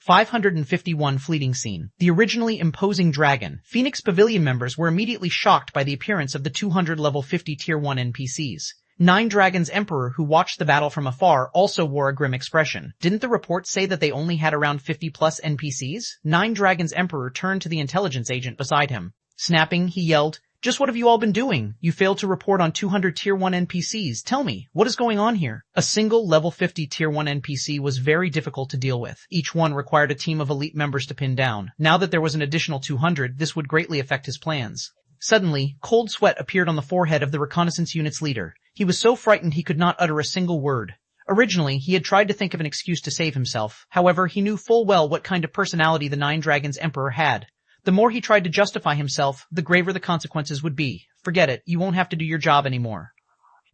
ch551 fleeting scene. The originally imposing dragon, Phoenix Pavilion members were immediately shocked by the appearance of the 200 level 50 tier 1 NPCs. Nine Dragons Emperor, who watched the battle from afar, also wore a grim expression. Didn't the report say that they only had around 50 plus NPCs? Nine Dragons Emperor turned to the intelligence agent beside him. Snapping, he yelled, "Just what have you all been doing? You failed to report on 200 tier 1 NPCs. Tell me, what is going on here?" A single level 50 tier 1 NPC was very difficult to deal with. Each one required a team of elite members to pin down. Now that there was an additional 200, this would greatly affect his plans. Suddenly, cold sweat appeared on the forehead of the reconnaissance unit's leader. He was so frightened he could not utter a single word. Originally, he had tried to think of an excuse to save himself. However, he knew full well what kind of personality the Nine Dragons Emperor had. The more he tried to justify himself, the graver the consequences would be. Forget it, you won't have to do your job anymore.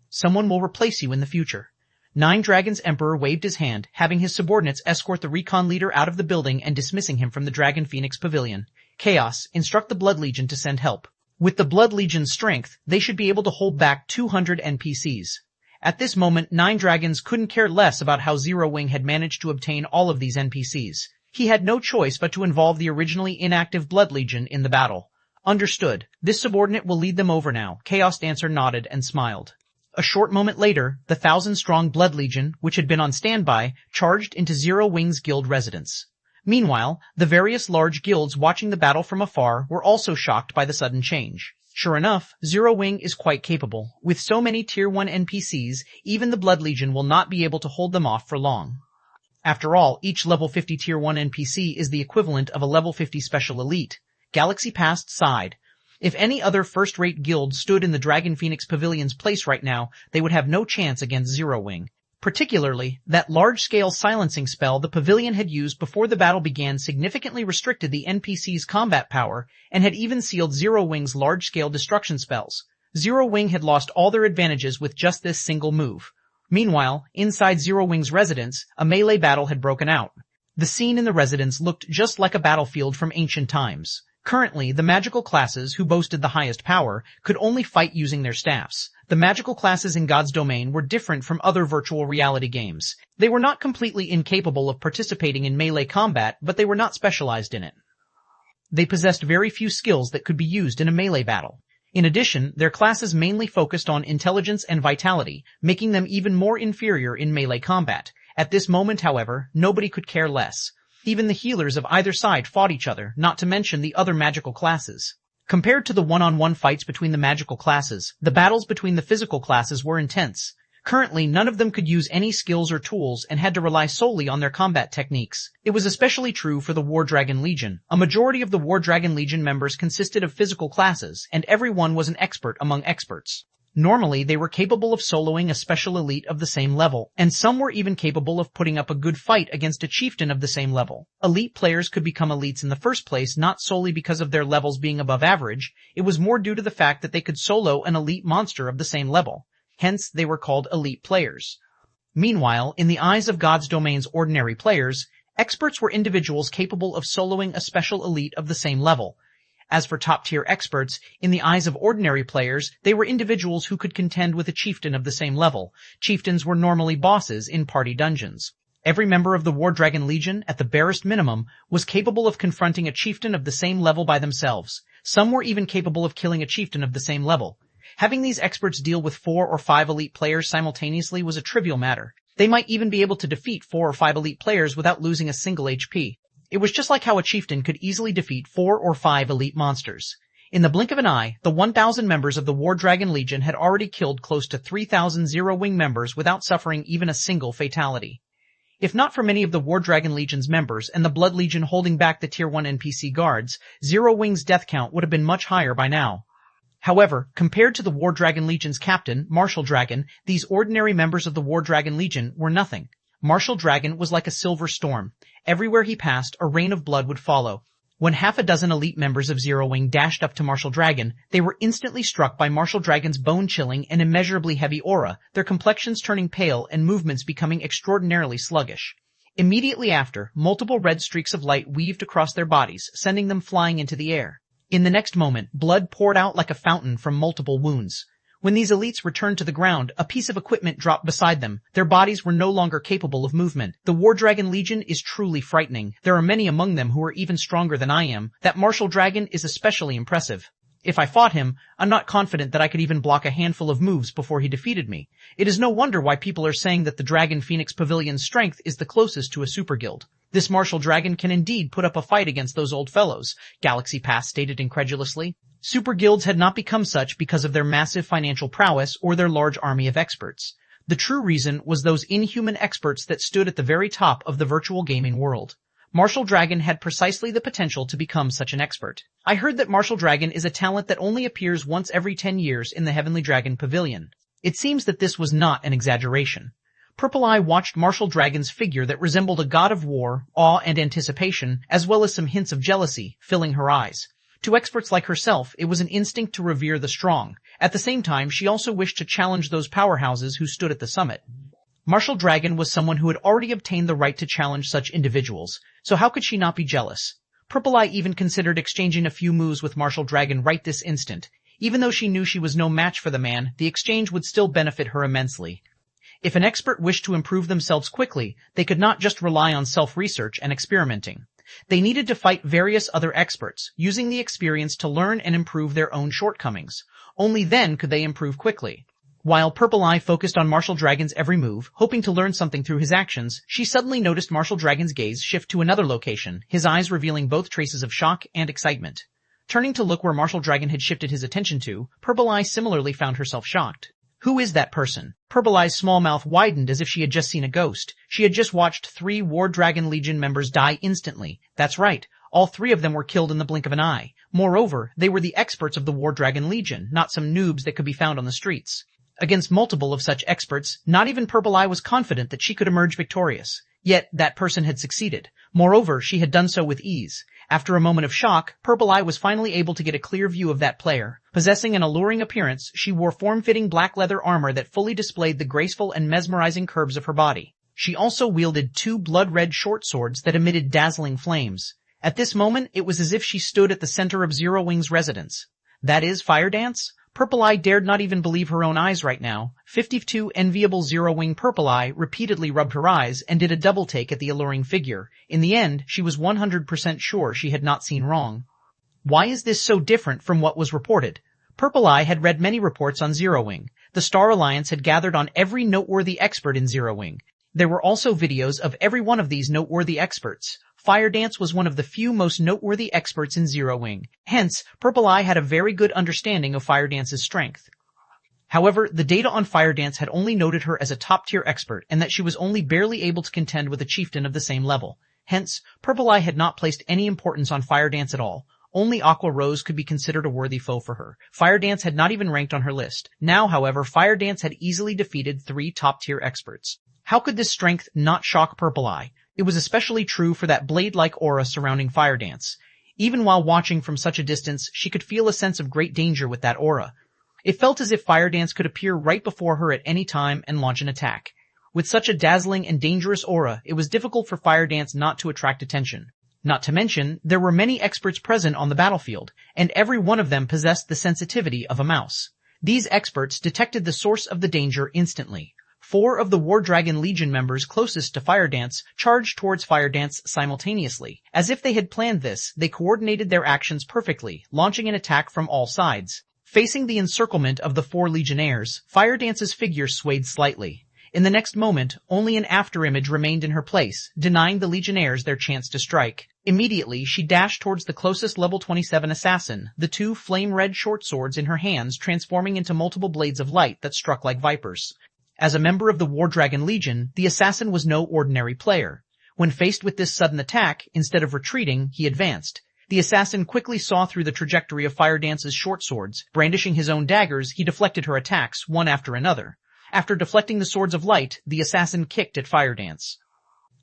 Someone will replace you in the future. Nine Dragons Emperor waved his hand, having his subordinates escort the recon leader out of the building and dismissing him from the Dragon Phoenix Pavilion. Chaos, instruct the Blood Legion to send help. With the Blood Legion's strength, they should be able to hold back 200 NPCs. At this moment, Nine Dragons couldn't care less about how Zero Wing had managed to obtain all of these NPCs. He had no choice but to involve the originally inactive Blood Legion in the battle. Understood. This subordinate will lead them over now. Chaos Dancer nodded and smiled. A short moment later, the 1,000-strong Blood Legion, which had been on standby, charged into Zero Wing's guild residence. Meanwhile, the various large guilds watching the battle from afar were also shocked by the sudden change. Sure enough, Zero Wing is quite capable. With so many Tier 1 NPCs, even the Blood Legion will not be able to hold them off for long. After all, each level 50 Tier 1 NPC is the equivalent of a level 50 Special Elite. Galaxy Past sighed. If any other first-rate guild stood in the Dragon Phoenix Pavilion's place right now, they would have no chance against Zero Wing. Particularly, that large-scale silencing spell the Pavilion had used before the battle began significantly restricted the NPC's combat power and had even sealed Zero Wing's large-scale destruction spells. Zero Wing had lost all their advantages with just this single move. Meanwhile, inside Zero Wing's residence, a melee battle had broken out. The scene in the residence looked just like a battlefield from ancient times. Currently, the magical classes, who boasted the highest power, could only fight using their staffs. The magical classes in God's domain were different from other virtual reality games. They were not completely incapable of participating in melee combat, but they were not specialized in it. They possessed very few skills that could be used in a melee battle. In addition, their classes mainly focused on intelligence and vitality, making them even more inferior in melee combat. At this moment, however, nobody could care less. Even the healers of either side fought each other, not to mention the other magical classes. Compared to the one-on-one fights between the magical classes, the battles between the physical classes were intense. Currently, none of them could use any skills or tools and had to rely solely on their combat techniques. It was especially true for the War Dragon Legion. A majority of the War Dragon Legion members consisted of physical classes, and everyone was an expert among experts. Normally, they were capable of soloing a special elite of the same level, and some were even capable of putting up a good fight against a chieftain of the same level. Elite players could become elites in the first place not solely because of their levels being above average, it was more due to the fact that they could solo an elite monster of the same level. Hence, they were called elite players. Meanwhile, in the eyes of God's Domain's ordinary players, experts were individuals capable of soloing a special elite of the same level. As for top-tier experts, in the eyes of ordinary players, they were individuals who could contend with a chieftain of the same level. Chieftains were normally bosses in party dungeons. Every member of the War Dragon Legion, at the barest minimum, was capable of confronting a chieftain of the same level by themselves. Some were even capable of killing a chieftain of the same level. Having these experts deal with 4 or 5 elite players simultaneously was a trivial matter. They might even be able to defeat 4 or 5 elite players without losing a single HP. It was just like how a chieftain could easily defeat 4 or 5 elite monsters. In the blink of an eye, the 1,000 members of the War Dragon Legion had already killed close to 3,000 Zero Wing members without suffering even a single fatality. If not for many of the War Dragon Legion's members and the Blood Legion holding back the Tier 1 NPC guards, Zero Wing's death count would have been much higher by now. However, compared to the War Dragon Legion's captain, Martial Dragon, these ordinary members of the War Dragon Legion were nothing. Martial Dragon was like a silver storm. Everywhere he passed, a rain of blood would follow. When half a dozen elite members of Zero Wing dashed up to Martial Dragon, they were instantly struck by Martial Dragon's bone-chilling and immeasurably heavy aura, their complexions turning pale and movements becoming extraordinarily sluggish. Immediately after, multiple red streaks of light weaved across their bodies, sending them flying into the air. In the next moment, blood poured out like a fountain from multiple wounds. When these elites returned to the ground, a piece of equipment dropped beside them. Their bodies were no longer capable of movement. The War Dragon Legion is truly frightening. There are many among them who are even stronger than I am. That martial dragon is especially impressive. If I fought him, I'm not confident that I could even block a handful of moves before he defeated me. It is no wonder why people are saying that the Dragon Phoenix Pavilion's strength is the closest to a super guild. This martial dragon can indeed put up a fight against those old fellows, Galaxy Pass stated incredulously. Super guilds had not become such because of their massive financial prowess or their large army of experts. The true reason was those inhuman experts that stood at the very top of the virtual gaming world. Martial Dragon had precisely the potential to become such an expert. I heard that Martial Dragon is a talent that only appears once every 10 years in the Heavenly Dragon Pavilion. It seems that this was not an exaggeration. Purple Eye watched Martial Dragon's figure that resembled a god of war, awe and anticipation, as well as some hints of jealousy, filling her eyes. To experts like herself, it was an instinct to revere the strong. At the same time, she also wished to challenge those powerhouses who stood at the summit. Martial Dragon was someone who had already obtained the right to challenge such individuals, so how could she not be jealous? Purple Eye even considered exchanging a few moves with Martial Dragon right this instant. Even though she knew she was no match for the man, the exchange would still benefit her immensely. If an expert wished to improve themselves quickly, they could not just rely on self-research and experimenting. They needed to fight various other experts, using the experience to learn and improve their own shortcomings. Only then could they improve quickly. While Purple Eye focused on Martial Dragon's every move, hoping to learn something through his actions, she suddenly noticed Martial Dragon's gaze shift to another location, his eyes revealing both traces of shock and excitement. Turning to look where Martial Dragon had shifted his attention to, Purple Eye similarly found herself shocked. Who is that person? Purple Eye's small mouth widened as if she had just seen a ghost. She had just watched 3 War Dragon Legion members die instantly. That's right. All 3 of them were killed in the blink of an eye. Moreover, they were the experts of the War Dragon Legion, not some noobs that could be found on the streets. Against multiple of such experts, not even Purple Eye was confident that she could emerge victorious. Yet, that person had succeeded. Moreover, she had done so with ease. After a moment of shock, Purple Eye was finally able to get a clear view of that player. Possessing an alluring appearance, she wore form-fitting black leather armor that fully displayed the graceful and mesmerizing curves of her body. She also wielded 2 blood-red short swords that emitted dazzling flames. At this moment, it was as if she stood at the center of Zero Wing's residence. That is Fire Dance? Purple Eye dared not even believe her own eyes right now. 52 enviable Zero Wing Purple Eye repeatedly rubbed her eyes and did a double take at the alluring figure. In the end, she was 100% sure she had not seen wrong. Why is this so different from what was reported? Purple Eye had read many reports on Zero Wing. The Star Alliance had gathered on every noteworthy expert in Zero Wing. There were also videos of every one of these noteworthy experts. Fire Dance was one of the few most noteworthy experts in Zero Wing. Hence, Purple Eye had a very good understanding of Fire Dance's strength. However, the data on Fire Dance had only noted her as a top-tier expert and that she was only barely able to contend with a chieftain of the same level. Hence, Purple Eye had not placed any importance on Fire Dance at all. Only Aqua Rose could be considered a worthy foe for her. Fire Dance had not even ranked on her list. Now, however, Fire Dance had easily defeated 3 top-tier experts. How could this strength not shock Purple Eye? It was especially true for that blade-like aura surrounding Fire Dance. Even while watching from such a distance, she could feel a sense of great danger with that aura. It felt as if Fire Dance could appear right before her at any time and launch an attack. With such a dazzling and dangerous aura, it was difficult for Fire Dance not to attract attention. Not to mention, there were many experts present on the battlefield, and every one of them possessed the sensitivity of a mouse. These experts detected the source of the danger instantly. 4 of the War Dragon Legion members closest to Fire Dance charged towards Fire Dance simultaneously. As if they had planned this, they coordinated their actions perfectly, launching an attack from all sides. Facing the encirclement of the 4 Legionnaires, Fire Dance's figure swayed slightly. In the next moment, only an afterimage remained in her place, denying the Legionnaires their chance to strike. Immediately, she dashed towards the closest level 27 assassin, the 2 flame-red short swords in her hands transforming into multiple blades of light that struck like vipers. As a member of the War Dragon Legion, the assassin was no ordinary player. When faced with this sudden attack, instead of retreating, he advanced. The assassin quickly saw through the trajectory of Fire Dance's short swords. Brandishing his own daggers, he deflected her attacks, one after another. After deflecting the swords of light, the assassin kicked at Fire Dance.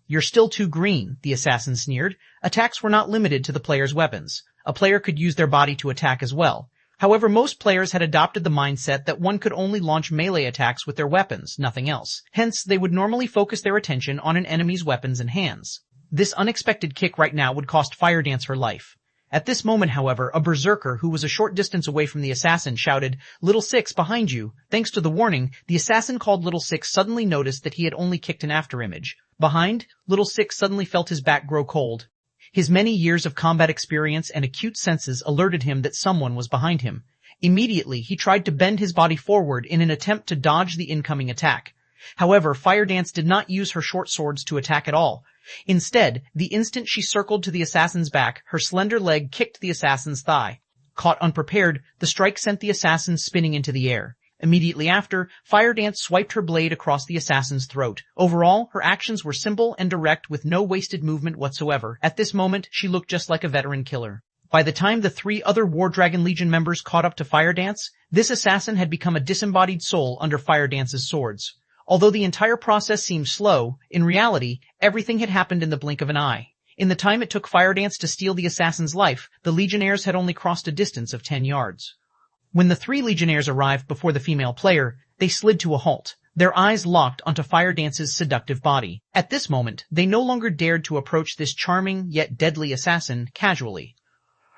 "You're still too green," the assassin sneered. Attacks were not limited to the player's weapons. A player could use their body to attack as well. However, most players had adopted the mindset that one could only launch melee attacks with their weapons, nothing else. Hence, they would normally focus their attention on an enemy's weapons and hands. This unexpected kick right now would cost Fire Dance her life. At this moment, however, a berserker who was a short distance away from the assassin shouted, "Little Six, behind you!" Thanks to the warning, the assassin called Little Six suddenly noticed that he had only kicked an afterimage. Behind, Little Six suddenly felt his back grow cold. His many years of combat experience and acute senses alerted him that someone was behind him. Immediately, he tried to bend his body forward in an attempt to dodge the incoming attack. However, Fire Dance did not use her short swords to attack at all. Instead, the instant she circled to the assassin's back, her slender leg kicked the assassin's thigh. Caught unprepared, the strike sent the assassin spinning into the air. Immediately after, Fire Dance swiped her blade across the assassin's throat. Overall, her actions were simple and direct with no wasted movement whatsoever. At this moment, she looked just like a veteran killer. By the time the 3 other War Dragon Legion members caught up to Fire Dance, this assassin had become a disembodied soul under Fire Dance's swords. Although the entire process seemed slow, in reality, everything had happened in the blink of an eye. In the time it took Fire Dance to steal the assassin's life, the Legionnaires had only crossed a distance of 10 yards. When the 3 Legionnaires arrived before the female player, they slid to a halt, their eyes locked onto Fire Dance's seductive body. At this moment, they no longer dared to approach this charming yet deadly assassin casually.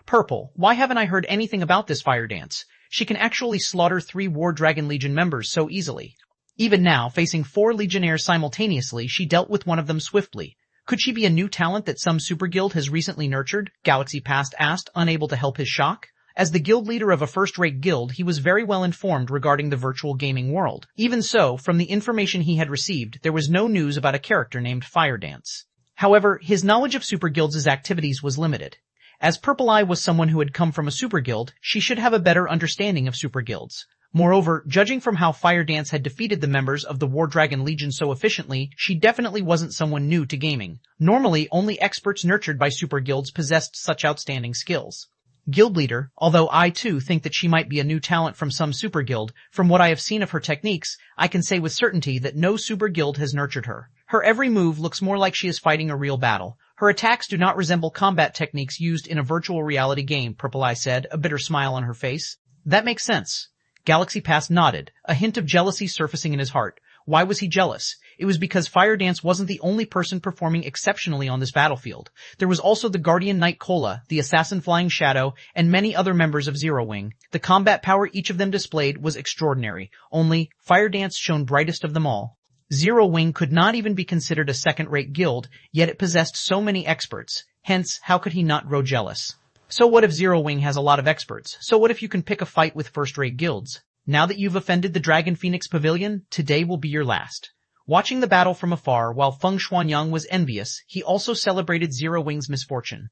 Purple, why haven't I heard anything about this Fire Dance? She can actually slaughter 3 War Dragon Legion members so easily. Even now, facing 4 Legionnaires simultaneously, she dealt with one of them swiftly. Could she be a new talent that some super guild has recently nurtured? Galaxy Past asked, unable to help his shock. As the guild leader of a first-rate guild, he was very well informed regarding the virtual gaming world. Even so, from the information he had received, there was no news about a character named Fire Dance. However, his knowledge of super guilds' activities was limited. As Purple Eye was someone who had come from a super guild, she should have a better understanding of super guilds. Moreover, judging from how Fire Dance had defeated the members of the War Dragon Legion so efficiently, she definitely wasn't someone new to gaming. Normally, only experts nurtured by super guilds possessed such outstanding skills. Guild leader, although I too think that she might be a new talent from some super guild, from what I have seen of her techniques, I can say with certainty that no super guild has nurtured her. Her every move looks more like she is fighting a real battle. Her attacks do not resemble combat techniques used in a virtual reality game, Purple Eye said, a bitter smile on her face. That makes sense. Galaxy Pass nodded, a hint of jealousy surfacing in his heart. Why was he jealous? It was because Fire Dance wasn't the only person performing exceptionally on this battlefield. There was also the Guardian Knight Cola, the Assassin Flying Shadow, and many other members of Zero Wing. The combat power each of them displayed was extraordinary. Only, Fire Dance shone brightest of them all. Zero Wing could not even be considered a second-rate guild, yet it possessed so many experts. Hence, how could he not grow jealous? So what if Zero Wing has a lot of experts? So what if you can pick a fight with first-rate guilds? Now that you've offended the Dragon Phoenix Pavilion, today will be your last. Watching the battle from afar, while Feng Xuanyang was envious, he also celebrated Zero Wing's misfortune.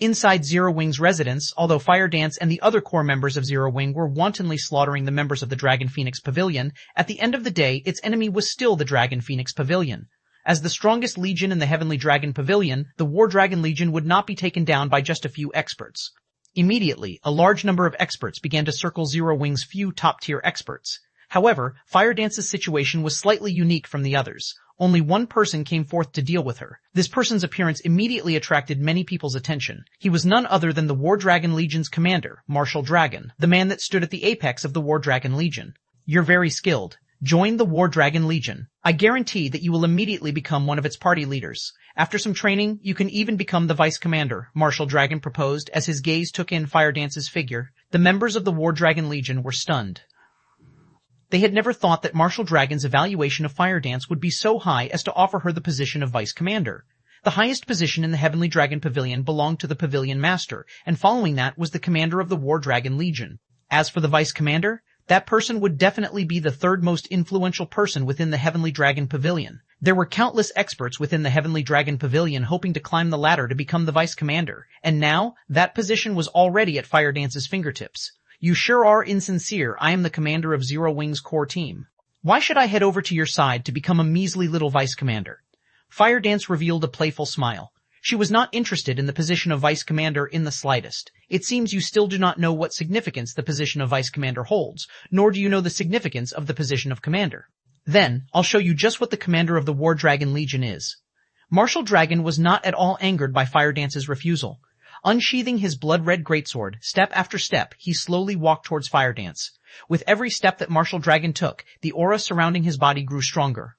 Inside Zero Wing's residence, although Fire Dance and the other core members of Zero Wing were wantonly slaughtering the members of the Dragon Phoenix Pavilion, at the end of the day, its enemy was still the Dragon Phoenix Pavilion. As the strongest legion in the Heavenly Dragon Pavilion, the War Dragon Legion would not be taken down by just a few experts. Immediately, a large number of experts began to circle Zero Wing's few top-tier experts. However, Fire Dance's situation was slightly unique from the others. Only one person came forth to deal with her. This person's appearance immediately attracted many people's attention. He was none other than the War Dragon Legion's commander, Martial Dragon, the man that stood at the apex of the War Dragon Legion. You're very skilled. Join the War Dragon Legion. I guarantee that you will immediately become one of its party leaders. After some training, you can even become the vice commander, Martial Dragon proposed as his gaze took in Fire Dance's figure. The members of the War Dragon Legion were stunned. They had never thought that Martial Dragon's evaluation of Fire Dance would be so high as to offer her the position of vice commander. The highest position in the Heavenly Dragon Pavilion belonged to the Pavilion Master, and following that was the commander of the War Dragon Legion. As for the vice commander, that person would definitely be the third most influential person within the Heavenly Dragon Pavilion. There were countless experts within the Heavenly Dragon Pavilion hoping to climb the ladder to become the vice commander, and now, that position was already at Fire Dance's fingertips. You sure are insincere. I am the commander of Zero Wing's core team. Why should I head over to your side to become a measly little vice commander? Fire Dance revealed a playful smile. She was not interested in the position of vice commander in the slightest. It seems you still do not know what significance the position of vice commander holds, nor do you know the significance of the position of commander. Then, I'll show you just what the commander of the War Dragon Legion is. Martial Dragon was not at all angered by Fire Dance's refusal. Unsheathing his blood-red greatsword, step after step, he slowly walked towards Fire Dance. With every step that Martial Dragon took, the aura surrounding his body grew stronger.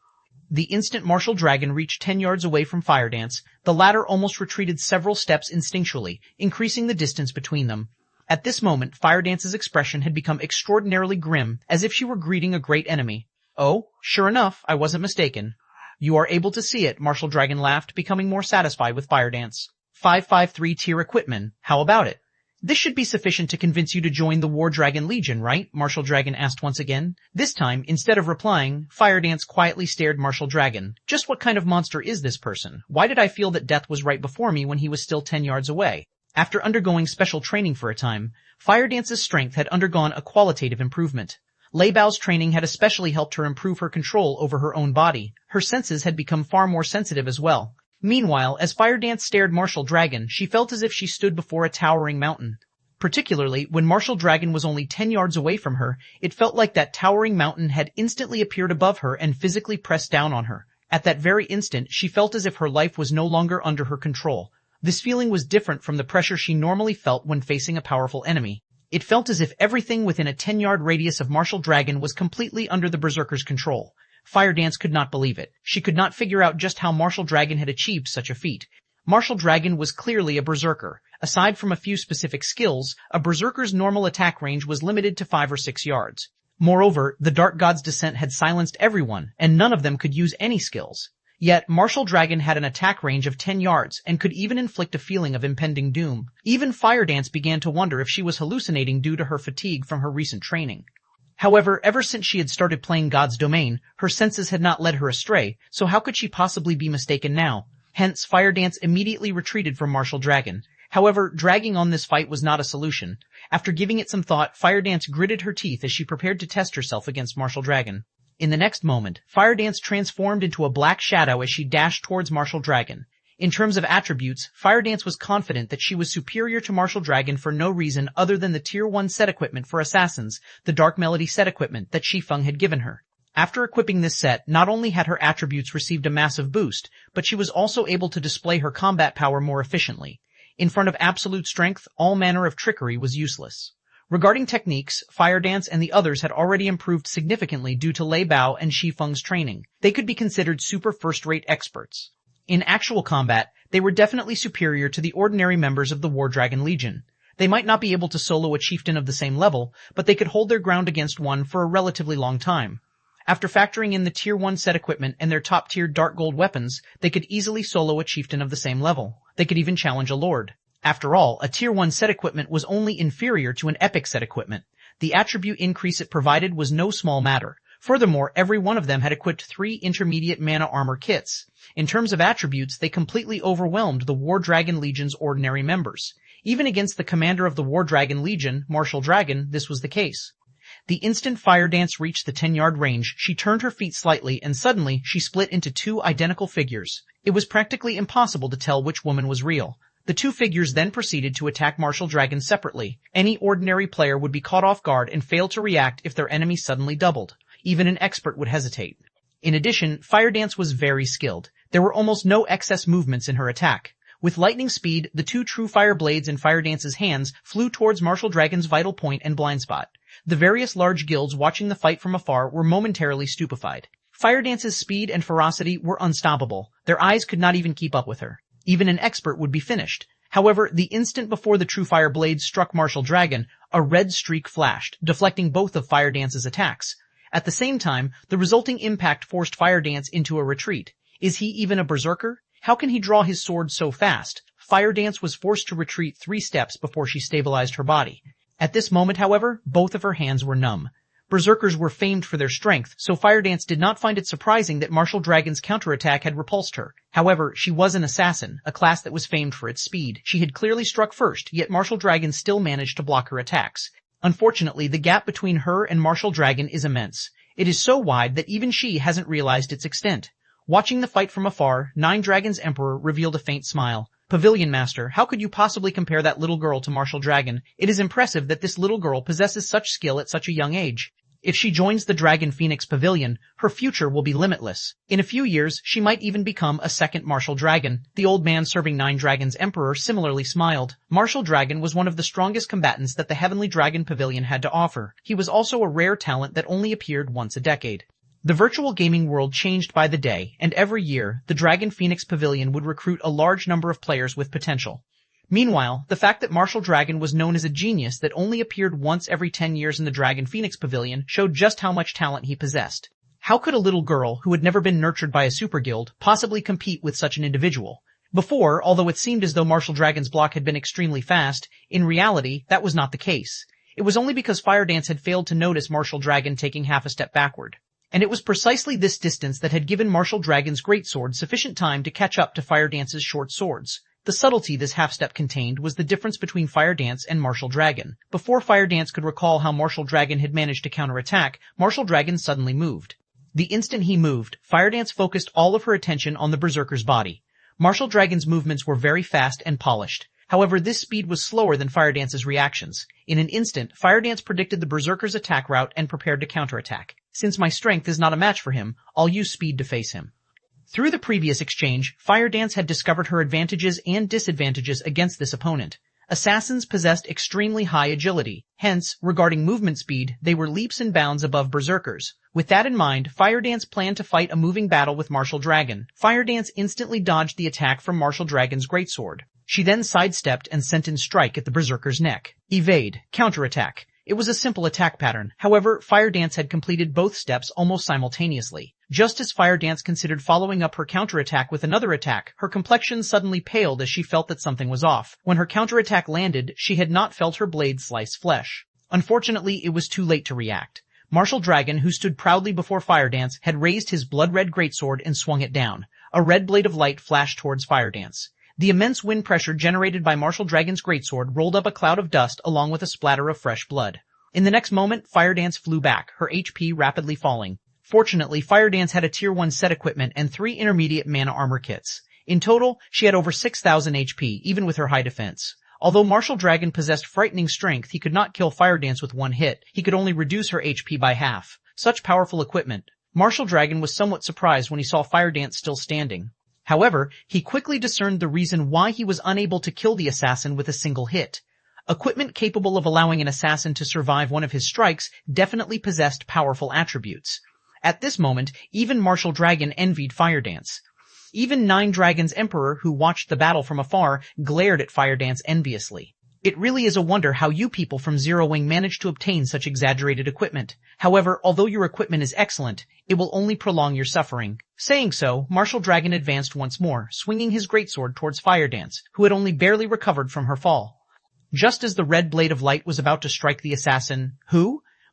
The instant Martial Dragon reached 10 yards away from Fire Dance, the latter almost retreated several steps instinctually, increasing the distance between them. At this moment, Fire Dance's expression had become extraordinarily grim, as if she were greeting a great enemy. "Oh, sure enough, I wasn't mistaken." "You are able to see it," Martial Dragon laughed, becoming more satisfied with Fire Dance. 553 tier equipment, how about it? "This should be sufficient to convince you to join the War Dragon Legion, right?" Martial Dragon asked once again. This time, instead of replying, Fire Dance quietly stared Martial Dragon. Just what kind of monster is this person? Why did I feel that death was right before me when he was still 10 yards away? After undergoing special training for a time, Fire Dance's strength had undergone a qualitative improvement. Lei Bao's training had especially helped her improve her control over her own body. Her senses had become far more sensitive as well. Meanwhile, as Fire Dance stared Martial Dragon, she felt as if she stood before a towering mountain. Particularly, when Martial Dragon was only 10 yards away from her, it felt like that towering mountain had instantly appeared above her and physically pressed down on her. At that very instant, she felt as if her life was no longer under her control. This feeling was different from the pressure she normally felt when facing a powerful enemy. It felt as if everything within a 10-yard radius of Martial Dragon was completely under the Berserker's control. Fire Dance could not believe it. She could not figure out just how Martial Dragon had achieved such a feat. Martial Dragon was clearly a Berserker. Aside from a few specific skills, a Berserker's normal attack range was limited to 5 or 6 yards. Moreover, the Dark God's descent had silenced everyone, and none of them could use any skills. Yet, Martial Dragon had an attack range of 10 yards and could even inflict a feeling of impending doom. Even Fire Dance began to wonder if she was hallucinating due to her fatigue from her recent training. However, ever since she had started playing God's Domain, her senses had not led her astray, so how could she possibly be mistaken now? Hence, Fire Dance immediately retreated from Martial Dragon. However, dragging on this fight was not a solution. After giving it some thought, Fire Dance gritted her teeth as she prepared to test herself against Martial Dragon. In the next moment, Fire Dance transformed into a black shadow as she dashed towards Martial Dragon. In terms of attributes, Fire Dance was confident that she was superior to Martial Dragon for no reason other than the Tier 1 set equipment for assassins, the Dark Melody set equipment that Shi Feng had given her. After equipping this set, not only had her attributes received a massive boost, but she was also able to display her combat power more efficiently. In front of absolute strength, all manner of trickery was useless. Regarding techniques, Fire Dance and the others had already improved significantly due to Lei Bao and Shi Feng's training. They could be considered super first-rate experts. In actual combat, they were definitely superior to the ordinary members of the War Dragon Legion. They might not be able to solo a chieftain of the same level, but they could hold their ground against one for a relatively long time. After factoring in the Tier 1 set equipment and their top-tier dark gold weapons, they could easily solo a chieftain of the same level. They could even challenge a lord. After all, a Tier 1 set equipment was only inferior to an epic set equipment. The attribute increase it provided was no small matter. Furthermore, every one of them had equipped 3 intermediate mana armor kits. In terms of attributes, they completely overwhelmed the War Dragon Legion's ordinary members. Even against the commander of the War Dragon Legion, Martial Dragon, this was the case. The instant Fire Dance reached the 10-yard range, she turned her feet slightly and suddenly she split into 2 identical figures. It was practically impossible to tell which woman was real. The 2 figures then proceeded to attack Martial Dragon separately. Any ordinary player would be caught off guard and fail to react if their enemy suddenly doubled. Even an expert would hesitate. In addition, Fire Dance was very skilled. There were almost no excess movements in her attack. With lightning speed, the 2 true fire blades in Fire Dance's hands flew towards Martial Dragon's vital point and blind spot. The various large guilds watching the fight from afar were momentarily stupefied. Fire Dance's speed and ferocity were unstoppable. Their eyes could not even keep up with her. Even an expert would be finished. However, the instant before the true fire blades struck Martial Dragon, a red streak flashed, deflecting both of Fire Dance's attacks. At the same time, the resulting impact forced Fire Dance into a retreat. Is he even a berserker? How can he draw his sword so fast? Fire Dance was forced to retreat 3 steps before she stabilized her body. At this moment, however, both of her hands were numb. Berserkers were famed for their strength, so Fire Dance did not find it surprising that Martial Dragon's counterattack had repulsed her. However, she was an assassin, a class that was famed for its speed. She had clearly struck first, yet Martial Dragon still managed to block her attacks. Unfortunately, the gap between her and Martial Dragon is immense. It is so wide that even she hasn't realized its extent. Watching the fight from afar, Nine Dragons' Emperor revealed a faint smile. Pavilion Master, how could you possibly compare that little girl to Martial Dragon? It is impressive that this little girl possesses such skill at such a young age. If she joins the Dragon Phoenix Pavilion, her future will be limitless. In a few years, she might even become a second Martial Dragon. The old man serving Nine Dragons' Emperor similarly smiled. Martial Dragon was one of the strongest combatants that the Heavenly Dragon Pavilion had to offer. He was also a rare talent that only appeared once a decade. The virtual gaming world changed by the day, and every year, the Dragon Phoenix Pavilion would recruit a large number of players with potential. Meanwhile, the fact that Martial Dragon was known as a genius that only appeared once every 10 years in the Dragon Phoenix Pavilion showed just how much talent he possessed. How could a little girl who had never been nurtured by a super guild possibly compete with such an individual? Before, although it seemed as though Martial Dragon's block had been extremely fast, in reality, that was not the case. It was only because Fire Dance had failed to notice Martial Dragon taking half a step backward. And it was precisely this distance that had given Martial Dragon's greatsword sufficient time to catch up to Fire Dance's short swords. The subtlety this half-step contained was the difference between Fire Dance and Martial Dragon. Before Fire Dance could recall how Martial Dragon had managed to counterattack, Martial Dragon suddenly moved. The instant he moved, Fire Dance focused all of her attention on the Berserker's body. Martial Dragon's movements were very fast and polished. However, this speed was slower than Fire Dance's reactions. In an instant, Fire Dance predicted the Berserker's attack route and prepared to counterattack. Since my strength is not a match for him, I'll use speed to face him. Through the previous exchange, Fire Dance had discovered her advantages and disadvantages against this opponent. Assassins possessed extremely high agility. Hence, regarding movement speed, they were leaps and bounds above Berserkers. With that in mind, Fire Dance planned to fight a moving battle with Martial Dragon. Fire Dance instantly dodged the attack from Martial Dragon's greatsword. She then sidestepped and sent in strike at the Berserker's neck. Evade. Counterattack. It was a simple attack pattern. However, Fire Dance had completed both steps almost simultaneously. Just as Fire Dance considered following up her counterattack with another attack, her complexion suddenly paled as she felt that something was off. When her counterattack landed, she had not felt her blade slice flesh. Unfortunately, it was too late to react. Martial Dragon, who stood proudly before Fire Dance, had raised his blood-red greatsword and swung it down. A red blade of light flashed towards Fire Dance. The immense wind pressure generated by Martial Dragon's greatsword rolled up a cloud of dust along with a splatter of fresh blood. In the next moment, Fire Dance flew back, her HP rapidly falling. Fortunately, Fire Dance had a Tier 1 set equipment and 3 intermediate mana armor kits. In total, she had over 6,000 HP, even with her high defense. Although Martial Dragon possessed frightening strength, he could not kill Fire Dance with one hit. He could only reduce her HP by half. Such powerful equipment. Martial Dragon was somewhat surprised when he saw Fire Dance still standing. However, he quickly discerned the reason why he was unable to kill the assassin with a single hit. Equipment capable of allowing an assassin to survive one of his strikes definitely possessed powerful attributes. At this moment, even Martial Dragon envied Fire Dance. Even Nine Dragons Emperor, who watched the battle from afar, glared at Fire Dance enviously. It really is a wonder how you people from Zero Wing manage to obtain such exaggerated equipment. However, although your equipment is excellent, it will only prolong your suffering. Saying so, Martial Dragon advanced once more, swinging his greatsword towards Fire Dance, who had only barely recovered from her fall. Just as the red blade of light was about to strike the assassin,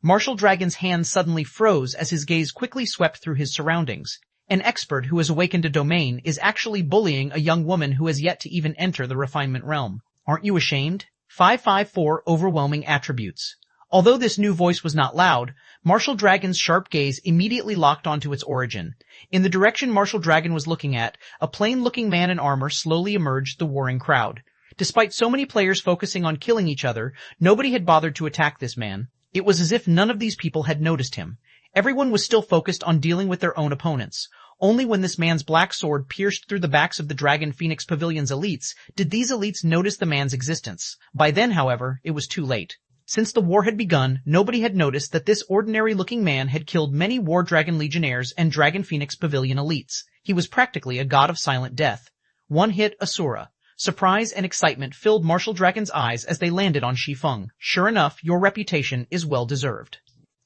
Martial Dragon's hand suddenly froze as his gaze quickly swept through his surroundings. An expert who has awakened a domain is actually bullying a young woman who has yet to even enter the refinement realm. Aren't you ashamed? 554 Overwhelming Attributes. Although this new voice was not loud, Martial Dragon's sharp gaze immediately locked onto its origin. In the direction Martial Dragon was looking at, a plain-looking man in armor slowly emerged the warring crowd. Despite so many players focusing on killing each other, nobody had bothered to attack this man. It was as if none of these people had noticed him. Everyone was still focused on dealing with their own opponents. Only when this man's black sword pierced through the backs of the Dragon Phoenix Pavilion's elites did these elites notice the man's existence. By then, however, it was too late. Since the war had begun, nobody had noticed that this ordinary-looking man had killed many War Dragon Legionnaires and Dragon Phoenix Pavilion elites. He was practically a god of silent death. One-hit Asura. Surprise and excitement filled Martial Dragon's eyes as they landed on Shi Feng. Sure enough, your reputation is well-deserved.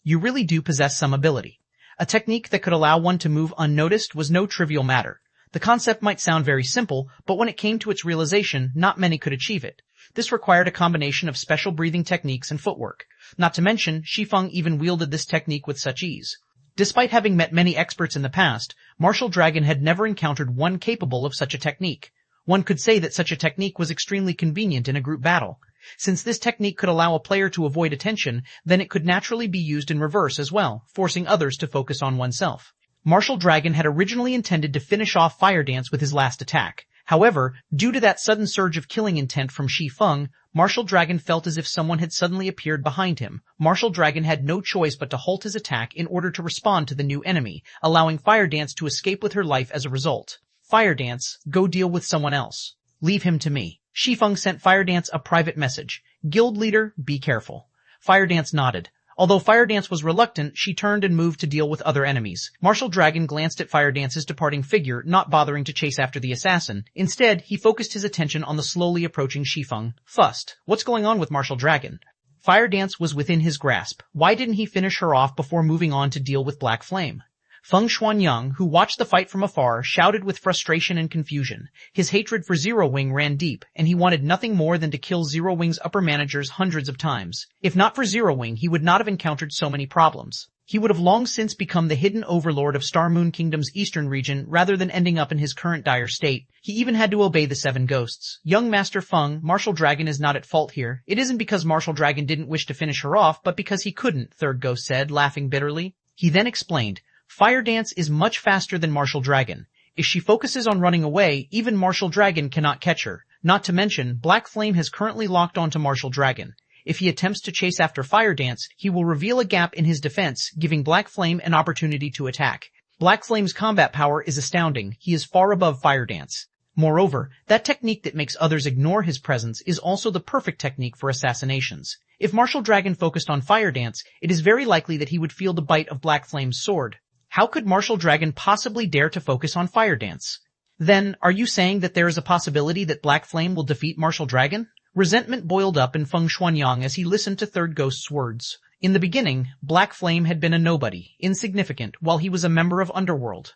You really do possess some ability. A technique that could allow one to move unnoticed was no trivial matter. The concept might sound very simple, but when it came to its realization, not many could achieve it. This required a combination of special breathing techniques and footwork. Not to mention, Shi Feng even wielded this technique with such ease. Despite having met many experts in the past, Martial Dragon had never encountered one capable of such a technique. One could say that such a technique was extremely convenient in a group battle. Since this technique could allow a player to avoid attention, then it could naturally be used in reverse as well, forcing others to focus on oneself. Martial Dragon had originally intended to finish off Fire Dance with his last attack. However, due to that sudden surge of killing intent from Shi Feng, Martial Dragon felt as if someone had suddenly appeared behind him. Martial Dragon had no choice but to halt his attack in order to respond to the new enemy, allowing Fire Dance to escape with her life as a result. Fire Dance, go deal with someone else. Leave him to me. Shi Feng sent Fire Dance a private message. Guild leader, be careful. Fire Dance nodded. Although Fire Dance was reluctant, she turned and moved to deal with other enemies. Martial Dragon glanced at Fire Dance's departing figure, not bothering to chase after the assassin. Instead, he focused his attention on the slowly approaching Shi Feng. Fussed. What's going on with Martial Dragon? Fire Dance was within his grasp. Why didn't he finish her off before moving on to deal with Black Flame? Feng Xuanyang, who watched the fight from afar, shouted with frustration and confusion. His hatred for Zero Wing ran deep, and he wanted nothing more than to kill Zero Wing's upper managers hundreds of times. If not for Zero Wing, he would not have encountered so many problems. He would have long since become the hidden overlord of Star Moon Kingdom's eastern region rather than ending up in his current dire state. He even had to obey the 7 ghosts. Young Master Feng, Martial Dragon is not at fault here. It isn't because Martial Dragon didn't wish to finish her off, but because he couldn't, Third Ghost said, laughing bitterly. He then explained, Fire Dance is much faster than Martial Dragon. If she focuses on running away, even Martial Dragon cannot catch her. Not to mention, Black Flame has currently locked onto Martial Dragon. If he attempts to chase after Fire Dance, he will reveal a gap in his defense, giving Black Flame an opportunity to attack. Black Flame's combat power is astounding. He is far above Fire Dance. Moreover, that technique that makes others ignore his presence is also the perfect technique for assassinations. If Martial Dragon focused on Fire Dance, it is very likely that he would feel the bite of Black Flame's sword. How could Martial Dragon possibly dare to focus on Fire Dance? Then, are you saying that there is a possibility that Black Flame will defeat Martial Dragon? Resentment boiled up in Feng Xuanyang as he listened to Third Ghost's words. In the beginning, Black Flame had been a nobody, insignificant, while he was a member of Underworld.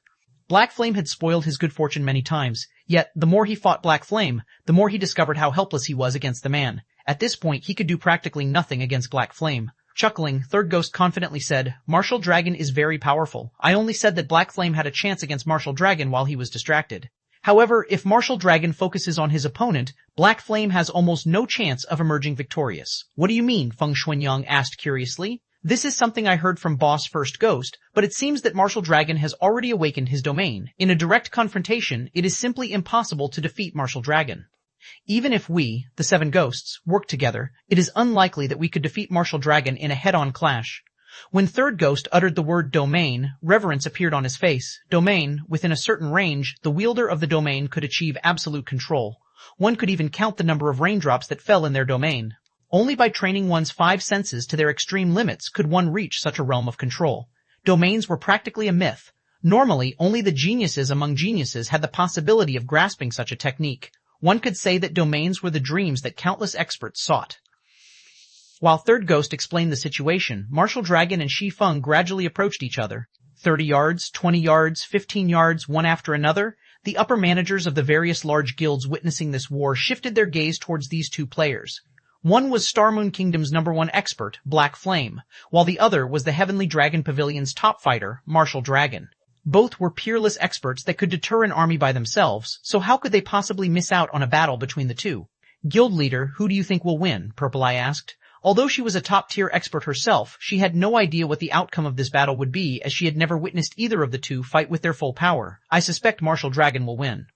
Black Flame had spoiled his good fortune many times, yet the more he fought Black Flame, the more he discovered how helpless he was against the man. At this point, he could do practically nothing against Black Flame. Chuckling, Third Ghost confidently said, Martial Dragon is very powerful. I only said that Black Flame had a chance against Martial Dragon while he was distracted. However, if Martial Dragon focuses on his opponent, Black Flame has almost no chance of emerging victorious. What do you mean? Feng Xuanyang asked curiously. This is something I heard from Boss First Ghost, but it seems that Martial Dragon has already awakened his domain. In a direct confrontation, it is simply impossible to defeat Martial Dragon. Even if we, the 7 ghosts, work together, it is unlikely that we could defeat Martial Dragon in a head-on clash. When Third Ghost uttered the word domain, reverence appeared on his face. Domain, within a certain range, the wielder of the domain could achieve absolute control. One could even count the number of raindrops that fell in their domain. Only by training one's 5 senses to their extreme limits could one reach such a realm of control. Domains were practically a myth. Normally, only the geniuses among geniuses had the possibility of grasping such a technique. One could say that domains were the dreams that countless experts sought. While Third Ghost explained the situation, Martial Dragon and Shi Feng gradually approached each other. 30 yards, 20 yards, 15 yards, one after another, the upper managers of the various large guilds witnessing this war shifted their gaze towards these 2 players. One was Star Moon Kingdom's #1 expert, Black Flame, while the other was the Heavenly Dragon Pavilion's top fighter, Martial Dragon. Both were peerless experts that could deter an army by themselves, so how could they possibly miss out on a battle between the 2? Guild leader, who do you think will win? Purple Eye asked. Although she was a top-tier expert herself, she had no idea what the outcome of this battle would be, as she had never witnessed either of the 2 fight with their full power. I suspect Martial Dragon will win.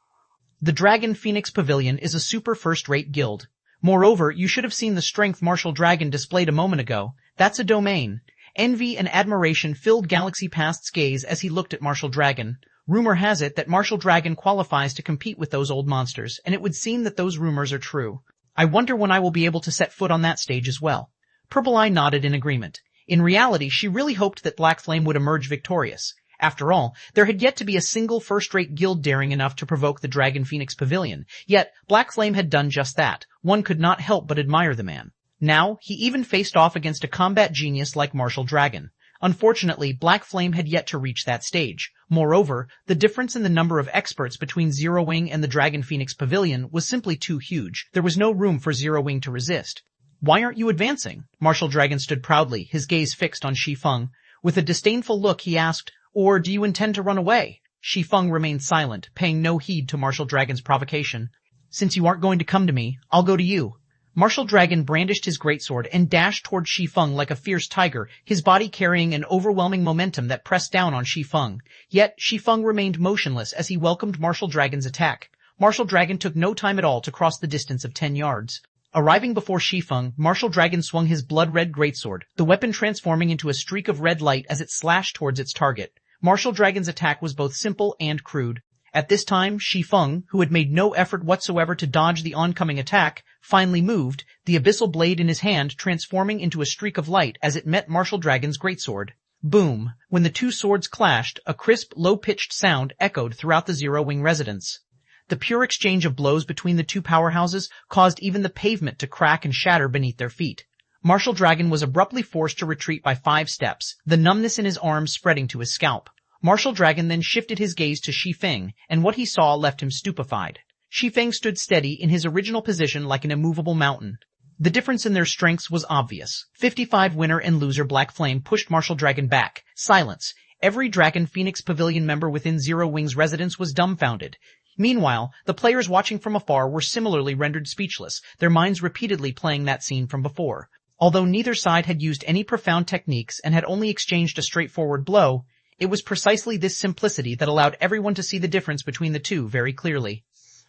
The Dragon Phoenix Pavilion is a super first-rate guild. Moreover, you should have seen the strength Martial Dragon displayed a moment ago. That's a domain. Envy and admiration filled Galaxy Past's gaze as he looked at Martial Dragon. Rumor has it that Martial Dragon qualifies to compete with those old monsters, and it would seem that those rumors are true. I wonder when I will be able to set foot on that stage as well. Purple Eye nodded in agreement. In reality, she really hoped that Black Flame would emerge victorious. After all, there had yet to be a single first-rate guild daring enough to provoke the Dragon Phoenix Pavilion. Yet, Black Flame had done just that. One could not help but admire the man. Now, he even faced off against a combat genius like Martial Dragon. Unfortunately, Black Flame had yet to reach that stage. Moreover, the difference in the number of experts between Zero Wing and the Dragon Phoenix Pavilion was simply too huge. There was no room for Zero Wing to resist. Why aren't you advancing? Martial Dragon stood proudly, his gaze fixed on Shi Feng. With a disdainful look, he asked, or do you intend to run away? Shi Feng remained silent, paying no heed to Martial Dragon's provocation. Since you aren't going to come to me, I'll go to you. Martial Dragon brandished his greatsword and dashed toward Shi Feng like a fierce tiger, his body carrying an overwhelming momentum that pressed down on Shi Feng. Yet, Shi Feng remained motionless as he welcomed Martial Dragon's attack. Martial Dragon took no time at all to cross the distance of 10 yards. Arriving before Shi Feng, Martial Dragon swung his blood-red greatsword, the weapon transforming into a streak of red light as it slashed towards its target. Martial Dragon's attack was both simple and crude. At this time, Shi Feng, who had made no effort whatsoever to dodge the oncoming attack, finally moved, the abyssal blade in his hand transforming into a streak of light as it met Martial Dragon's greatsword. Boom! When the two swords clashed, a crisp, low-pitched sound echoed throughout the Zero-Wing residence. The pure exchange of blows between the two powerhouses caused even the pavement to crack and shatter beneath their feet. Martial Dragon was abruptly forced to retreat by 5 steps, the numbness in his arms spreading to his scalp. Martial Dragon then shifted his gaze to Shi Feng, and what he saw left him stupefied. Shi Feng stood steady in his original position like an immovable mountain. The difference in their strengths was obvious. 55 winner and loser Black Flame pushed Martial Dragon back. Silence. Every Dragon Phoenix Pavilion member within Zero Wing's residence was dumbfounded. Meanwhile, the players watching from afar were similarly rendered speechless, their minds repeatedly playing that scene from before. Although neither side had used any profound techniques and had only exchanged a straightforward blow, it was precisely this simplicity that allowed everyone to see the difference between the two very clearly.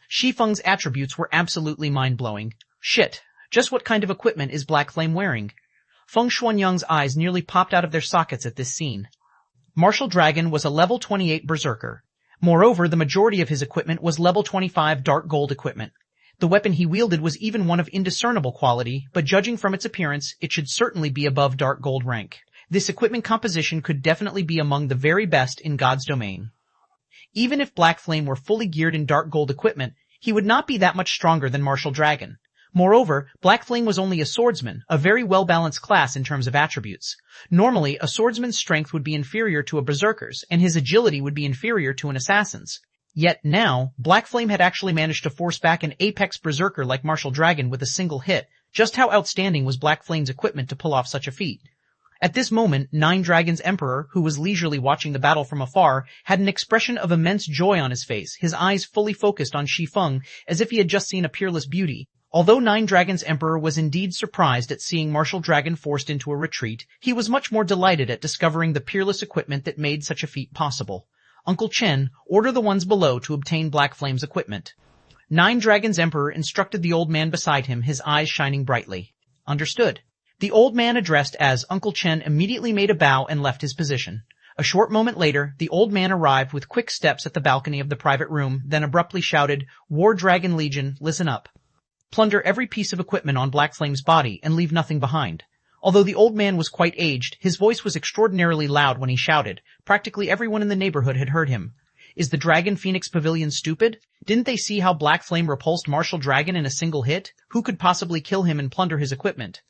Shi Feng's attributes were absolutely mind-blowing. Shit, just what kind of equipment is Black Flame wearing? Feng Xuanyang's eyes nearly popped out of their sockets at this scene. Martial Dragon was a level 28 berserker. Moreover, the majority of his equipment was level 25 dark gold equipment. The weapon he wielded was even one of indiscernible quality, but judging from its appearance, it should certainly be above dark gold rank. This equipment composition could definitely be among the very best in God's domain. Even if Black Flame were fully geared in dark gold equipment, he would not be that much stronger than Martial Dragon. Moreover, Black Flame was only a swordsman, a very well-balanced class in terms of attributes. Normally, a swordsman's strength would be inferior to a berserker's, and his agility would be inferior to an assassin's. Yet now, Black Flame had actually managed to force back an apex berserker like Martial Dragon with a single hit. Just how outstanding was Black Flame's equipment to pull off such a feat? At this moment, Nine Dragons' Emperor, who was leisurely watching the battle from afar, had an expression of immense joy on his face, his eyes fully focused on Shi Feng, as if he had just seen a peerless beauty. Although Nine Dragons' Emperor was indeed surprised at seeing Martial Dragon forced into a retreat, he was much more delighted at discovering the peerless equipment that made such a feat possible. Uncle Chen, order the ones below to obtain Black Flame's equipment. Nine Dragons' Emperor instructed the old man beside him, his eyes shining brightly. Understood. The old man addressed as Uncle Chen immediately made a bow and left his position. A short moment later, the old man arrived with quick steps at the balcony of the private room, then abruptly shouted, War Dragon Legion, listen up. Plunder every piece of equipment on Black Flame's body and leave nothing behind. Although the old man was quite aged, his voice was extraordinarily loud when he shouted. Practically everyone in the neighborhood had heard him. Is the Dragon Phoenix Pavilion stupid? Didn't they see how Black Flame repulsed Martial Dragon in a single hit? Who could possibly kill him and plunder his equipment?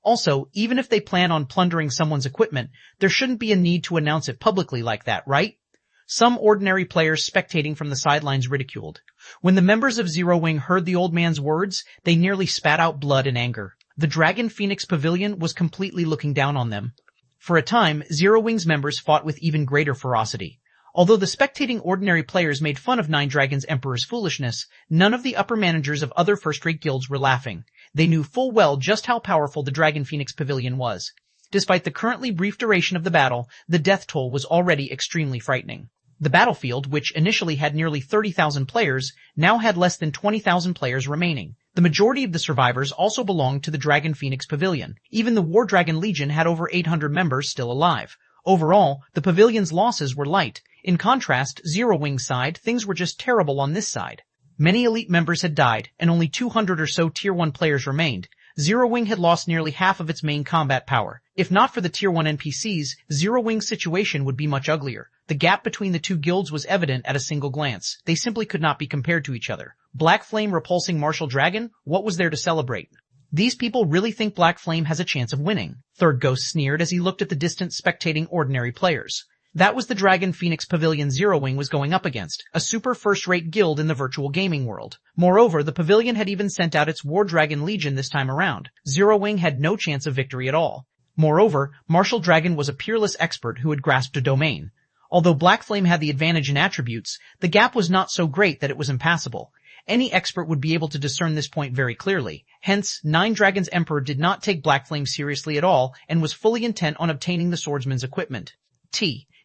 Also, even if they plan on plundering someone's equipment, there shouldn't be a need to announce it publicly like that, right? Some ordinary players spectating from the sidelines ridiculed. When the members of Zero Wing heard the old man's words, they nearly spat out blood in anger. The Dragon Phoenix Pavilion was completely looking down on them. For a time, Zero Wing's members fought with even greater ferocity. Although the spectating ordinary players made fun of Nine Dragons' Emperor's foolishness, none of the upper managers of other first-rate guilds were laughing. They knew full well just how powerful the Dragon Phoenix Pavilion was. Despite the currently brief duration of the battle, the death toll was already extremely frightening. The battlefield, which initially had nearly 30,000 players, now had less than 20,000 players remaining. The majority of the survivors also belonged to the Dragon Phoenix Pavilion. Even the War Dragon Legion had over 800 members still alive. Overall, the pavilion's losses were light. In contrast, Zero Wing's side, things were just terrible on this side. Many elite members had died, and only 200 or so Tier 1 players remained. Zero Wing had lost nearly half of its main combat power. If not for the Tier 1 NPCs, Zero Wing's situation would be much uglier. The gap between the two guilds was evident at a single glance. They simply could not be compared to each other. Black Flame repulsing Martial Dragon? What was there to celebrate? These people really think Black Flame has a chance of winning. Third Ghost sneered as he looked at the distant spectating ordinary players. That was the Dragon Phoenix Pavilion Zero Wing was going up against, a super first-rate guild in the virtual gaming world. Moreover, the pavilion had even sent out its War Dragon Legion this time around. Zero Wing had no chance of victory at all. Moreover, Martial Dragon was a peerless expert who had grasped a domain. Although Black Flame had the advantage in attributes, the gap was not so great that it was impassable. Any expert would be able to discern this point very clearly. Hence, Nine Dragons' Emperor did not take Black Flame seriously at all and was fully intent on obtaining the swordsman's equipment.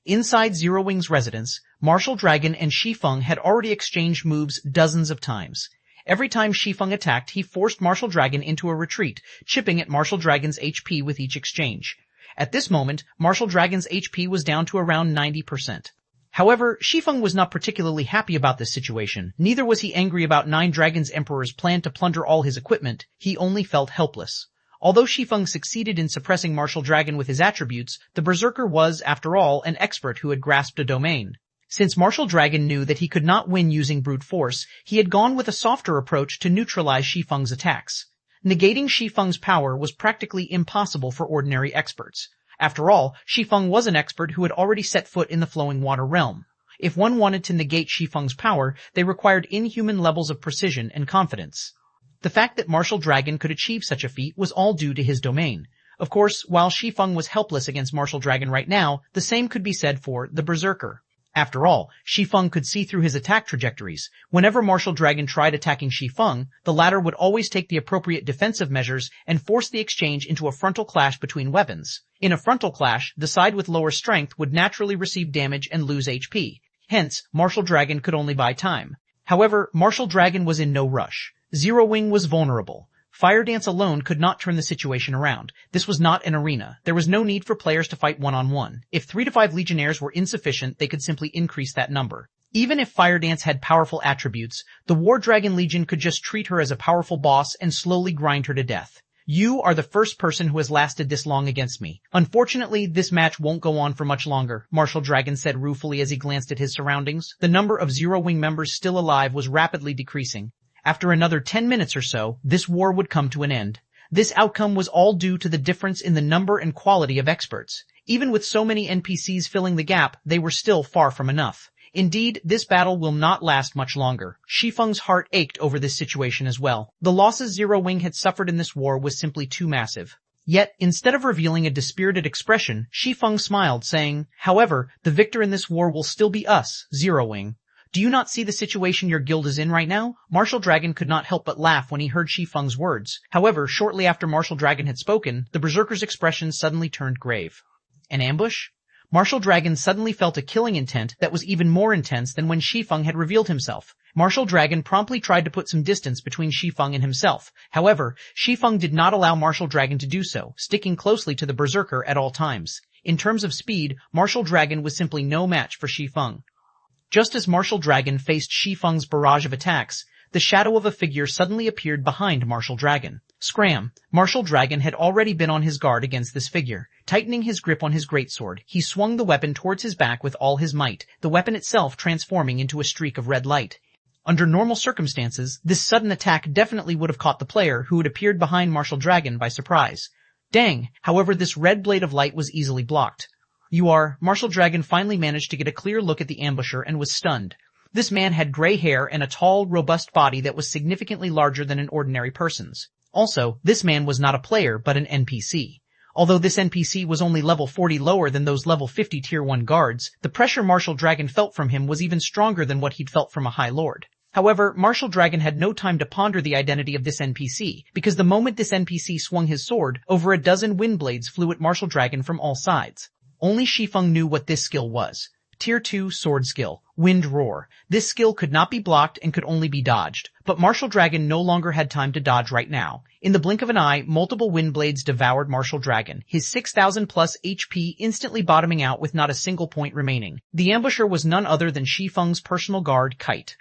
Inside Zero Wing's residence, Martial Dragon and Shi Feng had already exchanged moves dozens of times. Every time Shi Feng attacked, he forced Martial Dragon into a retreat, chipping at Martial Dragon's HP with each exchange. At this moment, Martial Dragon's HP was down to around 90%. However, Shi Feng was not particularly happy about this situation. Neither was he angry about Nine Dragons Emperor's plan to plunder all his equipment. He only felt helpless. Although Shi Feng succeeded in suppressing Martial Dragon with his attributes, the Berserker was, after all, an expert who had grasped a domain. Since Martial Dragon knew that he could not win using brute force, he had gone with a softer approach to neutralize Shi Feng's attacks. Negating Shi Feng's power was practically impossible for ordinary experts. After all, Shi Feng was an expert who had already set foot in the flowing water realm. If one wanted to negate Shi Feng's power, they required inhuman levels of precision and confidence. The fact that Martial Dragon could achieve such a feat was all due to his domain. Of course, while Shi Feng was helpless against Martial Dragon right now, the same could be said for the Berserker. After all, Shi Feng could see through his attack trajectories. Whenever Martial Dragon tried attacking Shi Feng, the latter would always take the appropriate defensive measures and force the exchange into a frontal clash between weapons. In a frontal clash, the side with lower strength would naturally receive damage and lose HP. Hence, Martial Dragon could only buy time. However, Martial Dragon was in no rush. Zero Wing was vulnerable. Fire Dance alone could not turn the situation around. This was not an arena. There was no need for players to fight one-on-one. If 3 to 5 Legionnaires were insufficient, they could simply increase that number. Even if Fire Dance had powerful attributes, the War Dragon Legion could just treat her as a powerful boss and slowly grind her to death. You are the first person who has lasted this long against me. Unfortunately, this match won't go on for much longer, Martial Dragon said ruefully as he glanced at his surroundings. The number of Zero Wing members still alive was rapidly decreasing. After another 10 minutes or so, this war would come to an end. This outcome was all due to the difference in the number and quality of experts. Even with so many NPCs filling the gap, they were still far from enough. Indeed, this battle will not last much longer. Shi Feng's heart ached over this situation as well. The losses Zero Wing had suffered in this war was simply too massive. Yet, instead of revealing a dispirited expression, Shi Feng smiled, saying, "However, the victor in this war will still be us, Zero Wing. Do you not see the situation your guild is in right now?" Martial Dragon could not help but laugh when he heard Shi Feng's words. However, shortly after Martial Dragon had spoken, the Berserker's expression suddenly turned grave. An ambush? Martial Dragon suddenly felt a killing intent that was even more intense than when Shi Feng had revealed himself. Martial Dragon promptly tried to put some distance between Shi Feng and himself. However, Shi Feng did not allow Martial Dragon to do so, sticking closely to the Berserker at all times. In terms of speed, Martial Dragon was simply no match for Shi Feng. Just as Martial Dragon faced Shi Feng's barrage of attacks, the shadow of a figure suddenly appeared behind Martial Dragon. Scram! Martial Dragon had already been on his guard against this figure. Tightening his grip on his greatsword, he swung the weapon towards his back with all his might, the weapon itself transforming into a streak of red light. Under normal circumstances, this sudden attack definitely would have caught the player who had appeared behind Martial Dragon by surprise. Dang! However, this red blade of light was easily blocked. Martial Dragon finally managed to get a clear look at the ambusher and was stunned. This man had gray hair and a tall, robust body that was significantly larger than an ordinary person's. Also, this man was not a player, but an NPC. Although this NPC was only level 40 lower than those level 50 tier 1 guards, the pressure Martial Dragon felt from him was even stronger than what he'd felt from a High Lord. However, Martial Dragon had no time to ponder the identity of this NPC, because the moment this NPC swung his sword, over a dozen wind blades flew at Martial Dragon from all sides. Only Shi Feng knew what this skill was. Tier 2 Sword Skill, Wind Roar. This skill could not be blocked and could only be dodged, but Martial Dragon no longer had time to dodge right now. In the blink of an eye, multiple wind blades devoured Martial Dragon, his 6,000 plus HP instantly bottoming out with not a single point remaining. The ambusher was none other than Shi Feng's personal guard, Kite.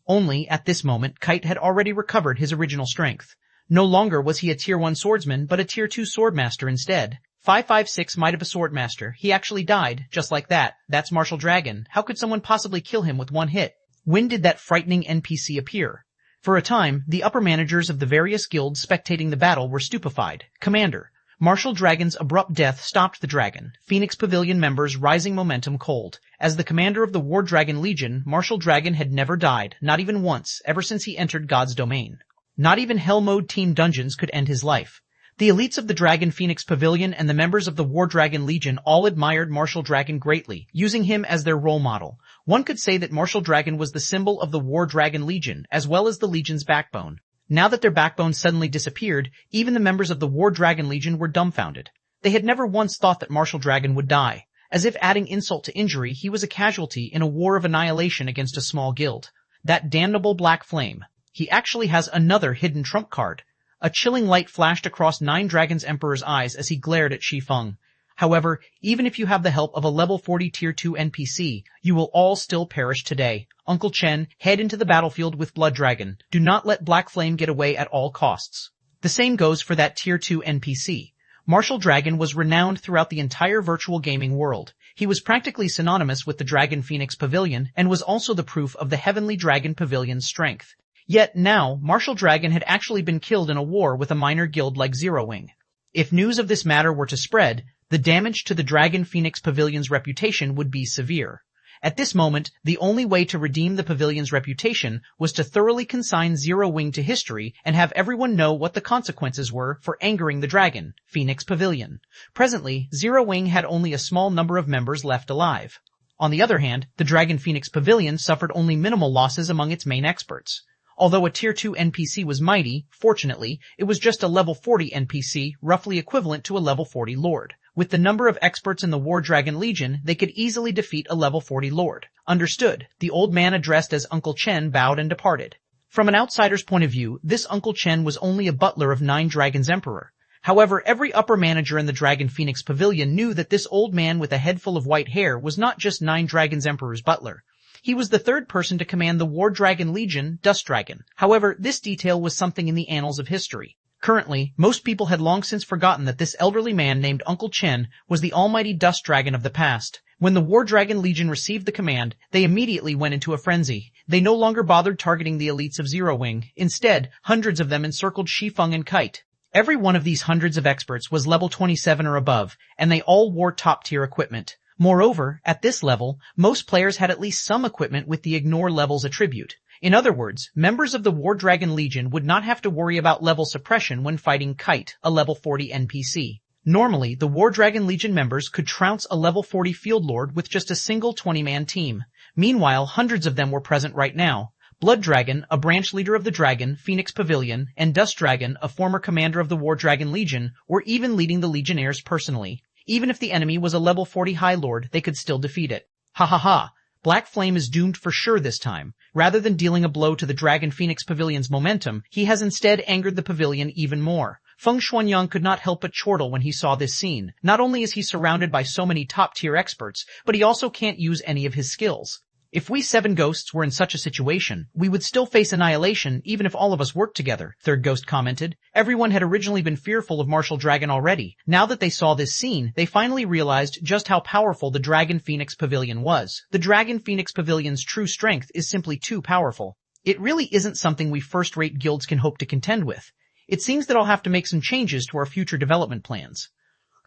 Only, at this moment, Kite had already recovered his original strength. No longer was he a Tier 1 swordsman, but a Tier 2 swordmaster instead. 556 might have a swordmaster. He actually died, just like that. That's Martial Dragon. How could someone possibly kill him with one hit? When did that frightening NPC appear? For a time, the upper managers of the various guilds spectating the battle were stupefied. Commander. Martial Dragon's abrupt death stopped the dragon. Phoenix Pavilion members' rising momentum cold. As the commander of the War Dragon Legion, Martial Dragon had never died, not even once, ever since he entered God's domain. Not even Hell Mode Team Dungeons could end his life. The elites of the Dragon Phoenix Pavilion and the members of the War Dragon Legion all admired Martial Dragon greatly, using him as their role model. One could say that Martial Dragon was the symbol of the War Dragon Legion, as well as the Legion's backbone. Now that their backbone suddenly disappeared, even the members of the War Dragon Legion were dumbfounded. They had never once thought that Martial Dragon would die. As if adding insult to injury, he was a casualty in a war of annihilation against a small guild. That damnable Black Flame. He actually has another hidden trump card. A chilling light flashed across Nine Dragons Emperor's eyes as he glared at Shi Feng. However, even if you have the help of a level 40 tier 2 NPC, you will all still perish today. Uncle Chen, head into the battlefield with Blood Dragon. Do not let Black Flame get away at all costs. The same goes for that tier 2 NPC. Martial Dragon was renowned throughout the entire virtual gaming world. He was practically synonymous with the Dragon Phoenix Pavilion and was also the proof of the Heavenly Dragon Pavilion's strength. Yet now, Martial Dragon had actually been killed in a war with a minor guild like Zero Wing. If news of this matter were to spread, the damage to the Dragon Phoenix Pavilion's reputation would be severe. At this moment, the only way to redeem the pavilion's reputation was to thoroughly consign Zero Wing to history and have everyone know what the consequences were for angering the Dragon Phoenix Pavilion. Presently, Zero Wing had only a small number of members left alive. On the other hand, the Dragon Phoenix Pavilion suffered only minimal losses among its main experts. Although a tier 2 NPC was mighty, fortunately, it was just a level 40 NPC, roughly equivalent to a level 40 lord. With the number of experts in the War Dragon Legion, they could easily defeat a level 40 lord. Understood. The old man addressed as Uncle Chen bowed and departed. From an outsider's point of view, this Uncle Chen was only a butler of 9 Dragons Emperor. However, every upper manager in the Dragon Phoenix Pavilion knew that this old man with a head full of white hair was not just 9 Dragons Emperor's butler. He was the third person to command the War Dragon Legion, Dust Dragon. However, this detail was something in the annals of history. Currently, most people had long since forgotten that this elderly man named Uncle Chen was the almighty Dust Dragon of the past. When the War Dragon Legion received the command, they immediately went into a frenzy. They no longer bothered targeting the elites of Zero Wing. Instead, hundreds of them encircled Shi Feng and Kite. Every one of these hundreds of experts was level 27 or above, and they all wore top-tier equipment. Moreover, at this level, most players had at least some equipment with the Ignore Levels attribute. In other words, members of the War Dragon Legion would not have to worry about level suppression when fighting Kite, a level 40 NPC. Normally, the War Dragon Legion members could trounce a level 40 Field Lord with just a single 20-man team. Meanwhile, hundreds of them were present right now. Blood Dragon, a branch leader of the Dragon Phoenix Pavilion, and Dust Dragon, a former commander of the War Dragon Legion, were even leading the Legionnaires personally. Even if the enemy was a level 40 High Lord, they could still defeat it. Ha ha ha. Black Flame is doomed for sure this time. Rather than dealing a blow to the Dragon Phoenix Pavilion's momentum, he has instead angered the pavilion even more. Feng Xuanyang could not help but chortle when he saw this scene. Not only is he surrounded by so many top-tier experts, but he also can't use any of his skills. If we 7 ghosts were in such a situation, we would still face annihilation even if all of us worked together, Third Ghost commented. Everyone had originally been fearful of Martial Dragon already. Now that they saw this scene, they finally realized just how powerful the Dragon Phoenix Pavilion was. The Dragon Phoenix Pavilion's true strength is simply too powerful. It really isn't something we first-rate guilds can hope to contend with. It seems that I'll have to make some changes to our future development plans.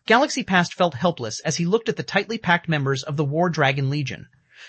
Galaxy Past felt helpless as he looked at the tightly packed members of the War Dragon Legion.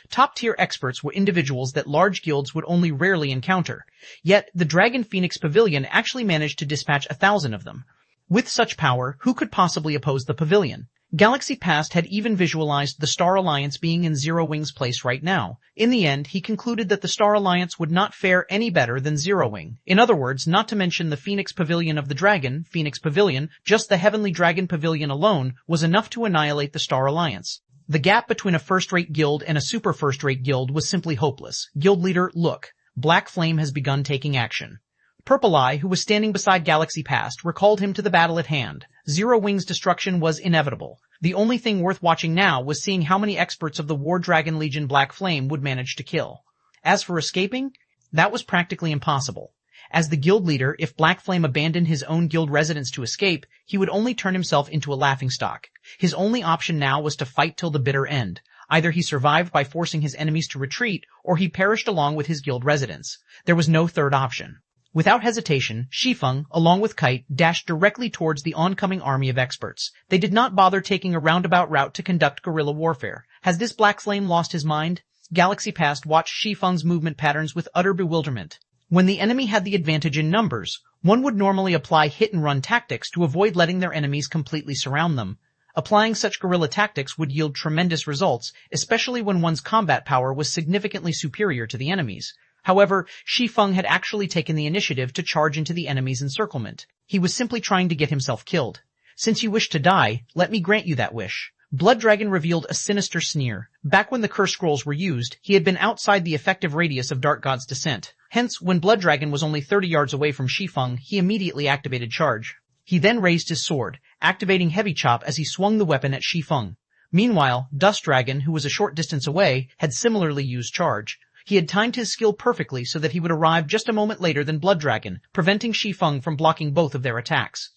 Top-tier experts were individuals that large guilds would only rarely encounter. Yet, the Dragon Phoenix Pavilion actually managed to dispatch 1,000 of them. With such power, who could possibly oppose the pavilion? Galaxy Past had even visualized the Star Alliance being in Zero Wing's place right now. In the end, he concluded that the Star Alliance would not fare any better than Zero Wing. In other words, not to mention the Phoenix Pavilion of the Dragon, Phoenix Pavilion, just the Heavenly Dragon Pavilion alone was enough to annihilate the Star Alliance. The gap between a first-rate guild and a super first-rate guild was simply hopeless. Guild leader, look. Black Flame has begun taking action. Purple Eye, who was standing beside Galaxy Past, recalled him to the battle at hand. Zero Wing's destruction was inevitable. The only thing worth watching now was seeing how many experts of the War Dragon Legion Black Flame would manage to kill. As for escaping, that was practically impossible. As the guild leader, if Black Flame abandoned his own guild residence to escape, he would only turn himself into a laughingstock. His only option now was to fight till the bitter end. Either he survived by forcing his enemies to retreat, or he perished along with his guild residents. There was no third option. Without hesitation, Shi Feng, along with Kite, dashed directly towards the oncoming army of experts. They did not bother taking a roundabout route to conduct guerrilla warfare. Has this Black Flame lost his mind? Galaxy Past watched Shi Feng's movement patterns with utter bewilderment. When the enemy had the advantage in numbers, one would normally apply hit-and-run tactics to avoid letting their enemies completely surround them. Applying such guerrilla tactics would yield tremendous results, especially when one's combat power was significantly superior to the enemy's. However, Shi Feng had actually taken the initiative to charge into the enemy's encirclement. He was simply trying to get himself killed. Since you wish to die, let me grant you that wish. Blood Dragon revealed a sinister sneer. Back when the curse scrolls were used, he had been outside the effective radius of Dark God's descent. Hence, when Blood Dragon was only 30 yards away from Shi Feng, he immediately activated charge. He then raised his sword. activating Heavy Chop as he swung the weapon at Shi Feng. Meanwhile, Dust Dragon, who was a short distance away, had similarly used Charge. He had timed his skill perfectly so that he would arrive just a moment later than Blood Dragon, preventing Shi Feng from blocking both of their attacks.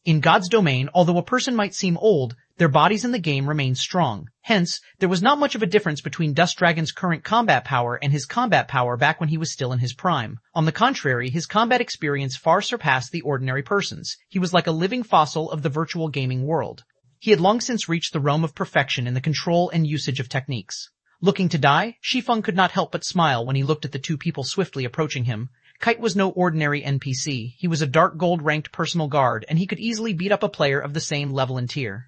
In God's domain, although a person might seem old, their bodies in the game remain strong. Hence, there was not much of a difference between Dust Dragon's current combat power and his combat power back when he was still in his prime. On the contrary, his combat experience far surpassed the ordinary person's. He was like a living fossil of the virtual gaming world. He had long since reached the realm of perfection in the control and usage of techniques. Looking to die, Shi Feng could not help but smile when he looked at the two people swiftly approaching him. Kite was no ordinary NPC. He was a dark gold-ranked personal guard, and he could easily beat up a player of the same level and tier.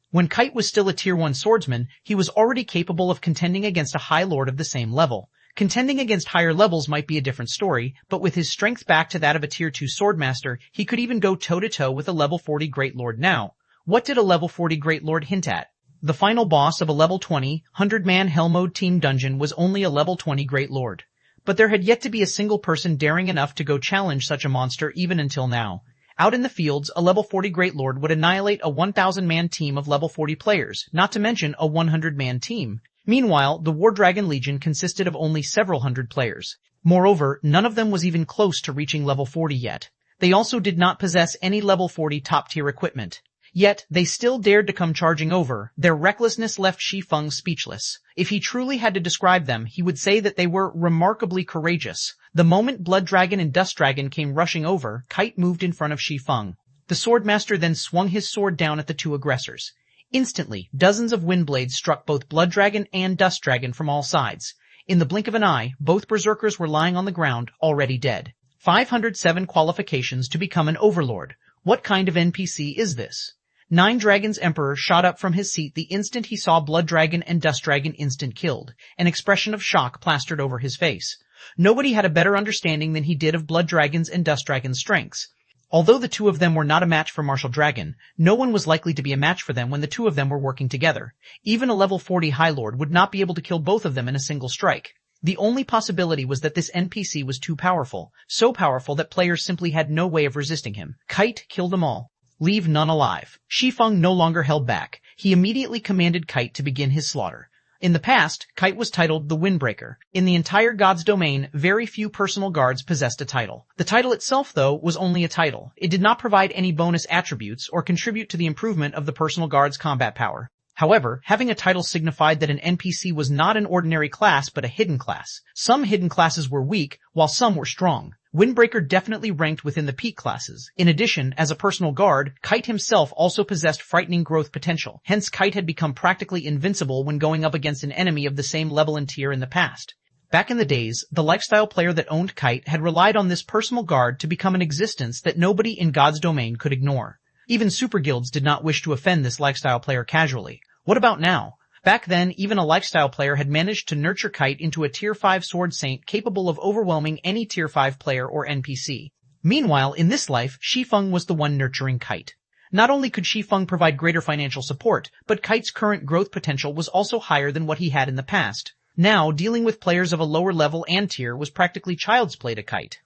When Kite was still a Tier 1 swordsman, he was already capable of contending against a High Lord of the same level. Contending against higher levels might be a different story, but with his strength back to that of a Tier 2 swordmaster, he could even go toe-to-toe with a level 40 Great Lord now. What did a level 40 Great Lord hint at? The final boss of a level 20, 100-man Hell Mode team dungeon was only a level 20 Great Lord. But there had yet to be a single person daring enough to go challenge such a monster even until now. Out in the fields, a level 40 Great Lord would annihilate a 1,000-man team of level 40 players, not to mention a 100-man team. Meanwhile, the War Dragon Legion consisted of only several hundred players. Moreover, none of them was even close to reaching level 40 yet. They also did not possess any level 40 top-tier equipment. Yet, they still dared to come charging over. Their recklessness left Shi Feng speechless. If he truly had to describe them, he would say that they were remarkably courageous. The moment Blood Dragon and Dust Dragon came rushing over, Kite moved in front of Shi Feng. The Swordmaster then swung his sword down at the two aggressors. Instantly, dozens of wind blades struck both Blood Dragon and Dust Dragon from all sides. In the blink of an eye, both berserkers were lying on the ground, already dead. 507 qualifications to become an overlord. What kind of NPC is this? Nine Dragons Emperor shot up from his seat the instant he saw Blood Dragon and Dust Dragon instant killed. An expression of shock plastered over his face. Nobody had a better understanding than he did of Blood Dragon's and Dust Dragon's strengths. Although the two of them were not a match for Martial Dragon, no one was likely to be a match for them when the two of them were working together. Even a level 40 High Lord would not be able to kill both of them in a single strike. The only possibility was that this NPC was too powerful, so powerful that players simply had no way of resisting him. Kite killed them all. Leave none alive. Shi Feng no longer held back. He immediately commanded Kite to begin his slaughter. In the past, Kite was titled the Windbreaker. In the entire God's domain, very few personal guards possessed a title. The title itself, though, was only a title. It did not provide any bonus attributes or contribute to the improvement of the personal guard's combat power. However, having a title signified that an NPC was not an ordinary class but a hidden class. Some hidden classes were weak, while some were strong. Windbreaker definitely ranked within the peak classes. In addition, as a personal guard, Kite himself also possessed frightening growth potential. Hence, Kite had become practically invincible when going up against an enemy of the same level and tier in the past. Back in the days, the lifestyle player that owned Kite had relied on this personal guard to become an existence that nobody in God's domain could ignore. Even super guilds did not wish to offend this lifestyle player casually. What about now? Back then, even a lifestyle player had managed to nurture Kite into a Tier 5 Sword Saint capable of overwhelming any Tier 5 player or NPC. Meanwhile, in this life, Shi Feng was the one nurturing Kite. Not only could Shi Feng provide greater financial support, but Kite's current growth potential was also higher than what he had in the past. Now, dealing with players of a lower level and tier was practically child's play to Kite.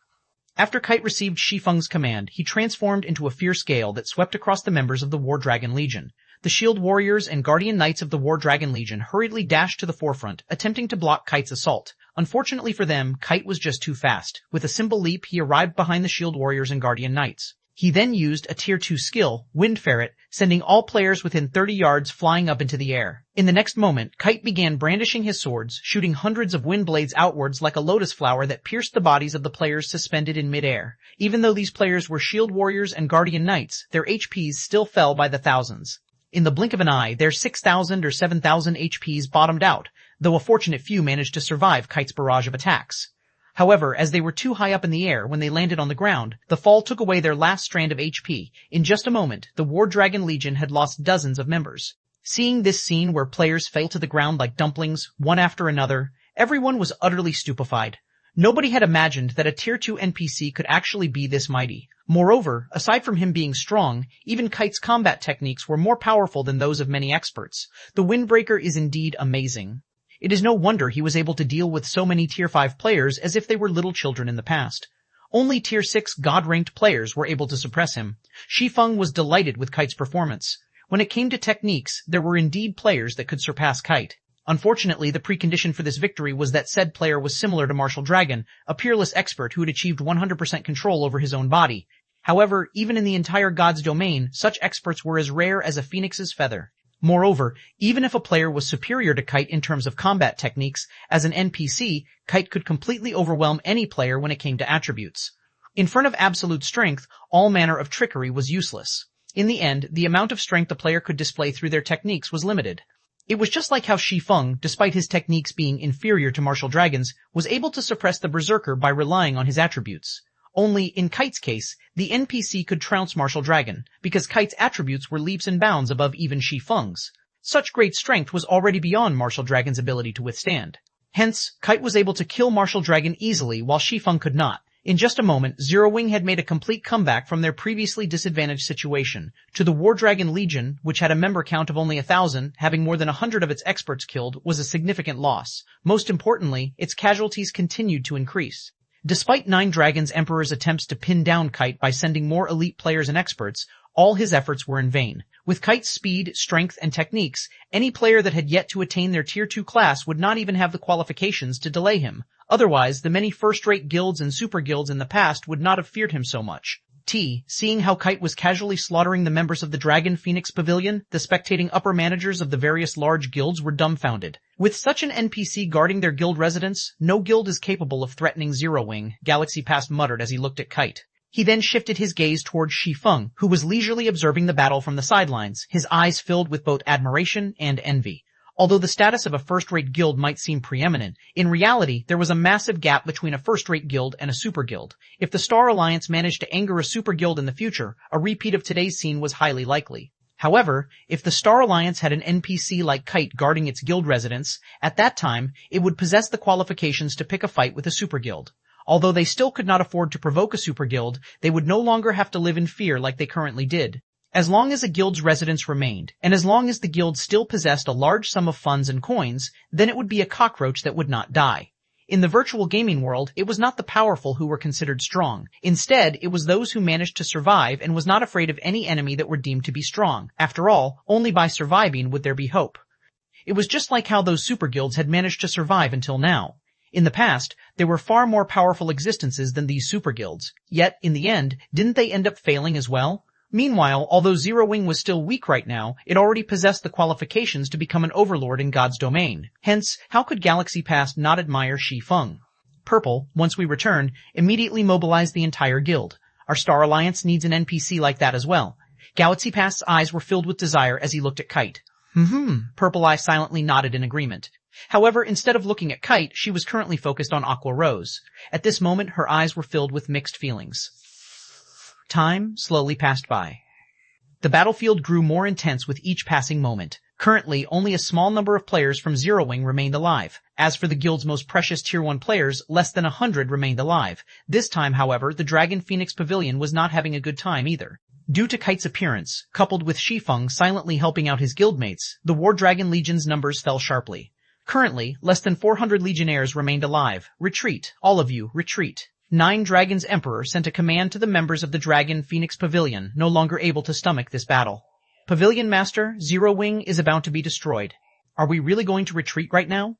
After Kite received Shi Feng's command, he transformed into a fierce gale that swept across the members of the War Dragon Legion. The Shield Warriors and Guardian Knights of the War Dragon Legion hurriedly dashed to the forefront, attempting to block Kite's assault. Unfortunately for them, Kite was just too fast. With a simple leap, he arrived behind the Shield Warriors and Guardian Knights. He then used a Tier 2 skill, Wind Ferret, sending all players within 30 yards flying up into the air. In the next moment, Kite began brandishing his swords, shooting hundreds of wind blades outwards like a lotus flower that pierced the bodies of the players suspended in midair. Even though these players were Shield Warriors and Guardian Knights, their HPs still fell by the thousands. In the blink of an eye, their 6,000 or 7,000 HPs bottomed out, though a fortunate few managed to survive Kite's barrage of attacks. However, as they were too high up in the air when they landed on the ground, the fall took away their last strand of HP. In just a moment, the War Dragon Legion had lost dozens of members. Seeing this scene where players fell to the ground like dumplings, one after another, everyone was utterly stupefied. Nobody had imagined that a Tier 2 NPC could actually be this mighty. Moreover, aside from him being strong, even Kite's combat techniques were more powerful than those of many experts. The Windbreaker is indeed amazing. It is no wonder he was able to deal with so many Tier 5 players as if they were little children in the past. Only Tier 6 God-ranked players were able to suppress him. Shi Feng was delighted with Kite's performance. When it came to techniques, there were indeed players that could surpass Kite. Unfortunately, the precondition for this victory was that said player was similar to Martial Dragon, a peerless expert who had achieved 100% control over his own body. However, even in the entire God's domain, such experts were as rare as a phoenix's feather. Moreover, even if a player was superior to Kite in terms of combat techniques, as an NPC, Kite could completely overwhelm any player when it came to attributes. In front of absolute strength, all manner of trickery was useless. In the end, the amount of strength a player could display through their techniques was limited. It was just like how Shi Feng, despite his techniques being inferior to Martial Dragon's, was able to suppress the Berserker by relying on his attributes. Only, in Kite's case, the NPC could trounce Martial Dragon, because Kite's attributes were leaps and bounds above even Shi Feng's. Such great strength was already beyond Martial Dragon's ability to withstand. Hence, Kite was able to kill Martial Dragon easily while Shi Feng could not. In just a moment, Zero Wing had made a complete comeback from their previously disadvantaged situation. To the War Dragon Legion, which had a member count of only 1,000, having more than 100 of its experts killed, was a significant loss. Most importantly, its casualties continued to increase. Despite Nine Dragons Emperor's attempts to pin down Kite by sending more elite players and experts, all his efforts were in vain. With Kite's speed, strength, and techniques, any player that had yet to attain their Tier 2 class would not even have the qualifications to delay him. Otherwise, the many first-rate guilds and super guilds in the past would not have feared him so much. Seeing how Kite was casually slaughtering the members of the Dragon Phoenix Pavilion, the spectating upper managers of the various large guilds were dumbfounded. With such an NPC guarding their guild residence, no guild is capable of threatening Zero Wing, Galaxy Pass muttered as he looked at Kite. He then shifted his gaze towards Shi Feng, who was leisurely observing the battle from the sidelines, his eyes filled with both admiration and envy. Although the status of a first-rate guild might seem preeminent, in reality there was a massive gap between a first-rate guild and a super guild. If the Star Alliance managed to anger a super guild in the future, a repeat of today's scene was highly likely. However, if the Star Alliance had an NPC like Kite guarding its guild residence, at that time it would possess the qualifications to pick a fight with a super guild. Although they still could not afford to provoke a super guild, they would no longer have to live in fear like they currently did. As long as a guild's residence remained, and as long as the guild still possessed a large sum of funds and coins, then it would be a cockroach that would not die. In the virtual gaming world, it was not the powerful who were considered strong. Instead, it was those who managed to survive and was not afraid of any enemy that were deemed to be strong. After all, only by surviving would there be hope. It was just like how those super guilds had managed to survive until now. In the past, there were far more powerful existences than these super guilds. Yet, in the end, didn't they end up failing as well? Meanwhile, although Zero Wing was still weak right now, it already possessed the qualifications to become an overlord in God's domain. Hence, how could Galaxy Pass not admire Shi Feng? Purple, once we return, immediately mobilized the entire guild. Our Star Alliance needs an NPC like that as well. Galaxy Pass's eyes were filled with desire as he looked at Kite. Purple Eye silently nodded in agreement. However, instead of looking at Kite, she was currently focused on Aqua Rose. At this moment, her eyes were filled with mixed feelings. Time slowly passed by. The battlefield grew more intense with each passing moment. Currently, only a small number of players from Zero Wing remained alive. As for the guild's most precious Tier 1 players, less than 100 remained alive. This time, however, the Dragon Phoenix Pavilion was not having a good time either. Due to Kite's appearance, coupled with Shi Feng silently helping out his guildmates, the War Dragon Legion's numbers fell sharply. Currently, less than 400 legionnaires remained alive. Retreat, all of you, retreat. Nine Dragons Emperor sent a command to the members of the Dragon Phoenix Pavilion, no longer able to stomach this battle. Pavilion Master, Zero Wing is about to be destroyed. Are we really going to retreat right now?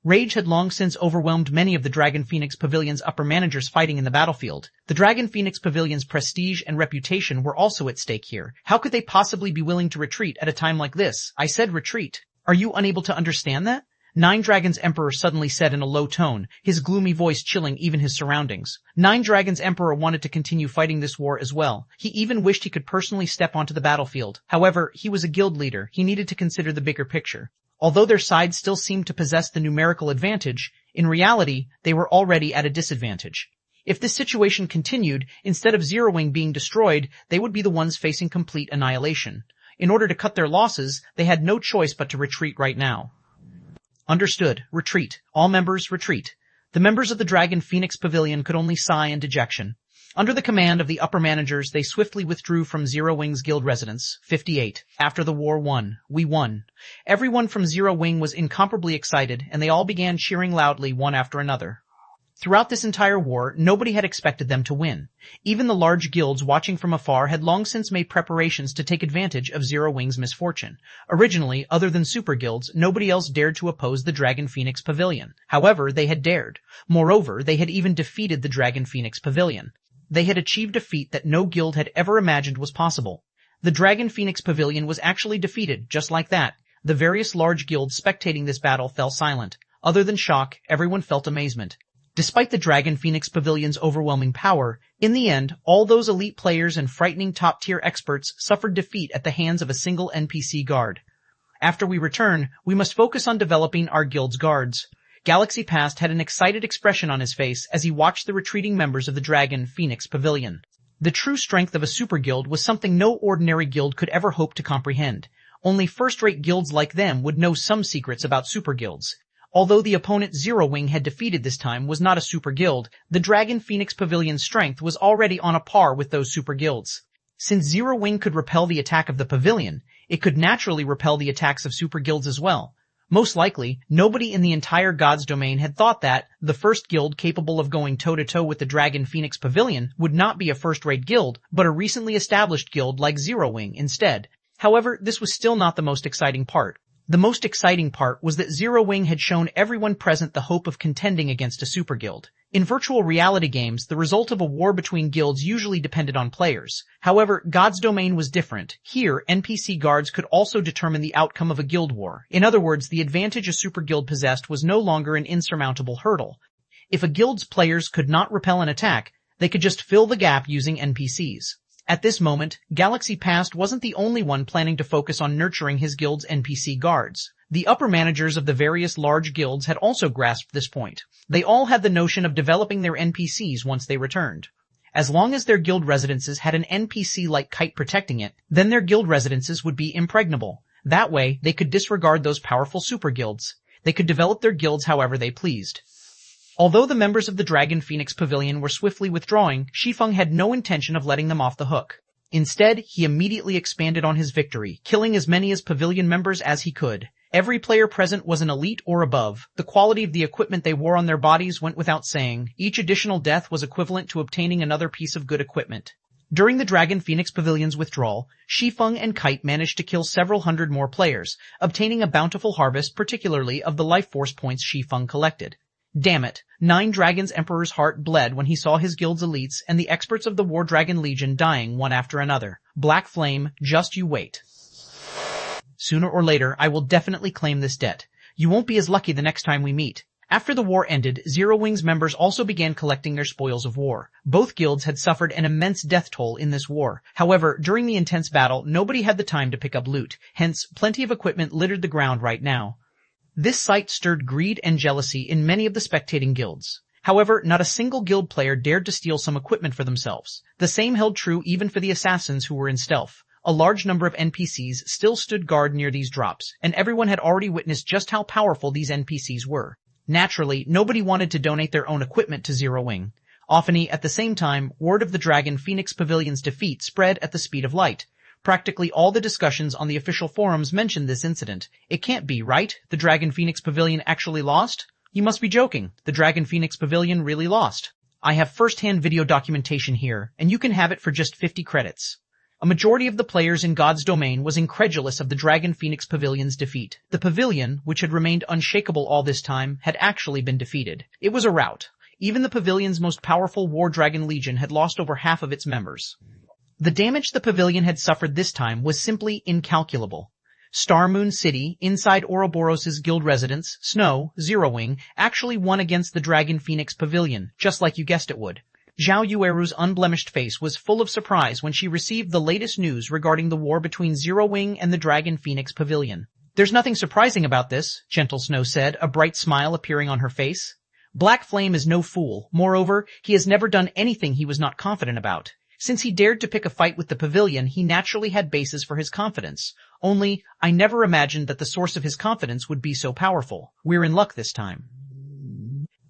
Rage had long since overwhelmed many of the Dragon Phoenix Pavilion's upper managers fighting in the battlefield. The Dragon Phoenix Pavilion's prestige and reputation were also at stake here. How could they possibly be willing to retreat at a time like this? I said retreat. Are you unable to understand that? Nine Dragons Emperor suddenly said in a low tone, his gloomy voice chilling even his surroundings. Nine Dragons Emperor wanted to continue fighting this war as well. He even wished he could personally step onto the battlefield. However, he was a guild leader. He needed to consider the bigger picture. Although their side still seemed to possess the numerical advantage, in reality, they were already at a disadvantage. If this situation continued, instead of Zero Wing being destroyed, they would be the ones facing complete annihilation. In order to cut their losses, they had no choice but to retreat right now. Understood. Retreat. All members retreat. The members of the Dragon Phoenix Pavilion could only sigh in dejection. Under the command of the upper managers, they swiftly withdrew from Zero Wing's guild residence. 58. After the war won. We won. Everyone from Zero Wing was incomparably excited, and they all began cheering loudly one after another. Throughout this entire war, nobody had expected them to win. Even the large guilds watching from afar had long since made preparations to take advantage of Zero Wing's misfortune. Originally, other than super guilds, nobody else dared to oppose the Dragon Phoenix Pavilion. However, they had dared. Moreover, they had even defeated the Dragon Phoenix Pavilion. They had achieved a feat that no guild had ever imagined was possible. The Dragon Phoenix Pavilion was actually defeated, just like that. The various large guilds spectating this battle fell silent. Other than shock, everyone felt amazement. Despite the Dragon Phoenix Pavilion's overwhelming power, in the end, all those elite players and frightening top-tier experts suffered defeat at the hands of a single NPC guard. After we return, we must focus on developing our guild's guards. Galaxy Past had an excited expression on his face as he watched the retreating members of the Dragon Phoenix Pavilion. The true strength of a super guild was something no ordinary guild could ever hope to comprehend. Only first-rate guilds like them would know some secrets about super guilds. Although the opponent Zero Wing had defeated this time was not a super guild, the Dragon Phoenix Pavilion's strength was already on a par with those super guilds. Since Zero Wing could repel the attack of the pavilion, it could naturally repel the attacks of super guilds as well. Most likely, nobody in the entire God's domain had thought that the first guild capable of going toe-to-toe with the Dragon Phoenix Pavilion would not be a first-rate guild, but a recently established guild like Zero Wing instead. However, this was still not the most exciting part. The most exciting part was that Zero Wing had shown everyone present the hope of contending against a super guild. In virtual reality games, the result of a war between guilds usually depended on players. However, God's domain was different. Here, NPC guards could also determine the outcome of a guild war. In other words, the advantage a super guild possessed was no longer an insurmountable hurdle. If a guild's players could not repel an attack, they could just fill the gap using NPCs. At this moment, Galaxy Past wasn't the only one planning to focus on nurturing his guild's NPC guards. The upper managers of the various large guilds had also grasped this point. They all had the notion of developing their NPCs once they returned. As long as their guild residences had an NPC like Kite protecting it, then their guild residences would be impregnable. That way, they could disregard those powerful super guilds. They could develop their guilds however they pleased. Although the members of the Dragon Phoenix Pavilion were swiftly withdrawing, Shi Feng had no intention of letting them off the hook. Instead, he immediately expanded on his victory, killing as many as pavilion members as he could. Every player present was an elite or above. The quality of the equipment they wore on their bodies went without saying. Each additional death was equivalent to obtaining another piece of good equipment. During the Dragon Phoenix Pavilion's withdrawal, Shi Feng and Kite managed to kill several hundred more players, obtaining a bountiful harvest particularly of the life force points Shi Feng collected. Damn it, Nine Dragons' Emperor's heart bled when he saw his guild's elites and the experts of the War Dragon Legion dying one after another. Black Flame, just you wait. Sooner or later, I will definitely claim this debt. You won't be as lucky the next time we meet. After the war ended, Zero Wing's members also began collecting their spoils of war. Both guilds had suffered an immense death toll in this war. However, during the intense battle, nobody had the time to pick up loot. Hence, plenty of equipment littered the ground right now. This sight stirred greed and jealousy in many of the spectating guilds. However, not a single guild player dared to steal some equipment for themselves. The same held true even for the assassins who were in stealth. A large number of NPCs still stood guard near these drops, and everyone had already witnessed just how powerful these NPCs were. Naturally, nobody wanted to donate their own equipment to Zero Wing. Often, at the same time, word of the Dragon Phoenix Pavilion's defeat spread at the speed of light. Practically all the discussions on the official forums mentioned this incident. It can't be, right? The Dragon Phoenix Pavilion actually lost? You must be joking. The Dragon Phoenix Pavilion really lost. I have first-hand video documentation here, and you can have it for just 50 credits. A majority of the players in God's domain was incredulous of the Dragon Phoenix Pavilion's defeat. The pavilion, which had remained unshakable all this time, had actually been defeated. It was a rout. Even the pavilion's most powerful War Dragon Legion had lost over half of its members. The damage the pavilion had suffered this time was simply incalculable. Star Moon City, inside Ouroboros' guild residence, Snow, Zero Wing, actually won against the Dragon Phoenix Pavilion, just like you guessed it would. Zhao Yueru's unblemished face was full of surprise when she received the latest news regarding the war between Zero Wing and the Dragon Phoenix Pavilion. There's nothing surprising about this, Gentle Snow said, a bright smile appearing on her face. Black Flame is no fool. Moreover, he has never done anything he was not confident about. Since he dared to pick a fight with the pavilion, he naturally had basis for his confidence. Only, I never imagined that the source of his confidence would be so powerful. We're in luck this time.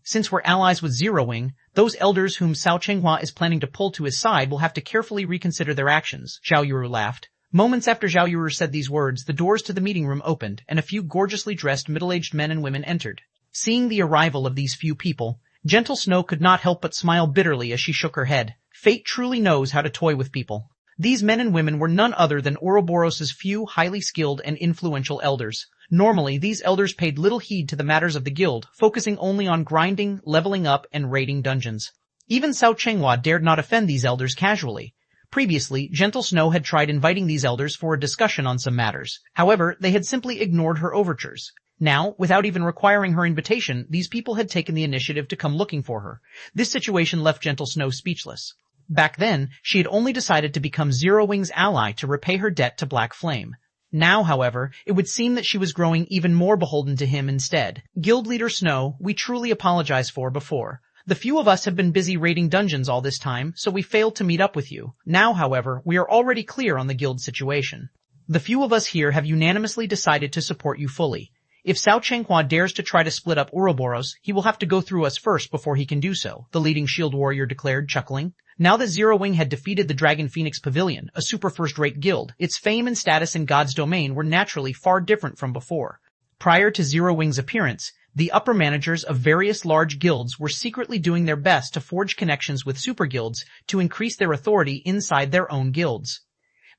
Since we're allies with Zero Wing, those elders whom Cao Chenghua is planning to pull to his side will have to carefully reconsider their actions, Zhao Yuru laughed. Moments after Zhao Yuru said these words, the doors to the meeting room opened, and a few gorgeously dressed middle-aged men and women entered. Seeing the arrival of these few people, Gentle Snow could not help but smile bitterly as she shook her head. Fate truly knows how to toy with people. These men and women were none other than Ouroboros's few highly skilled and influential elders. Normally, these elders paid little heed to the matters of the guild, focusing only on grinding, leveling up, and raiding dungeons. Even Cao Chenghua dared not offend these elders casually. Previously, Gentle Snow had tried inviting these elders for a discussion on some matters. However, they had simply ignored her overtures. Now, without even requiring her invitation, these people had taken the initiative to come looking for her. This situation left Gentle Snow speechless. Back then, she had only decided to become Zero Wing's ally to repay her debt to Black Flame. Now, however, it would seem that she was growing even more beholden to him instead. Guild Leader Snow, we truly apologize for before. The few of us have been busy raiding dungeons all this time, so we failed to meet up with you. Now, however, we are already clear on the guild situation. The few of us here have unanimously decided to support you fully. If Cao Chenghua dares to try to split up Ouroboros, he will have to go through us first before he can do so, the leading shield warrior declared, chuckling. Now that Zero Wing had defeated the Dragon Phoenix Pavilion, a super first-rate guild, its fame and status in God's domain were naturally far different from before. Prior to Zero Wing's appearance, the upper managers of various large guilds were secretly doing their best to forge connections with super guilds to increase their authority inside their own guilds.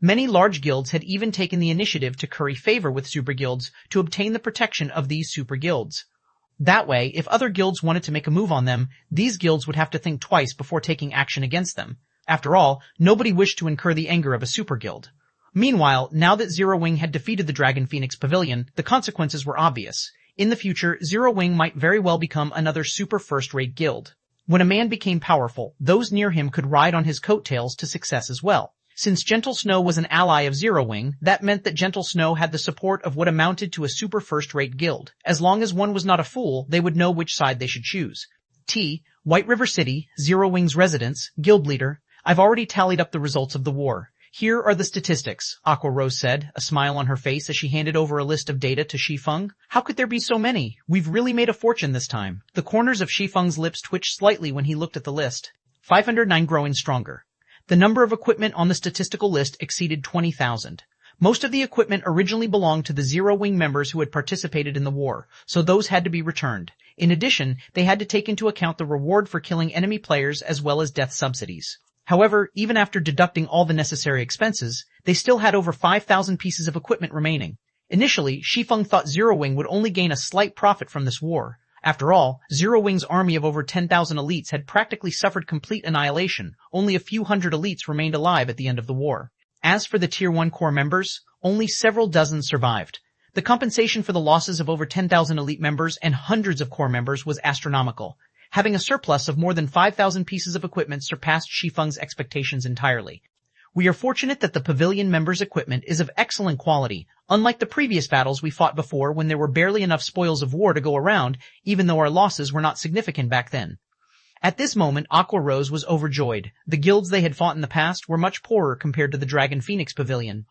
Many large guilds had even taken the initiative to curry favor with super guilds to obtain the protection of these super guilds. That way, if other guilds wanted to make a move on them, these guilds would have to think twice before taking action against them. After all, nobody wished to incur the anger of a super guild. Meanwhile, now that Zero Wing had defeated the Dragon Phoenix Pavilion, the consequences were obvious. In the future, Zero Wing might very well become another super first-rate guild. When a man became powerful, those near him could ride on his coattails to success as well. Since Gentle Snow was an ally of Zero Wing, that meant that Gentle Snow had the support of what amounted to a super first-rate guild. As long as one was not a fool, they would know which side they should choose. White River City, Zero Wing's residence, guild leader. I've already tallied up the results of the war. Here are the statistics, Aqua Rose said, a smile on her face as she handed over a list of data to Shi Feng. How could there be so many? We've really made a fortune this time. The corners of Shi Feng's lips twitched slightly when he looked at the list. 509 growing stronger. The number of equipment on the statistical list exceeded 20,000. Most of the equipment originally belonged to the Zero Wing members who had participated in the war, so those had to be returned. In addition, they had to take into account the reward for killing enemy players as well as death subsidies. However, even after deducting all the necessary expenses, they still had over 5,000 pieces of equipment remaining. Initially, Shi Feng thought Zero Wing would only gain a slight profit from this war. After all, Zero Wing's army of over 10,000 elites had practically suffered complete annihilation. Only a few hundred elites remained alive at the end of the war. As for the Tier 1 core members, only several dozen survived. The compensation for the losses of over 10,000 elite members and hundreds of core members was astronomical. Having a surplus of more than 5,000 pieces of equipment surpassed Shi Feng's expectations entirely. We are fortunate that the pavilion members' equipment is of excellent quality, unlike the previous battles we fought before when there were barely enough spoils of war to go around, even though our losses were not significant back then. At this moment, Aqua Rose was overjoyed. The guilds they had fought in the past were much poorer compared to the Dragon Phoenix Pavilion.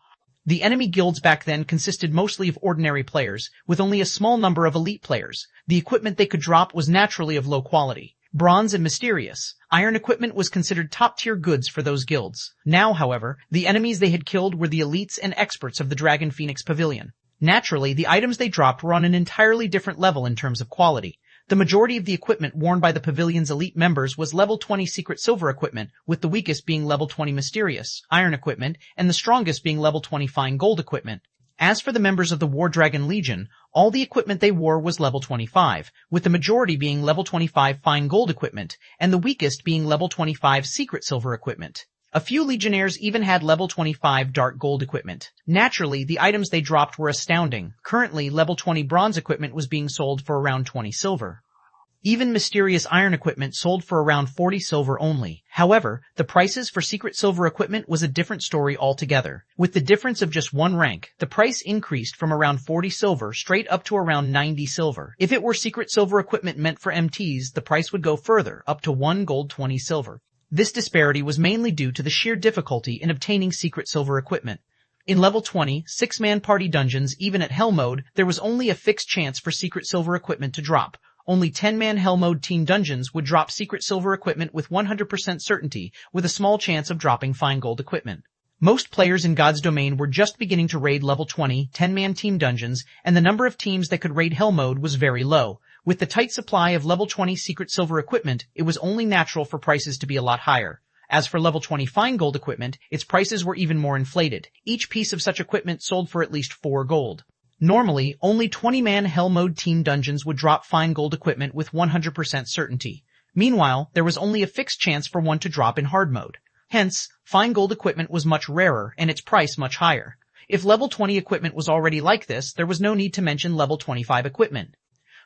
The enemy guilds back then consisted mostly of ordinary players, with only a small number of elite players. The equipment they could drop was naturally of low quality. Bronze and mysterious. Iron equipment was considered top-tier goods for those guilds. Now, however, the enemies they had killed were the elites and experts of the Dragon Phoenix Pavilion. Naturally, the items they dropped were on an entirely different level in terms of quality. The majority of the equipment worn by the pavilion's elite members was level 20 secret silver equipment, with the weakest being level 20 mysterious iron equipment, and the strongest being level 20 fine gold equipment. As for the members of the War Dragon Legion, all the equipment they wore was level 25, with the majority being level 25 fine gold equipment, and the weakest being level 25 secret silver equipment. A few legionnaires even had level 25 dark gold equipment. Naturally, the items they dropped were astounding. Currently, level 20 bronze equipment was being sold for around 20 silver. Even mysterious iron equipment sold for around 40 silver only. However, the prices for secret silver equipment was a different story altogether. With the difference of just one rank, the price increased from around 40 silver straight up to around 90 silver. If it were secret silver equipment meant for MTs, the price would go further, up to 1 gold 20 silver. This disparity was mainly due to the sheer difficulty in obtaining secret silver equipment. In level 20, 6-man party dungeons, even at Hell mode, there was only a fixed chance for secret silver equipment to drop. Only 10-man Hell mode team dungeons would drop secret silver equipment with 100% certainty, with a small chance of dropping fine gold equipment. Most players in God's Domain were just beginning to raid level 20, 10-man team dungeons, and the number of teams that could raid Hell mode was very low. With the tight supply of level 20 secret silver equipment, it was only natural for prices to be a lot higher. As for level 20 fine gold equipment, its prices were even more inflated. Each piece of such equipment sold for at least 4 gold. Normally, only 20-man Hell Mode team dungeons would drop fine gold equipment with 100% certainty. Meanwhile, there was only a fixed chance for one to drop in hard mode. Hence, fine gold equipment was much rarer and its price much higher. If level 20 equipment was already like this, there was no need to mention level 25 equipment.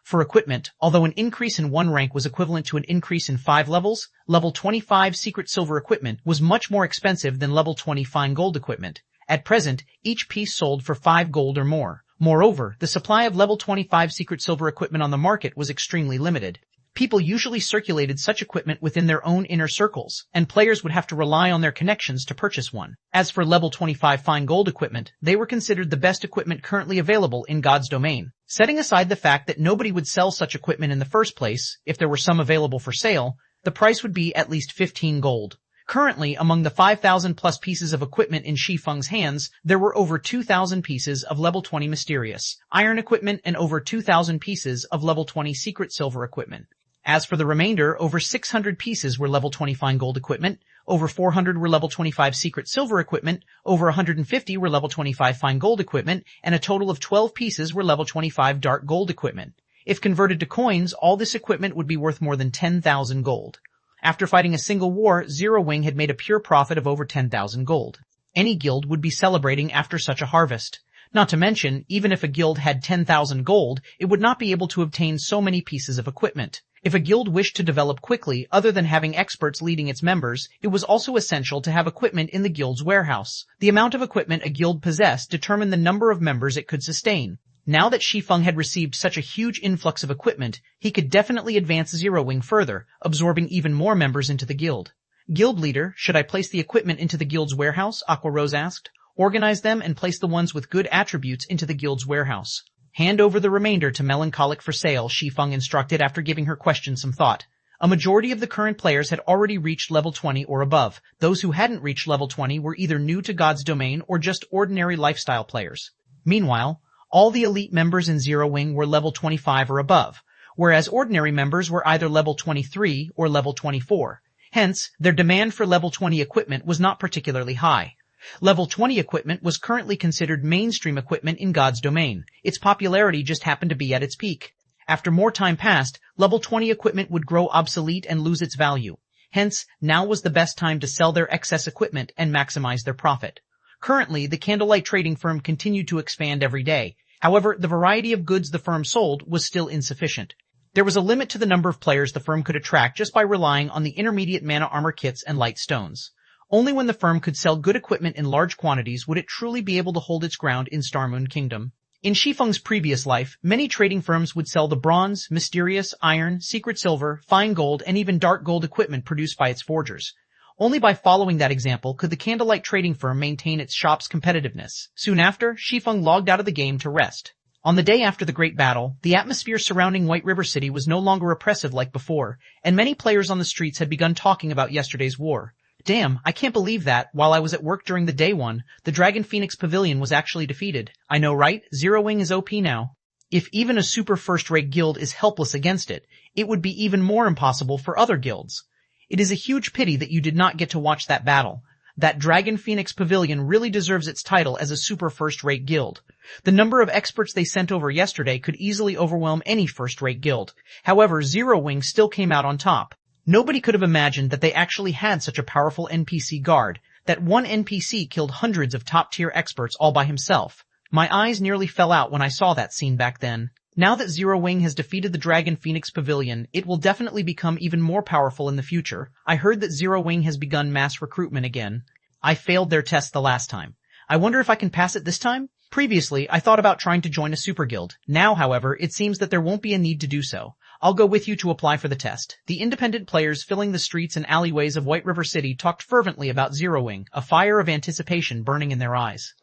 For equipment, although an increase in 1 rank was equivalent to an increase in 5 levels, level 25 secret silver equipment was much more expensive than level 20 fine gold equipment. At present, each piece sold for 5 gold or more. Moreover, the supply of level 25 secret silver equipment on the market was extremely limited. People usually circulated such equipment within their own inner circles, and players would have to rely on their connections to purchase one. As for level 25 fine gold equipment, they were considered the best equipment currently available in God's domain. Setting aside the fact that nobody would sell such equipment in the first place, if there were some available for sale, the price would be at least 15 gold. Currently, among the 5,000 plus pieces of equipment in Shi Feng's hands, there were over 2,000 pieces of level 20 mysterious iron equipment and over 2,000 pieces of level 20 secret silver equipment. As for the remainder, over 600 pieces were level 20 fine gold equipment, over 400 were level 25 secret silver equipment, over 150 were level 25 fine gold equipment, and a total of 12 pieces were level 25 dark gold equipment. If converted to coins, all this equipment would be worth more than 10,000 gold. After fighting a single war, Zero Wing had made a pure profit of over 10,000 gold. Any guild would be celebrating after such a harvest. Not to mention, even if a guild had 10,000 gold, it would not be able to obtain so many pieces of equipment. If a guild wished to develop quickly, other than having experts leading its members, it was also essential to have equipment in the guild's warehouse. The amount of equipment a guild possessed determined the number of members it could sustain. Now that Shi Feng had received such a huge influx of equipment, he could definitely advance Zero Wing further, absorbing even more members into the guild. Guild leader, should I place the equipment into the guild's warehouse? Aqua Rose asked. Organize them and place the ones with good attributes into the guild's warehouse. Hand over the remainder to Melancholic for sale, Shi Feng instructed after giving her question some thought. A majority of the current players had already reached level 20 or above. Those who hadn't reached level 20 were either new to God's domain or just ordinary lifestyle players. Meanwhile, all the elite members in Zero Wing were level 25 or above, whereas ordinary members were either level 23 or level 24. Hence, their demand for level 20 equipment was not particularly high. Level 20 equipment was currently considered mainstream equipment in God's domain. Its popularity just happened to be at its peak. After more time passed, level 20 equipment would grow obsolete and lose its value. Hence, now was the best time to sell their excess equipment and maximize their profit. Currently, the Candlelight Trading Firm continued to expand every day. However, the variety of goods the firm sold was still insufficient. There was a limit to the number of players the firm could attract just by relying on the intermediate mana armor kits and light stones. Only when the firm could sell good equipment in large quantities would it truly be able to hold its ground in Starmoon Kingdom. In Shi Feng's previous life, many trading firms would sell the bronze, mysterious, iron, secret silver, fine gold, and even dark gold equipment produced by its forgers. Only by following that example could the Candlelight Trading Firm maintain its shop's competitiveness. Soon after, Shi Feng logged out of the game to rest. On the day after the Great Battle, the atmosphere surrounding White River City was no longer oppressive like before, and many players on the streets had begun talking about yesterday's war. Damn, I can't believe that, while I was at work during the day one, the Dragon Phoenix Pavilion was actually defeated. I know, right? Zero Wing is OP now. If even a super first-rate guild is helpless against it, it would be even more impossible for other guilds. It is a huge pity that you did not get to watch that battle. That Dragon Phoenix Pavilion really deserves its title as a super first-rate guild. The number of experts they sent over yesterday could easily overwhelm any first-rate guild. However, Zero Wing still came out on top. Nobody could have imagined that they actually had such a powerful NPC guard, that one NPC killed hundreds of top-tier experts all by himself. My eyes nearly fell out when I saw that scene back then. Now that Zero Wing has defeated the Dragon Phoenix Pavilion, it will definitely become even more powerful in the future. I heard that Zero Wing has begun mass recruitment again. I failed their test the last time. I wonder if I can pass it this time? Previously, I thought about trying to join a super guild. Now, however, it seems that there won't be a need to do so. I'll go with you to apply for the test. The independent players filling the streets and alleyways of White River City talked fervently about Zero Wing, a fire of anticipation burning in their eyes.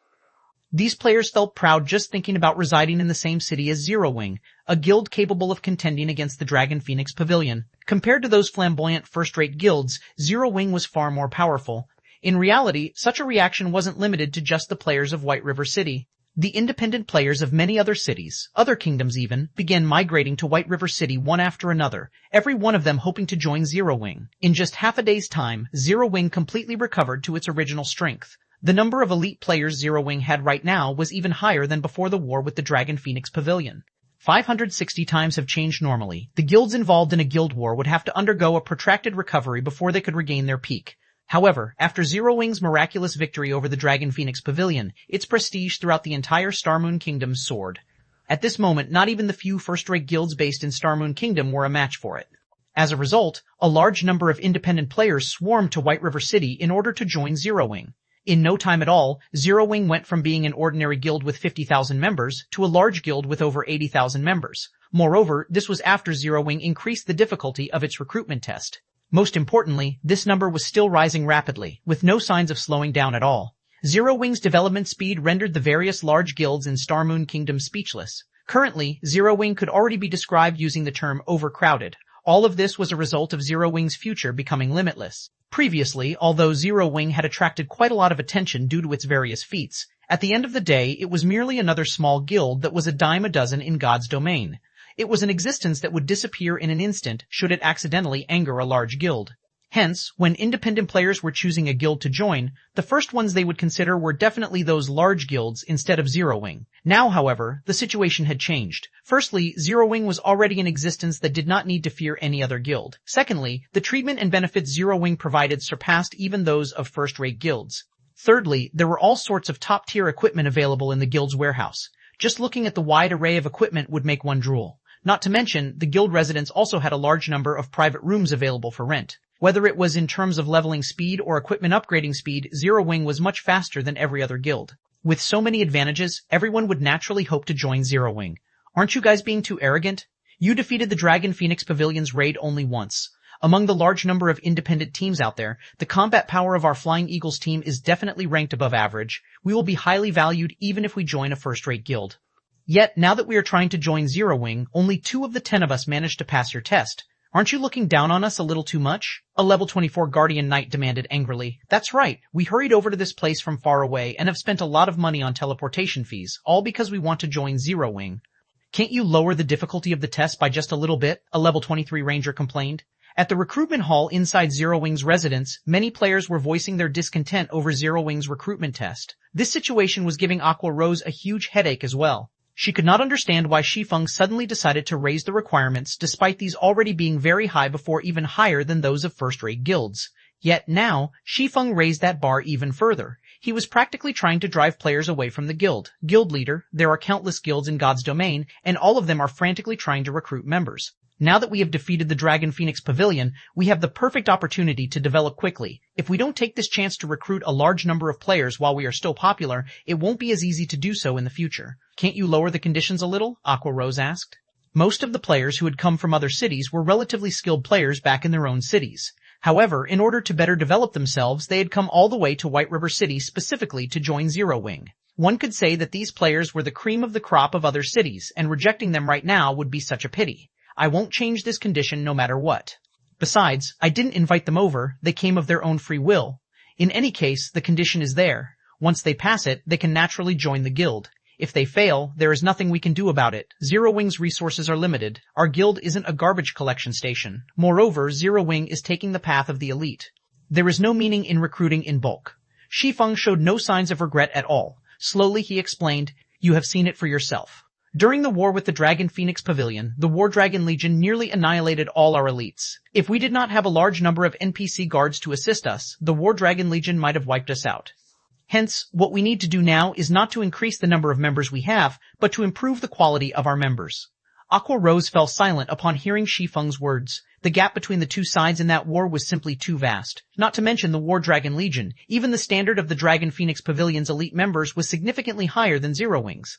These players felt proud just thinking about residing in the same city as Zero Wing, a guild capable of contending against the Dragon Phoenix Pavilion. Compared to those flamboyant first-rate guilds, Zero Wing was far more powerful. In reality, such a reaction wasn't limited to just the players of White River City. The independent players of many other cities, other kingdoms even, began migrating to White River City one after another, every one of them hoping to join Zero Wing. In just half a day's time, Zero Wing completely recovered to its original strength. The number of elite players Zero Wing had right now was even higher than before the war with the Dragon Phoenix Pavilion. 560 times have changed normally. The guilds involved in a guild war would have to undergo a protracted recovery before they could regain their peak. However, after Zero Wing's miraculous victory over the Dragon Phoenix Pavilion, its prestige throughout the entire Starmoon Kingdom soared. At this moment, not even the few first-rate guilds based in Starmoon Kingdom were a match for it. As a result, a large number of independent players swarmed to White River City in order to join Zero Wing. In no time at all, Zero Wing went from being an ordinary guild with 50,000 members to a large guild with over 80,000 members. Moreover, this was after Zero Wing increased the difficulty of its recruitment test. Most importantly, this number was still rising rapidly, with no signs of slowing down at all. Zero Wing's development speed rendered the various large guilds in Starmoon Kingdom speechless. Currently, Zero Wing could already be described using the term overcrowded. All of this was a result of Zero Wing's future becoming limitless. Previously, although Zero Wing had attracted quite a lot of attention due to its various feats, at the end of the day it was merely another small guild that was a dime a dozen in God's domain. It was an existence that would disappear in an instant should it accidentally anger a large guild. Hence, when independent players were choosing a guild to join, the first ones they would consider were definitely those large guilds instead of Zero Wing. Now, however, the situation had changed. Firstly, Zero Wing was already an existence that did not need to fear any other guild. Secondly, the treatment and benefits Zero Wing provided surpassed even those of first-rate guilds. Thirdly, there were all sorts of top-tier equipment available in the guild's warehouse. Just looking at the wide array of equipment would make one drool. Not to mention, the guild residents also had a large number of private rooms available for rent. Whether it was in terms of leveling speed or equipment upgrading speed, Zero Wing was much faster than every other guild. With so many advantages, everyone would naturally hope to join Zero Wing. Aren't you guys being too arrogant? You defeated the Dragon Phoenix Pavilion's raid only once. Among the large number of independent teams out there, the combat power of our Flying Eagles team is definitely ranked above average. We will be highly valued even if we join a first-rate guild. Yet, now that we are trying to join Zero Wing, only 2 of the 10 of us managed to pass your test. Aren't you looking down on us a little too much? A level 24 Guardian Knight demanded angrily. That's right, we hurried over to this place from far away and have spent a lot of money on teleportation fees, all because we want to join Zero Wing. Can't you lower the difficulty of the test by just a little bit? A level 23 Ranger complained. At the recruitment hall inside Zero Wing's residence, many players were voicing their discontent over Zero Wing's recruitment test. This situation was giving Aqua Rose a huge headache as well. She could not understand why Shi Feng suddenly decided to raise the requirements despite these already being very high before even higher than those of first-rate guilds. Yet now, Shi Feng raised that bar even further. He was practically trying to drive players away from the guild. Guild leader, there are countless guilds in God's domain, and all of them are frantically trying to recruit members. Now that we have defeated the Dragon Phoenix Pavilion, we have the perfect opportunity to develop quickly. If we don't take this chance to recruit a large number of players while we are still popular, it won't be as easy to do so in the future. Can't you lower the conditions a little? Aqua Rose asked. Most of the players who had come from other cities were relatively skilled players back in their own cities. However, in order to better develop themselves, they had come all the way to White River City specifically to join Zero Wing. One could say that these players were the cream of the crop of other cities, and rejecting them right now would be such a pity. I won't change this condition no matter what. Besides, I didn't invite them over, they came of their own free will. In any case, the condition is there. Once they pass it, they can naturally join the guild. If they fail, there is nothing we can do about it. Zero Wing's resources are limited. Our guild isn't a garbage collection station. Moreover, Zero Wing is taking the path of the elite. There is no meaning in recruiting in bulk. Shi Feng showed no signs of regret at all. Slowly he explained, "You have seen it for yourself. During the war with the Dragon Phoenix Pavilion, the War Dragon Legion nearly annihilated all our elites. If we did not have a large number of NPC guards to assist us, the War Dragon Legion might have wiped us out. Hence, what we need to do now is not to increase the number of members we have, but to improve the quality of our members." Aqua Rose fell silent upon hearing Shi Feng's words. The gap between the two sides in that war was simply too vast. Not to mention the War Dragon Legion. Even the standard of the Dragon Phoenix Pavilion's elite members was significantly higher than Zero Wing's.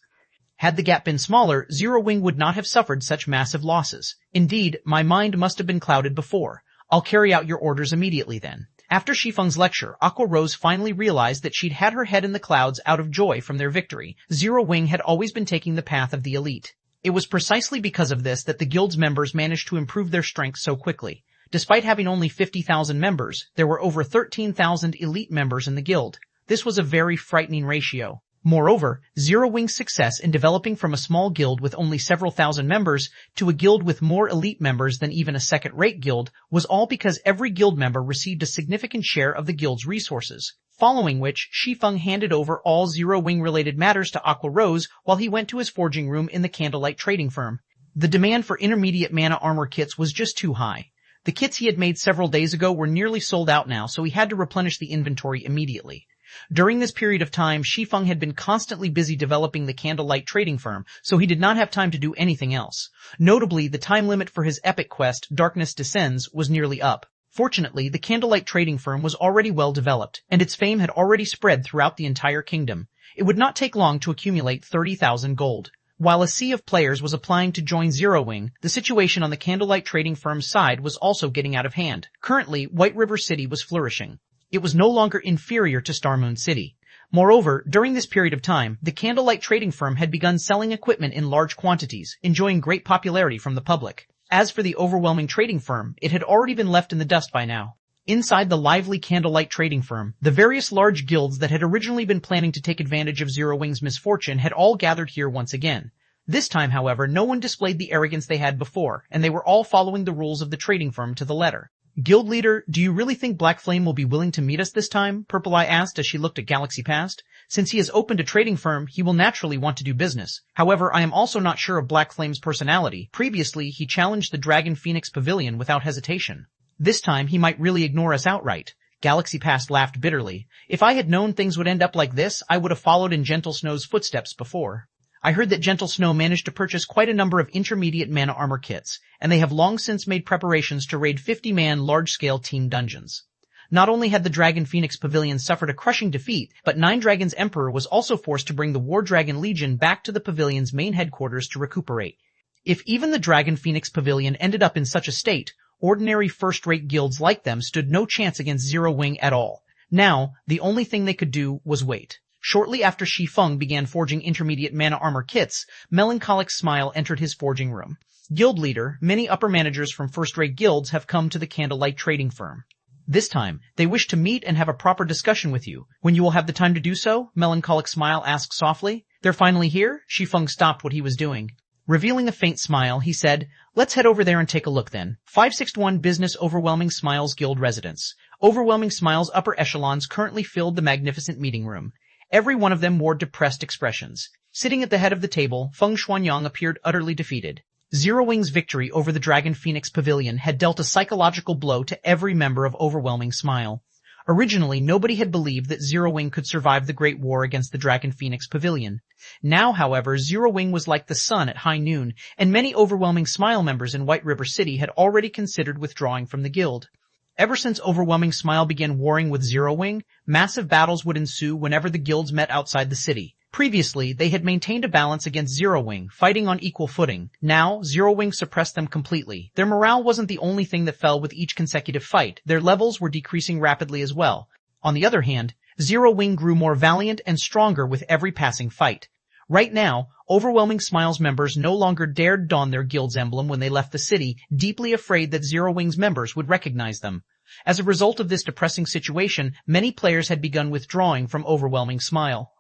Had the gap been smaller, Zero Wing would not have suffered such massive losses. Indeed, my mind must have been clouded before. I'll carry out your orders immediately then. After Shi Feng's lecture, Aqua Rose finally realized that she'd had her head in the clouds out of joy from their victory. Zero Wing had always been taking the path of the elite. It was precisely because of this that the guild's members managed to improve their strength so quickly. Despite having only 50,000 members, there were over 13,000 elite members in the guild. This was a very frightening ratio. Moreover, Zero Wing's success in developing from a small guild with only several thousand members to a guild with more elite members than even a second-rate guild was all because every guild member received a significant share of the guild's resources. Following which, Shi Feng handed over all Zero Wing-related matters to Aqua Rose while he went to his forging room in the Candlelight trading firm. The demand for intermediate mana armor kits was just too high. The kits he had made several days ago were nearly sold out now, so he had to replenish the inventory immediately. During this period of time, Shi Feng had been constantly busy developing the Candlelight trading firm, so he did not have time to do anything else. Notably, the time limit for his epic quest, Darkness Descends, was nearly up. Fortunately, the Candlelight trading firm was already well developed, and its fame had already spread throughout the entire kingdom. It would not take long to accumulate 30,000 gold. While a sea of players was applying to join Zero Wing, the situation on the Candlelight trading firm's side was also getting out of hand. Currently, White River City was flourishing. It was no longer inferior to Starmoon City. Moreover, during this period of time, the Candlelight trading firm had begun selling equipment in large quantities, enjoying great popularity from the public. As for the overwhelming trading firm, it had already been left in the dust by now. Inside the lively Candlelight trading firm, the various large guilds that had originally been planning to take advantage of Zero Wing's misfortune had all gathered here once again. This time, however, no one displayed the arrogance they had before, and they were all following the rules of the trading firm to the letter. Guild leader, do you really think Black Flame will be willing to meet us this time? Purple Eye asked as she looked at Galaxy Past. Since he has opened a trading firm, he will naturally want to do business. However, I am also not sure of Black Flame's personality. Previously, he challenged the Dragon Phoenix Pavilion without hesitation. This time, he might really ignore us outright. Galaxy Past laughed bitterly. If I had known things would end up like this, I would have followed in Gentle Snow's footsteps before. I heard that Gentle Snow managed to purchase quite a number of intermediate mana armor kits, and they have long since made preparations to raid 50-man large-scale team dungeons. Not only had the Dragon Phoenix Pavilion suffered a crushing defeat, but Nine Dragons Emperor was also forced to bring the War Dragon Legion back to the pavilion's main headquarters to recuperate. If even the Dragon Phoenix Pavilion ended up in such a state, ordinary first-rate guilds like them stood no chance against Zero Wing at all. Now, the only thing they could do was wait. Shortly after Shi Feng began forging intermediate mana armor kits, Melancholic Smile entered his forging room. Guild leader, many upper managers from first-rate guilds have come to the Candlelight trading firm. This time, they wish to meet and have a proper discussion with you. When you will have the time to do so? Melancholic Smile asked softly. They're finally here? Shi Feng stopped what he was doing. Revealing a faint smile, he said, let's head over there and take a look then. 561 Business Overwhelming Smiles Guild Residence. Overwhelming Smiles upper echelons currently filled the magnificent meeting room. Every one of them wore depressed expressions. Sitting at the head of the table, Feng Xuanyang appeared utterly defeated. Zero Wing's victory over the Dragon Phoenix Pavilion had dealt a psychological blow to every member of Overwhelming Smile. Originally, nobody had believed that Zero Wing could survive the Great War against the Dragon Phoenix Pavilion. Now, however, Zero Wing was like the sun at high noon, and many Overwhelming Smile members in White River City had already considered withdrawing from the guild. Ever since Overwhelming Smile began warring with Zero Wing, massive battles would ensue whenever the guilds met outside the city. Previously, they had maintained a balance against Zero Wing, fighting on equal footing. Now, Zero Wing suppressed them completely. Their morale wasn't the only thing that fell with each consecutive fight. Their levels were decreasing rapidly as well. On the other hand, Zero Wing grew more valiant and stronger with every passing fight. Right now, Overwhelming Smile's members no longer dared don their guild's emblem when they left the city, deeply afraid that Zero Wing's members would recognize them. As a result of this depressing situation, many players had begun withdrawing from Overwhelming Smile.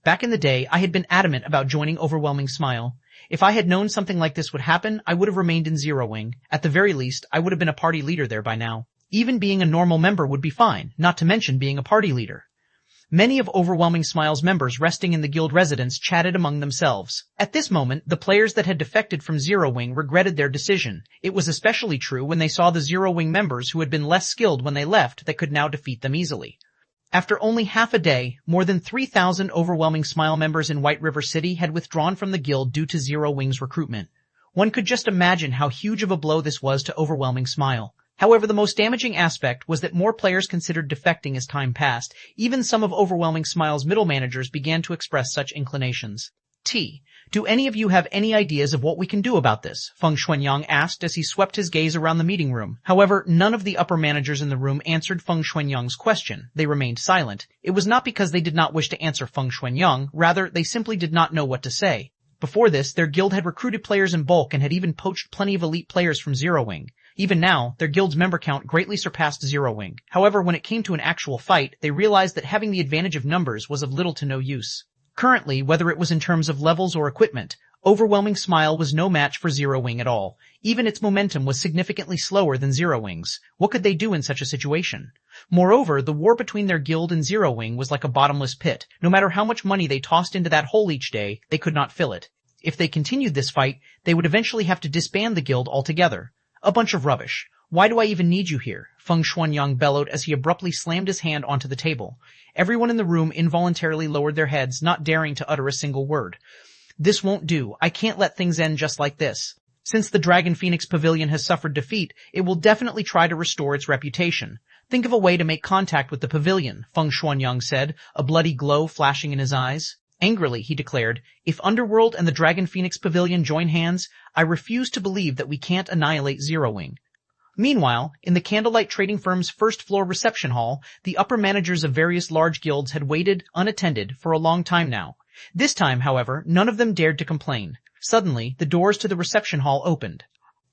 Back in the day, I had been adamant about joining Overwhelming Smile. If I had known something like this would happen, I would have remained in Zero Wing. At the very least, I would have been a party leader there by now. Even being a normal member would be fine, not to mention being a party leader. Many of Overwhelming Smile's members resting in the guild residence chatted among themselves. At this moment, the players that had defected from Zero Wing regretted their decision. It was especially true when they saw the Zero Wing members who had been less skilled when they left that could now defeat them easily. After only half a day, more than 3,000 Overwhelming Smile members in White River City had withdrawn from the guild due to Zero Wing's recruitment. One could just imagine how huge of a blow this was to Overwhelming Smile. However, the most damaging aspect was that more players considered defecting as time passed. Even some of Overwhelming Smile's middle managers began to express such inclinations. Do any of you have any ideas of what we can do about this? Feng Xuanyang asked as he swept his gaze around the meeting room. However, none of the upper managers in the room answered Feng Xuanyang's question. They remained silent. It was not because they did not wish to answer Feng Xuanyang, rather, they simply did not know what to say. Before this, their guild had recruited players in bulk and had even poached plenty of elite players from Zero Wing. Even now, their guild's member count greatly surpassed Zero Wing. However, when it came to an actual fight, they realized that having the advantage of numbers was of little to no use. Currently, whether it was in terms of levels or equipment, Overwhelming Smile was no match for Zero Wing at all. Even its momentum was significantly slower than Zero Wing's. What could they do in such a situation? Moreover, the war between their guild and Zero Wing was like a bottomless pit. No matter how much money they tossed into that hole each day, they could not fill it. If they continued this fight, they would eventually have to disband the guild altogether. A bunch of rubbish. Why do I even need you here? Feng Xuanyang bellowed as he abruptly slammed his hand onto the table. Everyone in the room involuntarily lowered their heads, not daring to utter a single word. This won't do. I can't let things end just like this. Since the Dragon Phoenix Pavilion has suffered defeat, it will definitely try to restore its reputation. Think of a way to make contact with the pavilion, Feng Xuanyang said, a bloody glow flashing in his eyes. Angrily, he declared, if Underworld and the Dragon Phoenix Pavilion join hands, I refuse to believe that we can't annihilate Zero Wing. Meanwhile, in the Candlelight Trading Firm's first-floor reception hall, the upper managers of various large guilds had waited, unattended, for a long time now. This time, however, none of them dared to complain. Suddenly, the doors to the reception hall opened.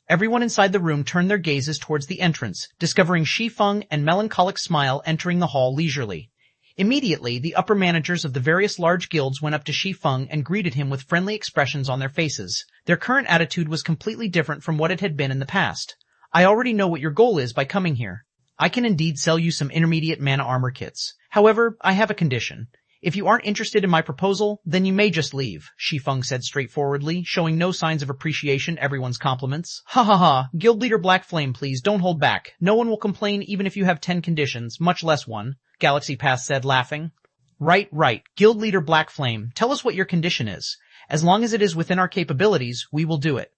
Everyone inside the room turned their gazes towards the entrance, discovering Shi Feng and Melancholic Smile entering the hall leisurely. Immediately, the upper managers of the various large guilds went up to Shi Feng and greeted him with friendly expressions on their faces. Their current attitude was completely different from what it had been in the past. I already know what your goal is by coming here. I can indeed sell you some intermediate mana armor kits. However, I have a condition. If you aren't interested in my proposal, then you may just leave, Shi Feng said straightforwardly, showing no signs of appreciation everyone's compliments. Ha ha ha, Guild Leader Black Flame, please, don't hold back. No one will complain even if you have 10 conditions, much less one, Galaxy Pass said, laughing. Right, Guild Leader Black Flame, tell us what your condition is. As long as it is within our capabilities, we will do it.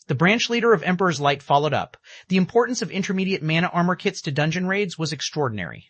The branch leader of Emperor's Light followed up. The importance of intermediate mana armor kits to dungeon raids was extraordinary.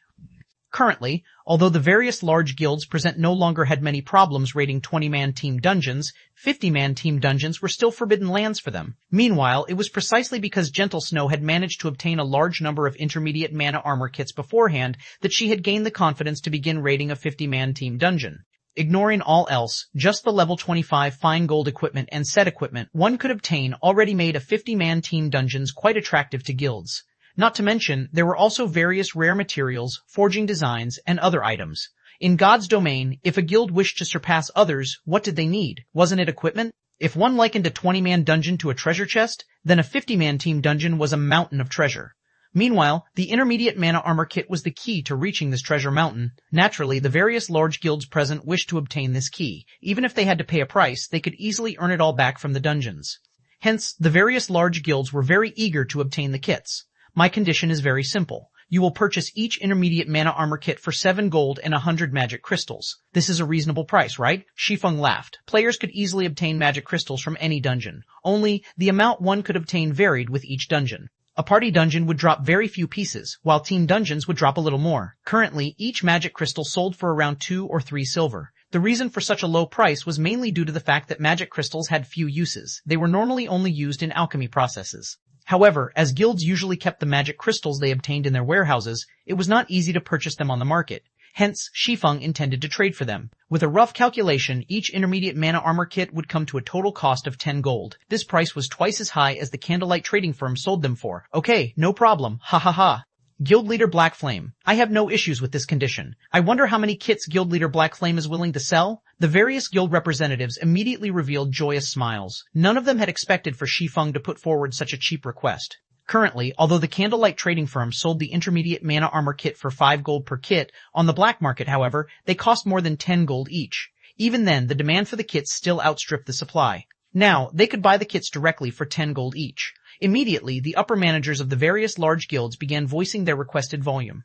Currently, although the various large guilds no longer had many problems raiding 20-man team dungeons, 50-man team dungeons were still forbidden lands for them. Meanwhile, it was precisely because Gentle Snow had managed to obtain a large number of intermediate mana armor kits beforehand that she had gained the confidence to begin raiding a 50-man team dungeon. Ignoring all else, just the level 25 fine gold equipment and set equipment one could obtain already made a 50-man team dungeons quite attractive to guilds. Not to mention, there were also various rare materials, forging designs, and other items. In God's domain, if a guild wished to surpass others, what did they need? Wasn't it equipment? If one likened a 20-man dungeon to a treasure chest, then a 50-man team dungeon was a mountain of treasure. Meanwhile, the intermediate mana armor kit was the key to reaching this treasure mountain. Naturally, the various large guilds present wished to obtain this key. Even if they had to pay a price, they could easily earn it all back from the dungeons. Hence, the various large guilds were very eager to obtain the kits. My condition is very simple. You will purchase each intermediate mana armor kit for 7 gold and 100 magic crystals. This is a reasonable price, right? Shi Feng laughed. Players could easily obtain magic crystals from any dungeon. Only, the amount one could obtain varied with each dungeon. A party dungeon would drop very few pieces, while team dungeons would drop a little more. Currently, each magic crystal sold for around 2 or 3 silver. The reason for such a low price was mainly due to the fact that magic crystals had few uses. They were normally only used in alchemy processes. However, as guilds usually kept the magic crystals they obtained in their warehouses, it was not easy to purchase them on the market. Hence, Shi Feng intended to trade for them. With a rough calculation, each intermediate mana armor kit would come to a total cost of 10 gold. This price was twice as high as the Candlelight Trading Firm sold them for. Okay, no problem. Ha ha ha. Guild Leader Black Flame. I have no issues with this condition. I wonder how many kits Guild Leader Black Flame is willing to sell? The various guild representatives immediately revealed joyous smiles. None of them had expected for Shi Feng to put forward such a cheap request. Currently, although the Candlelight Trading Firm sold the intermediate mana armor kit for 5 gold per kit, on the black market, however, they cost more than 10 gold each. Even then, the demand for the kits still outstripped the supply. Now, they could buy the kits directly for 10 gold each. Immediately, the upper managers of the various large guilds began voicing their requested volume.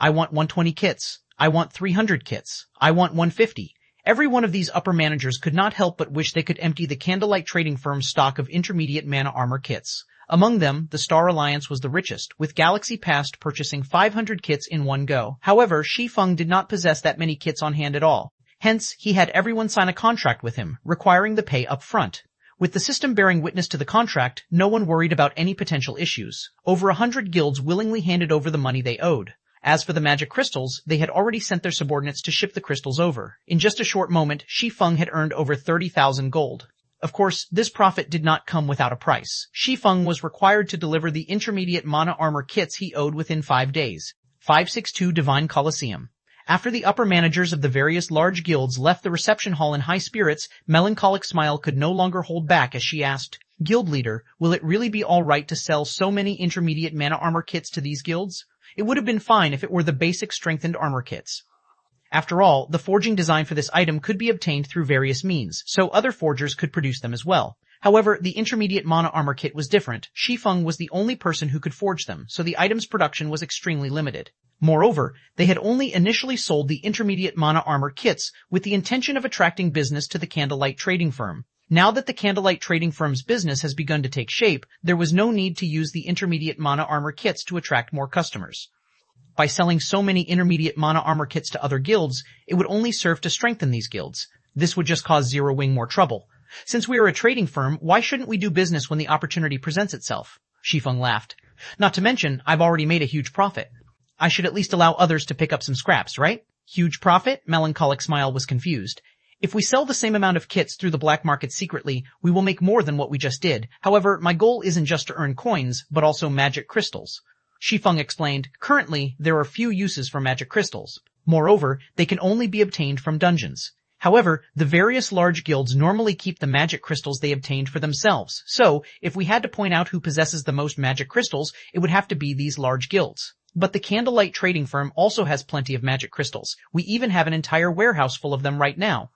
I want 120 kits. I want 300 kits. I want 150. Every one of these upper managers could not help but wish they could empty the Candlelight Trading Firm's stock of intermediate mana armor kits. Among them, the Star Alliance was the richest, with Galaxy Past purchasing 500 kits in one go. However, Shi Feng did not possess that many kits on hand at all. Hence, he had everyone sign a contract with him, requiring the pay up front. With the system bearing witness to the contract, no one worried about any potential issues. Over 100 guilds willingly handed over the money they owed. As for the magic crystals, they had already sent their subordinates to ship the crystals over. In just a short moment, Shi Feng had earned over 30,000 gold. Of course, this profit did not come without a price. Shi Feng was required to deliver the intermediate mana armor kits he owed within 5 days. 562 Divine Colosseum. After the upper managers of the various large guilds left the reception hall in high spirits, Melancholic Smile could no longer hold back as she asked, "Guild leader, will it really be all right to sell so many intermediate mana armor kits to these guilds? It would have been fine if it were the basic strengthened armor kits." After all, the forging design for this item could be obtained through various means, so other forgers could produce them as well. However, the intermediate mana armor kit was different. Shi Feng was the only person who could forge them, so the item's production was extremely limited. Moreover, they had only initially sold the intermediate mana armor kits with the intention of attracting business to the Candlelight Trading Firm. Now that the Candlelight Trading Firm's business has begun to take shape, there was no need to use the intermediate mana armor kits to attract more customers. By selling so many intermediate mana armor kits to other guilds, it would only serve to strengthen these guilds. This would just cause Zero Wing more trouble. Since we are a trading firm, why shouldn't we do business when the opportunity presents itself? Shi Feng laughed. Not to mention, I've already made a huge profit. I should at least allow others to pick up some scraps, right? Huge profit? Melancholic Smile was confused. If we sell the same amount of kits through the black market secretly, we will make more than what we just did. However, my goal isn't just to earn coins, but also magic crystals. Shi Feng explained, currently, there are few uses for magic crystals. Moreover, they can only be obtained from dungeons. However, the various large guilds normally keep the magic crystals they obtained for themselves. So, if we had to point out who possesses the most magic crystals, it would have to be these large guilds. But the Candlelight Trading Firm also has plenty of magic crystals. We even have an entire warehouse full of them right now.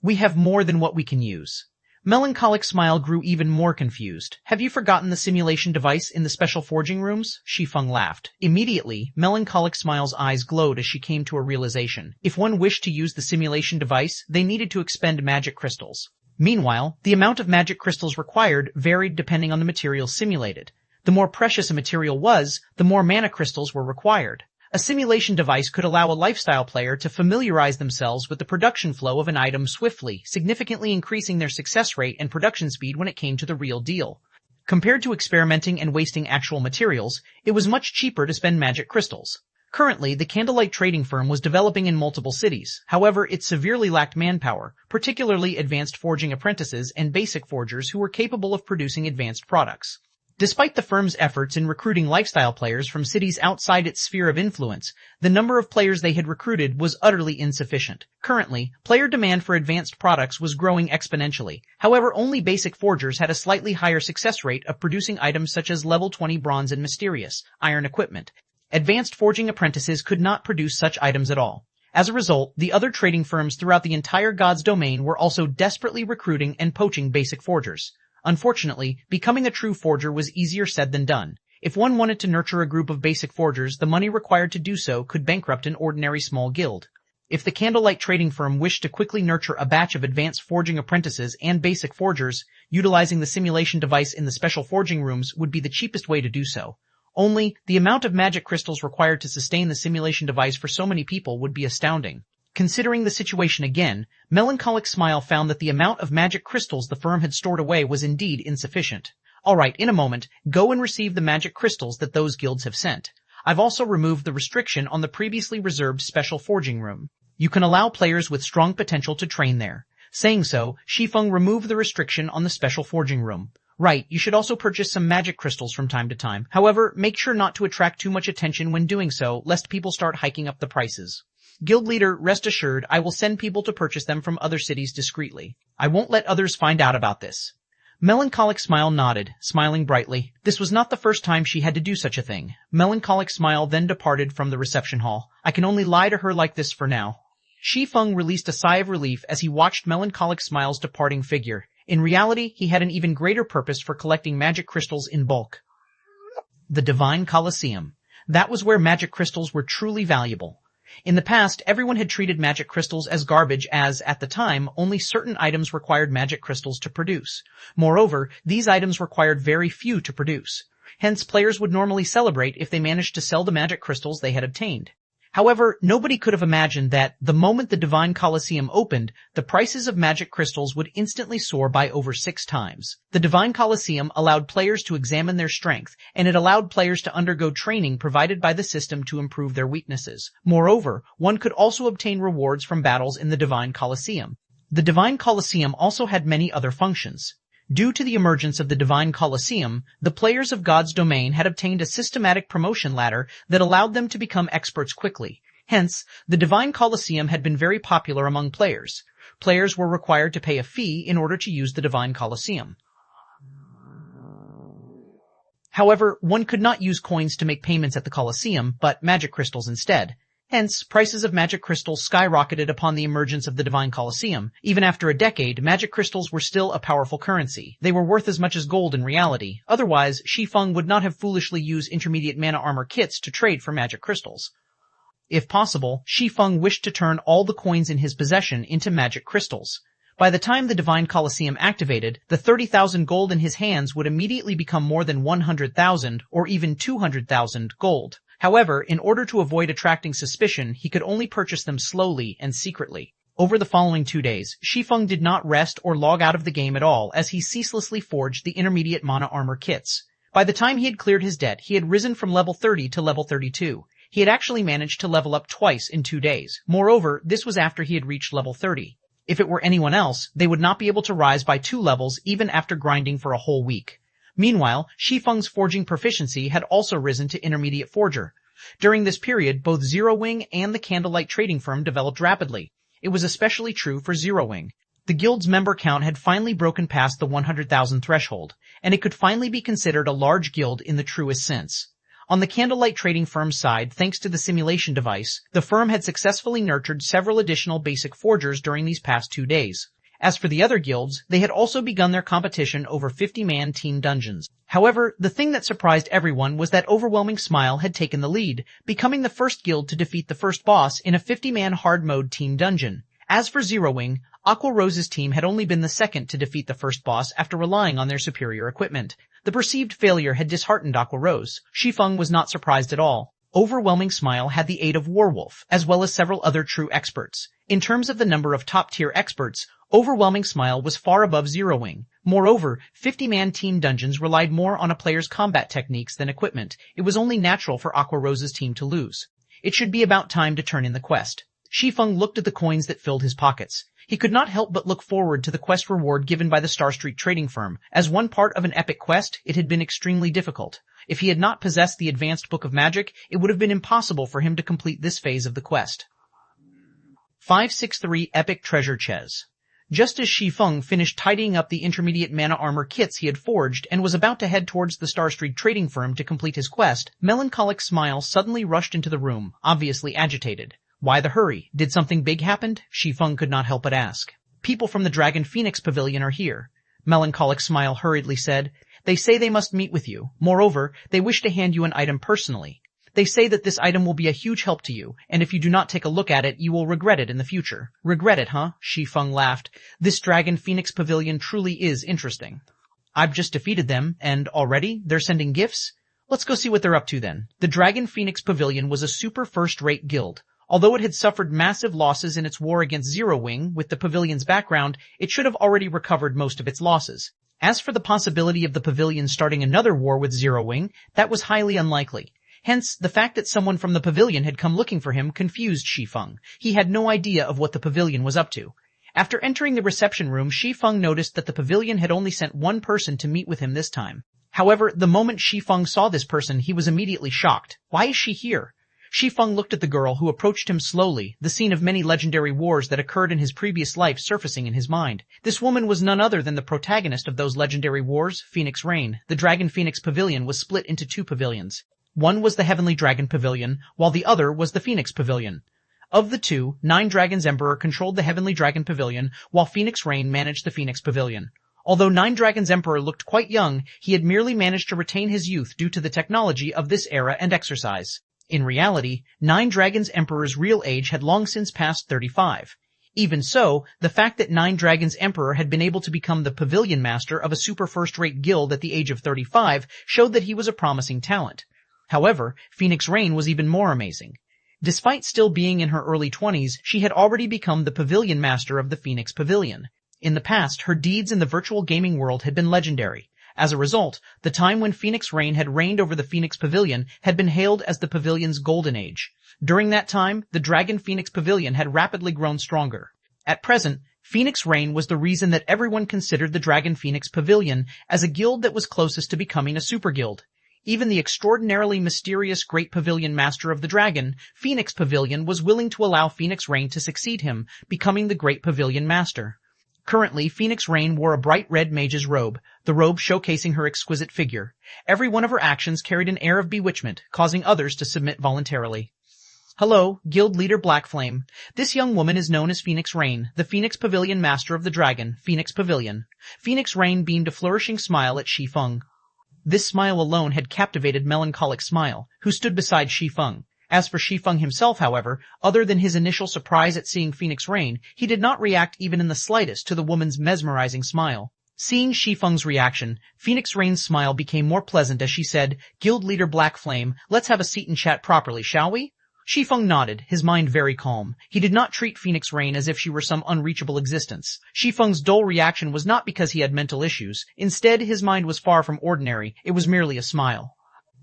We have more than what we can use. Melancholic Smile grew even more confused. Have you forgotten the simulation device in the special forging rooms? Shi Feng laughed. Immediately, Melancholic Smile's eyes glowed as she came to a realization. If one wished to use the simulation device, they needed to expend magic crystals. Meanwhile, the amount of magic crystals required varied depending on the material simulated. The more precious a material was, the more mana crystals were required. A simulation device could allow a lifestyle player to familiarize themselves with the production flow of an item swiftly, significantly increasing their success rate and production speed when it came to the real deal. Compared to experimenting and wasting actual materials, it was much cheaper to spend magic crystals. Currently, the Candlelight Trading Firm was developing in multiple cities. However, it severely lacked manpower, particularly advanced forging apprentices and basic forgers who were capable of producing advanced products. Despite the firm's efforts in recruiting lifestyle players from cities outside its sphere of influence, the number of players they had recruited was utterly insufficient. Currently, player demand for advanced products was growing exponentially. However, only basic forgers had a slightly higher success rate of producing items such as level 20 bronze and mysterious iron equipment. Advanced forging apprentices could not produce such items at all. As a result, the other trading firms throughout the entire God's domain were also desperately recruiting and poaching basic forgers. Unfortunately, becoming a true forger was easier said than done. If one wanted to nurture a group of basic forgers, the money required to do so could bankrupt an ordinary small guild. If the Candlelight Trading Firm wished to quickly nurture a batch of advanced forging apprentices and basic forgers, utilizing the simulation device in the special forging rooms would be the cheapest way to do so. Only, the amount of magic crystals required to sustain the simulation device for so many people would be astounding. Considering the situation again, Melancholic Smile found that the amount of magic crystals the firm had stored away was indeed insufficient. Alright, in a moment, go and receive the magic crystals that those guilds have sent. I've also removed the restriction on the previously reserved special forging room. You can allow players with strong potential to train there. Saying so, Shi Feng removed the restriction on the special forging room. Right, you should also purchase some magic crystals from time to time. However, make sure not to attract too much attention when doing so, lest people start hiking up the prices. Guild leader, rest assured, I will send people to purchase them from other cities discreetly. I won't let others find out about this. Melancholic Smile nodded, smiling brightly. This was not the first time she had to do such a thing. Melancholic Smile then departed from the reception hall. I can only lie to her like this for now. Shi Feng released a sigh of relief as he watched Melancholic Smile's departing figure. In reality, he had an even greater purpose for collecting magic crystals in bulk. The Divine Colosseum. That was where magic crystals were truly valuable. In the past, everyone had treated magic crystals as garbage as, at the time, only certain items required magic crystals to produce. Moreover, these items required very few to produce. Hence, players would normally celebrate if they managed to sell the magic crystals they had obtained. However, nobody could have imagined that, the moment the Divine Colosseum opened, the prices of magic crystals would instantly soar by over 6 times. The Divine Colosseum allowed players to examine their strength, and it allowed players to undergo training provided by the system to improve their weaknesses. Moreover, one could also obtain rewards from battles in the Divine Colosseum. The Divine Colosseum also had many other functions. Due to the emergence of the Divine Colosseum, the players of God's domain had obtained a systematic promotion ladder that allowed them to become experts quickly. Hence, the Divine Colosseum had been very popular among players. Players were required to pay a fee in order to use the Divine Colosseum. However, one could not use coins to make payments at the Colosseum, but magic crystals instead. Hence, prices of magic crystals skyrocketed upon the emergence of the Divine Colosseum. Even after a decade, magic crystals were still a powerful currency. They were worth as much as gold in reality. Otherwise, Shi Feng would not have foolishly used intermediate mana armor kits to trade for magic crystals. If possible, Shi Feng wished to turn all the coins in his possession into magic crystals. By the time the Divine Colosseum activated, the 30,000 gold in his hands would immediately become more than 100,000 or even 200,000 gold. However, in order to avoid attracting suspicion, he could only purchase them slowly and secretly. Over the following 2 days, Shi Feng did not rest or log out of the game at all as he ceaselessly forged the intermediate mana armor kits. By the time he had cleared his debt, he had risen from level 30 to level 32. He had actually managed to level up twice in 2 days. Moreover, this was after he had reached level 30. If it were anyone else, they would not be able to rise by 2 levels even after grinding for a whole week. Meanwhile, Shi Feng's forging proficiency had also risen to intermediate forger. During this period, both Zero Wing and the Candlelight Trading Firm developed rapidly. It was especially true for Zero Wing. The guild's member count had finally broken past the 100,000 threshold, and it could finally be considered a large guild in the truest sense. On the Candlelight Trading Firm's side, thanks to the simulation device, the firm had successfully nurtured several additional basic forgers during these past 2 days. As for the other guilds, they had also begun their competition over 50-man team dungeons. However, the thing that surprised everyone was that Overwhelming Smile had taken the lead, becoming the first guild to defeat the first boss in a 50-man hard mode team dungeon. As for Zero Wing, Aqua Rose's team had only been the second to defeat the first boss after relying on their superior equipment. The perceived failure had disheartened Aqua Rose. Shi Feng was not surprised at all. Overwhelming Smile had the aid of Warwolf, as well as several other true experts. In terms of the number of top-tier experts, Overwhelming Smile was far above Zero Wing. Moreover, 50-man team dungeons relied more on a player's combat techniques than equipment. It was only natural for Aqua Rose's team to lose. It should be about time to turn in the quest. Shi Feng looked at the coins that filled his pockets. He could not help but look forward to the quest reward given by the Star Street Trading Firm. As one part of an epic quest, it had been extremely difficult. If he had not possessed the Advanced Book of Magic, it would have been impossible for him to complete this phase of the quest. 563 Epic Treasure Ches. Just as Shi Feng finished tidying up the intermediate mana armor kits he had forged and was about to head towards the Star Street Trading Firm to complete his quest, Melancholic Smile suddenly rushed into the room, obviously agitated. Why the hurry? Did something big happen? Shi Feng could not help but ask. People from the Dragon Phoenix Pavilion are here. Melancholic Smile hurriedly said. They say they must meet with you. Moreover, they wish to hand you an item personally. They say that this item will be a huge help to you, and if you do not take a look at it, you will regret it in the future. Regret it, huh? Shi Feng laughed. This Dragon Phoenix Pavilion truly is interesting. I've just defeated them, and already they're sending gifts? Let's go see what they're up to then. The Dragon Phoenix Pavilion was a super first-rate guild. Although it had suffered massive losses in its war against Zero Wing, with the pavilion's background, it should have already recovered most of its losses. As for the possibility of the pavilion starting another war with Zero Wing, that was highly unlikely. Hence, the fact that someone from the pavilion had come looking for him confused Shi Feng. He had no idea of what the pavilion was up to. After entering the reception room, Shi Feng noticed that the pavilion had only sent one person to meet with him this time. However, the moment Shi Feng saw this person, he was immediately shocked. Why is she here? Shi Feng looked at the girl who approached him slowly, the scene of many legendary wars that occurred in his previous life surfacing in his mind. This woman was none other than the protagonist of those legendary wars, Phoenix Rain. The Dragon Phoenix Pavilion was split into 2 pavilions. One was the Heavenly Dragon Pavilion, while the other was the Phoenix Pavilion. Of the 2, Nine Dragons Emperor controlled the Heavenly Dragon Pavilion, while Phoenix Rain managed the Phoenix Pavilion. Although Nine Dragons Emperor looked quite young, he had merely managed to retain his youth due to the technology of this era and exercise. In reality, Nine Dragons Emperor's real age had long since passed 35. Even so, the fact that Nine Dragons Emperor had been able to become the pavilion master of a super first-rate guild at the age of 35 showed that he was a promising talent. However, Phoenix Rain was even more amazing. Despite still being in her early 20s, she had already become the pavilion master of the Phoenix Pavilion. In the past, her deeds in the virtual gaming world had been legendary. As a result, the time when Phoenix Rain had reigned over the Phoenix Pavilion had been hailed as the pavilion's golden age. During that time, the Dragon Phoenix Pavilion had rapidly grown stronger. At present, Phoenix Rain was the reason that everyone considered the Dragon Phoenix Pavilion as a guild that was closest to becoming a super guild. Even the extraordinarily mysterious Great Pavilion Master of the Dragon, Phoenix Pavilion, was willing to allow Phoenix Rain to succeed him, becoming the Great Pavilion Master. Currently, Phoenix Rain wore a bright red mage's robe, the robe showcasing her exquisite figure. Every one of her actions carried an air of bewitchment, causing others to submit voluntarily. Hello, Guild Leader Blackflame. This young woman is known as Phoenix Rain, the Phoenix Pavilion Master of the Dragon, Phoenix Pavilion. Phoenix Rain beamed a flourishing smile at Shi Feng. This smile alone had captivated Melancholic Smile, who stood beside Shi Feng. As for Shi Feng himself, however, other than his initial surprise at seeing Phoenix Rain, he did not react even in the slightest to the woman's mesmerizing smile. Seeing Shi Feng's reaction, Phoenix Rain's smile became more pleasant as she said, Guild Leader Blackflame, let's have a seat and chat properly, shall we? Shi Feng nodded, his mind very calm. He did not treat Phoenix Rain as if she were some unreachable existence. Shi Feng's dull reaction was not because he had mental issues. Instead, his mind was far from ordinary. It was merely a smile.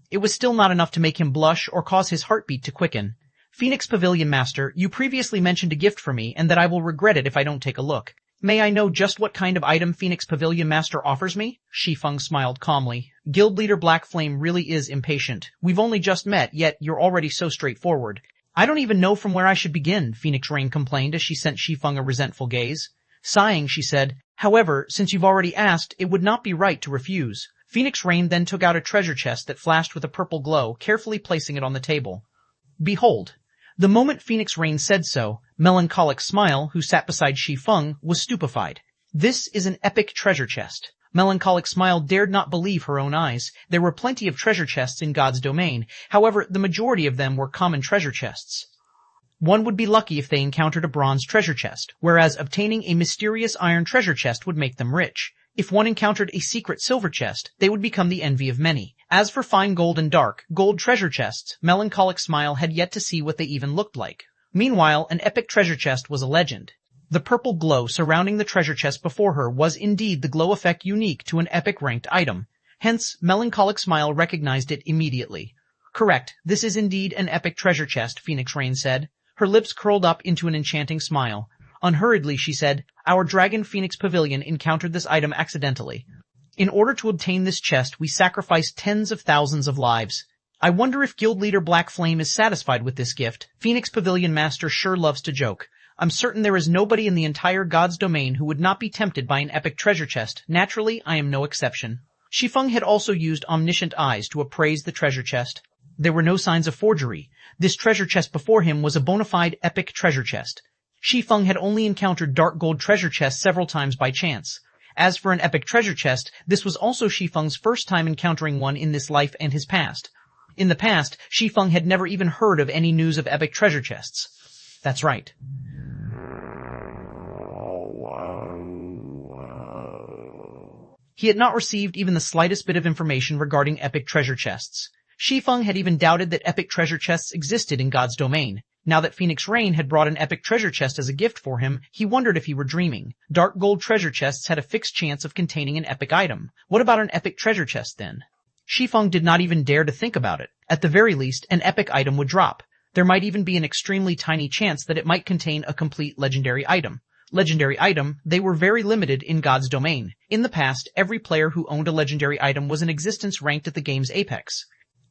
It was still not enough to make him blush or cause his heartbeat to quicken. Phoenix Pavilion Master, you previously mentioned a gift for me and that I will regret it if I don't take a look. May I know just what kind of item Phoenix Pavilion Master offers me? Shi Feng smiled calmly. Guild Leader Blackflame really is impatient. We've only just met, yet you're already so straightforward. I don't even know from where I should begin, Phoenix Rain complained as she sent Shi Feng a resentful gaze. Sighing, she said, however, since you've already asked, it would not be right to refuse. Phoenix Rain then took out a treasure chest that flashed with a purple glow, carefully placing it on the table. Behold. The moment Phoenix Rain said so, Melancholic Smile, who sat beside Shi Feng, was stupefied. This is an epic treasure chest. Melancholic Smile dared not believe her own eyes. There were plenty of treasure chests in God's domain. However, the majority of them were common treasure chests. One would be lucky if they encountered a bronze treasure chest, whereas obtaining a mysterious iron treasure chest would make them rich. If one encountered a secret silver chest, they would become the envy of many. As for fine gold and dark gold treasure chests, Melancholic Smile had yet to see what they even looked like. Meanwhile, an epic treasure chest was a legend. The purple glow surrounding the treasure chest before her was indeed the glow effect unique to an epic ranked item. Hence, Melancholic Smile recognized it immediately. Correct, this is indeed an epic treasure chest, Phoenix Rain said. Her lips curled up into an enchanting smile. Unhurriedly, she said, our Dragon Phoenix Pavilion encountered this item accidentally. In order to obtain this chest, we sacrificed tens of thousands of lives. I wonder if Guild Leader Blackflame is satisfied with this gift. Phoenix Pavilion Master sure loves to joke. I'm certain there is nobody in the entire God's domain who would not be tempted by an epic treasure chest. Naturally, I am no exception. Shi Feng had also used omniscient eyes to appraise the treasure chest. There were no signs of forgery. This treasure chest before him was a bona fide epic treasure chest. Shi Feng had only encountered dark gold treasure chests several times by chance. As for an epic treasure chest, this was also Shi Feng's first time encountering one in this life and his past. In the past, Shi Feng had never even heard of any news of epic treasure chests. That's right. He had not received even the slightest bit of information regarding epic treasure chests. Shi Feng had even doubted that epic treasure chests existed in God's domain. Now that Phoenix Rain had brought an epic treasure chest as a gift for him, he wondered if he were dreaming. Dark gold treasure chests had a fixed chance of containing an epic item. What about an epic treasure chest then? Shi Feng did not even dare to think about it. At the very least, an epic item would drop. There might even be an extremely tiny chance that it might contain a complete legendary item. Legendary item, they were very limited in God's domain. In the past, every player who owned a legendary item was in existence ranked at the game's apex.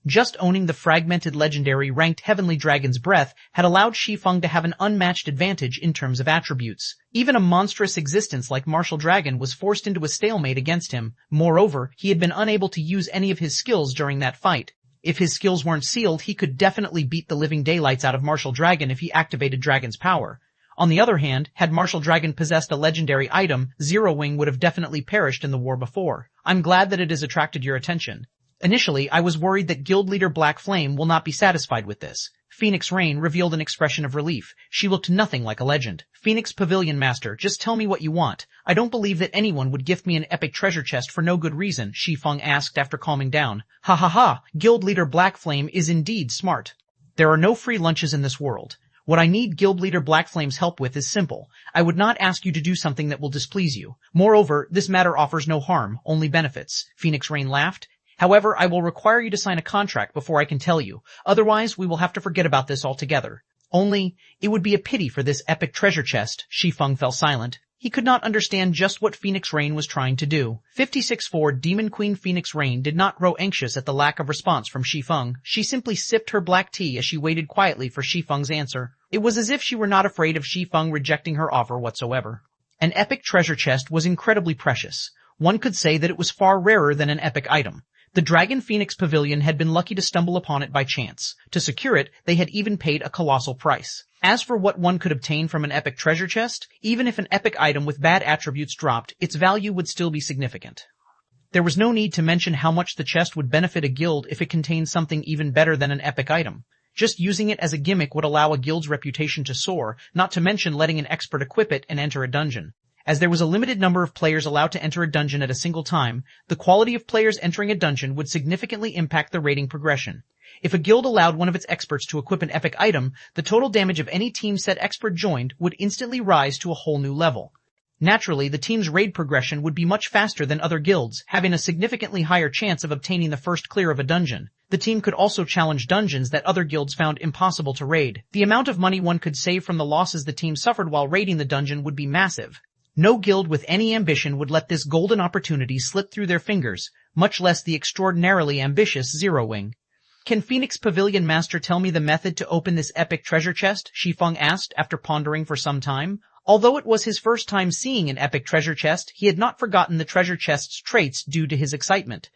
Just owning the fragmented legendary ranked Heavenly Dragon's Breath had allowed Shi Feng to have an unmatched advantage in terms of attributes. Even a monstrous existence like Martial Dragon was forced into a stalemate against him. Moreover, he had been unable to use any of his skills during that fight. If his skills weren't sealed, he could definitely beat the living daylights out of Martial Dragon if he activated Dragon's power. On the other hand, had Martial Dragon possessed a legendary item, Zero Wing would have definitely perished in the war before. I'm glad that it has attracted your attention. Initially, I was worried that Guild Leader Blackflame will not be satisfied with this. Phoenix Rain revealed an expression of relief. She looked nothing like a legend. Phoenix Pavilion Master, just tell me what you want. I don't believe that anyone would gift me an epic treasure chest for no good reason, Shi Feng asked after calming down. Ha ha ha, Guild Leader Blackflame is indeed smart. There are no free lunches in this world. What I need Guild Leader Blackflame's help with is simple. I would not ask you to do something that will displease you. Moreover, this matter offers no harm, only benefits. Phoenix Rain laughed. However, I will require you to sign a contract before I can tell you. Otherwise, we will have to forget about this altogether. Only, it would be a pity for this epic treasure chest. Shi Feng fell silent. He could not understand just what Phoenix Rain was trying to do. 56-4 Demon Queen Phoenix Rain did not grow anxious at the lack of response from Shi Feng. She simply sipped her black tea as she waited quietly for Shi Feng's answer. It was as if she were not afraid of Shi Feng rejecting her offer whatsoever. An epic treasure chest was incredibly precious. One could say that it was far rarer than an epic item. The Dragon Phoenix Pavilion had been lucky to stumble upon it by chance. To secure it, they had even paid a colossal price. As for what one could obtain from an epic treasure chest, even if an epic item with bad attributes dropped, its value would still be significant. There was no need to mention how much the chest would benefit a guild if it contained something even better than an epic item. Just using it as a gimmick would allow a guild's reputation to soar, not to mention letting an expert equip it and enter a dungeon. As there was a limited number of players allowed to enter a dungeon at a single time, the quality of players entering a dungeon would significantly impact the rating progression. If a guild allowed one of its experts to equip an epic item, the total damage of any team said expert joined would instantly rise to a whole new level. Naturally, the team's raid progression would be much faster than other guilds, having a significantly higher chance of obtaining the first clear of a dungeon. The team could also challenge dungeons that other guilds found impossible to raid. The amount of money one could save from the losses the team suffered while raiding the dungeon would be massive. No guild with any ambition would let this golden opportunity slip through their fingers, much less the extraordinarily ambitious Zero Wing. Can Phoenix Pavilion Master tell me the method to open this epic treasure chest? Shi Feng asked after pondering for some time. Although it was his first time seeing an epic treasure chest, he had not forgotten the treasure chest's traits due to his excitement.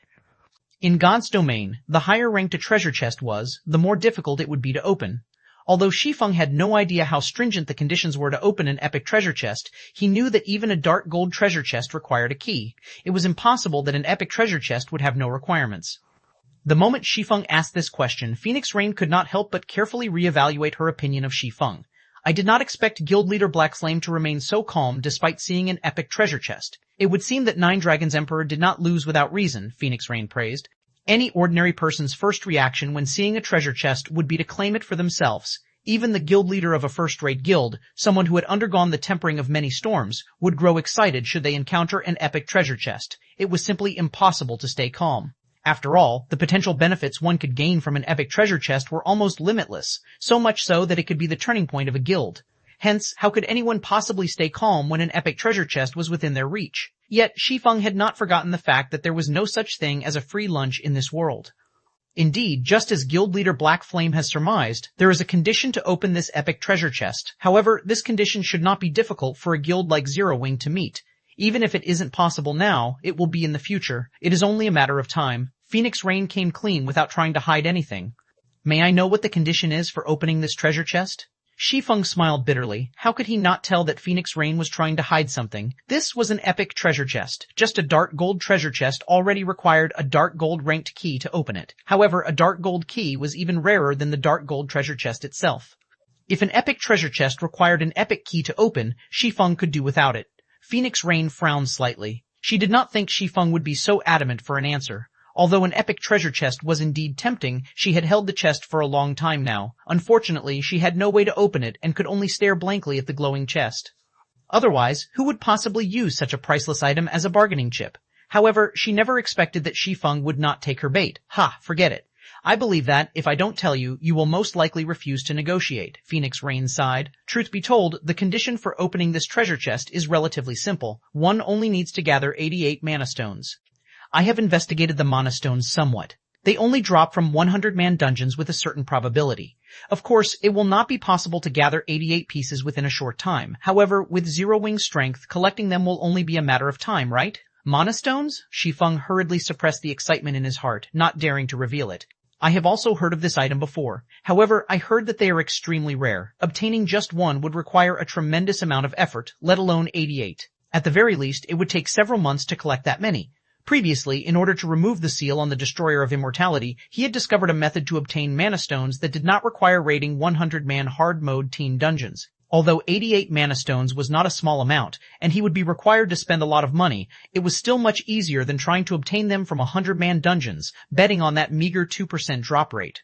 In God's domain, the higher ranked a treasure chest was, the more difficult it would be to open. Although Shi Feng had no idea how stringent the conditions were to open an epic treasure chest, he knew that even a dark gold treasure chest required a key. It was impossible that an epic treasure chest would have no requirements. The moment Shi Feng asked this question, Phoenix Rain could not help but carefully reevaluate her opinion of Shi Feng. I did not expect guild leader Black Flame to remain so calm despite seeing an epic treasure chest. It would seem that Nine Dragons Emperor did not lose without reason, Phoenix Rain praised. Any ordinary person's first reaction when seeing a treasure chest would be to claim it for themselves. Even the guild leader of a first-rate guild, someone who had undergone the tempering of many storms, would grow excited should they encounter an epic treasure chest. It was simply impossible to stay calm. After all, the potential benefits one could gain from an epic treasure chest were almost limitless, so much so that it could be the turning point of a guild. Hence, how could anyone possibly stay calm when an epic treasure chest was within their reach? Yet, Shi Feng had not forgotten the fact that there was no such thing as a free lunch in this world. Indeed, just as guild leader Black Flame has surmised, there is a condition to open this epic treasure chest. However, this condition should not be difficult for a guild like Zero Wing to meet. Even if it isn't possible now, it will be in the future. It is only a matter of time. Phoenix Rain came clean without trying to hide anything. May I know what the condition is for opening this treasure chest? Shi Feng smiled bitterly. How could he not tell that Phoenix Rain was trying to hide something? This was an epic treasure chest. Just a dark gold treasure chest already required a dark gold ranked key to open it. However, a dark gold key was even rarer than the dark gold treasure chest itself. If an epic treasure chest required an epic key to open, Shi Feng could do without it. Phoenix Rain frowned slightly. She did not think Shi Feng would be so adamant for an answer. Although an epic treasure chest was indeed tempting, she had held the chest for a long time now. Unfortunately, she had no way to open it and could only stare blankly at the glowing chest. Otherwise, who would possibly use such a priceless item as a bargaining chip? However, she never expected that Shi Feng would not take her bait. Ha, forget it. I believe that, if I don't tell you, you will most likely refuse to negotiate, Phoenix Rain sighed. Truth be told, the condition for opening this treasure chest is relatively simple. One only needs to gather 88 mana stones. I have investigated the mana stones somewhat. They only drop from 100-man dungeons with a certain probability. Of course, it will not be possible to gather 88 pieces within a short time. However, with Zero Wing strength, collecting them will only be a matter of time, right? Mana stones? Shi Feng hurriedly suppressed the excitement in his heart, not daring to reveal it. I have also heard of this item before. However, I heard that they are extremely rare. Obtaining just one would require a tremendous amount of effort, let alone 88. At the very least, it would take several months to collect that many. Previously, in order to remove the seal on the Destroyer of Immortality, he had discovered a method to obtain mana stones that did not require raiding 100-man hard mode team dungeons. Although 88 mana stones was not a small amount, and he would be required to spend a lot of money, it was still much easier than trying to obtain them from 100-man dungeons, betting on that meager 2% drop rate.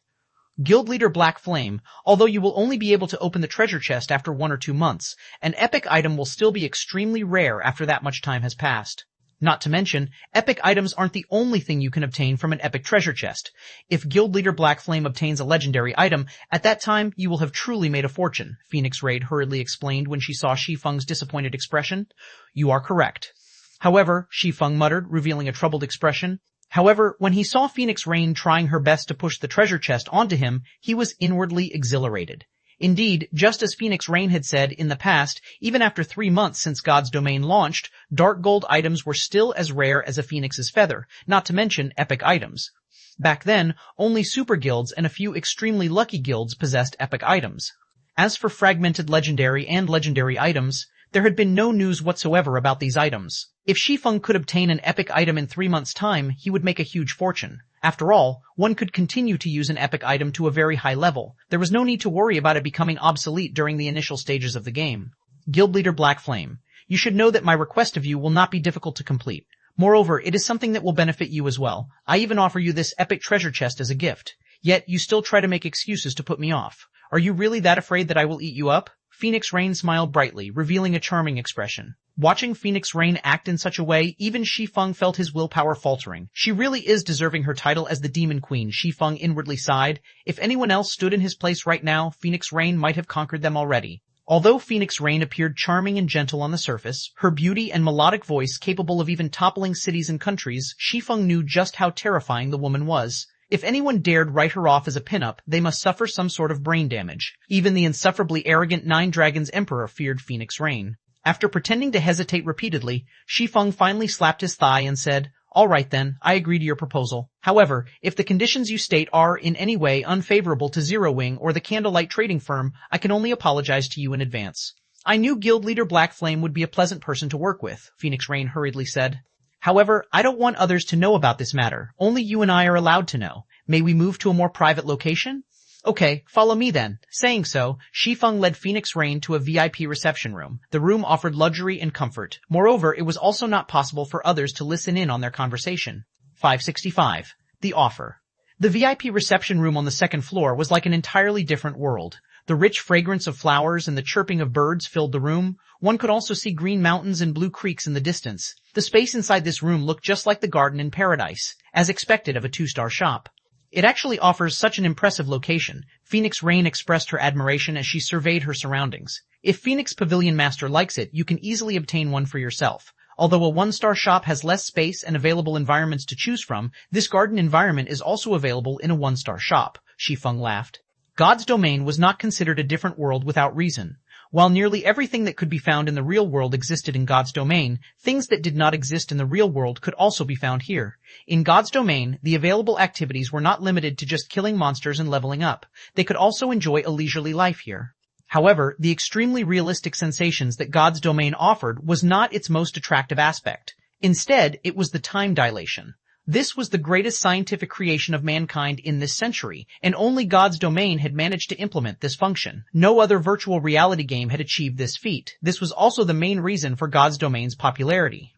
Guild leader Black Flame, although you will only be able to open the treasure chest after 1 or 2 months, an epic item will still be extremely rare after that much time has passed. Not to mention, epic items aren't the only thing you can obtain from an epic treasure chest. If Guild Leader Blackflame obtains a legendary item, at that time you will have truly made a fortune, Phoenix Raid hurriedly explained when she saw Shi Feng's disappointed expression. You are correct. However, Shi Feng muttered, revealing a troubled expression. However, when he saw Phoenix Rain trying her best to push the treasure chest onto him, he was inwardly exhilarated. Indeed, just as Phoenix Rain had said in the past, even after 3 months since God's Domain launched, dark gold items were still as rare as a phoenix's feather, not to mention epic items. Back then, only super guilds and a few extremely lucky guilds possessed epic items. As for fragmented legendary and legendary items, there had been no news whatsoever about these items. If Shi Feng could obtain an epic item in 3 months' time, he would make a huge fortune. After all, one could continue to use an epic item to a very high level. There was no need to worry about it becoming obsolete during the initial stages of the game. Guild Leader Blackflame, you should know that my request of you will not be difficult to complete. Moreover, it is something that will benefit you as well. I even offer you this epic treasure chest as a gift. Yet, you still try to make excuses to put me off. Are you really that afraid that I will eat you up? Phoenix Rain smiled brightly, revealing a charming expression. Watching Phoenix Rain act in such a way, even Shi Feng felt his willpower faltering. She really is deserving her title as the Demon Queen, Shi Feng inwardly sighed. If anyone else stood in his place right now, Phoenix Rain might have conquered them already. Although Phoenix Rain appeared charming and gentle on the surface, her beauty and melodic voice capable of even toppling cities and countries, Shi Feng knew just how terrifying the woman was. If anyone dared write her off as a pinup, they must suffer some sort of brain damage. Even the insufferably arrogant Nine Dragons Emperor feared Phoenix Rain. After pretending to hesitate repeatedly, Shi Feng finally slapped his thigh and said, "All right then, I agree to your proposal. However, if the conditions you state are in any way unfavorable to Zero Wing or the Candlelight Trading Firm, I can only apologize to you in advance." I knew Guild Leader Blackflame would be a pleasant person to work with, Phoenix Rain hurriedly said. However, I don't want others to know about this matter. Only you and I are allowed to know. May we move to a more private location? Okay, follow me then. Saying so, Shi Feng led Phoenix Rain to a VIP reception room. The room offered luxury and comfort. Moreover, it was also not possible for others to listen in on their conversation. 565. The offer. The VIP reception room on the second floor was like an entirely different world. The rich fragrance of flowers and the chirping of birds filled the room. One could also see green mountains and blue creeks in the distance. The space inside this room looked just like the garden in paradise, as expected of a 2-star shop. It actually offers such an impressive location. Phoenix Rain expressed her admiration as she surveyed her surroundings. If Phoenix Pavilion Master likes it, you can easily obtain one for yourself. Although a 1-star shop has less space and available environments to choose from, this garden environment is also available in a 1-star shop. Shi Feng laughed. God's Domain was not considered a different world without reason. While nearly everything that could be found in the real world existed in God's Domain, things that did not exist in the real world could also be found here. In God's Domain, the available activities were not limited to just killing monsters and leveling up. They could also enjoy a leisurely life here. However, the extremely realistic sensations that God's Domain offered was not its most attractive aspect. Instead, it was the time dilation. This was the greatest scientific creation of mankind in this century, and only God's Domain had managed to implement this function. No other virtual reality game had achieved this feat. This was also the main reason for God's Domain's popularity.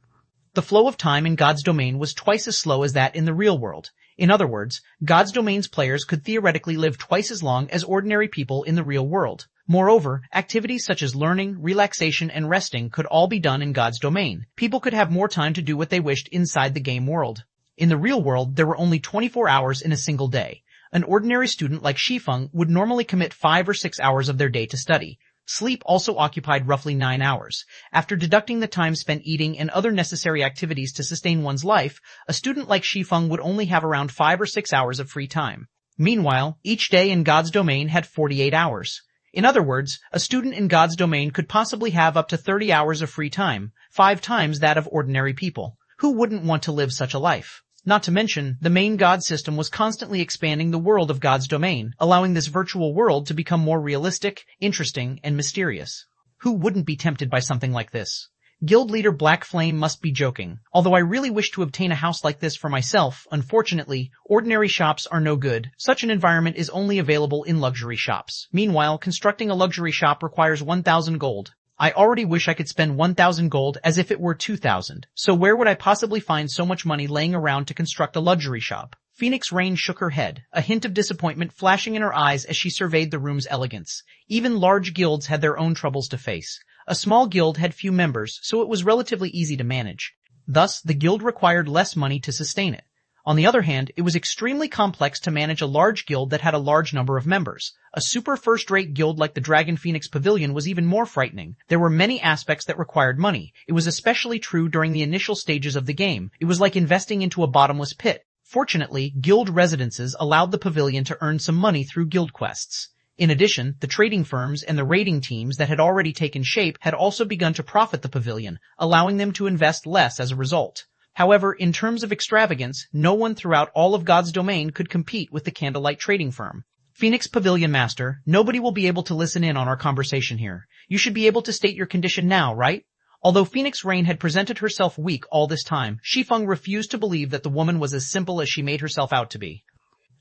The flow of time in God's Domain was twice as slow as that in the real world. In other words, God's Domain's players could theoretically live twice as long as ordinary people in the real world. Moreover, activities such as learning, relaxation, and resting could all be done in God's Domain. People could have more time to do what they wished inside the game world. In the real world, there were only 24 hours in a single day. An ordinary student like Shi Feng would normally commit 5 or 6 hours of their day to study. Sleep also occupied roughly 9 hours. After deducting the time spent eating and other necessary activities to sustain one's life, a student like Shi Feng would only have around 5 or 6 hours of free time. Meanwhile, each day in God's Domain had 48 hours. In other words, a student in God's Domain could possibly have up to 30 hours of free time, 5 times that of ordinary people. Who wouldn't want to live such a life? Not to mention, the main God system was constantly expanding the world of God's Domain, allowing this virtual world to become more realistic, interesting, and mysterious. Who wouldn't be tempted by something like this? Guild Leader Blackflame must be joking. Although I really wish to obtain a house like this for myself, unfortunately, ordinary shops are no good. Such an environment is only available in luxury shops. Meanwhile, constructing a luxury shop requires 1,000 gold. I already wish I could spend 1,000 gold as if it were 2,000. So where would I possibly find so much money laying around to construct a luxury shop? Phoenix Rain shook her head, a hint of disappointment flashing in her eyes as she surveyed the room's elegance. Even large guilds had their own troubles to face. A small guild had few members, so it was relatively easy to manage. Thus, the guild required less money to sustain it. On the other hand, it was extremely complex to manage a large guild that had a large number of members. A super first-rate guild like the Dragon Phoenix Pavilion was even more frightening. There were many aspects that required money. It was especially true during the initial stages of the game. It was like investing into a bottomless pit. Fortunately, guild residences allowed the pavilion to earn some money through guild quests. In addition, the trading firms and the raiding teams that had already taken shape had also begun to profit the pavilion, allowing them to invest less as a result. However, in terms of extravagance, no one throughout all of God's domain could compete with the Candlelight Trading Firm. Phoenix Pavilion Master, nobody will be able to listen in on our conversation here. You should be able to state your condition now, right? Although Phoenix Rain had presented herself weak all this time, Shi Feng refused to believe that the woman was as simple as she made herself out to be.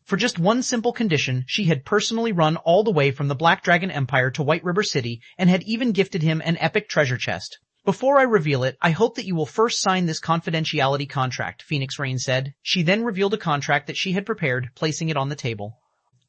For just one simple condition, she had personally run all the way from the Black Dragon Empire to White River City and had even gifted him an epic treasure chest. Before I reveal it, I hope that you will first sign this confidentiality contract, Phoenix Rain said. She then revealed a contract that she had prepared, placing it on the table.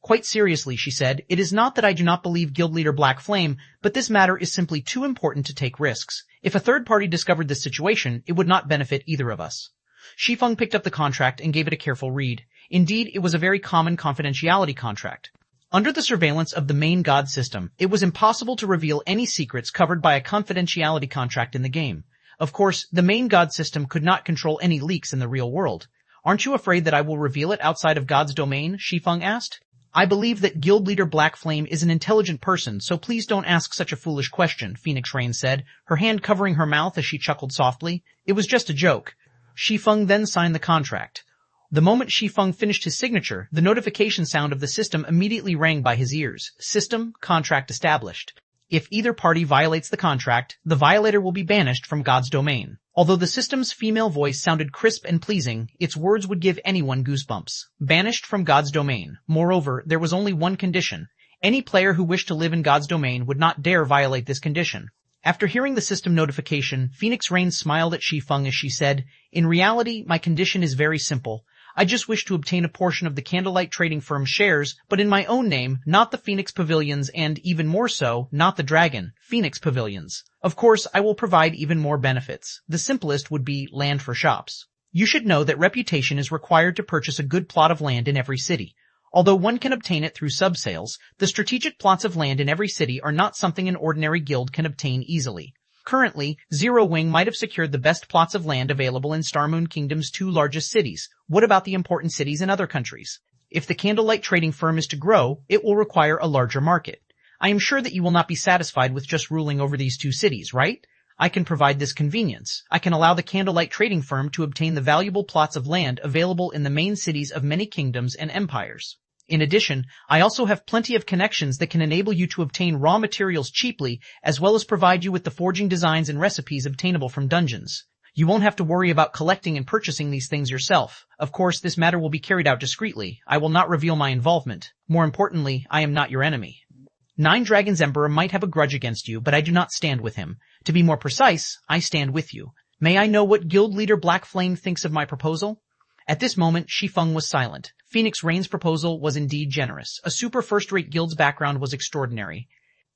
Quite seriously, she said, it is not that I do not believe Guild Leader Black Flame, but this matter is simply too important to take risks. If a third party discovered this situation, it would not benefit either of us. Shi Feng picked up the contract and gave it a careful read. Indeed, it was a very common confidentiality contract. Under the surveillance of the main god system, it was impossible to reveal any secrets covered by a confidentiality contract in the game. Of course, the main god system could not control any leaks in the real world. Aren't you afraid that I will reveal it outside of God's domain? Shi Feng asked. I believe that Guild Leader Black Flame is an intelligent person, so please don't ask such a foolish question, Phoenix Rain said, her hand covering her mouth as she chuckled softly. It was just a joke. Shi Feng then signed the contract. The moment Shi Feng finished his signature, the notification sound of the system immediately rang by his ears. System, contract established. If either party violates the contract, the violator will be banished from God's domain. Although the system's female voice sounded crisp and pleasing, its words would give anyone goosebumps. Banished from God's domain. Moreover, there was only one condition. Any player who wished to live in God's domain would not dare violate this condition. After hearing the system notification, Phoenix Rain smiled at Shi Feng as she said, in reality, my condition is very simple. I just wish to obtain a portion of the Candlelight Trading Firm's shares, but in my own name, not the Phoenix Pavilions and, even more so, not the Dragon, Phoenix Pavilions. Of course, I will provide even more benefits. The simplest would be land for shops. You should know that reputation is required to purchase a good plot of land in every city. Although one can obtain it through sub-sales, the strategic plots of land in every city are not something an ordinary guild can obtain easily. Currently, Zero Wing might have secured the best plots of land available in Starmoon Kingdom's two largest cities. What about the important cities in other countries? If the Candlelight Trading Firm is to grow, it will require a larger market. I am sure that you will not be satisfied with just ruling over these two cities, right? I can provide this convenience. I can allow the Candlelight Trading Firm to obtain the valuable plots of land available in the main cities of many kingdoms and empires. In addition, I also have plenty of connections that can enable you to obtain raw materials cheaply, as well as provide you with the forging designs and recipes obtainable from dungeons. You won't have to worry about collecting and purchasing these things yourself. Of course, this matter will be carried out discreetly. I will not reveal my involvement. More importantly, I am not your enemy. Nine Dragons Emperor might have a grudge against you, but I do not stand with him. To be more precise, I stand with you. May I know what Guild Leader Black Flame thinks of my proposal? At this moment, Shi Feng was silent. Phoenix Rain's proposal was indeed generous. A super first-rate guild's background was extraordinary.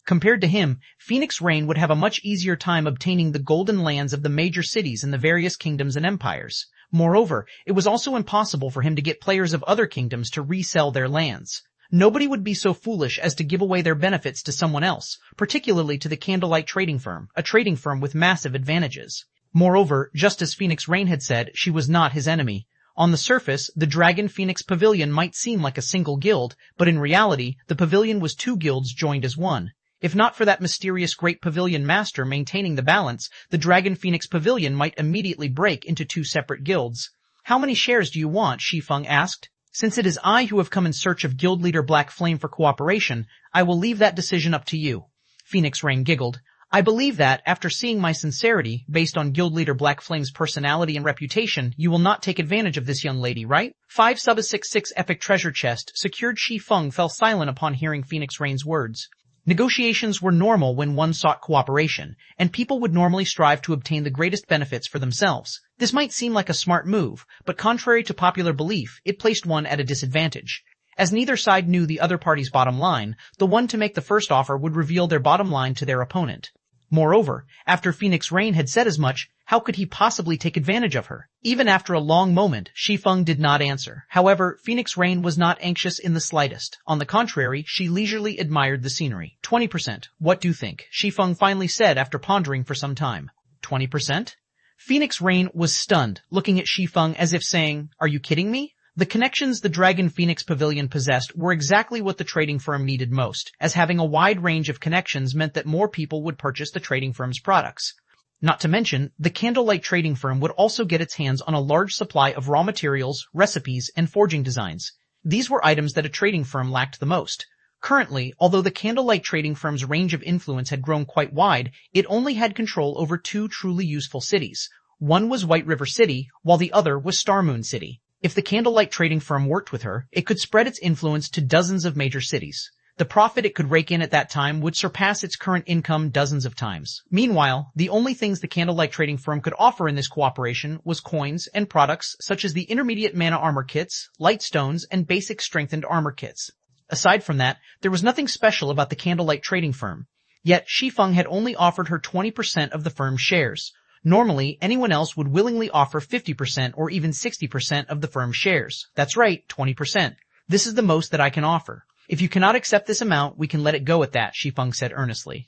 Compared to him, Phoenix Rain would have a much easier time obtaining the golden lands of the major cities in the various kingdoms and empires. Moreover, it was also impossible for him to get players of other kingdoms to resell their lands. Nobody would be so foolish as to give away their benefits to someone else, particularly to the Candlelight Trading Firm, a trading firm with massive advantages. Moreover, just as Phoenix Rain had said, she was not his enemy. On the surface, the Dragon Phoenix Pavilion might seem like a single guild, but in reality, the pavilion was two guilds joined as one. If not for that mysterious Great Pavilion Master maintaining the balance, the Dragon Phoenix Pavilion might immediately break into two separate guilds. How many shares do you want? Shi Feng asked. Since it is I who have come in search of Guild Leader Black Flame for cooperation, I will leave that decision up to you. Phoenix Rain giggled. I believe that, after seeing my sincerity, based on Guild Leader Black Flame's personality and reputation, you will not take advantage of this young lady, right? 5/666 Epic Treasure Chest, secured. Shi Feng fell silent upon hearing Phoenix Rain's words. Negotiations were normal when one sought cooperation, and people would normally strive to obtain the greatest benefits for themselves. This might seem like a smart move, but contrary to popular belief, it placed one at a disadvantage. As neither side knew the other party's bottom line, the one to make the first offer would reveal their bottom line to their opponent. Moreover, after Phoenix Rain had said as much, how could he possibly take advantage of her? Even after a long moment, Shi Feng did not answer. However, Phoenix Rain was not anxious in the slightest. On the contrary, she leisurely admired the scenery. 20%. What do you think? Shi Feng finally said after pondering for some time. 20%? Phoenix Rain was stunned, looking at Shi Feng as if saying, "Are you kidding me?" The connections the Dragon Phoenix Pavilion possessed were exactly what the trading firm needed most, as having a wide range of connections meant that more people would purchase the trading firm's products. Not to mention, the Candlelight Trading Firm would also get its hands on a large supply of raw materials, recipes, and forging designs. These were items that a trading firm lacked the most. Currently, although the Candlelight Trading Firm's range of influence had grown quite wide, it only had control over two truly useful cities. One was White River City, while the other was Star Moon City. If the Candlelight Trading Firm worked with her, it could spread its influence to dozens of major cities. The profit it could rake in at that time would surpass its current income dozens of times. Meanwhile, the only things the Candlelight Trading Firm could offer in this cooperation was coins and products such as the intermediate mana armor kits, light stones, and basic strengthened armor kits. Aside from that, there was nothing special about the Candlelight Trading Firm. Yet, Shi Feng had only offered her 20% of the firm's shares. Normally, anyone else would willingly offer 50% or even 60% of the firm's shares. That's right, 20%. This is the most that I can offer. If you cannot accept this amount, we can let it go at that, Shi Feng said earnestly.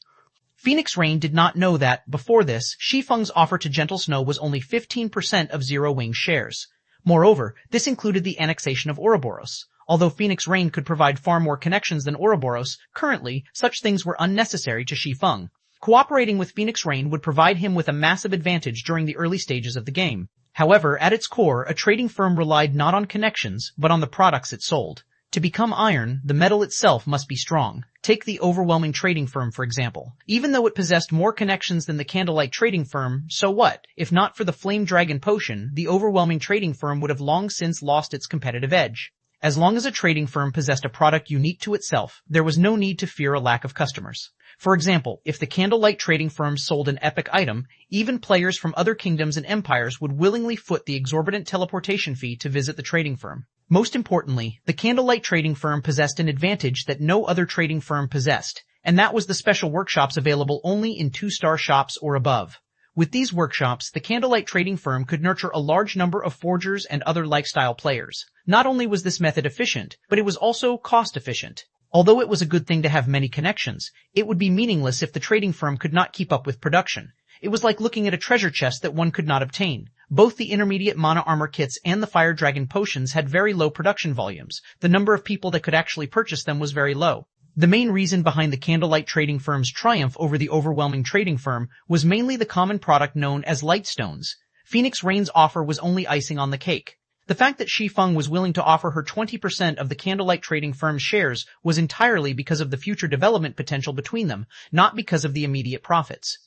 Phoenix Rain did not know that, before this, Shi Feng's offer to Gentle Snow was only 15% of Zero Wing's shares. Moreover, this included the annexation of Ouroboros. Although Phoenix Rain could provide far more connections than Ouroboros, currently, such things were unnecessary to Shi Feng. Cooperating with Phoenix Rain would provide him with a massive advantage during the early stages of the game. However, at its core, a trading firm relied not on connections, but on the products it sold. To become iron, the metal itself must be strong. Take the overwhelming trading firm, for example. Even though it possessed more connections than the Candlelight Trading Firm, so what? If not for the Flame Dragon Potion, the overwhelming trading firm would have long since lost its competitive edge. As long as a trading firm possessed a product unique to itself, there was no need to fear a lack of customers. For example, if the Candlelight Trading Firm sold an epic item, even players from other kingdoms and empires would willingly foot the exorbitant teleportation fee to visit the trading firm. Most importantly, the Candlelight Trading Firm possessed an advantage that no other trading firm possessed, and that was the special workshops available only in 2-star shops or above. With these workshops, the Candlelight Trading Firm could nurture a large number of forgers and other lifestyle players. Not only was this method efficient, but it was also cost-efficient. Although it was a good thing to have many connections, it would be meaningless if the trading firm could not keep up with production. It was like looking at a treasure chest that one could not obtain. Both the intermediate mana armor kits and the fire dragon potions had very low production volumes. The number of people that could actually purchase them was very low. The main reason behind the Candlelight Trading Firm's triumph over the overwhelming trading firm was mainly the common product known as light stones. Phoenix Rain's offer was only icing on the cake. The fact that Shi Feng was willing to offer her 20% of the Candlelight Trading Firm's shares was entirely because of the future development potential between them, not because of the immediate profits.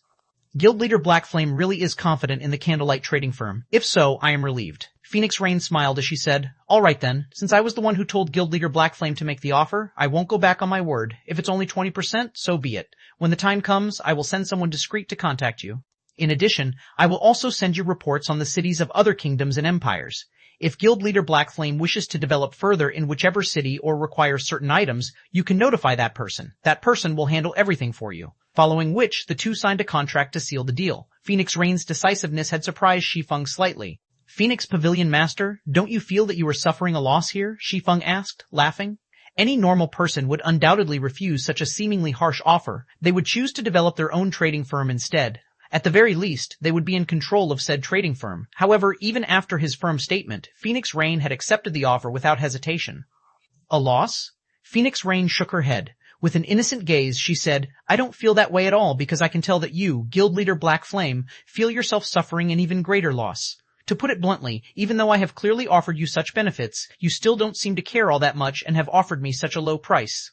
Guild Leader Blackflame really is confident in the Candlelight Trading Firm. If so, I am relieved. Phoenix Rain smiled as she said, "All right then, since I was the one who told Guild Leader Blackflame to make the offer, I won't go back on my word. If it's only 20%, so be it. When the time comes, I will send someone discreet to contact you. In addition, I will also send you reports on the cities of other kingdoms and empires. If Guild Leader Blackflame wishes to develop further in whichever city or requires certain items, you can notify that person. That person will handle everything for you." Following which, the two signed a contract to seal the deal. Phoenix Rain's decisiveness had surprised Shi Feng slightly. "Phoenix Pavilion Master, don't you feel that you are suffering a loss here?" Shi Feng asked, laughing. Any normal person would undoubtedly refuse such a seemingly harsh offer. They would choose to develop their own trading firm instead. At the very least, they would be in control of said trading firm. However, even after his firm statement, Phoenix Rain had accepted the offer without hesitation. "A loss?" Phoenix Rain shook her head. With an innocent gaze, she said, "I don't feel that way at all because I can tell that you, Guild Leader Black Flame, feel yourself suffering an even greater loss. To put it bluntly, even though I have clearly offered you such benefits, you still don't seem to care all that much and have offered me such a low price.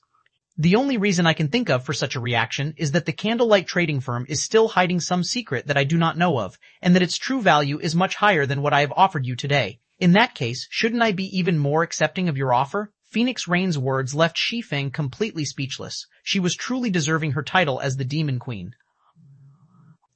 The only reason I can think of for such a reaction is that the Candlelight Trading Firm is still hiding some secret that I do not know of, and that its true value is much higher than what I have offered you today. In that case, shouldn't I be even more accepting of your offer?" Phoenix Rain's words left Shi Feng completely speechless. She was truly deserving her title as the Demon Queen.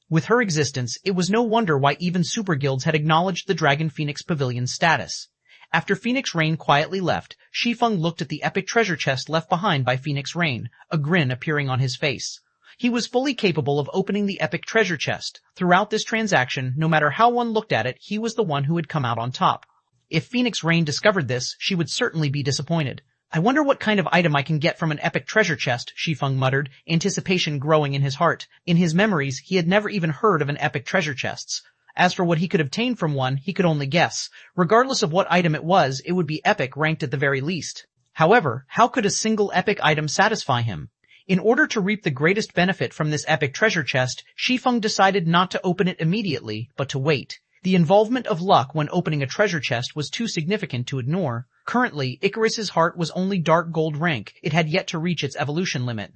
With her existence, it was no wonder why even super guilds had acknowledged the Dragon Phoenix Pavilion's status. After Phoenix Rain quietly left, Shi Feng looked at the epic treasure chest left behind by Phoenix Rain, a grin appearing on his face. He was fully capable of opening the epic treasure chest. Throughout this transaction, no matter how one looked at it, he was the one who had come out on top. If Phoenix Rain discovered this, she would certainly be disappointed. I wonder what kind of item I can get from an epic treasure chest, Shi Feng muttered, anticipation growing in his heart. In his memories, he had never even heard of an epic treasure chests. As for what he could obtain from one, he could only guess. Regardless of what item it was, it would be epic ranked at the very least. However, how could a single epic item satisfy him? In order to reap the greatest benefit from this epic treasure chest, Shi Feng decided not to open it immediately, but to wait. The involvement of luck when opening a treasure chest was too significant to ignore. Currently, Icarus's heart was only dark gold rank. It had yet to reach its evolution limit.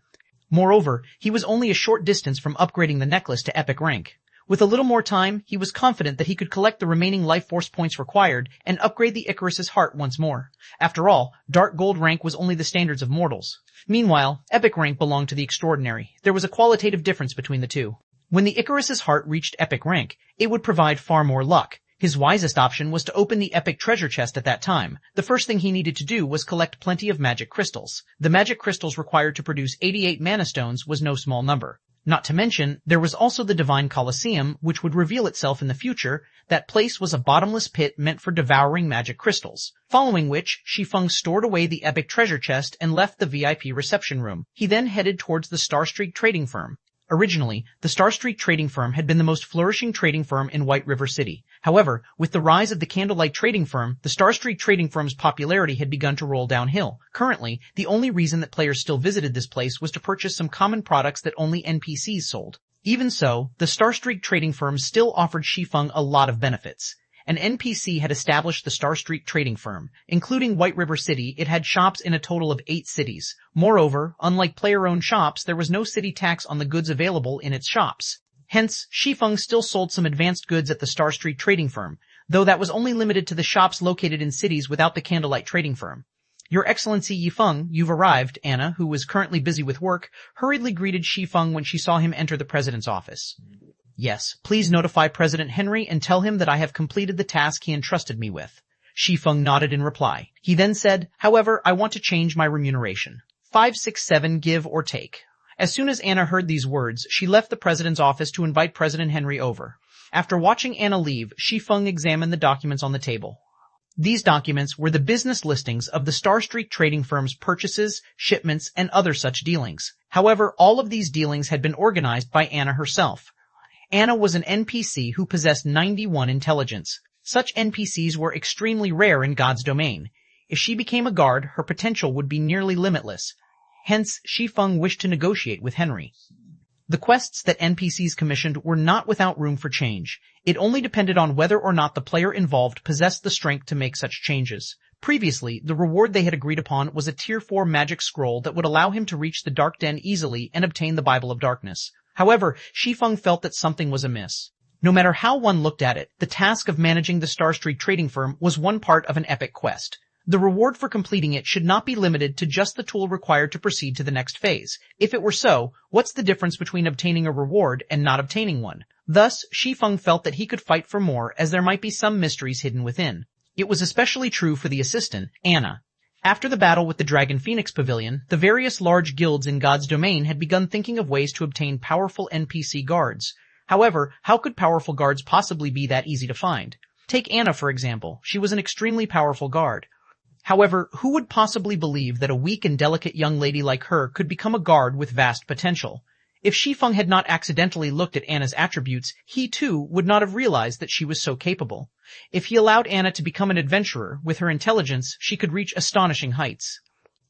Moreover, he was only a short distance from upgrading the necklace to epic rank. With a little more time, he was confident that he could collect the remaining life force points required and upgrade the Icarus's heart once more. After all, dark gold rank was only the standards of mortals. Meanwhile, epic rank belonged to the extraordinary. There was a qualitative difference between the two. When the Icarus's heart reached epic rank, it would provide far more luck. His wisest option was to open the epic treasure chest at that time. The first thing he needed to do was collect plenty of magic crystals. The magic crystals required to produce 88 mana stones was no small number. Not to mention, there was also the Divine Colosseum, which would reveal itself in the future. That place was a bottomless pit meant for devouring magic crystals. Following which, Shi Feng stored away the epic treasure chest and left the VIP reception room. He then headed towards the Starstreak trading firm. Originally, the Starstreak trading firm had been the most flourishing trading firm in White River City. However, with the rise of the Candlelight trading firm, the Starstreak trading firm's popularity had begun to roll downhill. Currently, the only reason that players still visited this place was to purchase some common products that only NPCs sold. Even so, the Starstreak trading firm still offered Shi Feng a lot of benefits. An NPC had established the Starstreak trading firm. Including White River City, it had shops in a total of 8 cities. Moreover, unlike player-owned shops, there was no city tax on the goods available in its shops. Hence, Shi Feng still sold some advanced goods at the Starstreak trading firm, though that was only limited to the shops located in cities without the Candlelight trading firm. Your Excellency Yi Feng, you've arrived. Anna, who was currently busy with work, hurriedly greeted Shi Feng when she saw him enter the president's office. Yes, please notify President Henry and tell him that I have completed the task he entrusted me with. Shi Feng nodded in reply. He then said, however, I want to change my remuneration. 567 give or take. As soon as Anna heard these words, she left the president's office to invite President Henry over. After watching Anna leave, Shi Feng examined the documents on the table. These documents were the business listings of the Starstreak trading firm's purchases, shipments, and other such dealings. However, all of these dealings had been organized by Anna herself. Anna was an NPC who possessed 91 intelligence. Such NPCs were extremely rare in God's domain. If she became a guard, her potential would be nearly limitless. Hence, Shi Feng wished to negotiate with Henry. The quests that NPCs commissioned were not without room for change. It only depended on whether or not the player involved possessed the strength to make such changes. Previously, the reward they had agreed upon was a Tier 4 magic scroll that would allow him to reach the Dark Den easily and obtain the Bible of Darkness. However, Shi Feng felt that something was amiss. No matter how one looked at it, the task of managing the Starstreak trading firm was one part of an epic quest. The reward for completing it should not be limited to just the tool required to proceed to the next phase. If it were so, what's the difference between obtaining a reward and not obtaining one? Thus, Shi Feng felt that he could fight for more, as there might be some mysteries hidden within. It was especially true for the assistant, Anna. After the battle with the Dragon Phoenix Pavilion, the various large guilds in God's domain had begun thinking of ways to obtain powerful NPC guards. However, how could powerful guards possibly be that easy to find? Take Anna, for example. She was an extremely powerful guard. However, who would possibly believe that a weak and delicate young lady like her could become a guard with vast potential? If Shi Feng had not accidentally looked at Anna's attributes, he too would not have realized that she was so capable. If he allowed Anna to become an adventurer, with her intelligence, she could reach astonishing heights.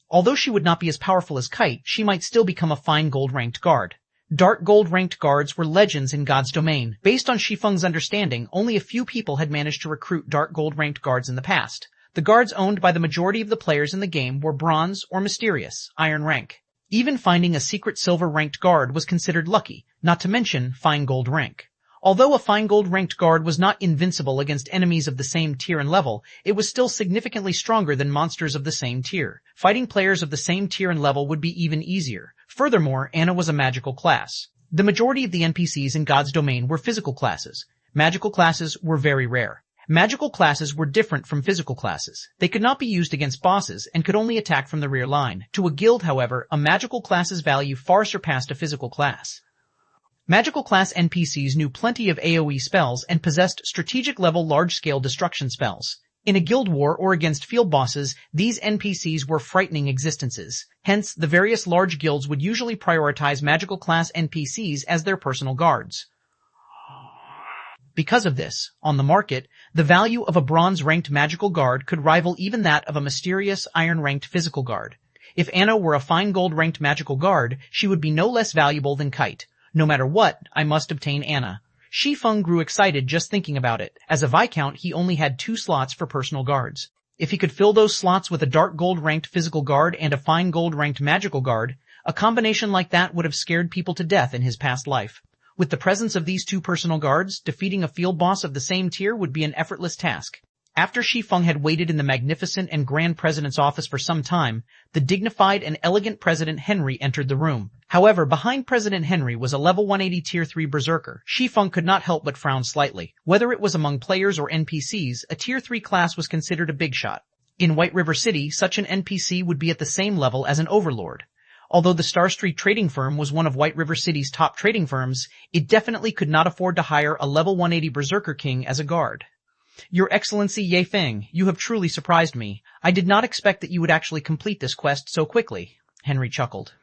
Although she would not be as powerful as Kite, she might still become a fine gold-ranked guard. Dark gold-ranked guards were legends in God's domain. Based on Shi Feng's understanding, only a few people had managed to recruit dark gold-ranked guards in the past. The guards owned by the majority of the players in the game were bronze or mysterious, iron rank. Even finding a secret silver-ranked guard was considered lucky, not to mention fine gold rank. Although a fine gold-ranked guard was not invincible against enemies of the same tier and level, it was still significantly stronger than monsters of the same tier. Fighting players of the same tier and level would be even easier. Furthermore, Anna was a magical class. The majority of the NPCs in God's domain were physical classes. Magical classes were very rare. Magical classes were different from physical classes. They could not be used against bosses and could only attack from the rear line. To a guild, however, a magical class's value far surpassed a physical class. Magical class NPCs knew plenty of AoE spells and possessed strategic-level large-scale destruction spells. In a guild war or against field bosses, these NPCs were frightening existences. Hence, the various large guilds would usually prioritize magical class NPCs as their personal guards. Because of this, on the market, the value of a bronze-ranked magical guard could rival even that of a mysterious iron-ranked physical guard. If Anna were a fine gold-ranked magical guard, she would be no less valuable than Kite. No matter what, I must obtain Anna. Shi Feng grew excited just thinking about it. As a Viscount, he only had 2 slots for personal guards. If he could fill those slots with a dark gold-ranked physical guard and a fine gold-ranked magical guard, a combination like that would have scared people to death in his past life. With the presence of these 2 personal guards, defeating a field boss of the same tier would be an effortless task. After Shi Feng had waited in the magnificent and grand president's office for some time, the dignified and elegant President Henry entered the room. However, behind President Henry was a level 180 tier 3 berserker. Shi Feng could not help but frown slightly. Whether it was among players or NPCs, a tier 3 class was considered a big shot. In White River City, such an NPC would be at the same level as an overlord. Although the Star Street trading firm was one of White River City's top trading firms, it definitely could not afford to hire a level 180 berserker king as a guard. Your Excellency Ye Feng, you have truly surprised me. I did not expect that you would actually complete this quest so quickly. Henry chuckled.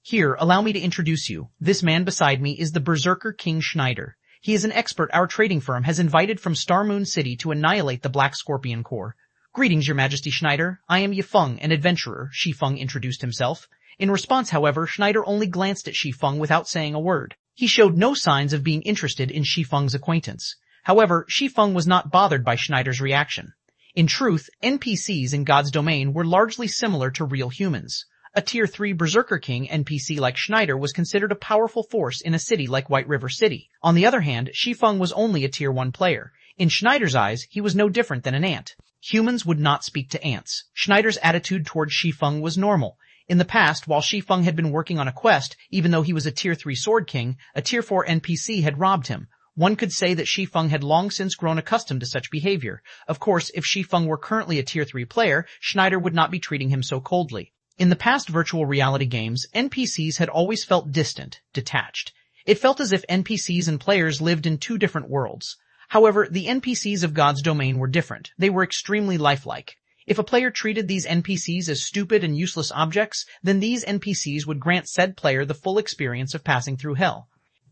Here, allow me to introduce you. This man beside me is the Berserker King Schneider. He is an expert our trading firm has invited from Star Moon City to annihilate the Black Scorpion Corps. Greetings, Your Majesty Schneider. I am Ye Feng, an adventurer, Shi Feng introduced himself. In response, however, Schneider only glanced at Shi Feng without saying a word. He showed no signs of being interested in Shi Feng's acquaintance. However, Shi Feng was not bothered by Schneider's reaction. In truth, NPCs in God's domain were largely similar to real humans. A Tier 3 Berserker King NPC like Schneider was considered a powerful force in a city like White River City. On the other hand, Shi Feng was only a Tier 1 player. In Schneider's eyes, he was no different than an ant. Humans would not speak to ants. Schneider's attitude towards Shi Feng was normal. In the past, while Shi Feng had been working on a quest, even though he was a Tier 3 Sword King, a Tier 4 NPC had robbed him. One could say that Shi Feng had long since grown accustomed to such behavior. Of course, if Shi Feng were currently a Tier 3 player, Schneider would not be treating him so coldly. In the past virtual reality games, NPCs had always felt distant, detached. It felt as if NPCs and players lived in 2 different worlds. However, the NPCs of God's domain were different. They were extremely lifelike. If a player treated these NPCs as stupid and useless objects, then these NPCs would grant said player the full experience of passing through hell.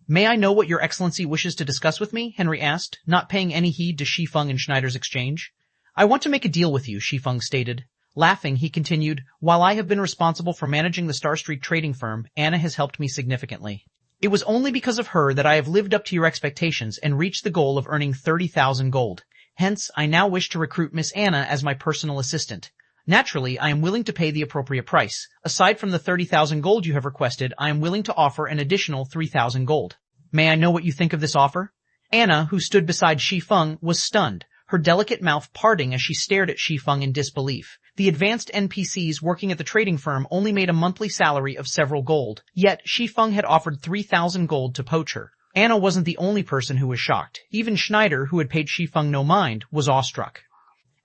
May I know what Your Excellency wishes to discuss with me? Henry asked, not paying any heed to Shi Feng and Schneider's exchange. I want to make a deal with you, Shi Feng stated. Laughing, he continued, while I have been responsible for managing the Star Street trading firm, Anna has helped me significantly. It was only because of her that I have lived up to your expectations and reached the goal of earning 30,000 gold. Hence, I now wish to recruit Miss Anna as my personal assistant. Naturally, I am willing to pay the appropriate price. Aside from the 30,000 gold you have requested, I am willing to offer an additional 3,000 gold. May I know what you think of this offer? Anna, who stood beside Shi Feng, was stunned, her delicate mouth parting as she stared at Shi Feng in disbelief. The advanced NPCs working at the trading firm only made a monthly salary of several gold, yet Shi Feng had offered 3,000 gold to poach her. Anna wasn't the only person who was shocked. Even Schneider, who had paid Shi Feng no mind, was awestruck.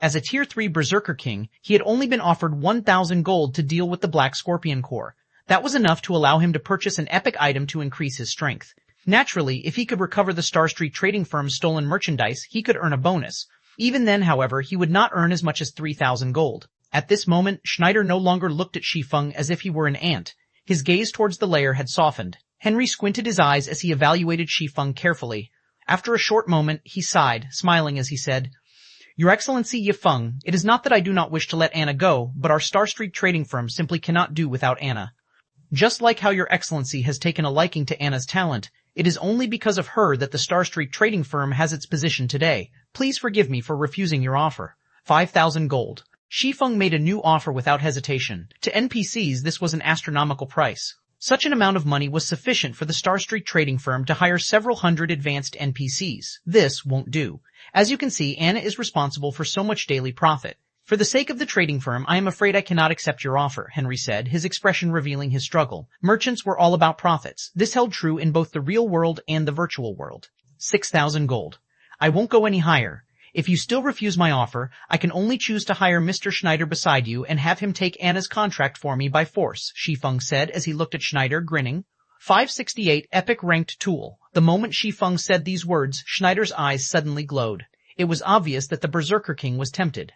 As a Tier 3 Berserker King, he had only been offered 1,000 gold to deal with the Black Scorpion Corps. That was enough to allow him to purchase an epic item to increase his strength. Naturally, if he could recover the Star Street trading firm's stolen merchandise, he could earn a bonus. Even then, however, he would not earn as much as 3,000 gold. At this moment, Schneider no longer looked at Shi Feng as if he were an ant. His gaze towards the lair had softened. Henry squinted his eyes as he evaluated Shi Feng carefully. After a short moment, he sighed, smiling as he said, Your Excellency Ye Feng, it is not that I do not wish to let Anna go, but our Star Street trading firm simply cannot do without Anna. Just like how Your Excellency has taken a liking to Anna's talent, it is only because of her that the Star Street trading firm has its position today. Please forgive me for refusing your offer. 5,000 gold. Shi Feng made a new offer without hesitation. To NPCs, this was an astronomical price. Such an amount of money was sufficient for the Star Street trading firm to hire several hundred advanced NPCs. This won't do. As you can see, Anna is responsible for so much daily profit. For the sake of the trading firm, I am afraid I cannot accept your offer, Henry said, his expression revealing his struggle. Merchants were all about profits. This held true in both the real world and the virtual world. 6,000 gold. I won't go any higher. If you still refuse my offer, I can only choose to hire Mr. Schneider beside you and have him take Anna's contract for me by force, Shi Feng said as he looked at Schneider, grinning. 568 Epic Ranked Tool. The moment Shi Feng said these words, Schneider's eyes suddenly glowed. It was obvious that the Berserker King was tempted.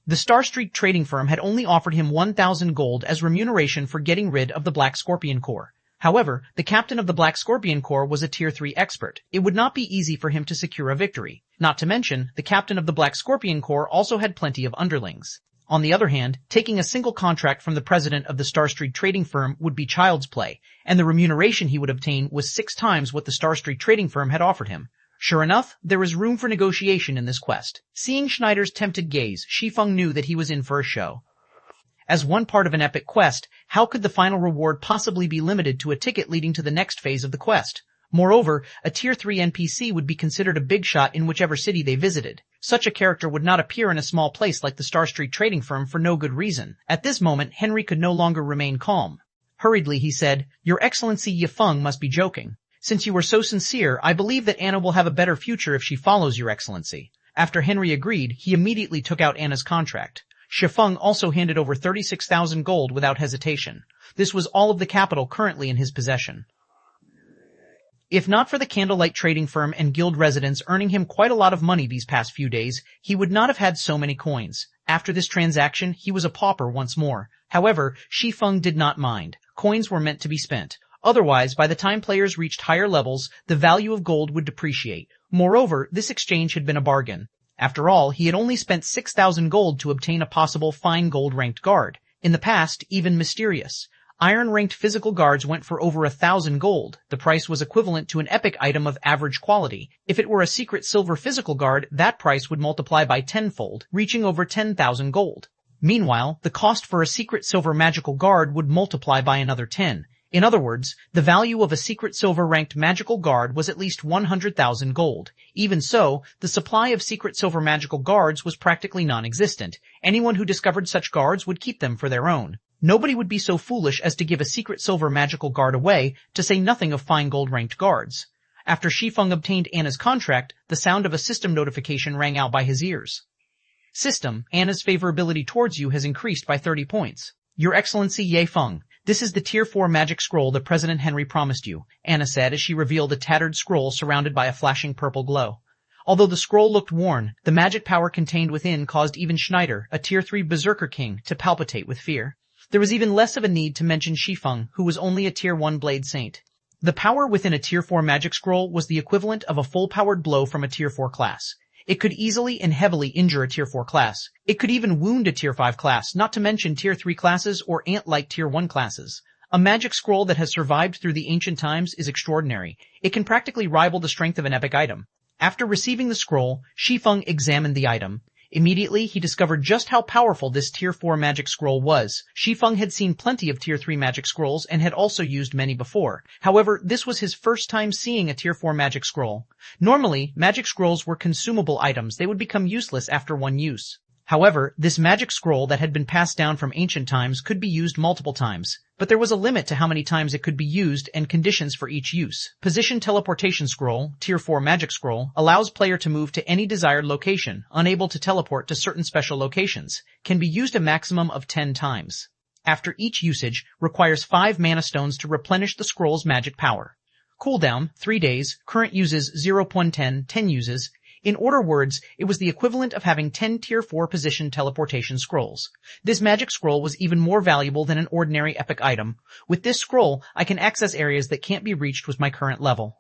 The Star Street trading firm had only offered him 1,000 gold as remuneration for getting rid of the Black Scorpion Corps. However, the captain of the Black Scorpion Corps was a Tier 3 expert. It would not be easy for him to secure a victory. Not to mention, the captain of the Black Scorpion Corps also had plenty of underlings. On the other hand, taking a single contract from the president of the Star Street trading firm would be child's play, and the remuneration he would obtain was 6 times what the Star Street trading firm had offered him. Sure enough, there was room for negotiation in this quest. Seeing Schneider's tempted gaze, Shi Feng knew that he was in for a show. As one part of an epic quest, how could the final reward possibly be limited to a ticket leading to the next phase of the quest? Moreover, a Tier 3 NPC would be considered a big shot in whichever city they visited. Such a character would not appear in a small place like the Star Street trading firm for no good reason. At this moment, Henry could no longer remain calm. Hurriedly, he said, "Your Excellency Yi Feng must be joking. Since you were so sincere, I believe that Anna will have a better future if she follows Your Excellency." After Henry agreed, he immediately took out Anna's contract. Shi Feng also handed over 36,000 gold without hesitation. This was all of the capital currently in his possession. If not for the candlelight trading firm and guild residents earning him quite a lot of money these past few days, he would not have had so many coins. After this transaction, he was a pauper once more. However, Shi Feng did not mind. Coins were meant to be spent. Otherwise, by the time players reached higher levels, the value of gold would depreciate. Moreover, this exchange had been a bargain. After all, he had only spent 6,000 gold to obtain a possible fine gold-ranked guard. In the past, even mysterious. Iron-ranked physical guards went for over 1,000 gold. The price was equivalent to an epic item of average quality. If it were a secret silver physical guard, that price would multiply by tenfold, reaching over 10,000 gold. Meanwhile, the cost for a secret silver magical guard would multiply by another 10. In other words, the value of a secret silver-ranked magical guard was at least 100,000 gold. Even so, the supply of secret silver magical guards was practically non-existent. Anyone who discovered such guards would keep them for their own. Nobody would be so foolish as to give a secret silver magical guard away, to say nothing of fine gold-ranked guards. After Shi Feng obtained Anna's contract, the sound of a system notification rang out by his ears. "System, Anna's favorability towards you has increased by 30 points. Your Excellency Yi Feng, this is the Tier 4 magic scroll that President Henry promised you," Anna said as she revealed a tattered scroll surrounded by a flashing purple glow. Although the scroll looked worn, the magic power contained within caused even Schneider, a Tier 3 Berserker King, to palpitate with fear. There was even less of a need to mention Shi Feng, who was only a Tier 1 Blade Saint. The power within a Tier 4 magic scroll was the equivalent of a full-powered blow from a Tier 4 class. It could easily and heavily injure a Tier 4 class. It could even wound a Tier 5 class, not to mention Tier 3 classes or ant-like Tier 1 classes. A magic scroll that has survived through the ancient times is extraordinary. It can practically rival the strength of an epic item. After receiving the scroll, Shi Feng examined the item. Immediately, he discovered just how powerful this Tier 4 magic scroll was. Shi Feng had seen plenty of Tier 3 magic scrolls and had also used many before. However, this was his first time seeing a Tier 4 magic scroll. Normally, magic scrolls were consumable items. They would become useless after one use. However, this magic scroll that had been passed down from ancient times could be used multiple times. But there was a limit to how many times it could be used and conditions for each use. Position Teleportation Scroll, Tier 4 Magic Scroll, allows player to move to any desired location, unable to teleport to certain special locations, can be used a maximum of 10 times. After each usage, requires 5 mana stones to replenish the scroll's magic power. Cooldown, 3 days, current uses 0.10, 10 uses. In order words, it was the equivalent of having 10 Tier 4 position teleportation scrolls. This magic scroll was even more valuable than an ordinary epic item. With this scroll, I can access areas that can't be reached with my current level.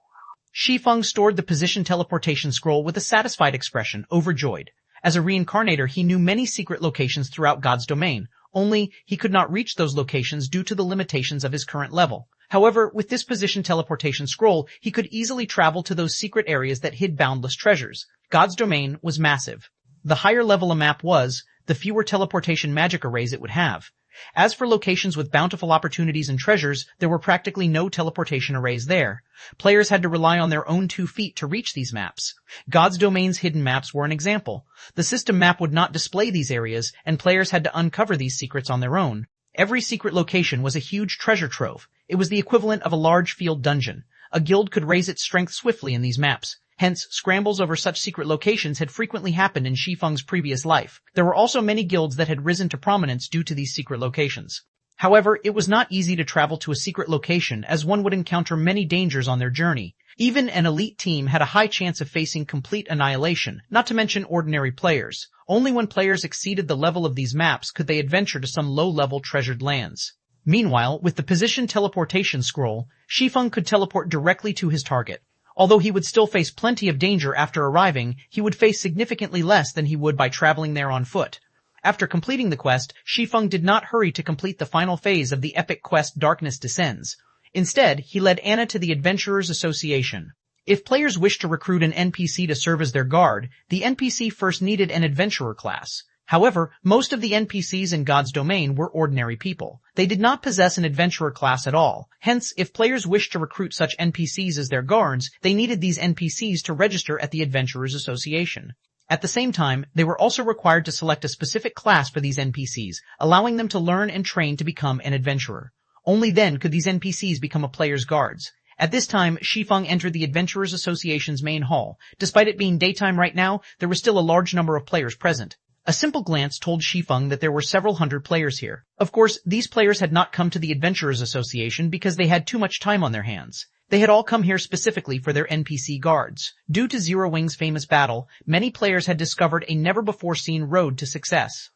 Shi Feng stored the position teleportation scroll with a satisfied expression, overjoyed. As a reincarnator, he knew many secret locations throughout God's domain, only he could not reach those locations due to the limitations of his current level. However, with this position teleportation scroll, he could easily travel to those secret areas that hid boundless treasures. God's domain was massive. The higher level a map was, the fewer teleportation magic arrays it would have. As for locations with bountiful opportunities and treasures, there were practically no teleportation arrays there. Players had to rely on their own 2 feet to reach these maps. God's domain's hidden maps were an example. The system map would not display these areas, and players had to uncover these secrets on their own. Every secret location was a huge treasure trove. It was the equivalent of a large field dungeon. A guild could raise its strength swiftly in these maps. Hence, scrambles over such secret locations had frequently happened in Shi Feng's previous life. There were also many guilds that had risen to prominence due to these secret locations. However, it was not easy to travel to a secret location as one would encounter many dangers on their journey. Even an elite team had a high chance of facing complete annihilation, not to mention ordinary players. Only when players exceeded the level of these maps could they adventure to some low-level treasured lands. Meanwhile, with the position teleportation scroll, Shi Feng could teleport directly to his target. Although he would still face plenty of danger after arriving, he would face significantly less than he would by traveling there on foot. After completing the quest, Shi Feng did not hurry to complete the final phase of the epic quest Darkness Descends. Instead, he led Anna to the Adventurers Association. If players wished to recruit an NPC to serve as their guard, the NPC first needed an adventurer class. However, most of the NPCs in God's domain were ordinary people. They did not possess an adventurer class at all. Hence, if players wished to recruit such NPCs as their guards, they needed these NPCs to register at the Adventurers Association. At the same time, they were also required to select a specific class for these NPCs, allowing them to learn and train to become an adventurer. Only then could these NPCs become a player's guards. At this time, Shi Feng entered the Adventurers Association's main hall. Despite it being daytime right now, there was still a large number of players present. A simple glance told Shi Feng that there were several hundred players here. Of course, these players had not come to the Adventurers Association because they had too much time on their hands. They had all come here specifically for their NPC guards. Due to Zero Wing's famous battle, many players had discovered a never-before-seen road to success.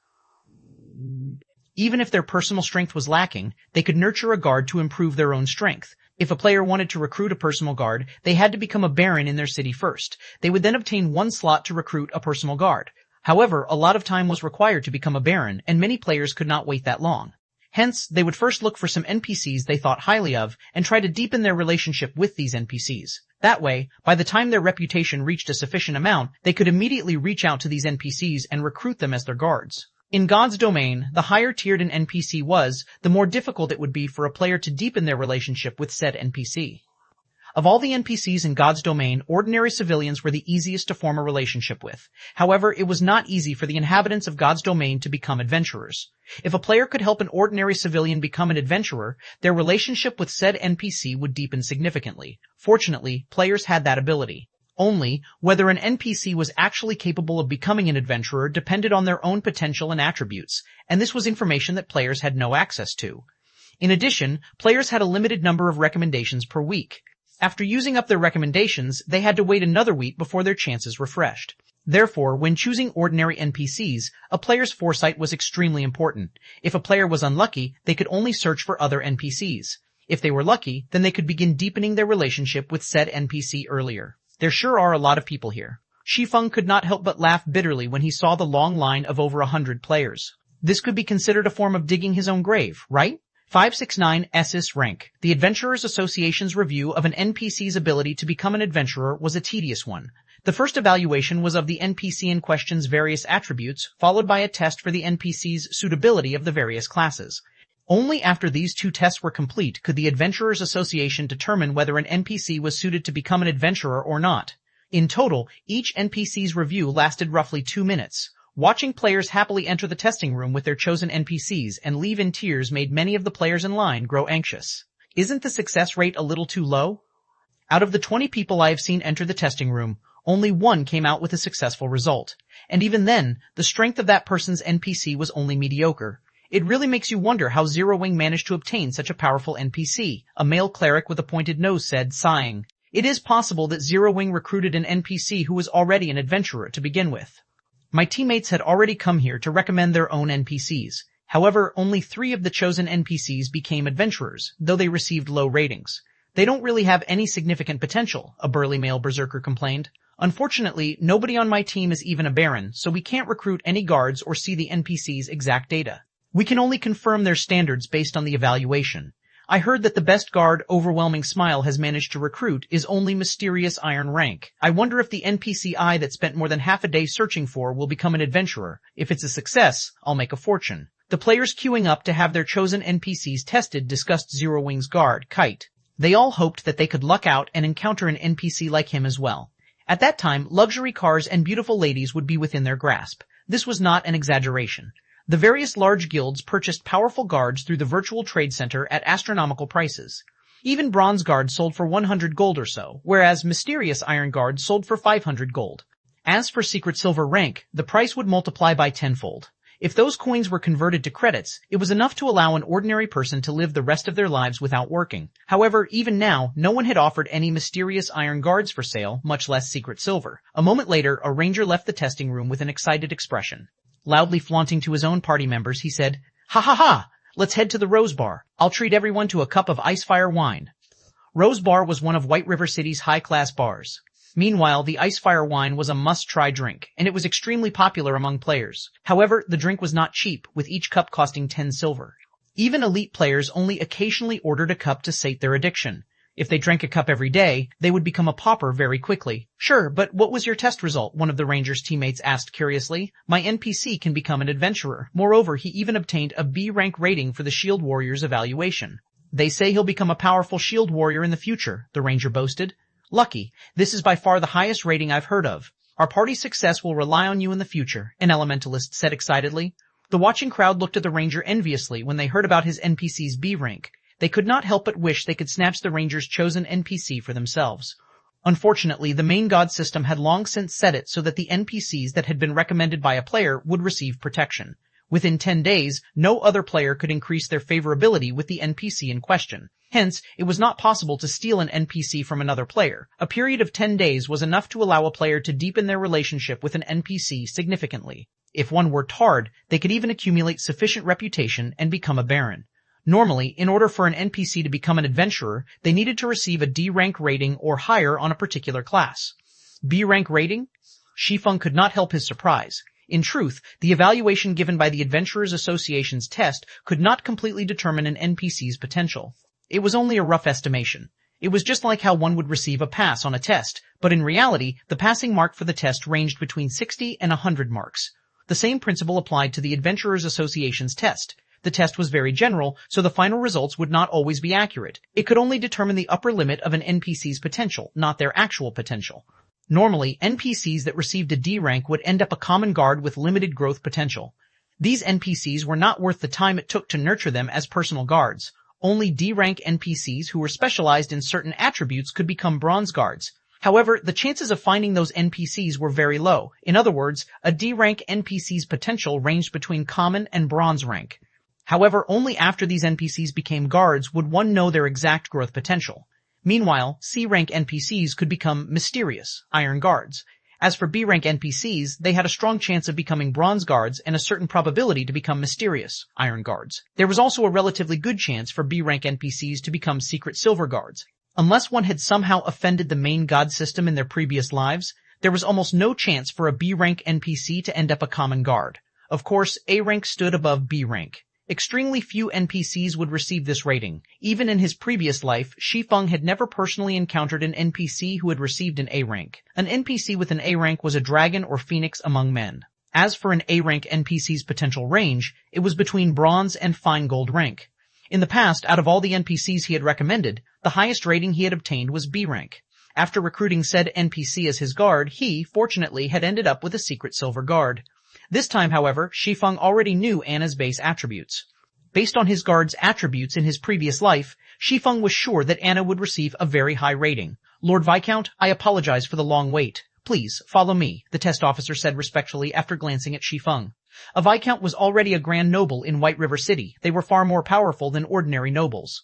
Even if their personal strength was lacking, they could nurture a guard to improve their own strength. If a player wanted to recruit a personal guard, they had to become a baron in their city first. They would then obtain one slot to recruit a personal guard. However, a lot of time was required to become a baron, and many players could not wait that long. Hence, they would first look for some NPCs they thought highly of and try to deepen their relationship with these NPCs. That way, by the time their reputation reached a sufficient amount, they could immediately reach out to these NPCs and recruit them as their guards. In God's domain, the higher tiered an NPC was, the more difficult it would be for a player to deepen their relationship with said NPC. Of all the NPCs in God's domain, ordinary civilians were the easiest to form a relationship with. However, it was not easy for the inhabitants of God's domain to become adventurers. If a player could help an ordinary civilian become an adventurer, their relationship with said NPC would deepen significantly. Fortunately, players had that ability. Only, whether an NPC was actually capable of becoming an adventurer depended on their own potential and attributes, and this was information that players had no access to. In addition, players had a limited number of recommendations per week. After using up their recommendations, they had to wait another week before their chances refreshed. Therefore, when choosing ordinary NPCs, a player's foresight was extremely important. If a player was unlucky, they could only search for other NPCs. If they were lucky, then they could begin deepening their relationship with said NPC earlier. There sure are a lot of people here. Shi Feng could not help but laugh bitterly when he saw the long line of over 100 players. This could be considered a form of digging his own grave, right? 569 SS rank. The Adventurers Association's review of an NPC's ability to become an adventurer was a tedious one. The first evaluation was of the NPC in question's various attributes, followed by a test for the NPC's suitability of the various classes. Only after these two tests were complete could the Adventurers Association determine whether an NPC was suited to become an adventurer or not. In total, each NPC's review lasted roughly 2 minutes. Watching players happily enter the testing room with their chosen NPCs and leave in tears made many of the players in line grow anxious. Isn't the success rate a little too low? Out of the 20 people I have seen enter the testing room, only one came out with a successful result. And even then, the strength of that person's NPC was only mediocre. It really makes you wonder how Zero Wing managed to obtain such a powerful NPC, a male cleric with a pointed nose said, sighing. It is possible that Zero Wing recruited an NPC who was already an adventurer to begin with. My teammates had already come here to recommend their own NPCs. However, only 3 of the chosen NPCs became adventurers, though they received low ratings. They don't really have any significant potential, a burly male berserker complained. Unfortunately, nobody on my team is even a baron, so we can't recruit any guards or see the NPCs' exact data. We can only confirm their standards based on the evaluation. I heard that the best guard Overwhelming Smile has managed to recruit is only Mysterious Iron rank. I wonder if the NPC I that spent more than half a day searching for will become an adventurer. If it's a success, I'll make a fortune. The players queuing up to have their chosen NPCs tested discussed Zero Wing's guard, Kite. They all hoped that they could luck out and encounter an NPC like him as well. At that time, luxury cars and beautiful ladies would be within their grasp. This was not an exaggeration. The various large guilds purchased powerful guards through the virtual trade center at astronomical prices. Even bronze guards sold for 100 gold or so, whereas mysterious iron guards sold for 500 gold. As for secret silver rank, the price would multiply by tenfold. If those coins were converted to credits, it was enough to allow an ordinary person to live the rest of their lives without working. However, even now, no one had offered any mysterious iron guards for sale, much less secret silver. A moment later, a ranger left the testing room with an excited expression. Loudly flaunting to his own party members, he said, "Ha ha ha! Let's head to the Rose Bar. I'll treat everyone to a cup of Icefire wine." Rose Bar was one of White River City's high-class bars. Meanwhile, the Icefire wine was a must-try drink, and it was extremely popular among players. However, the drink was not cheap, with each cup costing 10 silver. Even elite players only occasionally ordered a cup to sate their addiction. If they drank a cup every day, they would become a pauper very quickly. "Sure, but what was your test result?" one of the ranger's teammates asked curiously. "My NPC can become an adventurer. Moreover, he even obtained a B rank rating for the Shield Warrior's evaluation." "They say he'll become a powerful Shield Warrior in the future," the ranger boasted. "Lucky. This is by far the highest rating I've heard of. Our party's success will rely on you in the future," an elementalist said excitedly. The watching crowd looked at the ranger enviously when they heard about his NPC's B rank. They could not help but wish they could snatch the ranger's chosen NPC for themselves. Unfortunately, the main god system had long since set it so that the NPCs that had been recommended by a player would receive protection. Within 10 days, no other player could increase their favorability with the NPC in question. Hence, it was not possible to steal an NPC from another player. A period of 10 days was enough to allow a player to deepen their relationship with an NPC significantly. If one worked hard, they could even accumulate sufficient reputation and become a baron. Normally, in order for an NPC to become an adventurer, they needed to receive a D rank rating or higher on a particular class. B rank rating? Shi Feng could not help his surprise. In truth, the evaluation given by the Adventurers Association's test could not completely determine an NPC's potential. It was only a rough estimation. It was just like how one would receive a pass on a test, but in reality, the passing mark for the test ranged between 60 and 100 marks. The same principle applied to the Adventurers Association's test. The test was very general, so the final results would not always be accurate. It could only determine the upper limit of an NPC's potential, not their actual potential. Normally, NPCs that received a D rank would end up a common guard with limited growth potential. These NPCs were not worth the time it took to nurture them as personal guards. Only D rank NPCs who were specialized in certain attributes could become bronze guards. However, the chances of finding those NPCs were very low. In other words, a D rank NPC's potential ranged between common and bronze rank. However, only after these NPCs became guards would one know their exact growth potential. Meanwhile, C-rank NPCs could become mysterious, iron guards. As for B-rank NPCs, they had a strong chance of becoming bronze guards and a certain probability to become mysterious, iron guards. There was also a relatively good chance for B-rank NPCs to become secret silver guards. Unless one had somehow offended the main god system in their previous lives, there was almost no chance for a B-rank NPC to end up a common guard. Of course, A-rank stood above B-rank. Extremely few NPCs would receive this rating. Even in his previous life, Shi Feng had never personally encountered an NPC who had received an A rank. An NPC with an A rank was a dragon or phoenix among men. As for an A rank NPC's potential range, it was between bronze and fine gold rank. In the past, out of all the NPCs he had recommended, the highest rating he had obtained was B rank. After recruiting said NPC as his guard, he, fortunately, had ended up with a secret silver guard. This time, however, Shi Feng already knew Anna's base attributes. Based on his guard's attributes in his previous life, Shi Feng was sure that Anna would receive a very high rating. "Lord Viscount, I apologize for the long wait. Please, follow me," the test officer said respectfully after glancing at Shi Feng. A Viscount was already a grand noble in White River City. They were far more powerful than ordinary nobles.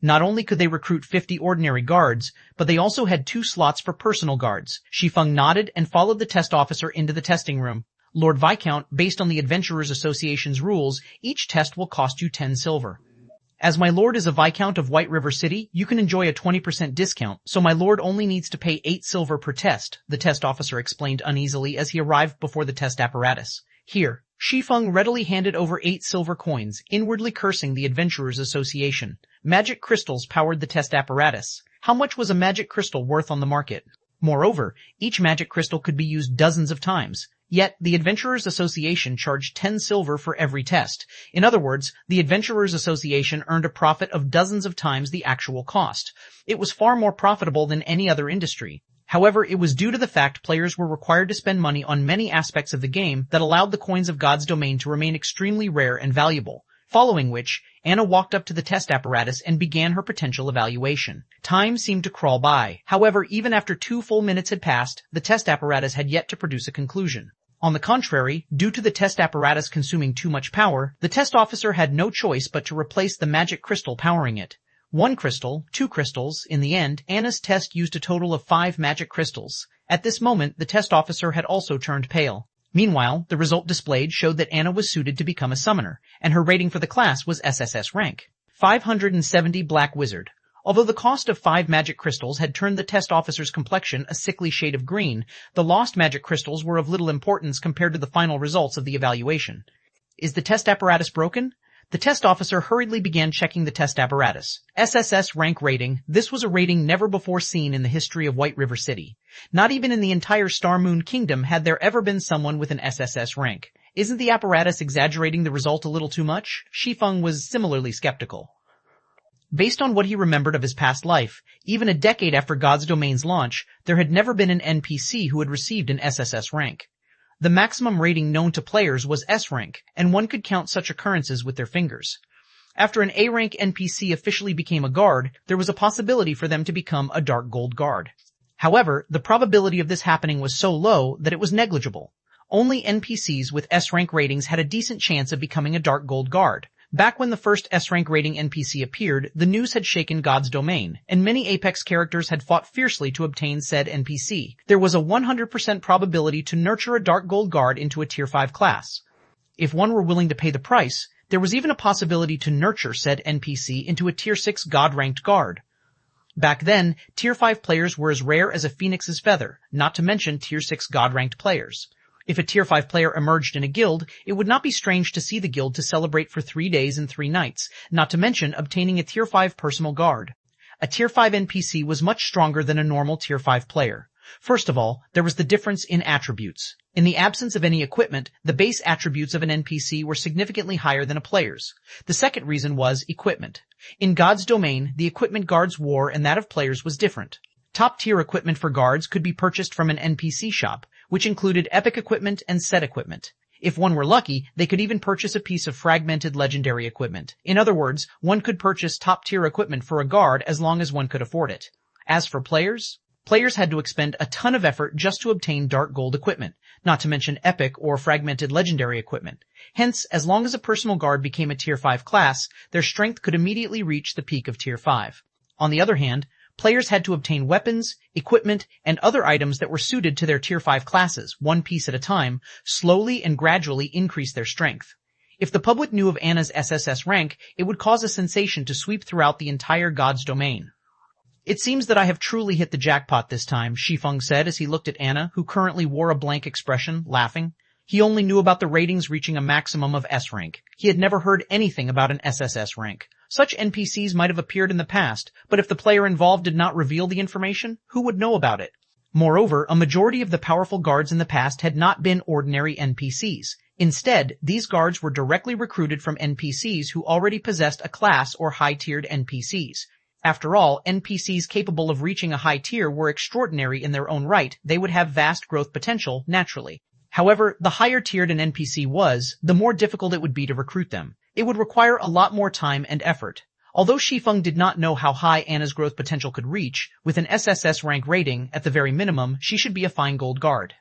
Not only could they recruit 50 ordinary guards, but they also had 2 slots for personal guards. Shi Feng nodded and followed the test officer into the testing room. "Lord Viscount, based on the Adventurers Association's rules, each test will cost you 10 silver. As my lord is a Viscount of White River City, you can enjoy a 20% discount, so my lord only needs to pay 8 silver per test," the test officer explained uneasily as he arrived before the test apparatus. "Here." Shi Feng readily handed over 8 silver coins, inwardly cursing the Adventurers Association. Magic crystals powered the test apparatus. How much was a magic crystal worth on the market? Moreover, each magic crystal could be used dozens of times. Yet, the Adventurers Association charged 10 silver for every test. In other words, the Adventurers Association earned a profit of dozens of times the actual cost. It was far more profitable than any other industry. However, it was due to the fact players were required to spend money on many aspects of the game that allowed the coins of God's domain to remain extremely rare and valuable. Following which, Anna walked up to the test apparatus and began her potential evaluation. Time seemed to crawl by. However, even after 2 full minutes had passed, the test apparatus had yet to produce a conclusion. On the contrary, due to the test apparatus consuming too much power, the test officer had no choice but to replace the magic crystal powering it. 1 crystal, 2 crystals, in the end, Anna's test used a total of 5 magic crystals. At this moment, the test officer had also turned pale. Meanwhile, the result displayed showed that Anna was suited to become a summoner, and her rating for the class was SSS rank. 570 Black Wizard. Although the cost of 5 magic crystals had turned the test officer's complexion a sickly shade of green, the lost magic crystals were of little importance compared to the final results of the evaluation. Is the test apparatus broken? The test officer hurriedly began checking the test apparatus. SSS rank rating. This was a rating never before seen in the history of White River City. Not even in the entire Star Moon Kingdom had there ever been someone with an SSS rank. Isn't the apparatus exaggerating the result a little too much? Shi Feng was similarly skeptical. Based on what he remembered of his past life, even a decade after God's Domain's launch, there had never been an NPC who had received an SSS rank. The maximum rating known to players was S rank, and one could count such occurrences with their fingers. After an A rank NPC officially became a guard, there was a possibility for them to become a Dark Gold guard. However, the probability of this happening was so low that it was negligible. Only NPCs with S rank ratings had a decent chance of becoming a Dark Gold guard. Back when the first S-rank rating NPC appeared, the news had shaken God's Domain, and many Apex characters had fought fiercely to obtain said NPC. There was a 100% probability to nurture a Dark Gold guard into a Tier 5 class. If one were willing to pay the price, there was even a possibility to nurture said NPC into a Tier 6 God-ranked guard. Back then, Tier 5 players were as rare as a phoenix's feather, not to mention Tier 6 God-ranked players. If a Tier 5 player emerged in a guild, it would not be strange to see the guild to celebrate for 3 days and 3 nights, not to mention obtaining a Tier 5 personal guard. A Tier 5 NPC was much stronger than a normal Tier 5 player. First of all, there was the difference in attributes. In the absence of any equipment, the base attributes of an NPC were significantly higher than a player's. The second reason was equipment. In God's Domain, the equipment guards wore and that of players was different. Top-tier equipment for guards could be purchased from an NPC shop, which included epic equipment and set equipment. If one were lucky, they could even purchase a piece of fragmented legendary equipment. In other words, one could purchase top-tier equipment for a guard as long as one could afford it. As for players had to expend a ton of effort just to obtain Dark Gold equipment, not to mention epic or fragmented legendary equipment. Hence, as long as a personal guard became a Tier 5 class, their strength could immediately reach the peak of Tier 5. On the other hand, players had to obtain weapons, equipment, and other items that were suited to their Tier 5 classes, one piece at a time, slowly and gradually increase their strength. If the public knew of Anna's SSS rank, it would cause a sensation to sweep throughout the entire God's Domain. It seems that I have truly hit the jackpot this time, Shi Feng said as he looked at Anna, who currently wore a blank expression, laughing. He only knew about the ratings reaching a maximum of S rank. He had never heard anything about an SSS rank. Such NPCs might have appeared in the past, but if the player involved did not reveal the information, who would know about it? Moreover, a majority of the powerful guards in the past had not been ordinary NPCs. Instead, these guards were directly recruited from NPCs who already possessed a class or high-tiered NPCs. After all, NPCs capable of reaching a high tier were extraordinary in their own right. They would have vast growth potential, naturally. However, the higher tiered an NPC was, the more difficult it would be to recruit them. It would require a lot more time and effort. Although Shi Feng did not know how high Anna's growth potential could reach, with an SSS rank rating, at the very minimum, she should be a fine gold guard.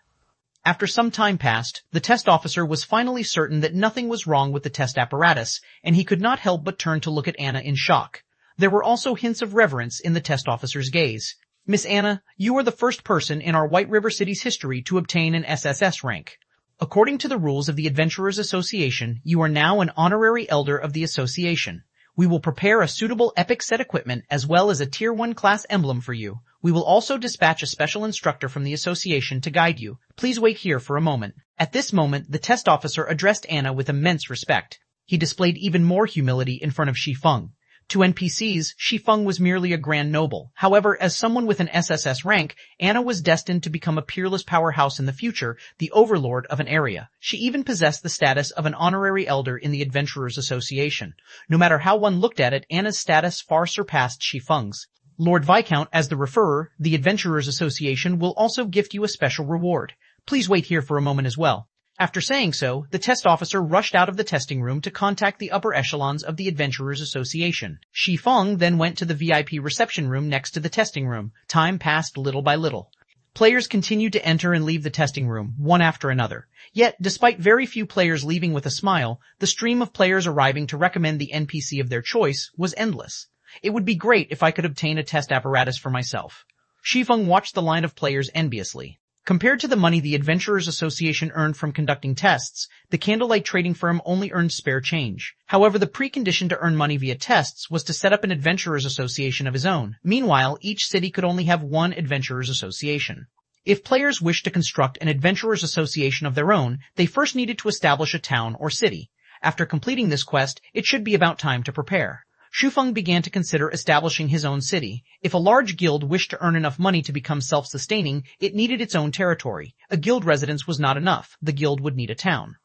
After some time passed, the test officer was finally certain that nothing was wrong with the test apparatus, and he could not help but turn to look at Anna in shock. There were also hints of reverence in the test officer's gaze. Miss Anna, you are the first person in our White River City's history to obtain an SSS rank. According to the rules of the Adventurers Association, you are now an honorary elder of the association. We will prepare a suitable epic set equipment as well as a Tier 1 class emblem for you. We will also dispatch a special instructor from the association to guide you. Please wait here for a moment. At this moment, the test officer addressed Anna with immense respect. He displayed even more humility in front of Shi Feng. To NPCs, Shi Feng was merely a grand noble. However, as someone with an SSS rank, Anna was destined to become a peerless powerhouse in the future, the overlord of an area. She even possessed the status of an honorary elder in the Adventurers Association. No matter how one looked at it, Anna's status far surpassed Shi Feng's. Lord Viscount, as the referrer, the Adventurers Association will also gift you a special reward. Please wait here for a moment as well. After saying so, the test officer rushed out of the testing room to contact the upper echelons of the Adventurers Association. Shi Feng then went to the VIP reception room next to the testing room. Time passed little by little. Players continued to enter and leave the testing room, one after another. Yet, despite very few players leaving with a smile, the stream of players arriving to recommend the NPC of their choice was endless. It would be great if I could obtain a test apparatus for myself. Shi Feng watched the line of players enviously. Compared to the money the Adventurers Association earned from conducting tests, the candlelight trading firm only earned spare change. However, the precondition to earn money via tests was to set up an Adventurers Association of his own. Meanwhile, each city could only have one Adventurers Association. If players wished to construct an Adventurers Association of their own, they first needed to establish a town or city. After completing this quest, it should be about time to prepare. Shi Feng began to consider establishing his own city. If a large guild wished to earn enough money to become self-sustaining, it needed its own territory. A guild residence was not enough. The guild would need a town.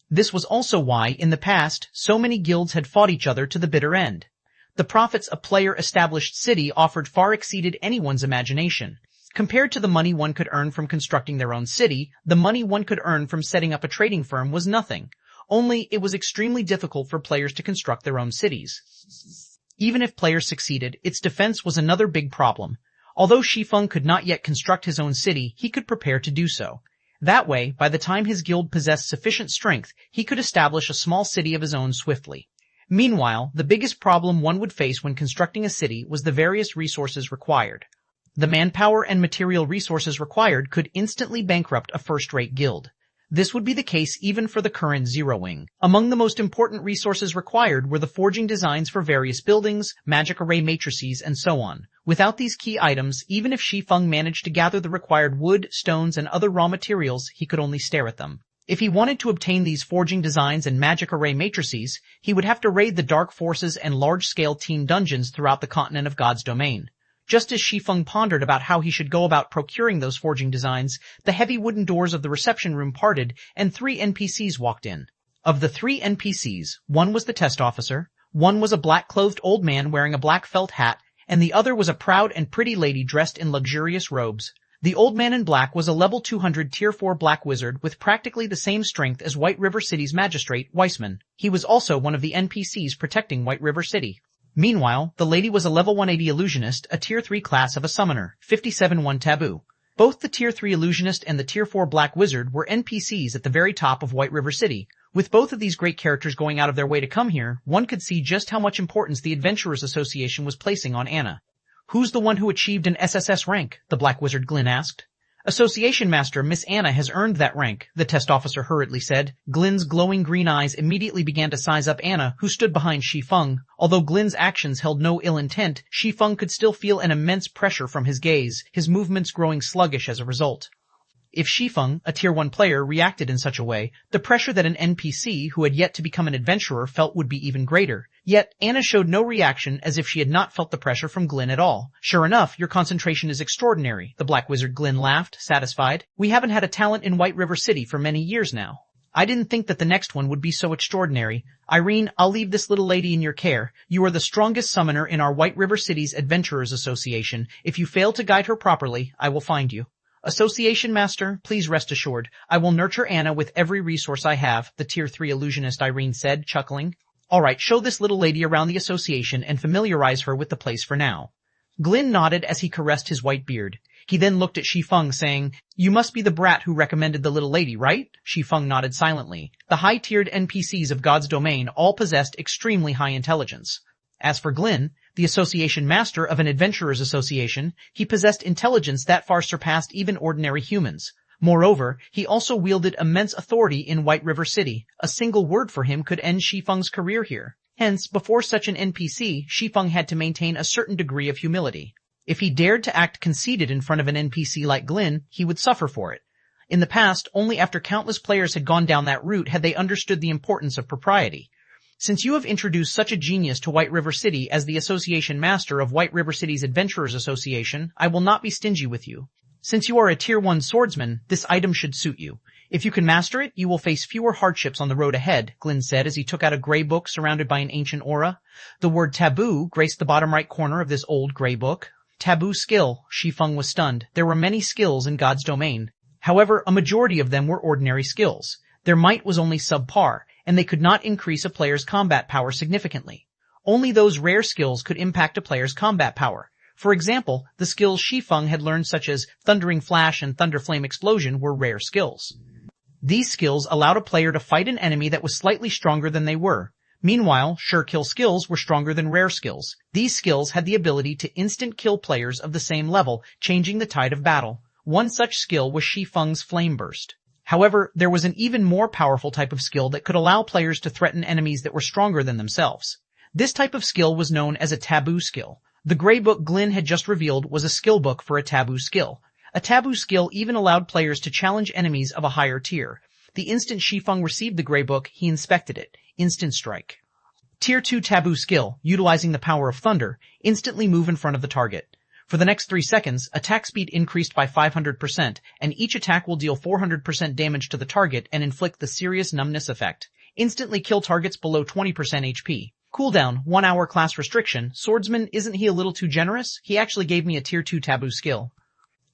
This was also why, in the past, so many guilds had fought each other to the bitter end. The profits a player-established city offered far exceeded anyone's imagination. Compared to the money one could earn from constructing their own city, the money one could earn from setting up a trading firm was nothing. Only, it was extremely difficult for players to construct their own cities. Even if players succeeded, its defense was another big problem. Although Shi Feng could not yet construct his own city, he could prepare to do so. That way, by the time his guild possessed sufficient strength, he could establish a small city of his own swiftly. Meanwhile, the biggest problem one would face when constructing a city was the various resources required. The manpower and material resources required could instantly bankrupt a first-rate guild. This would be the case even for the current Zeroing. Among the most important resources required were the forging designs for various buildings, magic array matrices, and so on. Without these key items, even if Shi Feng managed to gather the required wood, stones, and other raw materials, he could only stare at them. If he wanted to obtain these forging designs and magic array matrices, he would have to raid the dark forces and large-scale team dungeons throughout the continent of God's domain. Just as Shi Feng pondered about how he should go about procuring those forging designs, the heavy wooden doors of the reception room parted and 3 NPCs walked in. Of the 3 NPCs, one was the test officer, one was a black-clothed old man wearing a black felt hat, and the other was a proud and pretty lady dressed in luxurious robes. The old man in black was a level 200 tier 4 black wizard with practically the same strength as White River City's magistrate, Weissman. He was also one of the NPCs protecting White River City. Meanwhile, the lady was a level 180 illusionist, a tier 3 class of a summoner, 57-1 taboo. Both the tier 3 illusionist and the tier 4 black wizard were NPCs at the very top of White River City. With both of these great characters going out of their way to come here, one could see just how much importance the Adventurers Association was placing on Anna. "Who's the one who achieved an SSS rank?" the black wizard Glyn asked. "Association Master Miss Anna has earned that rank," the test officer hurriedly said. Glyn's glowing green eyes immediately began to size up Anna, who stood behind Shi Feng. Although Glyn's actions held no ill intent, Shi Feng could still feel an immense pressure from his gaze, his movements growing sluggish as a result. If Shi Feng, a tier 1 player, reacted in such a way, the pressure that an NPC who had yet to become an adventurer felt would be even greater. Yet, Anna showed no reaction as if she had not felt the pressure from Glyn at all. "Sure enough, your concentration is extraordinary," the black wizard Glyn laughed, satisfied. "We haven't had a talent in White River City for many years now. I didn't think that the next one would be so extraordinary. Irene, I'll leave this little lady in your care. You are the strongest summoner in our White River City's Adventurers Association. If you fail to guide her properly, I will find you." "Association Master, please rest assured. I will nurture Anna with every resource I have," the tier 3 illusionist Irene said, chuckling. "Alright, show this little lady around the association and familiarize her with the place for now." Glyn nodded as he caressed his white beard. He then looked at Shi Feng, saying, "You must be the brat who recommended the little lady, right?" Shi Feng nodded silently. The high-tiered NPCs of God's domain all possessed extremely high intelligence. As for Glyn, the association master of an adventurers association, he possessed intelligence that far surpassed even ordinary humans. Moreover, he also wielded immense authority in White River City. A single word for him could end Shi Feng's career here. Hence, before such an NPC, Shi Feng had to maintain a certain degree of humility. If he dared to act conceited in front of an NPC like Glyn, he would suffer for it. In the past, only after countless players had gone down that route had they understood the importance of propriety. Since you have introduced such a genius to White River City as the association master of White River City's Adventurers Association, I will not be stingy with you. Since you are a Tier 1 swordsman, this item should suit you. If you can master it, you will face fewer hardships on the road ahead, Glyn said as he took out a gray book surrounded by an ancient aura. The word taboo graced the bottom right corner of this old gray book. Taboo skill, Shi Feng was stunned. There were many skills in God's domain. However, a majority of them were ordinary skills. Their might was only subpar, and they could not increase a player's combat power significantly. Only those rare skills could impact a player's combat power. For example, the skills Shi Feng had learned such as Thundering Flash and Thunder Flame Explosion were rare skills. These skills allowed a player to fight an enemy that was slightly stronger than they were. Meanwhile, sure kill skills were stronger than rare skills. These skills had the ability to instant kill players of the same level, changing the tide of battle. One such skill was Shi Feng's Flame Burst. However, there was an even more powerful type of skill that could allow players to threaten enemies that were stronger than themselves. This type of skill was known as a taboo skill. The Grey Book Glyn had just revealed was a skill book for a taboo skill. A taboo skill even allowed players to challenge enemies of a higher tier. The instant Shi Feng received the Grey Book, he inspected it. Instant Strike. Tier 2 taboo skill, utilizing the power of thunder, instantly move in front of the target. For the next 3 seconds, attack speed increased by 500%, and each attack will deal 400% damage to the target and inflict the serious numbness effect. Instantly kill targets below 20% HP. Cooldown, 1 hour class restriction. Swordsman, isn't he a little too generous? He actually gave me a tier 2 taboo skill.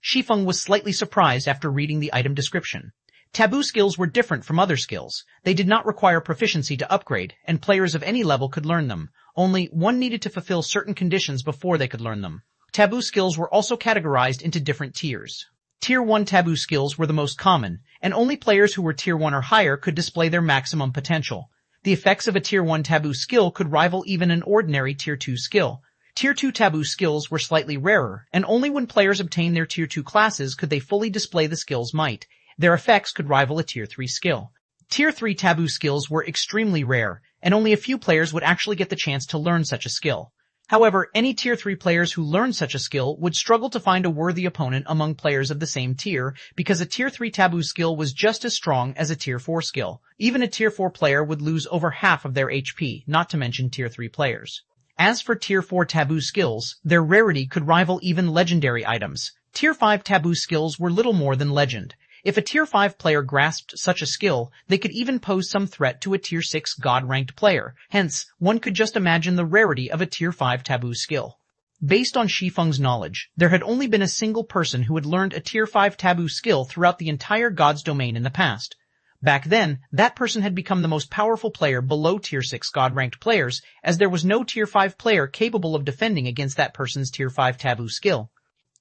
Shi Feng was slightly surprised after reading the item description. Taboo skills were different from other skills. They did not require proficiency to upgrade, and players of any level could learn them. Only one needed to fulfill certain conditions before they could learn them. Taboo skills were also categorized into different tiers. Tier 1 taboo skills were the most common, and only players who were Tier 1 or higher could display their maximum potential. The effects of a Tier 1 taboo skill could rival even an ordinary Tier 2 skill. Tier 2 taboo skills were slightly rarer, and only when players obtained their Tier 2 classes could they fully display the skill's might. Their effects could rival a Tier 3 skill. Tier 3 taboo skills were extremely rare, and only a few players would actually get the chance to learn such a skill. However, any Tier 3 players who learned such a skill would struggle to find a worthy opponent among players of the same tier, because a Tier 3 taboo skill was just as strong as a Tier 4 skill. Even a Tier 4 player would lose over half of their HP, not to mention Tier 3 players. As for Tier 4 taboo skills, their rarity could rival even legendary items. Tier 5 taboo skills were little more than legend. If a Tier 5 player grasped such a skill, they could even pose some threat to a Tier 6 God-ranked player. Hence, one could just imagine the rarity of a Tier 5 taboo skill. Based on Shi Feng's knowledge, there had only been a single person who had learned a Tier 5 taboo skill throughout the entire God's domain in the past. Back then, that person had become the most powerful player below Tier 6 God-ranked players, as there was no Tier 5 player capable of defending against that person's Tier 5 taboo skill.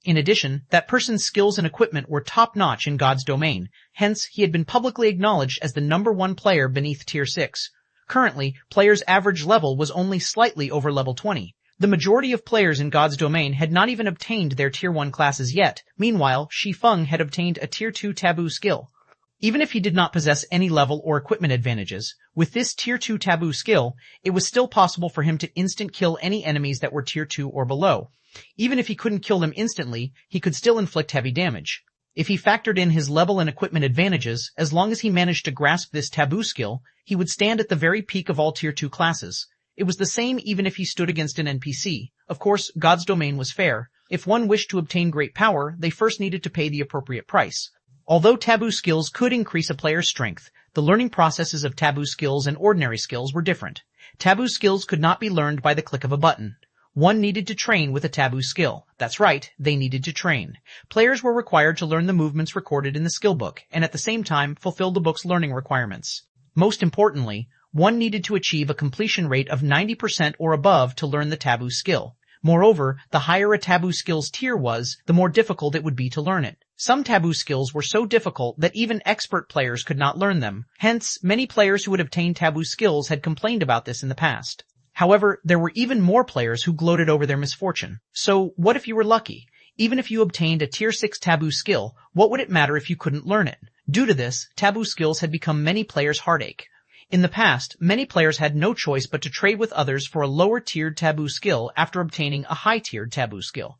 In addition, that person's skills and equipment were top-notch in God's domain, hence he had been publicly acknowledged as the #1 player beneath Tier 6. Currently, players' average level was only slightly over level 20. The majority of players in God's domain had not even obtained their Tier 1 classes yet. Meanwhile, Shi Feng had obtained a Tier 2 taboo skill. Even if he did not possess any level or equipment advantages, with this Tier 2 taboo skill, it was still possible for him to instant kill any enemies that were Tier 2 or below. Even if he couldn't kill them instantly, he could still inflict heavy damage. If he factored in his level and equipment advantages, as long as he managed to grasp this taboo skill, he would stand at the very peak of all Tier 2 classes. It was the same even if he stood against an NPC. Of course, God's domain was fair. If one wished to obtain great power, they first needed to pay the appropriate price. Although taboo skills could increase a player's strength, the learning processes of taboo skills and ordinary skills were different. Taboo skills could not be learned by the click of a button. One needed to train with a taboo skill. That's right, they needed to train. Players were required to learn the movements recorded in the skill book, and at the same time fulfill the book's learning requirements. Most importantly, one needed to achieve a completion rate of 90% or above to learn the taboo skill. Moreover, the higher a taboo skill's tier was, the more difficult it would be to learn it. Some taboo skills were so difficult that even expert players could not learn them. Hence, many players who had obtained taboo skills had complained about this in the past. However, there were even more players who gloated over their misfortune. So, what if you were lucky? Even if you obtained a Tier 6 taboo skill, what would it matter if you couldn't learn it? Due to this, taboo skills had become many players' heartache. In the past, many players had no choice but to trade with others for a lower-tiered taboo skill after obtaining a high-tiered taboo skill.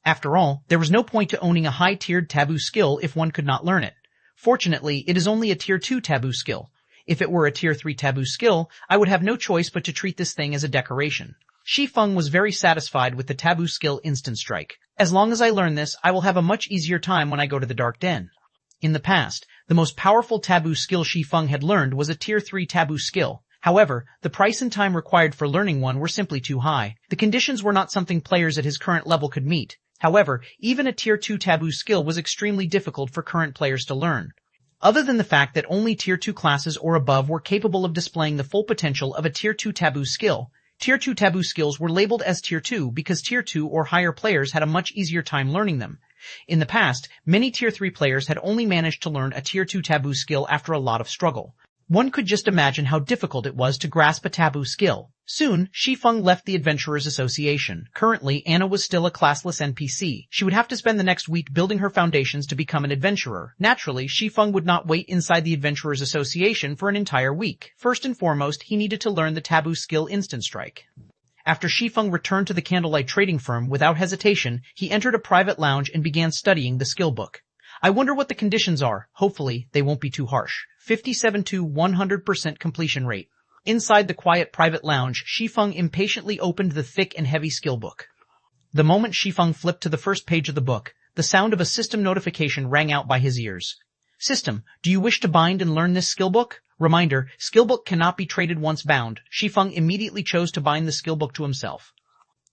After all, there was no point to owning a high-tiered taboo skill if one could not learn it. Fortunately, it is only a Tier 2 taboo skill. If it were a Tier 3 taboo skill, I would have no choice but to treat this thing as a decoration. Shi Feng was very satisfied with the taboo skill Instant Strike. As long as I learn this, I will have a much easier time when I go to the Dark Den. In the past, the most powerful taboo skill Shi Feng had learned was a Tier 3 taboo skill. However, the price and time required for learning one were simply too high. The conditions were not something players at his current level could meet. However, even a Tier 2 taboo skill was extremely difficult for current players to learn. Other than the fact that only Tier 2 classes or above were capable of displaying the full potential of a Tier 2 taboo skill, Tier 2 taboo skills were labeled as Tier 2 because Tier 2 or higher players had a much easier time learning them. In the past, many Tier 3 players had only managed to learn a Tier 2 taboo skill after a lot of struggle. One could just imagine how difficult it was to grasp a taboo skill. Soon, Shi Feng left the Adventurers Association. Currently, Anna was still a classless NPC. She would have to spend the next week building her foundations to become an adventurer. Naturally, Shi Feng would not wait inside the Adventurers Association for an entire week. First and foremost, he needed to learn the taboo skill Instant Strike. After Shi Feng returned to the Candlelight Trading Firm, without hesitation, he entered a private lounge and began studying the skill book. I wonder what the conditions are. Hopefully, they won't be too harsh. 57 to 100% completion rate. Inside the quiet private lounge, Shi Feng impatiently opened the thick and heavy skill book. The moment Shi Feng flipped to the first page of the book, the sound of a system notification rang out by his ears. System, do you wish to bind and learn this skill book? Reminder, skill book cannot be traded once bound. Shi Feng immediately chose to bind the skill book to himself.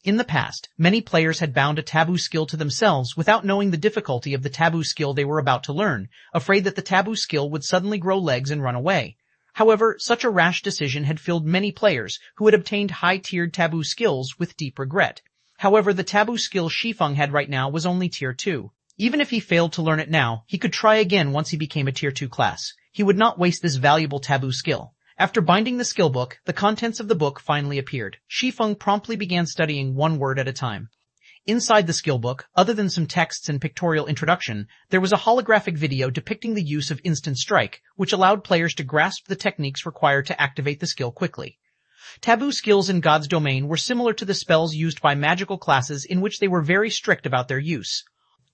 In the past, many players had bound a taboo skill to themselves without knowing the difficulty of the taboo skill they were about to learn, afraid that the taboo skill would suddenly grow legs and run away. However, such a rash decision had filled many players who had obtained high-tiered taboo skills with deep regret. However, the taboo skill Shi Feng had right now was only Tier 2. Even if he failed to learn it now, he could try again once he became a Tier 2 class. He would not waste this valuable taboo skill. After binding the skill book, the contents of the book finally appeared. Shi Feng promptly began studying one word at a time. Inside the skill book, other than some texts and pictorial introduction, there was a holographic video depicting the use of Instant Strike, which allowed players to grasp the techniques required to activate the skill quickly. Taboo skills in God's domain were similar to the spells used by magical classes in which they were very strict about their use.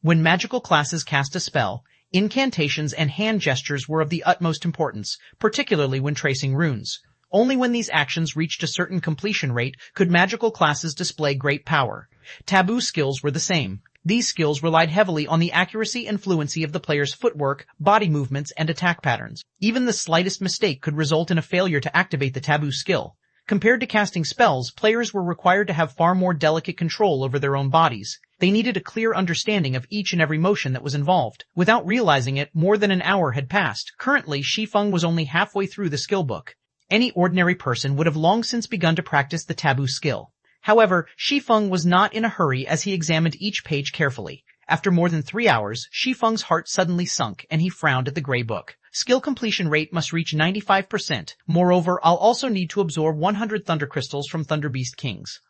When magical classes cast a spell, incantations and hand gestures were of the utmost importance, particularly when tracing runes. Only when these actions reached a certain completion rate could magical classes display great power. Taboo skills were the same. These skills relied heavily on the accuracy and fluency of the player's footwork, body movements, and attack patterns. Even the slightest mistake could result in a failure to activate the taboo skill. Compared to casting spells, players were required to have far more delicate control over their own bodies. They needed a clear understanding of each and every motion that was involved. Without realizing it, more than an hour had passed. Currently, Shi Feng was only halfway through the skill book. Any ordinary person would have long since begun to practice the taboo skill. However, Shi Feng was not in a hurry as he examined each page carefully. After more than 3 hours, Shi Feng's heart suddenly sunk, and he frowned at the gray book. Skill completion rate must reach 95%. Moreover, I'll also need to absorb 100 thunder crystals from Thunderbeast Kings.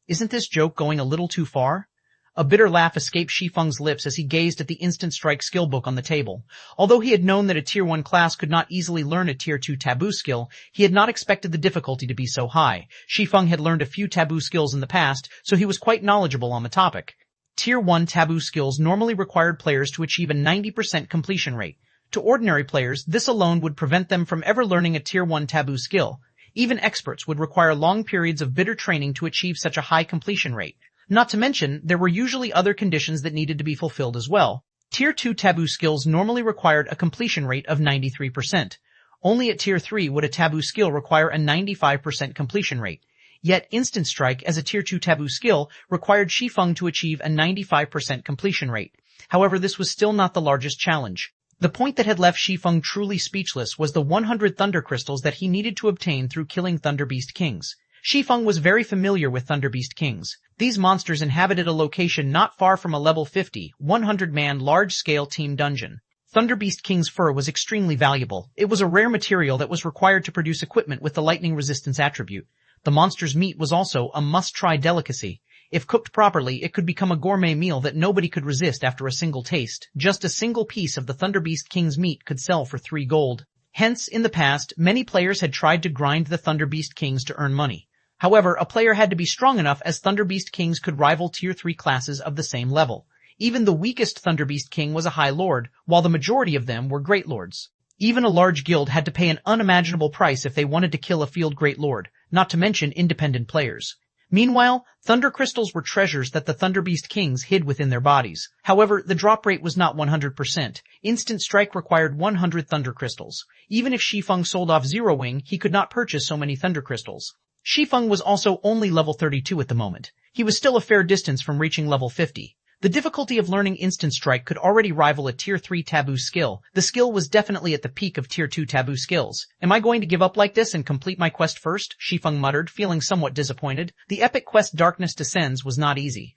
Isn't this joke going a little too far? A bitter laugh escaped Shi Feng's lips as he gazed at the Instant Strike skill book on the table. Although he had known that a Tier 1 class could not easily learn a Tier 2 taboo skill, he had not expected the difficulty to be so high. Shi Feng had learned a few taboo skills in the past, so he was quite knowledgeable on the topic. Tier 1 taboo skills normally required players to achieve a 90% completion rate. To ordinary players, this alone would prevent them from ever learning a Tier 1 taboo skill. Even experts would require long periods of bitter training to achieve such a high completion rate. Not to mention, there were usually other conditions that needed to be fulfilled as well. Tier 2 taboo skills normally required a completion rate of 93%. Only at Tier 3 would a taboo skill require a 95% completion rate. Yet Instant Strike, as a Tier 2 taboo skill, required Shi Feng to achieve a 95% completion rate. However, this was still not the largest challenge. The point that had left Shi Feng truly speechless was the 100 thunder crystals that he needed to obtain through killing Thunderbeast Kings. Shi Feng was very familiar with Thunderbeast Kings. These monsters inhabited a location not far from a level 50, 100-man large-scale team dungeon. Thunderbeast King's fur was extremely valuable. It was a rare material that was required to produce equipment with the lightning resistance attribute. The monster's meat was also a must-try delicacy. If cooked properly, it could become a gourmet meal that nobody could resist after a single taste. Just a single piece of the Thunderbeast King's meat could sell for 3 gold. Hence, in the past, many players had tried to grind the Thunderbeast Kings to earn money. However, a player had to be strong enough as Thunderbeast Kings could rival Tier 3 classes of the same level. Even the weakest Thunderbeast King was a High Lord, while the majority of them were Great Lords. Even a large guild had to pay an unimaginable price if they wanted to kill a field Great Lord, not to mention independent players. Meanwhile, Thunder Crystals were treasures that the Thunderbeast Kings hid within their bodies. However, the drop rate was not 100%. Instant Strike required 100 Thunder Crystals. Even if Shi Feng sold off Zero Wing, he could not purchase so many Thunder Crystals. Shi Feng was also only level 32 at the moment. He was still a fair distance from reaching level 50. The difficulty of learning Instant Strike could already rival a Tier 3 taboo skill. The skill was definitely at the peak of Tier 2 taboo skills. Am I going to give up like this and complete my quest first? Shi Feng muttered, feeling somewhat disappointed. The epic quest Darkness Descends was not easy.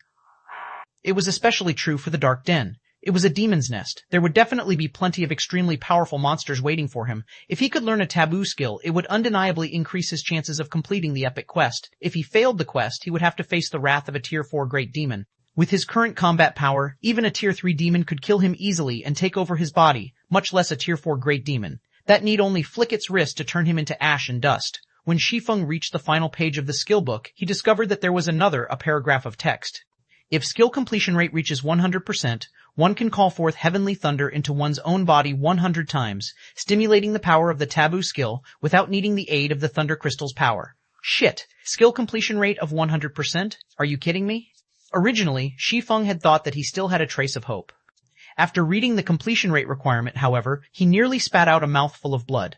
It was especially true for the Dark Den. It was a demon's nest. There would definitely be plenty of extremely powerful monsters waiting for him. If he could learn a taboo skill, it would undeniably increase his chances of completing the epic quest. If he failed the quest, he would have to face the wrath of a Tier 4 Great Demon. With his current combat power, even a Tier 3 demon could kill him easily and take over his body, much less a Tier 4 Great Demon. That need only flick its wrist to turn him into ash and dust. When Shi Feng reached the final page of the skill book, he discovered that there was a paragraph of text. If skill completion rate reaches 100%, one can call forth heavenly thunder into one's own body 100 times, stimulating the power of the taboo skill without needing the aid of the thunder crystal's power. Shit! Skill completion rate of 100%? Are you kidding me? Originally, Shi Feng had thought that he still had a trace of hope. After reading the completion rate requirement, however, he nearly spat out a mouthful of blood.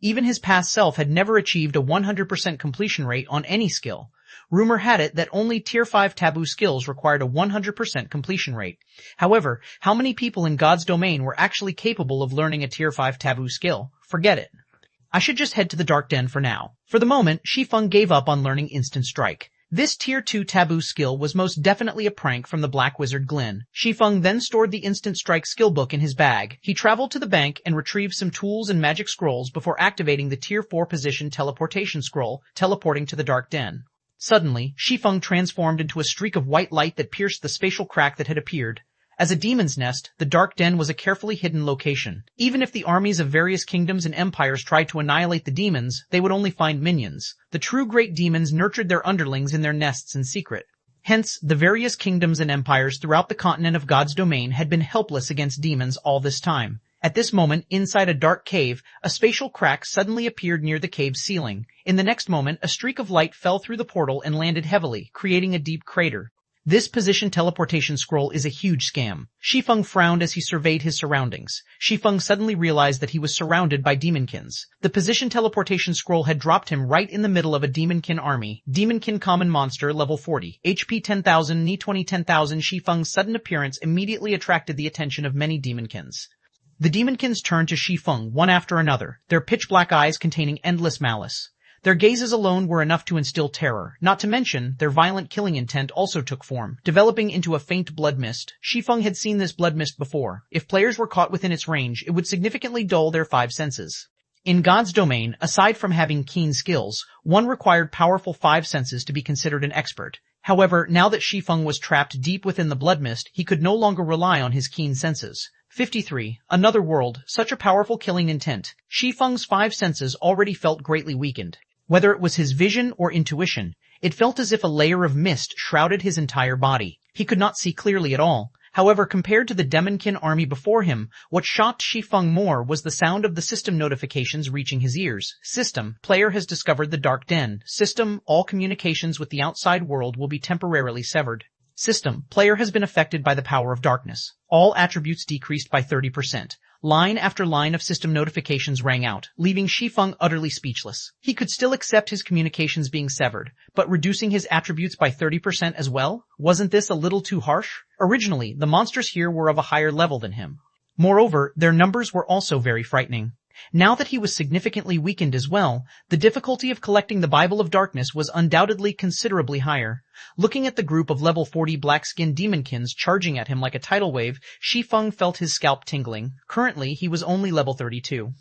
Even his past self had never achieved a 100% completion rate on any skill. Rumor had it that only Tier 5 taboo skills required a 100% completion rate. However, how many people in God's domain were actually capable of learning a Tier 5 taboo skill? Forget it. I should just head to the Dark Den for now. For the moment, Shi Feng gave up on learning Instant Strike. This Tier 2 taboo skill was most definitely a prank from the Black Wizard Glen. Shi Feng then stored the Instant Strike skill book in his bag. He traveled to the bank and retrieved some tools and magic scrolls before activating the Tier 4 position teleportation scroll, teleporting to the Dark Den. Suddenly, Shi Feng transformed into a streak of white light that pierced the spatial crack that had appeared. As a demon's nest, the Dark Den was a carefully hidden location. Even if the armies of various kingdoms and empires tried to annihilate the demons, they would only find minions. The true great demons nurtured their underlings in their nests in secret. Hence, the various kingdoms and empires throughout the continent of God's domain had been helpless against demons all this time. At this moment, inside a dark cave, a spatial crack suddenly appeared near the cave's ceiling. In the next moment, a streak of light fell through the portal and landed heavily, creating a deep crater. This position teleportation scroll is a huge scam. Shi Feng frowned as he surveyed his surroundings. Shi Feng suddenly realized that he was surrounded by demonkins. The position teleportation scroll had dropped him right in the middle of a demonkin army. Demonkin common monster, level 40. HP 10,000, Ni 20 10,000. Shi Feng's sudden appearance immediately attracted the attention of many demonkins. The demonkins turned to Shi Feng one after another, their pitch-black eyes containing endless malice. Their gazes alone were enough to instill terror, not to mention their violent killing intent also took form, developing into a faint blood mist. Shi Feng had seen this blood mist before. If players were caught within its range, it would significantly dull their 5 senses. In God's domain, aside from having keen skills, one required powerful 5 senses to be considered an expert. However, now that Shi Feng was trapped deep within the blood mist, he could no longer rely on his keen senses. 53. Another world, such a powerful killing intent. Shi Feng's 5 senses already felt greatly weakened. Whether it was his vision or intuition, it felt as if a layer of mist shrouded his entire body. He could not see clearly at all. However, compared to the demonkin army before him, what shocked Shi Feng more was the sound of the system notifications reaching his ears. System, player has discovered the Dark Den. System, all communications with the outside world will be temporarily severed. System, player has been affected by the power of darkness. All attributes decreased by 30%. Line after line of system notifications rang out, leaving Shi Feng utterly speechless. He could still accept his communications being severed, but reducing his attributes by 30% as well? Wasn't this a little too harsh? Originally, the monsters here were of a higher level than him. Moreover, their numbers were also very frightening. Now that he was significantly weakened as well, the difficulty of collecting the Bible of Darkness was undoubtedly considerably higher. Looking at the group of level 40 black-skinned demonkins charging at him like a tidal wave, Shi Feng felt his scalp tingling. Currently, he was only level 32.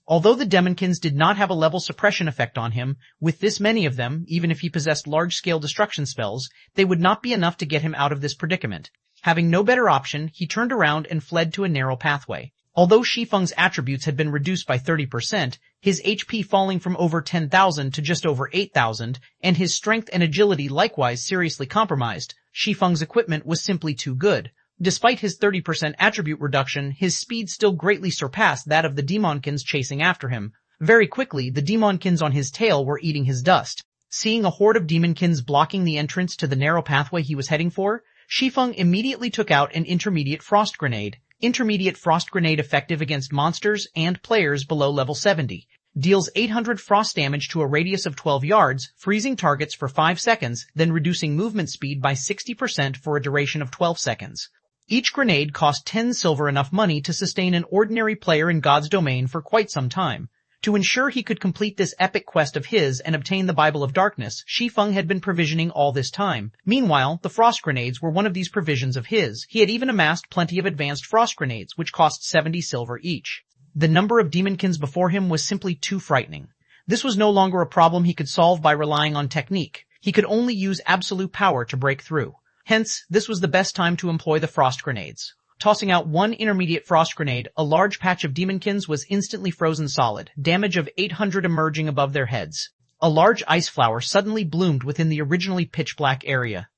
Although the demonkins did not have a level suppression effect on him, with this many of them, even if he possessed large-scale destruction spells, they would not be enough to get him out of this predicament. Having no better option, he turned around and fled to a narrow pathway. Although Shi Feng's attributes had been reduced by 30%, his HP falling from over 10,000 to just over 8,000, and his strength and agility likewise seriously compromised, Shi Feng's equipment was simply too good. Despite his 30% attribute reduction, his speed still greatly surpassed that of the demonkins chasing after him. Very quickly, the demonkins on his tail were eating his dust. Seeing a horde of demonkins blocking the entrance to the narrow pathway he was heading for, Shi Feng immediately took out an intermediate frost grenade. Intermediate frost grenade effective against monsters and players below level 70. Deals 800 frost damage to a radius of 12 yards, freezing targets for 5 seconds, then reducing movement speed by 60% for a duration of 12 seconds. Each grenade cost 10 silver, enough money to sustain an ordinary player in God's domain for quite some time. To ensure he could complete this epic quest of his and obtain the Bible of Darkness, Shi Feng had been provisioning all this time. Meanwhile, the frost grenades were one of these provisions of his. He had even amassed plenty of advanced frost grenades, which cost 70 silver each. The number of demonkins before him was simply too frightening. This was no longer a problem he could solve by relying on technique. He could only use absolute power to break through. Hence, this was the best time to employ the frost grenades. Tossing out one intermediate frost grenade, a large patch of demonkins was instantly frozen solid, damage of 800 emerging above their heads. A large ice flower suddenly bloomed within the originally pitch-black area.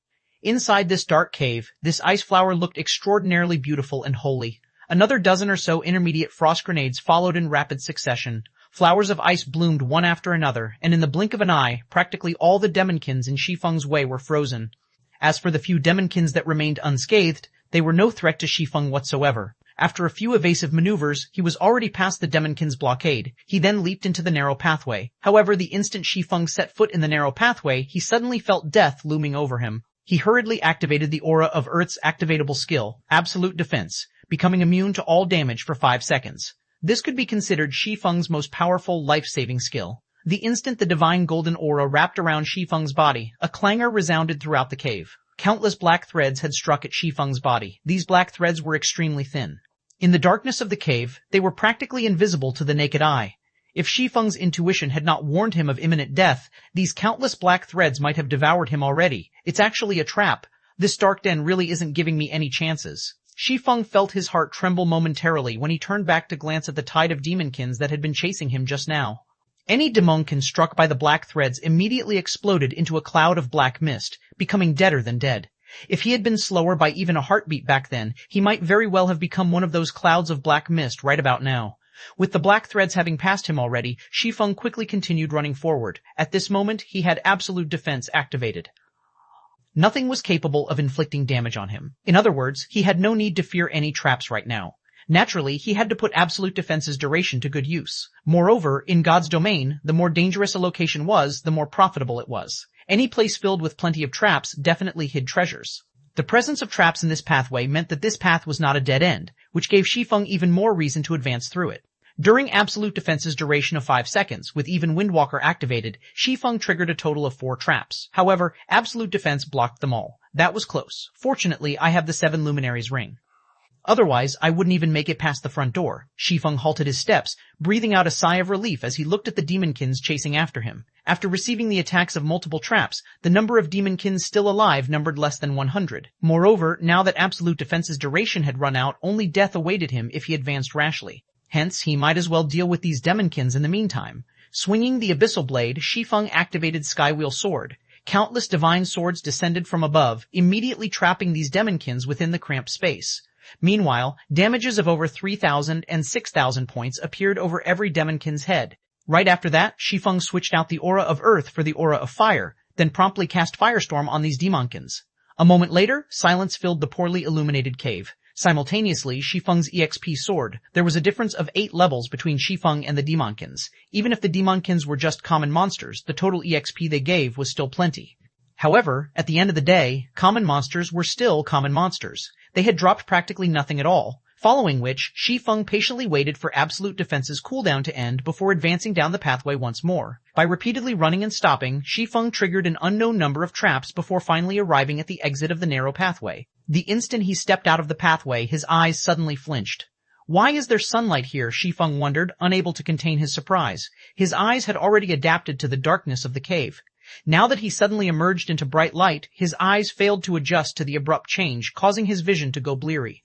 Inside this dark cave, this ice flower looked extraordinarily beautiful and holy. Another dozen or so intermediate frost grenades followed in rapid succession. Flowers of ice bloomed one after another, and in the blink of an eye, practically all the demonkins in Shi Feng's way were frozen. As for the few demonkins that remained unscathed, they were no threat to Shi Feng whatsoever. After a few evasive maneuvers, he was already past the demonkin's blockade. He then leaped into the narrow pathway. However, the instant Shi Feng set foot in the narrow pathway, he suddenly felt death looming over him. He hurriedly activated the aura of Earth's activatable skill, Absolute Defense, becoming immune to all damage for 5 seconds. This could be considered Shi Feng's most powerful life-saving skill. The instant the divine golden aura wrapped around Shi Feng's body, a clangor resounded throughout the cave. Countless black threads had struck at Shi Feng's body. These black threads were extremely thin. In the darkness of the cave, they were practically invisible to the naked eye. If Shi Feng's intuition had not warned him of imminent death, these countless black threads might have devoured him already. It's actually a trap. This dark den really isn't giving me any chances. Shi Feng felt his heart tremble momentarily when he turned back to glance at the tide of demonkins that had been chasing him just now. Any demonkin struck by the black threads immediately exploded into a cloud of black mist, becoming deader than dead. If he had been slower by even a heartbeat back then, he might very well have become one of those clouds of black mist right about now. With the black threads having passed him already, Shi Feng quickly continued running forward. At this moment, he had absolute defense activated. Nothing was capable of inflicting damage on him. In other words, he had no need to fear any traps right now. Naturally, he had to put absolute defense's duration to good use. Moreover, in God's domain, the more dangerous a location was, the more profitable it was. Any place filled with plenty of traps definitely hid treasures. The presence of traps in this pathway meant that this path was not a dead end, which gave Shi Feng even more reason to advance through it. During absolute defense's duration of 5 seconds, with even Windwalker activated, Shi Feng triggered a total of 4 traps. However, absolute defense blocked them all. That was close. Fortunately, I have the 7 Luminaries ring. Otherwise, I wouldn't even make it past the front door. Shi Feng halted his steps, breathing out a sigh of relief as he looked at the demonkins chasing after him. After receiving the attacks of multiple traps, the number of demonkins still alive numbered less than 100. Moreover, now that absolute defense's duration had run out, only death awaited him if he advanced rashly. Hence, he might as well deal with these demonkins in the meantime. Swinging the abyssal blade, Shi Feng activated Skywheel Sword. Countless divine swords descended from above, immediately trapping these demonkins within the cramped space. Meanwhile, damages of over 3,000 and 6,000 points appeared over every demonkin's head. Right after that, Shi Feng switched out the aura of earth for the aura of fire, then promptly cast Firestorm on these demonkins. A moment later, silence filled the poorly illuminated cave. Simultaneously, Shi Feng's EXP soared. There was a difference of 8 levels between Shi Feng and the demonkins. Even if the demonkins were just common monsters, the total EXP they gave was still plenty. However, at the end of the day, common monsters were still common monsters. They had dropped practically nothing at all, following which, Shi Feng patiently waited for absolute defense's cooldown to end before advancing down the pathway once more. By repeatedly running and stopping, Shi Feng triggered an unknown number of traps before finally arriving at the exit of the narrow pathway. The instant he stepped out of the pathway, his eyes suddenly flinched. Why is there sunlight here? Shi Feng wondered, unable to contain his surprise. His eyes had already adapted to the darkness of the cave. Now that he suddenly emerged into bright light, his eyes failed to adjust to the abrupt change, causing his vision to go bleary.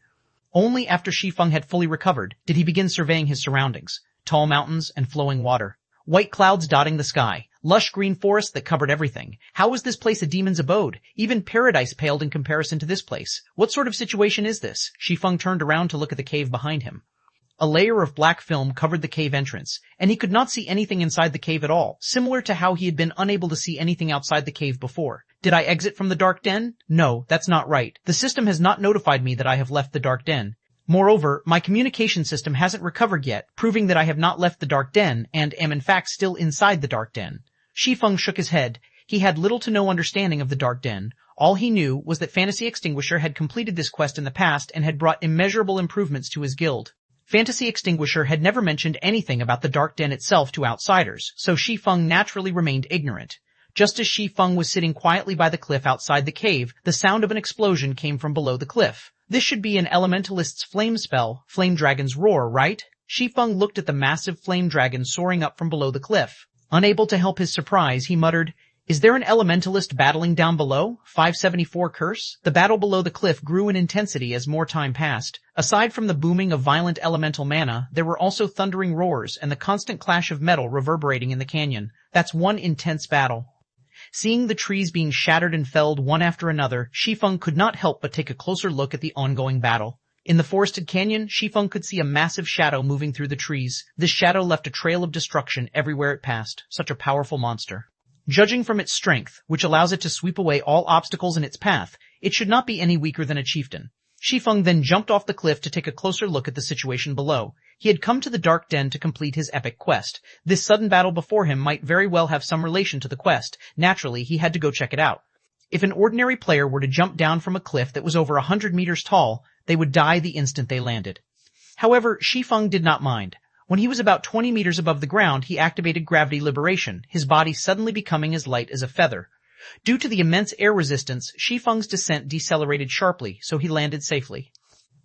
Only after Shi Feng had fully recovered did he begin surveying his surroundings. Tall mountains and flowing water. White clouds dotting the sky. Lush green forests that covered everything. How was this place a demon's abode? Even paradise paled in comparison to this place. What sort of situation is this? Shi Feng turned around to look at the cave behind him. A layer of black film covered the cave entrance, and he could not see anything inside the cave at all, similar to how he had been unable to see anything outside the cave before. Did I exit from the dark den? No, that's not right. The system has not notified me that I have left the dark den. Moreover, my communication system hasn't recovered yet, proving that I have not left the dark den and am in fact still inside the dark den. Shi Feng shook his head. He had little to no understanding of the dark den. All he knew was that Fantasy Extinguisher had completed this quest in the past and had brought immeasurable improvements to his guild. Fantasy Extinguisher had never mentioned anything about the dark den itself to outsiders, so Shi Feng naturally remained ignorant. Just as Shi Feng was sitting quietly by the cliff outside the cave, the sound of an explosion came from below the cliff. This should be an elementalist's flame spell, Flame Dragon's Roar, right? Shi Feng looked at the massive flame dragon soaring up from below the cliff. Unable to help his surprise, he muttered, "Is there an elementalist battling down below? 574 curse?" The battle below the cliff grew in intensity as more time passed. Aside from the booming of violent elemental mana, there were also thundering roars and the constant clash of metal reverberating in the canyon. That's one intense battle. Seeing the trees being shattered and felled one after another, Shi Feng could not help but take a closer look at the ongoing battle. In the forested canyon, Shi Feng could see a massive shadow moving through the trees. This shadow left a trail of destruction everywhere it passed. Such a powerful monster. Judging from its strength, which allows it to sweep away all obstacles in its path, it should not be any weaker than a chieftain. Shi Feng then jumped off the cliff to take a closer look at the situation below. He had come to the dark den to complete his epic quest. This sudden battle before him might very well have some relation to the quest. Naturally, he had to go check it out. If an ordinary player were to jump down from a cliff that was over 100 meters tall, they would die the instant they landed. However, Shi Feng did not mind. When he was about 20 meters above the ground, he activated gravity liberation, his body suddenly becoming as light as a feather. Due to the immense air resistance, Shi Feng's descent decelerated sharply, so he landed safely.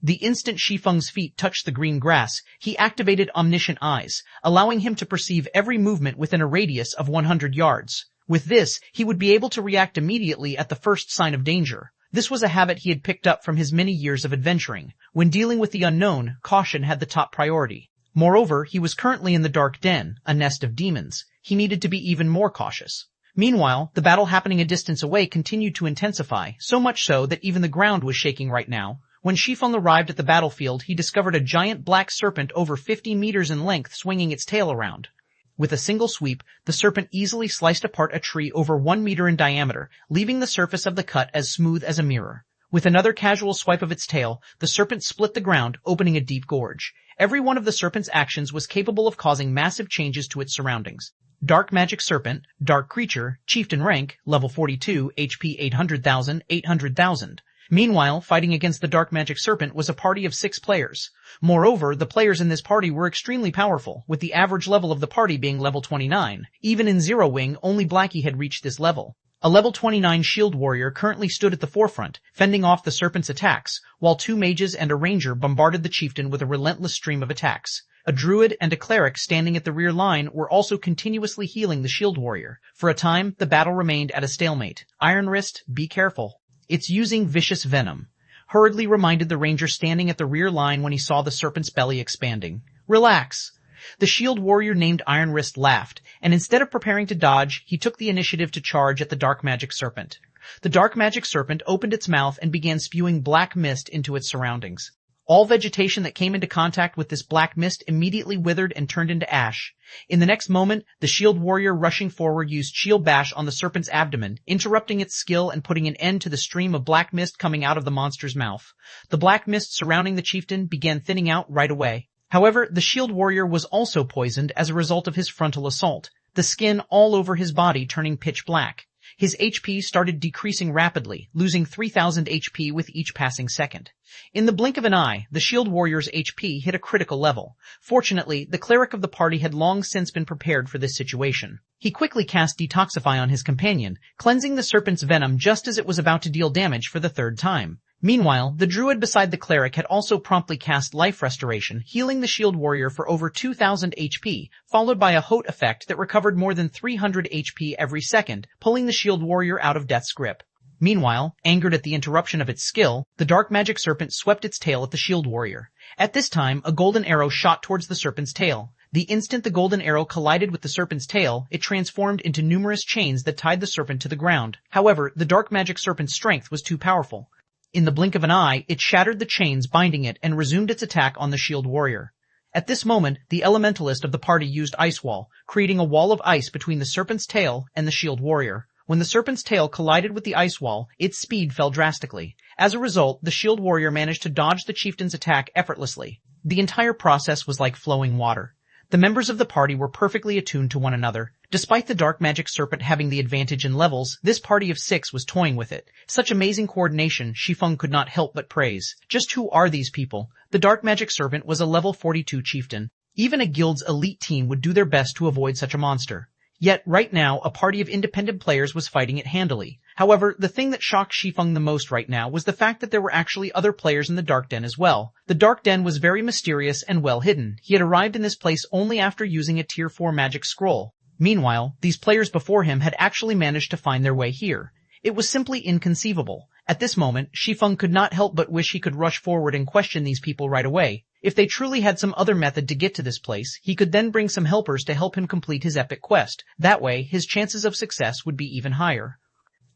The instant Shi Feng's feet touched the green grass, he activated omniscient eyes, allowing him to perceive every movement within a radius of 100 yards. With this, he would be able to react immediately at the first sign of danger. This was a habit he had picked up from his many years of adventuring. When dealing with the unknown, caution had the top priority. Moreover, he was currently in the dark den, a nest of demons. He needed to be even more cautious. Meanwhile, the battle happening a distance away continued to intensify, so much so that even the ground was shaking right now. When Shi Feng arrived at the battlefield, he discovered a giant black serpent over 50 meters in length swinging its tail around. With a single sweep, the serpent easily sliced apart a tree over 1 meter in diameter, leaving the surface of the cut as smooth as a mirror. With another casual swipe of its tail, the serpent split the ground, opening a deep gorge. Every one of the serpent's actions was capable of causing massive changes to its surroundings. Dark Magic Serpent, Dark Creature, Chieftain Rank, Level 42, HP 800,000, 800,000. Meanwhile, fighting against the Dark Magic Serpent was a party of 6 players. Moreover, the players in this party were extremely powerful, with the average level of the party being level 29. Even in Zero Wing, only Blackie had reached this level. A level 29 shield warrior currently stood at the forefront, fending off the serpent's attacks, while 2 mages and a ranger bombarded the chieftain with a relentless stream of attacks. A druid and a cleric standing at the rear line were also continuously healing the shield warrior. For a time, the battle remained at a stalemate. Iron Wrist, be careful. It's using vicious venom. Hurriedly reminded the ranger standing at the rear line when he saw the serpent's belly expanding. Relax. The shield warrior named Iron Wrist laughed, and instead of preparing to dodge, he took the initiative to charge at the Dark Magic Serpent. The Dark Magic Serpent opened its mouth and began spewing black mist into its surroundings. All vegetation that came into contact with this black mist immediately withered and turned into ash. In the next moment, the shield warrior rushing forward used shield bash on the serpent's abdomen, interrupting its skill and putting an end to the stream of black mist coming out of the monster's mouth. The black mist surrounding the chieftain began thinning out right away. However, the shield warrior was also poisoned as a result of his frontal assault, the skin all over his body turning pitch black. His HP started decreasing rapidly, losing 3,000 HP with each passing second. In the blink of an eye, the shield warrior's HP hit a critical level. Fortunately, the cleric of the party had long since been prepared for this situation. He quickly cast Detoxify on his companion, cleansing the serpent's venom just as it was about to deal damage for the 3rd time. Meanwhile, the druid beside the cleric had also promptly cast Life Restoration, healing the shield warrior for over 2,000 HP, followed by a Hote effect that recovered more than 300 HP every second, pulling the shield warrior out of death's grip. Meanwhile, angered at the interruption of its skill, the Dark Magic Serpent swept its tail at the shield warrior. At this time, a golden arrow shot towards the serpent's tail. The instant the golden arrow collided with the serpent's tail, it transformed into numerous chains that tied the serpent to the ground. However, the Dark Magic Serpent's strength was too powerful. In the blink of an eye, it shattered the chains binding it and resumed its attack on the shield warrior. At this moment, the elementalist of the party used Ice Wall, creating a wall of ice between the serpent's tail and the shield warrior. When the serpent's tail collided with the ice wall, its speed fell drastically. As a result, the shield warrior managed to dodge the chieftain's attack effortlessly. The entire process was like flowing water. The members of the party were perfectly attuned to one another. Despite the dark magic serpent having the advantage in levels, this party of 6 was toying with it. Such amazing coordination, Shi Feng could not help but praise. Just who are these people? The dark magic serpent was a level 42 chieftain. Even a guild's elite team would do their best to avoid such a monster. Yet, right now, a party of independent players was fighting it handily. However, the thing that shocked Shi Feng the most right now was the fact that there were actually other players in the Dark Den as well. The Dark Den was very mysterious and well hidden. He had arrived in this place only after using a Tier 4 magic scroll. Meanwhile, these players before him had actually managed to find their way here. It was simply inconceivable. At this moment, Shi Feng could not help but wish he could rush forward and question these people right away. If they truly had some other method to get to this place, he could then bring some helpers to help him complete his epic quest. That way, his chances of success would be even higher.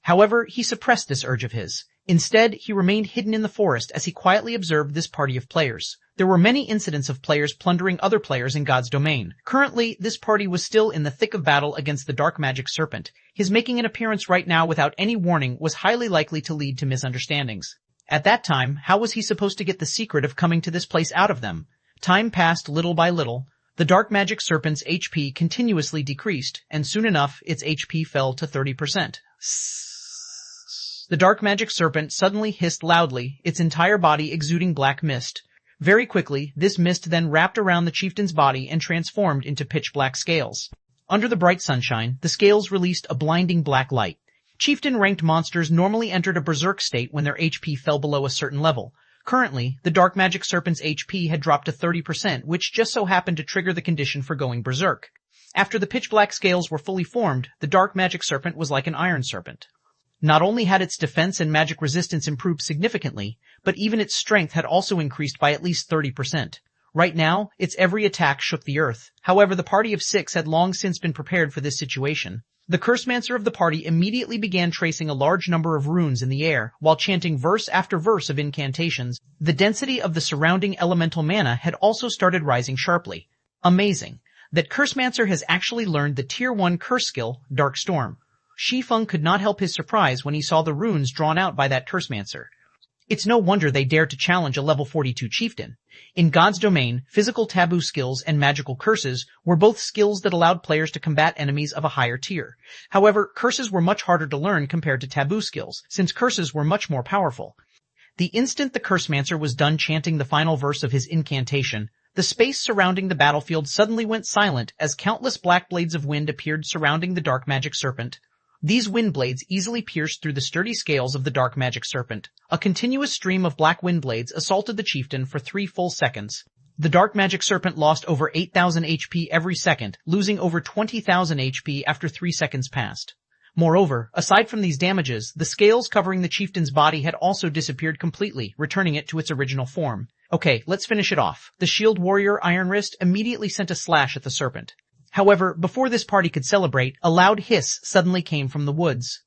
However, he suppressed this urge of his. Instead, he remained hidden in the forest as he quietly observed this party of players. There were many incidents of players plundering other players in God's domain. Currently, this party was still in the thick of battle against the dark magic serpent. His making an appearance right now without any warning was highly likely to lead to misunderstandings. At that time, how was he supposed to get the secret of coming to this place out of them? Time passed little by little. The dark magic serpent's HP continuously decreased, and soon enough, its HP fell to 30%. The dark magic serpent suddenly hissed loudly, its entire body exuding black mist. Very quickly, this mist then wrapped around the chieftain's body and transformed into pitch-black scales. Under the bright sunshine, the scales released a blinding black light. Chieftain-ranked monsters normally entered a berserk state when their HP fell below a certain level. Currently, the dark magic serpent's HP had dropped to 30%, which just so happened to trigger the condition for going berserk. After the pitch-black scales were fully formed, the dark magic serpent was like an iron serpent. Not only had its defense and magic resistance improved significantly, but even its strength had also increased by at least 30%. Right now, its every attack shook the earth. However, the party of 6 had long since been prepared for this situation. The Cursemancer of the party immediately began tracing a large number of runes in the air, while chanting verse after verse of incantations. The density of the surrounding elemental mana had also started rising sharply. Amazing! That Cursemancer has actually learned the Tier 1 curse skill, Dark Storm. Shi Feng could not help his surprise when he saw the runes drawn out by that Cursemancer. It's no wonder they dared to challenge a level 42 chieftain. In God's domain, physical taboo skills and magical curses were both skills that allowed players to combat enemies of a higher tier. However, curses were much harder to learn compared to taboo skills, since curses were much more powerful. The instant the Cursemancer was done chanting the final verse of his incantation, the space surrounding the battlefield suddenly went silent as countless black blades of wind appeared surrounding the dark magic serpent. These wind blades easily pierced through the sturdy scales of the dark magic serpent. A continuous stream of black wind blades assaulted the chieftain for 3 full seconds. The dark magic serpent lost over 8,000 HP every second, losing over 20,000 HP after 3 seconds passed. Moreover, aside from these damages, the scales covering the chieftain's body had also disappeared completely, returning it to its original form. Okay, let's finish it off. The shield warrior Iron Wrist immediately sent a slash at the serpent. However, before this party could celebrate, a loud hiss suddenly came from the woods.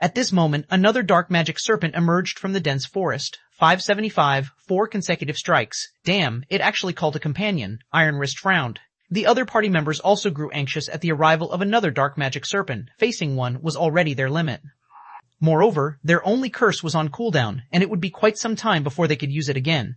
At this moment, another dark magic serpent emerged from the dense forest. 575, 4 consecutive strikes. Damn, it actually called a companion. Iron Wrist frowned. The other party members also grew anxious at the arrival of another dark magic serpent. Facing one was already their limit. Moreover, their only curse was on cooldown, and it would be quite some time before they could use it again.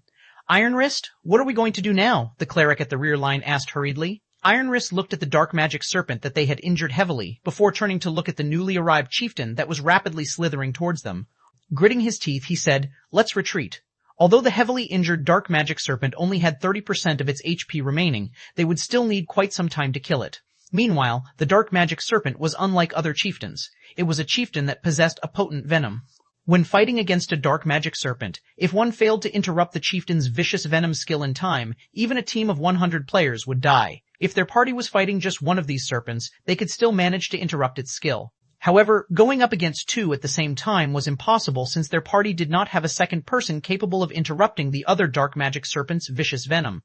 Iron Wrist, what are we going to do now? The cleric at the rear line asked hurriedly. Iron Wrist looked at the dark magic serpent that they had injured heavily, before turning to look at the newly arrived chieftain that was rapidly slithering towards them. Gritting his teeth, he said, "Let's retreat." Although the heavily injured dark magic serpent only had 30% of its HP remaining, they would still need quite some time to kill it. Meanwhile, the dark magic serpent was unlike other chieftains. It was a chieftain that possessed a potent venom. When fighting against a dark magic serpent, if one failed to interrupt the chieftain's vicious venom skill in time, even a team of 100 players would die. If their party was fighting just one of these serpents, they could still manage to interrupt its skill. However, going up against 2 at the same time was impossible since their party did not have a second person capable of interrupting the other dark magic serpent's vicious venom.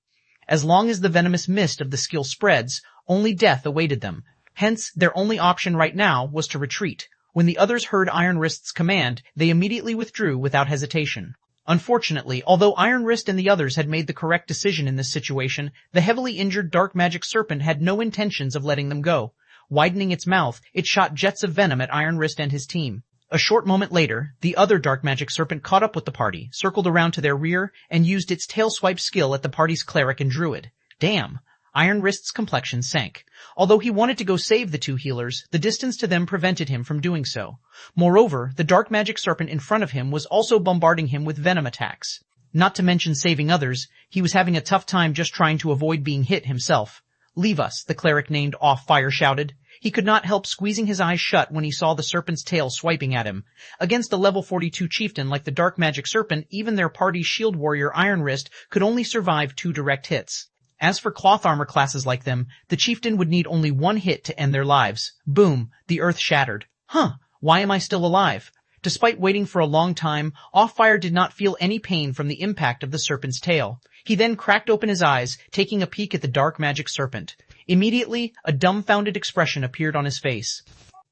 As long as the venomous mist of the skill spreads, only death awaited them. Hence, their only option right now was to retreat. When the others heard Iron Wrist's command, they immediately withdrew without hesitation. Unfortunately, although Iron Wrist and the others had made the correct decision in this situation, the heavily injured dark magic serpent had no intentions of letting them go. Widening its mouth, it shot jets of venom at Iron Wrist and his team. A short moment later, the other dark magic serpent caught up with the party, circled around to their rear, and used its tail swipe skill at the party's cleric and druid. Damn. Iron Wrist's complexion sank. Although he wanted to go save the two healers, the distance to them prevented him from doing so. Moreover, the dark magic serpent in front of him was also bombarding him with venom attacks. Not to mention saving others, he was having a tough time just trying to avoid being hit himself. "Leave us," the cleric named Off Fire shouted. He could not help squeezing his eyes shut when he saw the serpent's tail swiping at him. Against a level 42 chieftain like the dark magic serpent, even their party's shield warrior Iron Wrist could only survive 2 direct hits. As for cloth armor classes like them, the chieftain would need only 1 hit to end their lives. Boom, the earth shattered. Why am I still alive? Despite waiting for a long time, Offfire did not feel any pain from the impact of the serpent's tail. He then cracked open his eyes, taking a peek at the dark magic serpent. Immediately, a dumbfounded expression appeared on his face.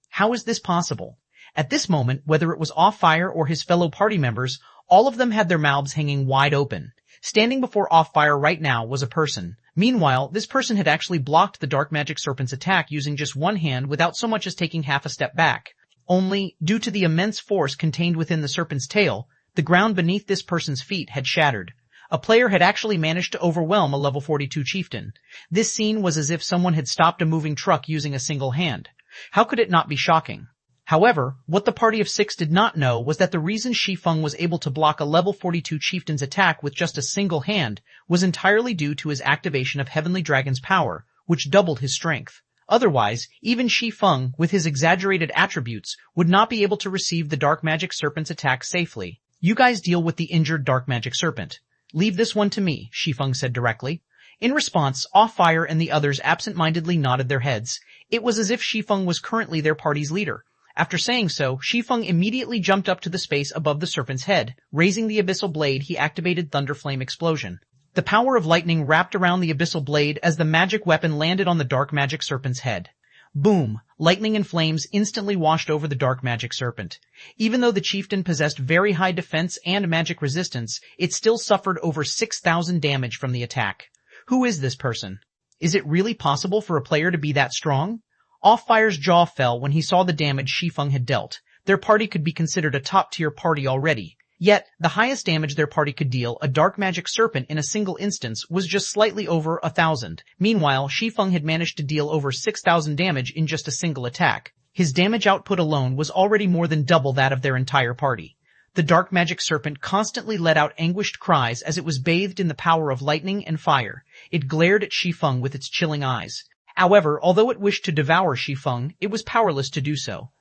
How is this possible? At this moment, whether it was Offfire or his fellow party members, all of them had their mouths hanging wide open. Standing before Offfire right now was a person. Meanwhile, this person had actually blocked the dark magic serpent's attack using just one hand without so much as taking half a step back. Only, due to the immense force contained within the serpent's tail, the ground beneath this person's feet had shattered. A player had actually managed to overwhelm a level 42 chieftain. This scene was as if someone had stopped a moving truck using a single hand. How could it not be shocking? However, what the party of 6 did not know was that the reason Shi Feng was able to block a level 42 chieftain's attack with just a single hand was entirely due to his activation of Heavenly Dragon's power, which doubled his strength. Otherwise, even Shi Feng, with his exaggerated attributes, would not be able to receive the dark magic serpent's attack safely. "You guys deal with the injured dark magic serpent. Leave this one to me," Shi Feng said directly. In response, Offfire and the others absent-mindedly nodded their heads. It was as if Shi Feng was currently their party's leader. After saying so, Shi Feng immediately jumped up to the space above the serpent's head. Raising the abyssal blade, he activated Thunderflame Explosion. The power of lightning wrapped around the abyssal blade as the magic weapon landed on the dark magic serpent's head. Boom! Lightning and flames instantly washed over the dark magic serpent. Even though the chieftain possessed very high defense and magic resistance, it still suffered over 6,000 damage from the attack. Who is this person? Is it really possible for a player to be that strong? Offfire's jaw fell when he saw the damage Shi Feng had dealt. Their party could be considered a top-tier party already. Yet, the highest damage their party could deal, a dark magic serpent in a single instance, was just slightly over 1,000. Meanwhile, Shi Feng had managed to deal over 6,000 damage in just a single attack. His damage output alone was already more than double that of their entire party. The dark magic serpent constantly let out anguished cries as it was bathed in the power of lightning and fire. It glared at Shi Feng with its chilling eyes. However, although it wished to devour Shi Feng, it was powerless to do so.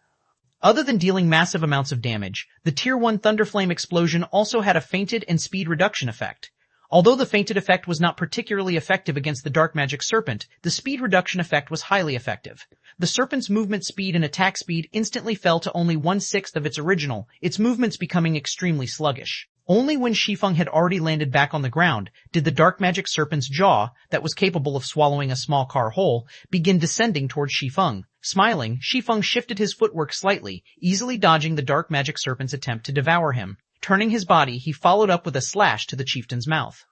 Other than dealing massive amounts of damage, the Tier 1 Thunderflame Explosion also had a fainted and speed reduction effect. Although the fainted effect was not particularly effective against the dark magic serpent, the speed reduction effect was highly effective. The serpent's movement speed and attack speed instantly fell to only 1/6 of its original, its movements becoming extremely sluggish. Only when Shi Feng had already landed back on the ground did the dark magic serpent's jaw, that was capable of swallowing a small car whole, begin descending towards Shi Feng. Smiling, Shi Feng shifted his footwork slightly, easily dodging the dark magic serpent's attempt to devour him. Turning his body, he followed up with a slash to the chieftain's mouth.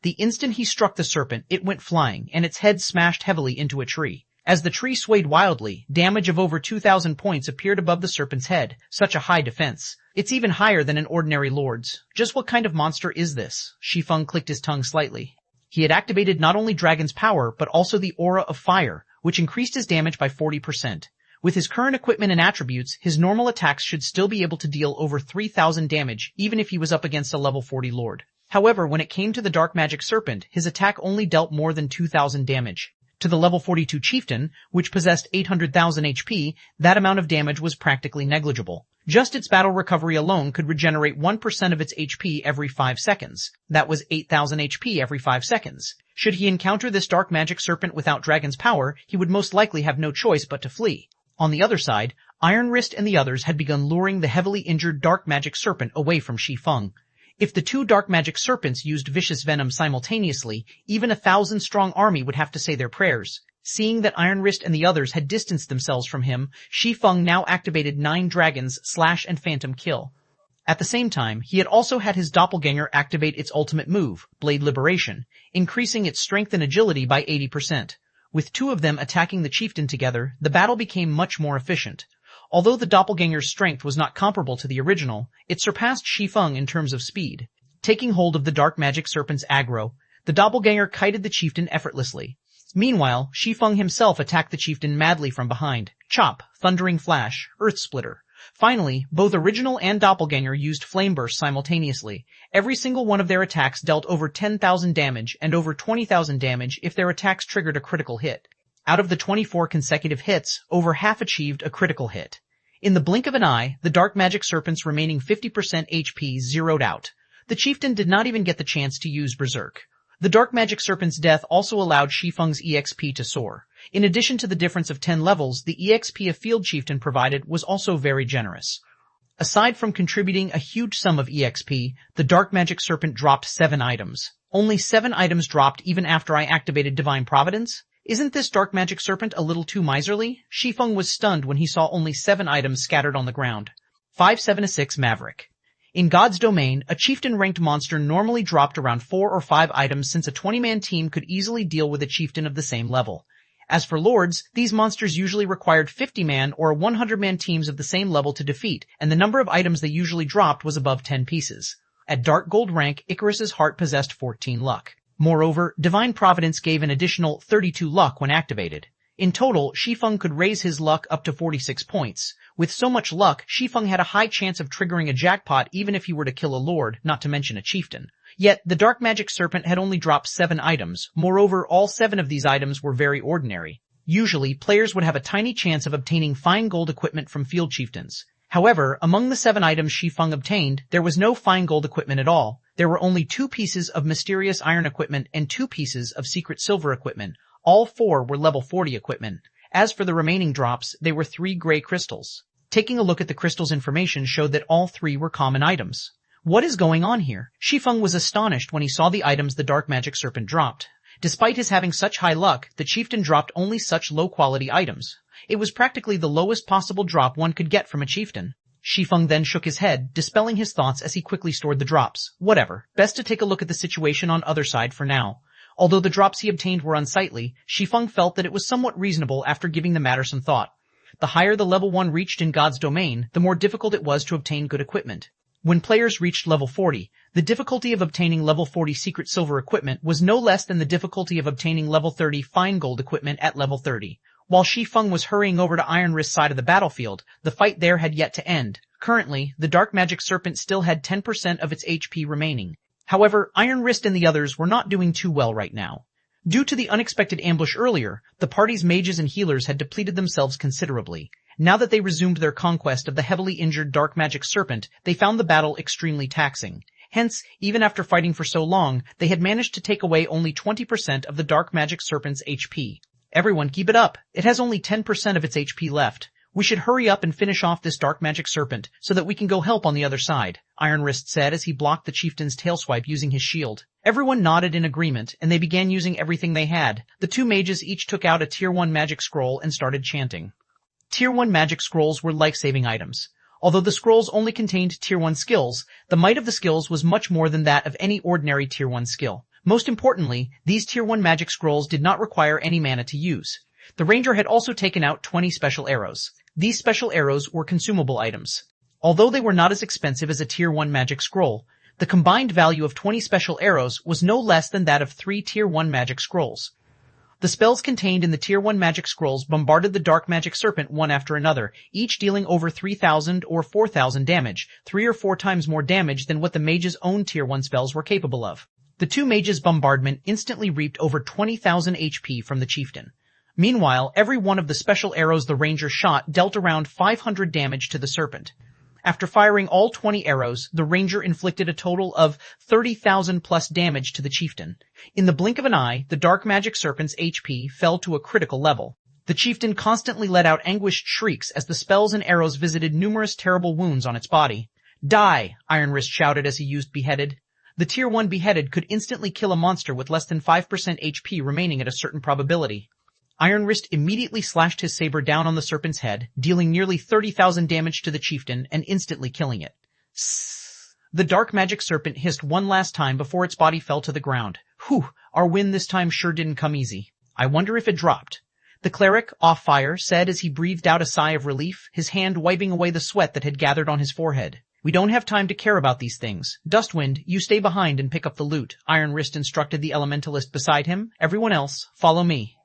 The instant he struck the serpent, it went flying, and its head smashed heavily into a tree. As the tree swayed wildly, damage of over 2,000 points appeared above the serpent's head. Such a high defense. It's even higher than an ordinary lord's. Just what kind of monster is this? Shi Feng clicked his tongue slightly. He had activated not only Dragon's power, but also the Aura of Fire, which increased his damage by 40%. With his current equipment and attributes, his normal attacks should still be able to deal over 3,000 damage, even if he was up against a level 40 lord. However, when it came to the dark magic serpent, his attack only dealt more than 2,000 damage. To the level 42 chieftain, which possessed 800,000 HP, that amount of damage was practically negligible. Just its battle recovery alone could regenerate 1% of its HP every 5 seconds. That was 8,000 HP every 5 seconds. Should he encounter this dark magic serpent without Dragon's power, he would most likely have no choice but to flee. On the other side, Iron Wrist and the others had begun luring the heavily injured dark magic serpent away from Shi Feng. If the two dark magic serpents used vicious venom simultaneously, even 1,000-strong army would have to say their prayers. Seeing that Iron Wrist and the others had distanced themselves from him, Shi Feng now activated 9 dragons, Slash and Phantom Kill. At the same time, he had also had his doppelganger activate its ultimate move, Blade Liberation, increasing its strength and agility by 80%. With two of them attacking the chieftain together, the battle became much more efficient. Although the doppelganger's strength was not comparable to the original, it surpassed Shi Feng in terms of speed. Taking hold of the dark magic serpent's aggro, the doppelganger kited the chieftain effortlessly. Meanwhile, Shi Feng himself attacked the chieftain madly from behind. Chop, thundering flash, earth splitter. Finally, both original and doppelganger used flame bursts simultaneously. Every single one of their attacks dealt over 10,000 damage and over 20,000 damage if their attacks triggered a critical hit. Out of the 24 consecutive hits, over half achieved a critical hit. In the blink of an eye, the dark magic serpent's remaining 50% HP zeroed out. The chieftain did not even get the chance to use Berserk. The dark magic serpent's death also allowed Shi Feng's EXP to soar. In addition to the difference of 10 levels, the EXP a field chieftain provided was also very generous. Aside from contributing a huge sum of EXP, the dark magic serpent dropped 7 items. Only 7 items dropped even after I activated Divine Providence? Isn't this dark magic serpent a little too miserly? Shi Feng was stunned when he saw only 7 items scattered on the ground. 576 Maverick. In God's Domain, a chieftain-ranked monster normally dropped around 4 or 5 items since a 20-man team could easily deal with a chieftain of the same level. As for lords, these monsters usually required 50-man or 100-man teams of the same level to defeat, and the number of items they usually dropped was above 10 pieces. At Dark Gold rank, Icarus's heart possessed 14 luck. Moreover, Divine Providence gave an additional 32 luck when activated. In total, Shi Feng could raise his luck up to 46 points. With so much luck, Shi Feng had a high chance of triggering a jackpot even if he were to kill a lord, not to mention a chieftain. Yet, the dark magic serpent had only dropped 7 items. Moreover, all 7 of these items were very ordinary. Usually, players would have a tiny chance of obtaining fine gold equipment from field chieftains. However, among the 7 items Shi Feng obtained, there was no fine gold equipment at all. There were only 2 pieces of mysterious iron equipment and 2 pieces of secret silver equipment. All 4 were level 40 equipment. As for the remaining drops, they were 3 gray crystals. Taking a look at the crystals' information showed that all 3 were common items. What is going on here? Shi Feng was astonished when he saw the items the dark magic serpent dropped. Despite his having such high luck, the chieftain dropped only such low-quality items. It was practically the lowest possible drop one could get from a chieftain. Shi Feng then shook his head, dispelling his thoughts as he quickly stored the drops. Whatever. Best to take a look at the situation on other side for now. Although the drops he obtained were unsightly, Shi Feng felt that it was somewhat reasonable after giving the matter some thought. The higher the level 1 reached in God's Domain, the more difficult it was to obtain good equipment. When players reached level 40, the difficulty of obtaining level 40 secret silver equipment was no less than the difficulty of obtaining level 30 fine gold equipment at level 30. While Shi Feng was hurrying over to Iron Wrist's side of the battlefield, the fight there had yet to end. Currently, the dark magic serpent still had 10% of its HP remaining. However, Iron Wrist and the others were not doing too well right now. Due to the unexpected ambush earlier, the party's mages and healers had depleted themselves considerably. Now that they resumed their conquest of the heavily injured dark magic serpent, they found the battle extremely taxing. Hence, even after fighting for so long, they had managed to take away only 20% of the dark magic serpent's HP. Everyone keep it up. It has only 10% of its HP left. We should hurry up and finish off this dark magic serpent so that we can go help on the other side, Iron Wrist said as he blocked the chieftain's tail swipe using his shield. Everyone nodded in agreement, and they began using everything they had. The 2 mages each took out a Tier 1 magic scroll and started chanting. Tier 1 magic scrolls were life-saving items. Although the scrolls only contained Tier 1 skills, the might of the skills was much more than that of any ordinary Tier 1 skill. Most importantly, these Tier 1 magic scrolls did not require any mana to use. The ranger had also taken out 20 special arrows. These special arrows were consumable items. Although they were not as expensive as a Tier 1 magic scroll, the combined value of 20 special arrows was no less than that of 3 Tier 1 magic scrolls. The spells contained in the Tier 1 magic scrolls bombarded the dark magic serpent one after another, each dealing over 3,000 or 4,000 damage, 3 or 4 times more damage than what the mage's own Tier 1 spells were capable of. The 2 mages' bombardment instantly reaped over 20,000 HP from the chieftain. Meanwhile, every one of the special arrows the ranger shot dealt around 500 damage to the serpent. After firing all 20 arrows, the ranger inflicted a total of 30,000 plus damage to the chieftain. In the blink of an eye, the dark magic serpent's HP fell to a critical level. The chieftain constantly let out anguished shrieks as the spells and arrows visited numerous terrible wounds on its body. Die! Iron Wrist shouted as he used Beheaded. The Tier 1 Beheaded could instantly kill a monster with less than 5% HP remaining at a certain probability. Iron Wrist immediately slashed his saber down on the serpent's head, dealing nearly 30,000 damage to the chieftain and instantly killing it. Sssss. The dark magic serpent hissed one last time before its body fell to the ground. Whew, our win this time sure didn't come easy. I wonder if it dropped. The cleric, off fire, said as he breathed out a sigh of relief, his hand wiping away the sweat that had gathered on his forehead. We don't have time to care about these things. Dustwind, you stay behind and pick up the loot, Iron Wrist instructed the elementalist beside him. Everyone else, follow me.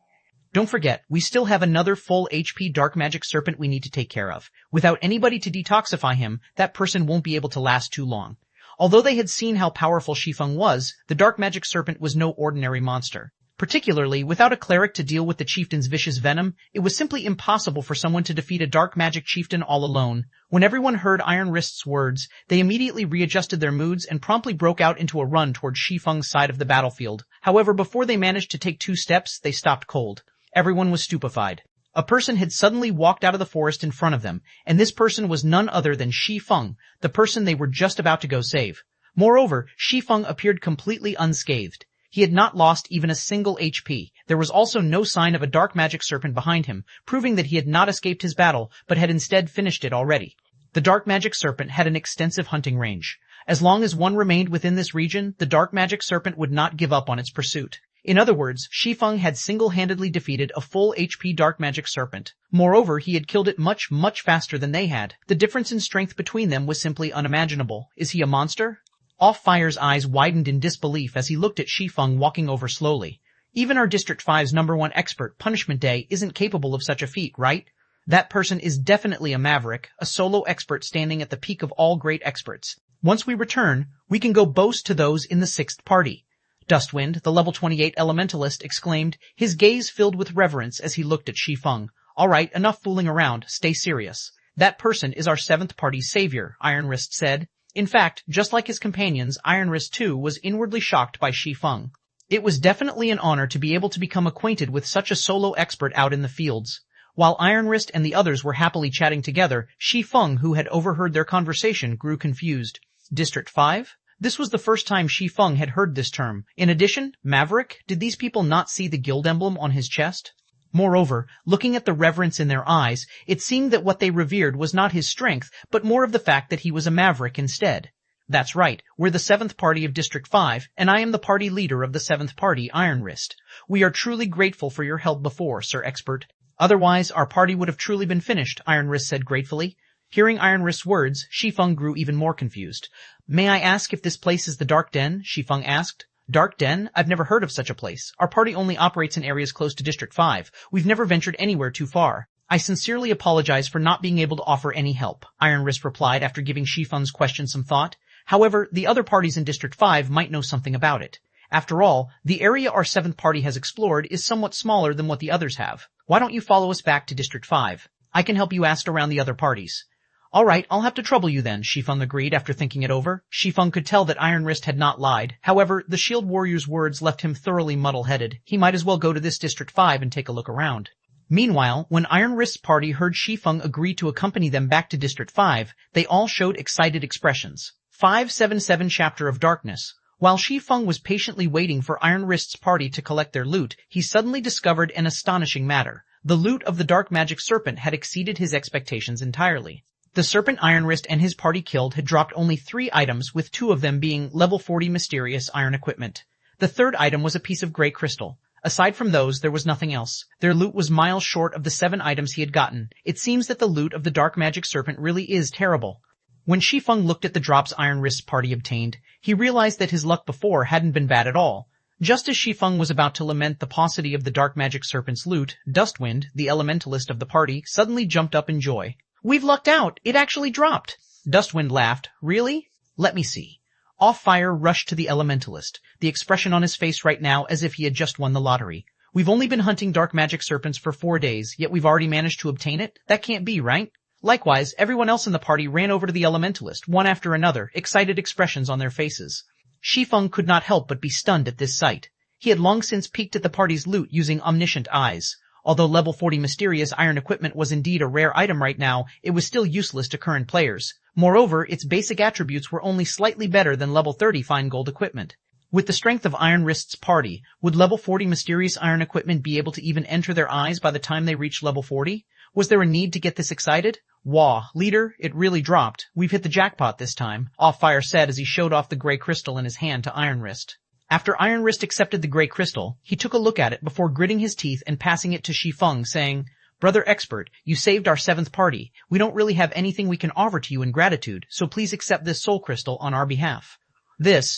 Don't forget, we still have another full HP dark magic serpent we need to take care of. Without anybody to detoxify him, that person won't be able to last too long. Although they had seen how powerful Shi Feng was, the dark magic serpent was no ordinary monster. Particularly, without a cleric to deal with the chieftain's vicious venom, it was simply impossible for someone to defeat a dark magic chieftain all alone. When everyone heard Iron Wrist's words, they immediately readjusted their moods and promptly broke out into a run towards Shi Feng's side of the battlefield. However, before they managed to take 2 steps, they stopped cold. Everyone was stupefied. A person had suddenly walked out of the forest in front of them, and this person was none other than Shi Feng, the person they were just about to go save. Moreover, Shi Feng appeared completely unscathed. He had not lost even a single HP. There was also no sign of a dark magic serpent behind him, proving that he had not escaped his battle, but had instead finished it already. The dark magic serpent had an extensive hunting range. As long as one remained within this region, the dark magic serpent would not give up on its pursuit. In other words, Shi Feng had single-handedly defeated a full HP dark magic serpent. Moreover, he had killed it much faster than they had. The difference in strength between them was simply unimaginable. Is he a monster? Off Fire's eyes widened in disbelief as he looked at Shi Feng walking over slowly. Even our District 5's #1 expert, Punishment Day, isn't capable of such a feat, right? That person is definitely a maverick, a solo expert standing at the peak of all great experts. Once we return, we can go boast to those in the 6th party. Dustwind, the level 28 elementalist, exclaimed, his gaze filled with reverence as he looked at Shi Feng. All right, enough fooling around, stay serious. That person is our 7th party's savior, Iron Wrist said. In fact, just like his companions, Iron Wrist too was inwardly shocked by Shi Feng. It was definitely an honor to be able to become acquainted with such a solo expert out in the fields. While Iron Wrist and the others were happily chatting together, Shi Feng, who had overheard their conversation, grew confused. District 5? This was the first time Shi Feng had heard this term. In addition, Maverick? Did these people not see the guild emblem on his chest? Moreover, looking at the reverence in their eyes, it seemed that what they revered was not his strength, but more of the fact that he was a maverick instead. That's right, we're the 7th party of District 5, and I am the party leader of the 7th party, Iron Wrist. We are truly grateful for your help before, Sir Expert. Otherwise, our party would have truly been finished, Iron Wrist said gratefully. Hearing Iron Wrist's words, Shi Feng grew even more confused. May I ask if this place is the Dark Den? Shi Feng asked. Dark Den? I've never heard of such a place. Our party only operates in areas close to District 5. We've never ventured anywhere too far. I sincerely apologize for not being able to offer any help, Iron Wrist replied after giving Shi Feng's question some thought. However, the other parties in District 5 might know something about it. After all, the area our 7th party has explored is somewhat smaller than what the others have. Why don't you follow us back to District 5? I can help you ask around the other parties. All right, I'll have to trouble you then, Shi Feng agreed after thinking it over. Shi Feng could tell that Iron Wrist had not lied. However, the Shield Warrior's words left him thoroughly muddle-headed. He might as well go to this District 5 and take a look around. Meanwhile, when Iron Wrist's party heard Shi Feng agree to accompany them back to District 5, they all showed excited expressions. 577 Chapter of Darkness. While Shi Feng was patiently waiting for Iron Wrist's party to collect their loot, he suddenly discovered an astonishing matter. The loot of the Dark Magic Serpent had exceeded his expectations entirely. The serpent Iron Wrist and his party killed had dropped only 3 items, with 2 of them being level 40 mysterious iron equipment. The 3rd item was a piece of gray crystal. Aside from those, there was nothing else. Their loot was miles short of the 7 items he had gotten. It seems that the loot of the Dark Magic Serpent really is terrible. When Shi Feng looked at the drops Iron Wrist's party obtained, he realized that his luck before hadn't been bad at all. Just as Shi Feng was about to lament the paucity of the Dark Magic Serpent's loot, Dustwind, the elementalist of the party, suddenly jumped up in joy. We've lucked out! It actually dropped! Dustwind laughed. Really? Let me see. Off Fire rushed to the elementalist, the expression on his face right now as if he had just won the lottery. We've only been hunting dark magic serpents for 4 days, yet we've already managed to obtain it? That can't be, right? Likewise, everyone else in the party ran over to the elementalist, one after another, excited expressions on their faces. Shi Feng could not help but be stunned at this sight. He had long since peeked at the party's loot using omniscient eyes. Although level 40 mysterious iron equipment was indeed a rare item right now, it was still useless to current players. Moreover, its basic attributes were only slightly better than level 30 fine gold equipment. With the strength of Iron Wrist's party, would level 40 mysterious iron equipment be able to even enter their eyes by the time they reached level 40? Was there a need to get this excited? Wah, leader, it really dropped. We've hit the jackpot this time, Off Fire said as he showed off the gray crystal in his hand to Iron Wrist. After Iron Wrist accepted the gray crystal, he took a look at it before gritting his teeth and passing it to Shi Feng, saying, "Brother Expert, you saved our 7th party. We don't really have anything we can offer to you in gratitude, so please accept this soul crystal on our behalf."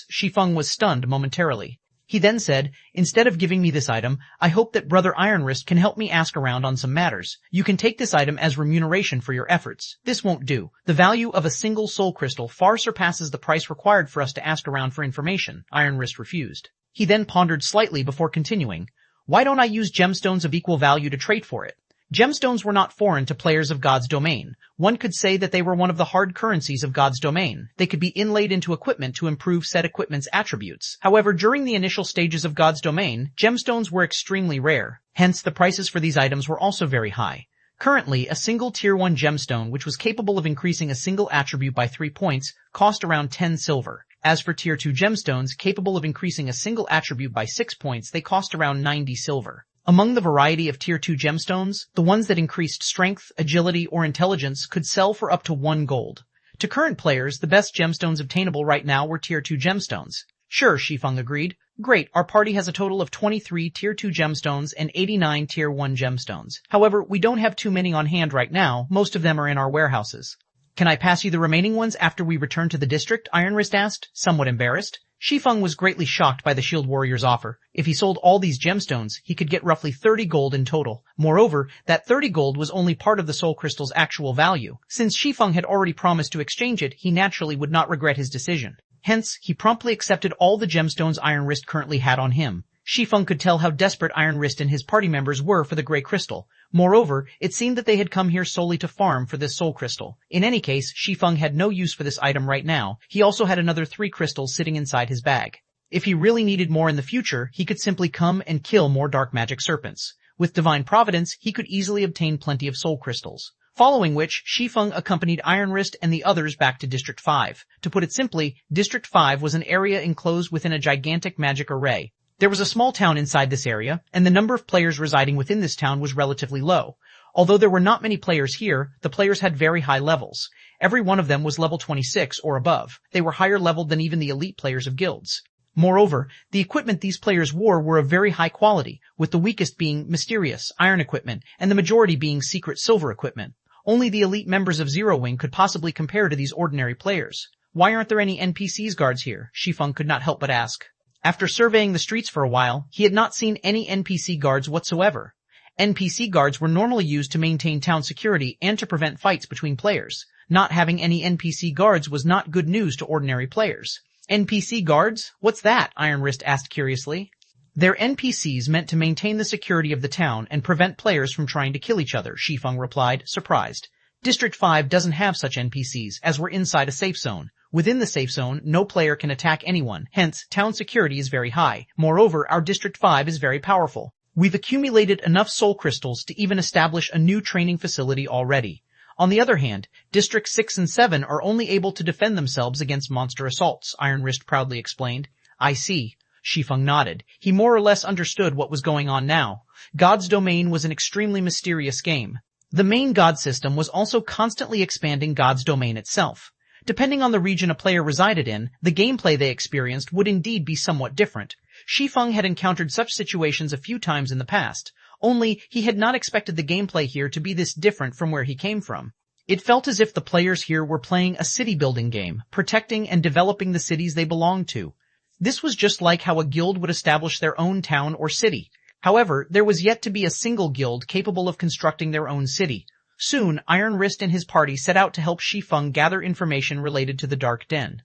Shi Feng was stunned momentarily. He then said, "Instead of giving me this item, I hope that Brother Iron Wrist can help me ask around on some matters. You can take this item as remuneration for your efforts. This won't do. The value of a single soul crystal far surpasses the price required for us to ask around for information." Iron Wrist refused. He then pondered slightly before continuing, "Why don't I use gemstones of equal value to trade for it?" Gemstones were not foreign to players of God's domain. One could say that they were one of the hard currencies of God's domain. They could be inlaid into equipment to improve said equipment's attributes. However, during the initial stages of God's domain, gemstones were extremely rare. Hence, the prices for these items were also very high. Currently, a single Tier 1 gemstone, which was capable of increasing a single attribute by 3 points, cost around 10 silver. As for Tier 2 gemstones, capable of increasing a single attribute by 6 points, they cost around 90 silver. Among the variety of Tier 2 gemstones, the ones that increased strength, agility, or intelligence could sell for up to 1 gold. To current players, the best gemstones obtainable right now were Tier 2 gemstones. Sure, Shi Feng agreed. Great, our party has a total of 23 Tier 2 gemstones and 89 Tier 1 gemstones. However, we don't have too many on hand right now, most of them are in our warehouses. Can I pass you the remaining ones after we return to the district? Iron Wrist asked, somewhat embarrassed. Shi Feng was greatly shocked by the Shield Warrior's offer. If he sold all these gemstones, he could get roughly 30 gold in total. Moreover, that 30 gold was only part of the soul crystal's actual value. Since Shi Feng had already promised to exchange it, he naturally would not regret his decision. Hence, he promptly accepted all the gemstones Iron Wrist currently had on him. Shi Feng could tell how desperate Iron Wrist and his party members were for the gray crystal. Moreover, it seemed that they had come here solely to farm for this soul crystal. In any case, Shi Feng had no use for this item right now. He also had another 3 crystals sitting inside his bag. If he really needed more in the future, he could simply come and kill more dark magic serpents. With divine providence, he could easily obtain plenty of soul crystals. Following which, Shi Feng accompanied Iron Wrist and the others back to District 5. To put it simply, District 5 was an area enclosed within a gigantic magic array. There was a small town inside this area, and the number of players residing within this town was relatively low. Although there were not many players here, the players had very high levels. Every one of them was level 26 or above. They were higher leveled than even the elite players of guilds. Moreover, the equipment these players wore were of very high quality, with the weakest being mysterious, iron equipment, and the majority being secret silver equipment. Only the elite members of Zero Wing could possibly compare to these ordinary players. Why aren't there any NPCs guards here? Shi Feng could not help but ask. After surveying the streets for a while, he had not seen any NPC guards whatsoever. NPC guards were normally used to maintain town security and to prevent fights between players. Not having any NPC guards was not good news to ordinary players. NPC guards? What's that? Iron Wrist asked curiously. They're NPCs meant to maintain the security of the town and prevent players from trying to kill each other, Shi Feng replied, surprised. District 5 doesn't have such NPCs, as we're inside a safe zone. Within the safe zone, no player can attack anyone, hence, town security is very high. Moreover, our District 5 is very powerful. We've accumulated enough soul crystals to even establish a new training facility already. On the other hand, Districts 6 and 7 are only able to defend themselves against monster assaults, Iron Wrist proudly explained. I see. Shi Feng nodded. He more or less understood what was going on now. God's domain was an extremely mysterious game. The main God system was also constantly expanding God's domain itself. Depending on the region a player resided in, the gameplay they experienced would indeed be somewhat different. Shi Feng had encountered such situations a few times in the past, only he had not expected the gameplay here to be this different from where he came from. It felt as if the players here were playing a city-building game, protecting and developing the cities they belonged to. This was just like how a guild would establish their own town or city. However, there was yet to be a single guild capable of constructing their own city. Soon, Iron Wrist and his party set out to help Shi Feng gather information related to the Dark Den.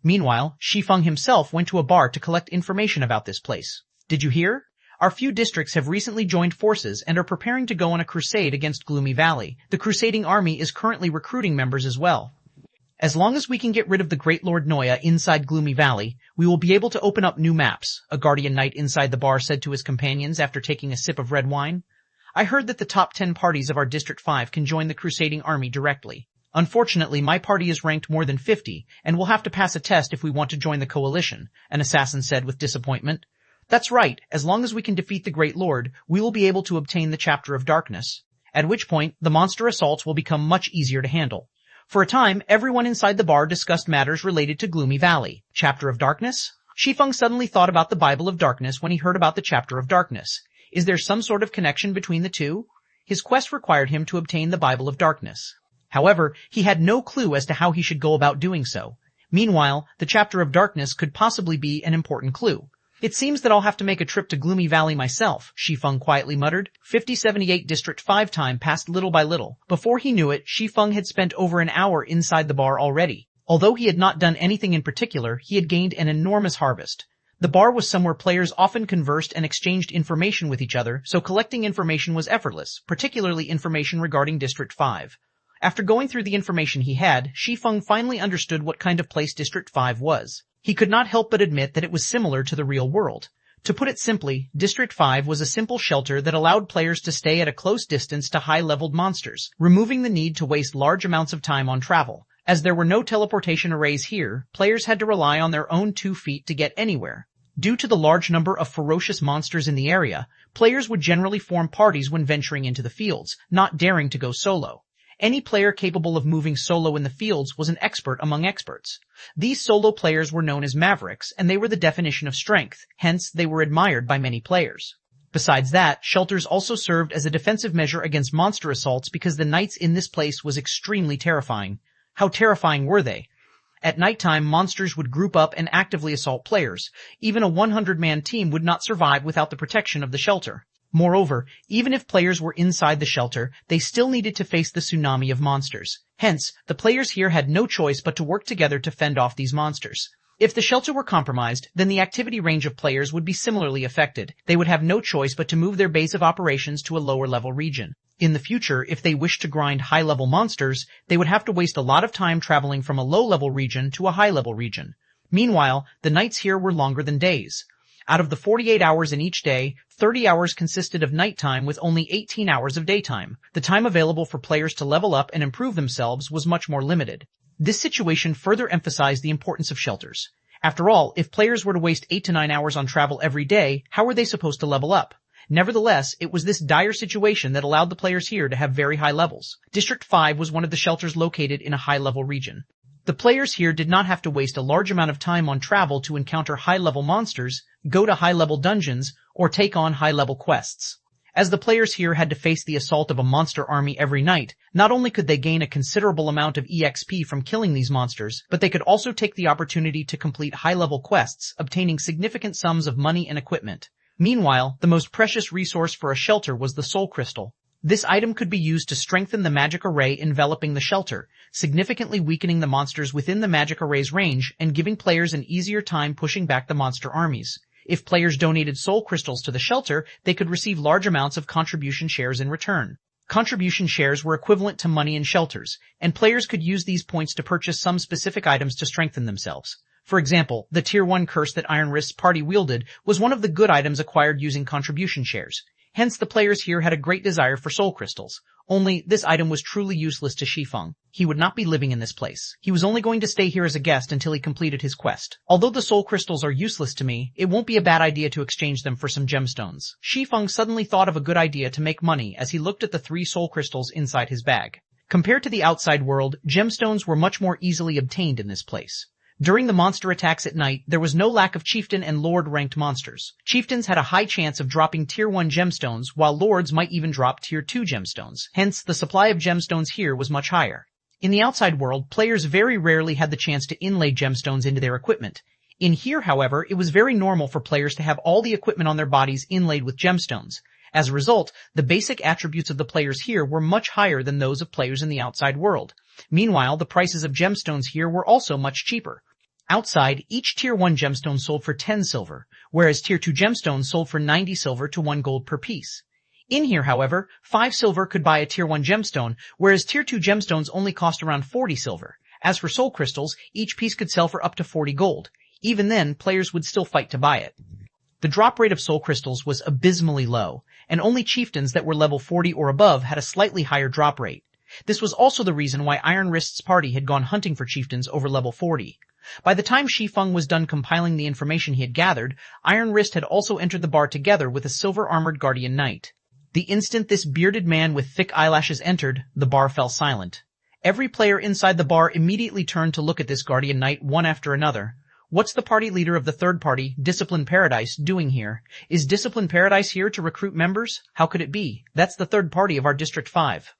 Meanwhile, Shi Feng himself went to a bar to collect information about this place. Did you hear? Our few districts have recently joined forces and are preparing to go on a crusade against Gloomy Valley. The crusading army is currently recruiting members as well. As long as we can get rid of the Great Lord Noya inside Gloomy Valley, we will be able to open up new maps, a guardian knight inside the bar said to his companions after taking a sip of red wine. I heard that the top 10 parties of our District 5 can join the crusading army directly. Unfortunately, my party is ranked more than 50, and we'll have to pass a test if we want to join the coalition, an assassin said with disappointment. That's right, as long as we can defeat the Great Lord, we will be able to obtain the Chapter of Darkness. At which point, the monster assaults will become much easier to handle. For a time, everyone inside the bar discussed matters related to Gloomy Valley. Chapter of Darkness? Shi Feng suddenly thought about the Bible of Darkness when he heard about the chapter of Darkness. Is there some sort of connection between the two? His quest required him to obtain the Bible of Darkness. However, he had no clue as to how he should go about doing so. Meanwhile, the chapter of Darkness could possibly be an important clue. It seems that I'll have to make a trip to Gloomy Valley myself, Shi Feng quietly muttered. 5078 District 5 time passed little by little. Before he knew it, Shi Feng had spent over an hour inside the bar already. Although he had not done anything in particular, he had gained an enormous harvest. The bar was somewhere players often conversed and exchanged information with each other, so collecting information was effortless, particularly information regarding District 5. After going through the information he had, Shi Feng finally understood what kind of place District 5 was. He could not help but admit that it was similar to the real world. To put it simply, District 5 was a simple shelter that allowed players to stay at a close distance to high-leveled monsters, removing the need to waste large amounts of time on travel. As there were no teleportation arrays here, players had to rely on their own 2 feet to get anywhere. Due to the large number of ferocious monsters in the area, players would generally form parties when venturing into the fields, not daring to go solo. Any player capable of moving solo in the fields was an expert among experts. These solo players were known as mavericks, and they were the definition of strength, hence they were admired by many players. Besides that, shelters also served as a defensive measure against monster assaults because the nights in this place was extremely terrifying. How terrifying were they? At nighttime, monsters would group up and actively assault players. Even a 100-man team would not survive without the protection of the shelter. Moreover, even if players were inside the shelter, they still needed to face the tsunami of monsters. Hence, the players here had no choice but to work together to fend off these monsters. If the shelter were compromised, then the activity range of players would be similarly affected. They would have no choice but to move their base of operations to a lower-level region. In the future, if they wished to grind high-level monsters, they would have to waste a lot of time traveling from a low-level region to a high-level region. Meanwhile, the nights here were longer than days. Out of the 48 hours in each day, 30 hours consisted of nighttime with only 18 hours of daytime. The time available for players to level up and improve themselves was much more limited. This situation further emphasized the importance of shelters. After all, if players were to waste 8 to 9 hours on travel every day, how were they supposed to level up? Nevertheless, it was this dire situation that allowed the players here to have very high levels. District 5 was one of the shelters located in a high-level region. The players here did not have to waste a large amount of time on travel to encounter high-level monsters, go to high-level dungeons, or take on high-level quests. As the players here had to face the assault of a monster army every night, not only could they gain a considerable amount of EXP from killing these monsters, but they could also take the opportunity to complete high-level quests, obtaining significant sums of money and equipment. Meanwhile, the most precious resource for a shelter was the soul crystal. This item could be used to strengthen the magic array enveloping the shelter, significantly weakening the monsters within the magic array's range and giving players an easier time pushing back the monster armies. If players donated soul crystals to the shelter, they could receive large amounts of contribution shares in return. Contribution shares were equivalent to money in shelters, and players could use these points to purchase some specific items to strengthen themselves. For example, the Tier 1 curse that Iron Wrist's party wielded was one of the good items acquired using contribution shares. Hence the players here had a great desire for soul crystals. Only, this item was truly useless to Shi Feng. He would not be living in this place. He was only going to stay here as a guest until he completed his quest. Although the soul crystals are useless to me, it won't be a bad idea to exchange them for some gemstones. Shi Feng suddenly thought of a good idea to make money as he looked at the 3 soul crystals inside his bag. Compared to the outside world, gemstones were much more easily obtained in this place. During the monster attacks at night, there was no lack of chieftain and lord-ranked monsters. Chieftains had a high chance of dropping Tier 1 gemstones, while lords might even drop Tier 2 gemstones. Hence, the supply of gemstones here was much higher. In the outside world, players very rarely had the chance to inlay gemstones into their equipment. In here, however, it was very normal for players to have all the equipment on their bodies inlaid with gemstones. As a result, the basic attributes of the players here were much higher than those of players in the outside world. Meanwhile, the prices of gemstones here were also much cheaper. Outside, each Tier 1 gemstone sold for 10 silver, whereas Tier 2 gemstones sold for 90 silver to 1 gold per piece. In here, however, 5 silver could buy a Tier 1 gemstone, whereas Tier 2 gemstones only cost around 40 silver. As for soul crystals, each piece could sell for up to 40 gold. Even then, players would still fight to buy it. The drop rate of soul crystals was abysmally low, and only chieftains that were level 40 or above had a slightly higher drop rate. This was also the reason why Iron Wrist's party had gone hunting for chieftains over level 40. By the time Shi Feng was done compiling the information he had gathered, Iron Wrist had also entered the bar together with a silver-armored guardian knight. The instant this bearded man with thick eyelashes entered, the bar fell silent. Every player inside the bar immediately turned to look at this guardian knight one after another. What's the party leader of the third party, Discipline Paradise, doing here? Is Discipline Paradise here to recruit members? How could it be? That's the third party of our District 5.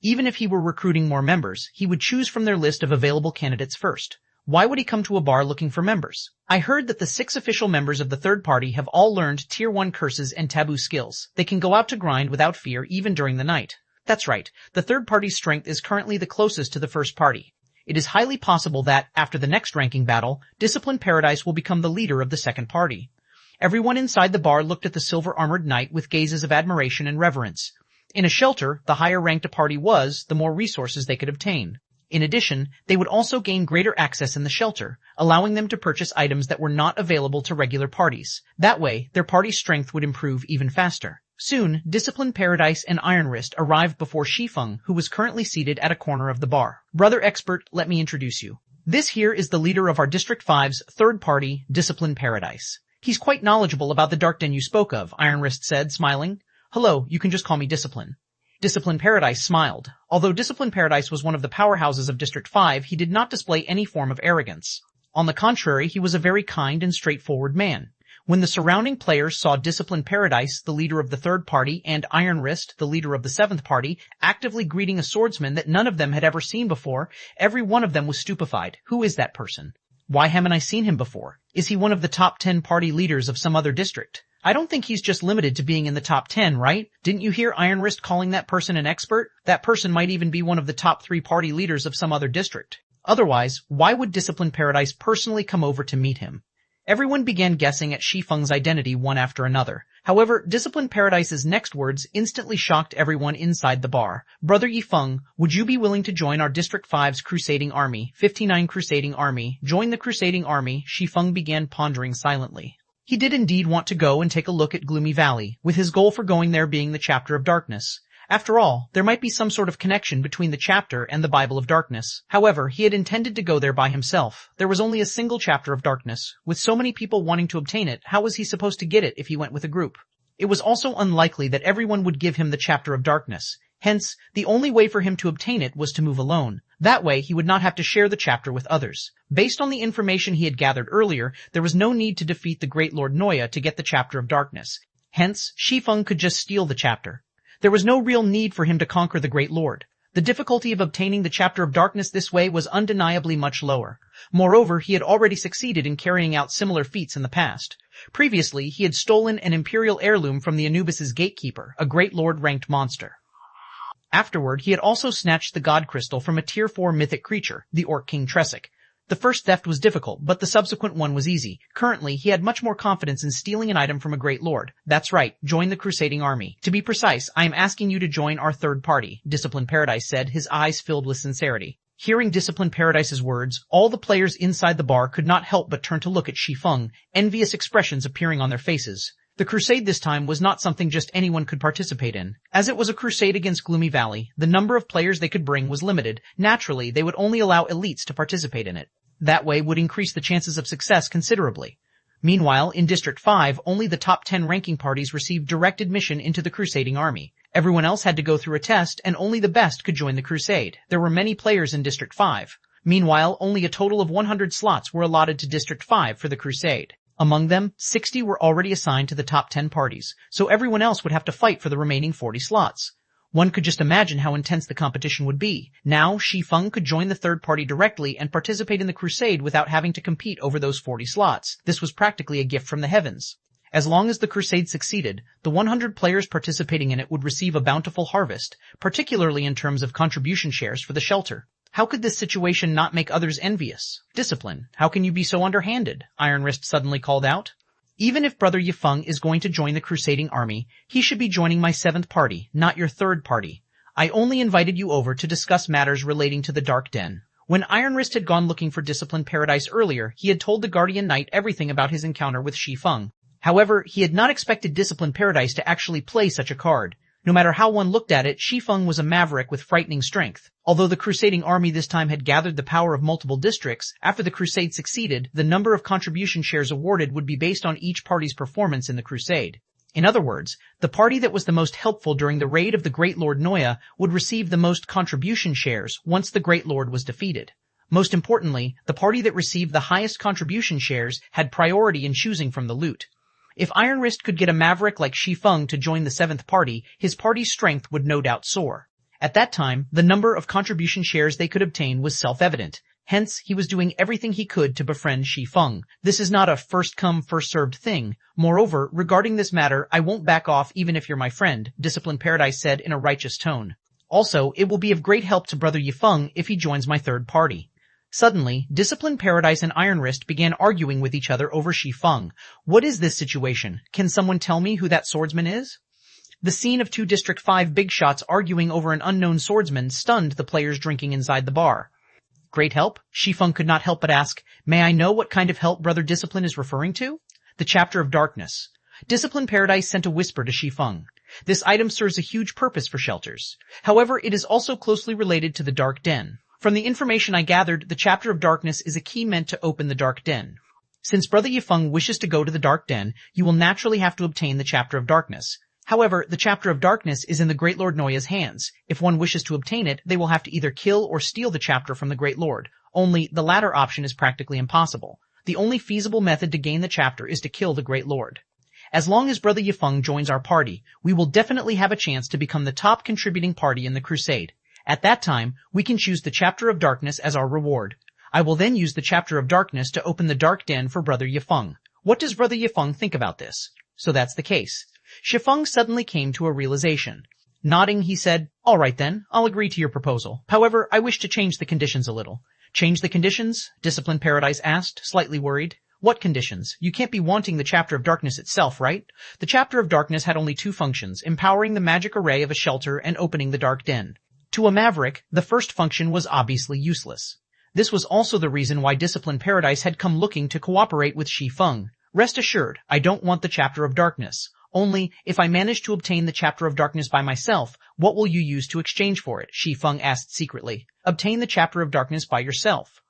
Even if he were recruiting more members, he would choose from their list of available candidates first. Why would he come to a bar looking for members? I heard that the 6 official members of the third party have all learned Tier 1 curses and taboo skills. They can go out to grind without fear even during the night. That's right, the third party's strength is currently the closest to the first party. It is highly possible that, after the next ranking battle, Discipline Paradise will become the leader of the second party. Everyone inside the bar looked at the silver-armored knight with gazes of admiration and reverence. In a shelter, the higher ranked a party was, the more resources they could obtain. In addition, they would also gain greater access in the shelter, allowing them to purchase items that were not available to regular parties. That way, their party's strength would improve even faster. Soon, Discipline Paradise and Iron Wrist arrived before Shi Feng, who was currently seated at a corner of the bar. Brother Expert, let me introduce you. This here is the leader of our District 5's third party, Discipline Paradise. He's quite knowledgeable about the dark den you spoke of, Iron Wrist said, smiling. Hello, you can just call me Discipline. Discipline Paradise smiled. Although Discipline Paradise was one of the powerhouses of District 5, he did not display any form of arrogance. On the contrary, he was a very kind and straightforward man. When the surrounding players saw Discipline Paradise, the leader of the third party, and Iron Wrist, the leader of the seventh party, actively greeting a swordsman that none of them had ever seen before, every one of them was stupefied. Who is that person? Why haven't I seen him before? Is he one of the top 10 party leaders of some other district? I don't think he's just limited to being in the top 10, right? Didn't you hear Iron Wrist calling that person an expert? That person might even be one of the top 3 party leaders of some other district. Otherwise, why would Discipline Paradise personally come over to meet him? Everyone began guessing at Shi Feng's identity one after another. However, Discipline Paradise's next words instantly shocked everyone inside the bar. Brother Yi Feng, would you be willing to join our District 5's Crusading Army, 59 Crusading Army? Join the Crusading Army, Shi Feng began pondering silently. He did indeed want to go and take a look at Gloomy Valley, with his goal for going there being the Chapter of Darkness. After all, there might be some sort of connection between the chapter and the Bible of Darkness. However, he had intended to go there by himself. There was only a single Chapter of Darkness. With so many people wanting to obtain it, how was he supposed to get it if he went with a group? It was also unlikely that everyone would give him the Chapter of Darkness. Hence, the only way for him to obtain it was to move alone. That way, he would not have to share the chapter with others. Based on the information he had gathered earlier, there was no need to defeat the Great Lord Noya to get the Chapter of Darkness. Hence, Shi Feng could just steal the chapter. There was no real need for him to conquer the Great Lord. The difficulty of obtaining the Chapter of Darkness this way was undeniably much lower. Moreover, he had already succeeded in carrying out similar feats in the past. Previously, he had stolen an imperial heirloom from the Anubis's gatekeeper, a Great Lord-ranked monster. Afterward, he had also snatched the God Crystal from a Tier 4 mythic creature, the Orc King Tresic. The first theft was difficult, but the subsequent one was easy. Currently, he had much more confidence in stealing an item from a Great Lord. That's right, join the Crusading Army. To be precise, I am asking you to join our third party, Discipline Paradise said, his eyes filled with sincerity. Hearing Discipline Paradise's words, all the players inside the bar could not help but turn to look at Shi Feng, envious expressions appearing on their faces. The crusade this time was not something just anyone could participate in. As it was a crusade against Gloomy Valley, the number of players they could bring was limited. Naturally, they would only allow elites to participate in it. That way would increase the chances of success considerably. Meanwhile, in District 5, only the top 10 ranking parties received direct admission into the Crusading Army. Everyone else had to go through a test, and only the best could join the crusade. There were many players in District 5. Meanwhile, only a total of 100 slots were allotted to District 5 for the crusade. Among them, 60 were already assigned to the top 10 parties, so everyone else would have to fight for the remaining 40 slots. One could just imagine how intense the competition would be. Now, Shi Feng could join the third party directly and participate in the crusade without having to compete over those 40 slots. This was practically a gift from the heavens. As long as the crusade succeeded, the 100 players participating in it would receive a bountiful harvest, particularly in terms of contribution shares for the shelter. How could this situation not make others envious? Discipline, how can you be so underhanded? Iron Wrist suddenly called out. Even if Brother Yi Feng is going to join the Crusading Army, he should be joining my seventh party, not your third party. I only invited you over to discuss matters relating to the Dark Den. When Iron Wrist had gone looking for Discipline Paradise earlier, he had told the Guardian Knight everything about his encounter with Shi Feng. However, he had not expected Discipline Paradise to actually play such a card. No matter how one looked at it, Shi Feng was a maverick with frightening strength. Although the Crusading Army this time had gathered the power of multiple districts, after the crusade succeeded, the number of contribution shares awarded would be based on each party's performance in the crusade. In other words, the party that was the most helpful during the raid of the Great Lord Noya would receive the most contribution shares once the Great Lord was defeated. Most importantly, the party that received the highest contribution shares had priority in choosing from the loot. If Iron Wrist could get a maverick like Shi Feng to join the 7th party, his party's strength would no doubt soar. At that time, the number of contribution shares they could obtain was self-evident. Hence, he was doing everything he could to befriend Shi Feng. This is not a first-come, first-served thing. Moreover, regarding this matter, I won't back off even if you're my friend, Discipline Paradise said in a righteous tone. Also, it will be of great help to Brother Yifeng if he joins my 3rd party. Suddenly, Discipline Paradise and Iron Wrist began arguing with each other over Shi Feng. What is this situation? Can someone tell me who that swordsman is? The scene of 2 District 5 big shots arguing over an unknown swordsman stunned the players drinking inside the bar. Great help? Shi Feng could not help but ask, may I know what kind of help Brother Discipline is referring to? The Chapter of Darkness. Discipline Paradise sent a whisper to Shi Feng. This item serves a huge purpose for shelters. However, it is also closely related to the Dark Den. From the information I gathered, the Chapter of Darkness is a key meant to open the Dark Den. Since Brother Yifeng wishes to go to the Dark Den, you will naturally have to obtain the Chapter of Darkness. However, the Chapter of Darkness is in the Great Lord Noya's hands. If one wishes to obtain it, they will have to either kill or steal the chapter from the Great Lord. Only, the latter option is practically impossible. The only feasible method to gain the chapter is to kill the Great Lord. As long as Brother Yifeng joins our party, we will definitely have a chance to become the top contributing party in the crusade. At that time, we can choose the Chapter of Darkness as our reward. I will then use the Chapter of Darkness to open the Dark Den for Brother Yifeng. What does Brother Yifeng think about this? So that's the case. Shi Feng suddenly came to a realization. Nodding, he said, all right then, I'll agree to your proposal. However, I wish to change the conditions a little. Change the conditions? Discipline Paradise asked, slightly worried. What conditions? You can't be wanting the Chapter of Darkness itself, right? The Chapter of Darkness had only 2 functions, empowering the magic array of a shelter and opening the Dark Den. To a maverick, the first function was obviously useless. This was also the reason why Discipline Paradise had come looking to cooperate with Shi Feng. Rest assured, I don't want the Chapter of Darkness. Only, if I manage to obtain the Chapter of Darkness by myself, what will you use to exchange for it? Shi Feng asked secretly. Obtain the Chapter of Darkness by yourself.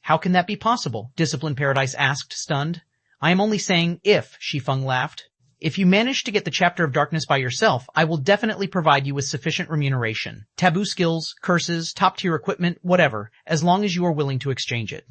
How can that be possible? Discipline Paradise asked, stunned. I am only saying if, Shi Feng laughed. If you manage to get the Chapter of Darkness by yourself, I will definitely provide you with sufficient remuneration. Taboo skills, curses, top-tier equipment, whatever, as long as you are willing to exchange it.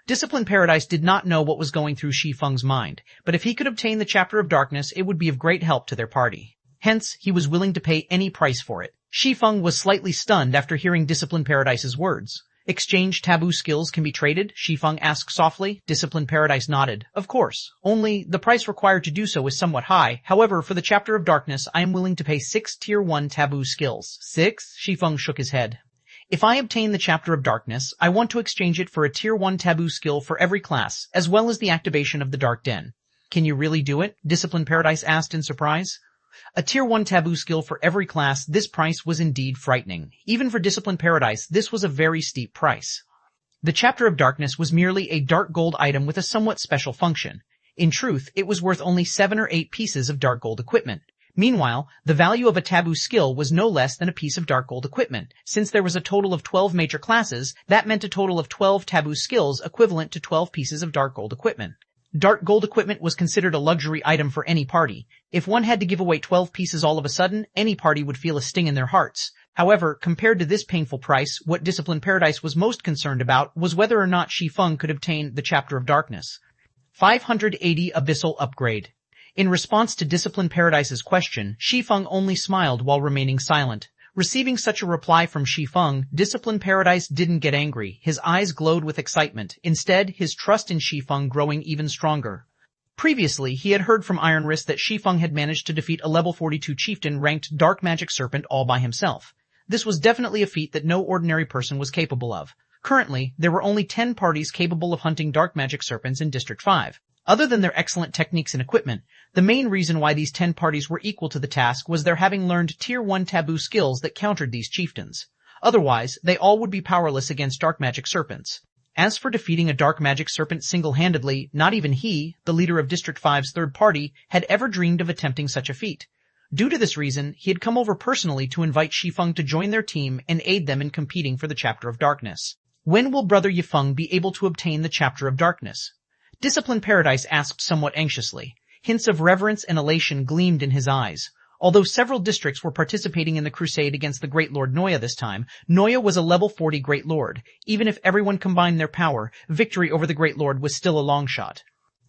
Discipline Paradise did not know what was going through Shi Feng's mind, but if he could obtain the Chapter of Darkness, it would be of great help to their party. Hence, he was willing to pay any price for it. Shi Feng was slightly stunned after hearing Discipline Paradise's words. Exchange taboo skills can be traded? Shi Feng asked softly. Discipline Paradise nodded. Of course. Only, the price required to do so is somewhat high. However, for the Chapter of Darkness, I am willing to pay 6 Tier 1 taboo skills. 6? Shi Feng shook his head. If I obtain the Chapter of Darkness, I want to exchange it for a Tier 1 taboo skill for every class, as well as the activation of the Dark Den. Can you really do it? Discipline Paradise asked in surprise. A Tier 1 taboo skill for every class, this price was indeed frightening. Even for Discipline Paradise, this was a very steep price. The Chapter of Darkness was merely a dark gold item with a somewhat special function. In truth, it was worth only 7 or 8 pieces of dark gold equipment. Meanwhile, the value of a taboo skill was no less than a piece of dark gold equipment. Since there was a total of 12 major classes, that meant a total of 12 taboo skills equivalent to 12 pieces of dark gold equipment. Dark gold equipment was considered a luxury item for any party. If one had to give away 12 pieces all of a sudden, any party would feel a sting in their hearts. However, compared to this painful price, what Discipline Paradise was most concerned about was whether or not Shi Feng could obtain the Chapter of Darkness. 580 Abyssal Upgrade. In response to Discipline Paradise's question, Shi Feng only smiled while remaining silent. Receiving such a reply from Shi Feng, Discipline Paradise didn't get angry. His eyes glowed with excitement. Instead, his trust in Shi Feng growing even stronger. Previously, he had heard from Iron Wrist that Shi Feng had managed to defeat a level 42 chieftain ranked Dark Magic Serpent all by himself. This was definitely a feat that no ordinary person was capable of. Currently, there were only 10 parties capable of hunting Dark Magic Serpents in District 5. Other than their excellent techniques and equipment, the main reason why these 10 parties were equal to the task was their having learned Tier 1 taboo skills that countered these chieftains. Otherwise, they all would be powerless against Dark Magic Serpents. As for defeating a Dark Magic Serpent single-handedly, not even he, the leader of District 5's third party, had ever dreamed of attempting such a feat. Due to this reason, he had come over personally to invite Shi Feng to join their team and aid them in competing for the Chapter of Darkness. When will Brother Yifeng be able to obtain the Chapter of Darkness? Discipline Paradise asked somewhat anxiously. Hints of reverence and elation gleamed in his eyes. Although several districts were participating in the crusade against the Great Lord Noya this time, Noya was a level 40 Great Lord. Even if everyone combined their power, victory over the Great Lord was still a long shot.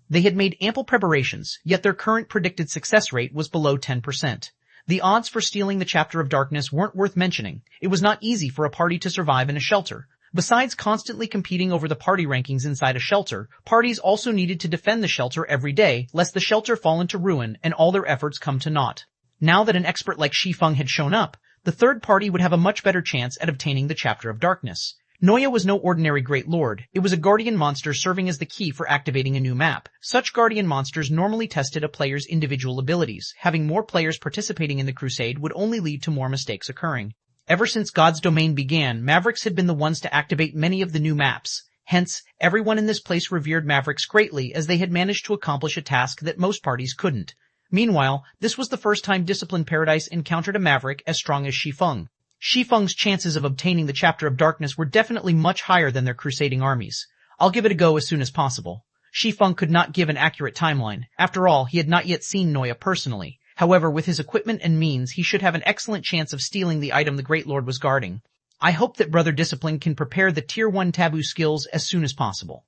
They had made ample preparations, yet their current predicted success rate was below 10%. The odds for stealing the Chapter of Darkness weren't worth mentioning. It was not easy for a party to survive in a shelter. Besides constantly competing over the party rankings inside a shelter, parties also needed to defend the shelter every day, lest the shelter fall into ruin and all their efforts come to naught. Now that an expert like Shi Feng had shown up, the third party would have a much better chance at obtaining the Chapter of Darkness. Noya was no ordinary Great Lord. It was a guardian monster serving as the key for activating a new map. Such guardian monsters normally tested a player's individual abilities. Having more players participating in the crusade would only lead to more mistakes occurring. Ever since God's Domain began, Mavericks had been the ones to activate many of the new maps. Hence, everyone in this place revered Mavericks greatly as they had managed to accomplish a task that most parties couldn't. Meanwhile, this was the first time Discipline Paradise encountered a Maverick as strong as Shi Feng. Shi Feng's chances of obtaining the Chapter of Darkness were definitely much higher than their crusading armies. I'll give it a go as soon as possible. Shi Feng could not give an accurate timeline. After all, he had not yet seen Noya personally. However, with his equipment and means, he should have an excellent chance of stealing the item the Great Lord was guarding. I hope that Brother Discipline can prepare the Tier 1 taboo skills as soon as possible.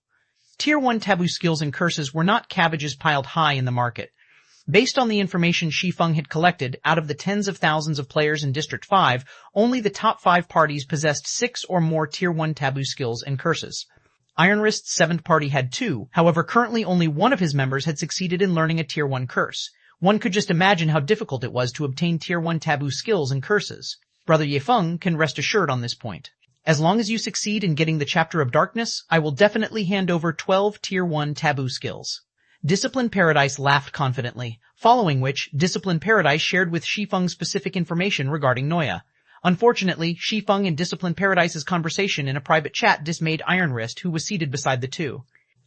Tier 1 taboo skills and curses were not cabbages piled high in the market. Based on the information Shi Feng had collected, out of the tens of thousands of players in District 5, only the top 5 parties possessed 6 or more Tier 1 taboo skills and curses. Iron Wrist's 7th party had 2, however currently only one of his members had succeeded in learning a Tier 1 curse. One could just imagine how difficult it was to obtain Tier 1 taboo skills and curses. Brother Yifeng can rest assured on this point. As long as you succeed in getting the Chapter of Darkness, I will definitely hand over 12 Tier 1 taboo skills. Discipline Paradise laughed confidently, following which, Discipline Paradise shared with Shi Feng specific information regarding Noya. Unfortunately, Shi Feng and Discipline Paradise's conversation in a private chat dismayed Iron Wrist, who was seated beside the two.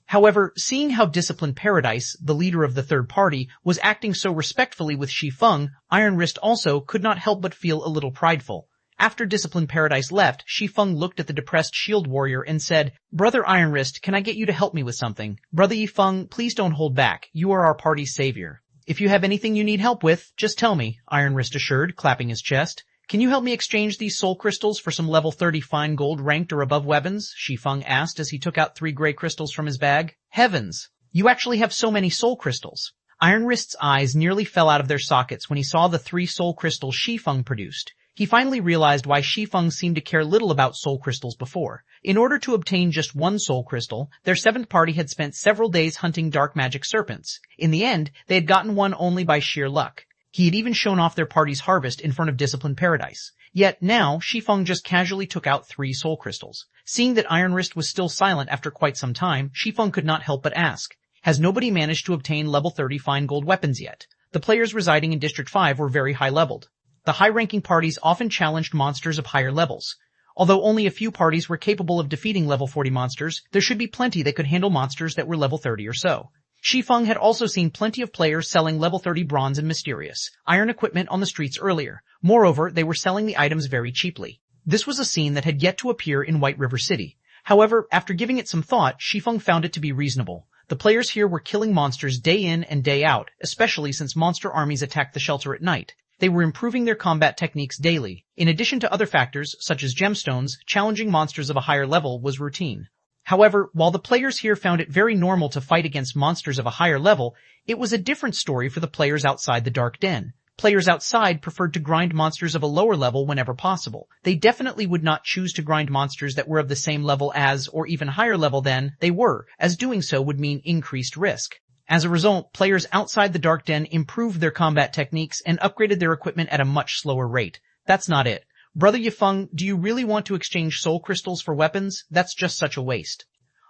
However, seeing how Discipline Paradise, the leader of the third party, was acting so respectfully with Shi Feng, Iron Wrist also could not help but feel a little prideful. After Discipline Paradise left, Shi Feng looked at the depressed shield warrior and said, "Brother Iron Wrist, can I get you to help me with something? Brother Yifeng, please don't hold back. You are our party's savior." "If you have anything you need help with, just tell me," Iron Wrist assured, clapping his chest. "Can you help me exchange these soul crystals for some level 30 fine gold ranked or above weapons?" Shi Feng asked as he took out 3 gray crystals from his bag. "Heavens! You actually have so many soul crystals." Iron Wrist's eyes nearly fell out of their sockets when he saw the 3 soul crystals Shi Feng produced. He finally realized why Shi Feng seemed to care little about soul crystals before. In order to obtain just 1 soul crystal, their 7th party had spent several days hunting dark magic serpents. In the end, they had gotten one only by sheer luck. He had even shown off their party's harvest in front of Discipline Paradise. Yet now, Shi Feng just casually took out 3 soul crystals. Seeing that Iron Wrist was still silent after quite some time, Shi Feng could not help but ask, "Has nobody managed to obtain level 30 fine gold weapons yet?" The players residing in District 5 were very high-leveled. The high-ranking parties often challenged monsters of higher levels. Although only a few parties were capable of defeating level 40 monsters, there should be plenty that could handle monsters that were level 30 or so. Shi Feng had also seen plenty of players selling level 30 bronze and mysterious iron equipment on the streets earlier. Moreover, they were selling the items very cheaply. This was a scene that had yet to appear in White River City. However, after giving it some thought, Shi Feng found it to be reasonable. The players here were killing monsters day in and day out, especially since monster armies attacked the shelter at night. They were improving their combat techniques daily. In addition to other factors, such as gemstones, challenging monsters of a higher level was routine. However, while the players here found it very normal to fight against monsters of a higher level, it was a different story for the players outside the Dark Den. Players outside preferred to grind monsters of a lower level whenever possible. They definitely would not choose to grind monsters that were of the same level as, or even higher level than, they were, as doing so would mean increased risk. As a result, players outside the Dark Den improved their combat techniques and upgraded their equipment at a much slower rate. That's not it. Brother Yifeng, do you really want to exchange soul crystals for weapons? That's just such a waste.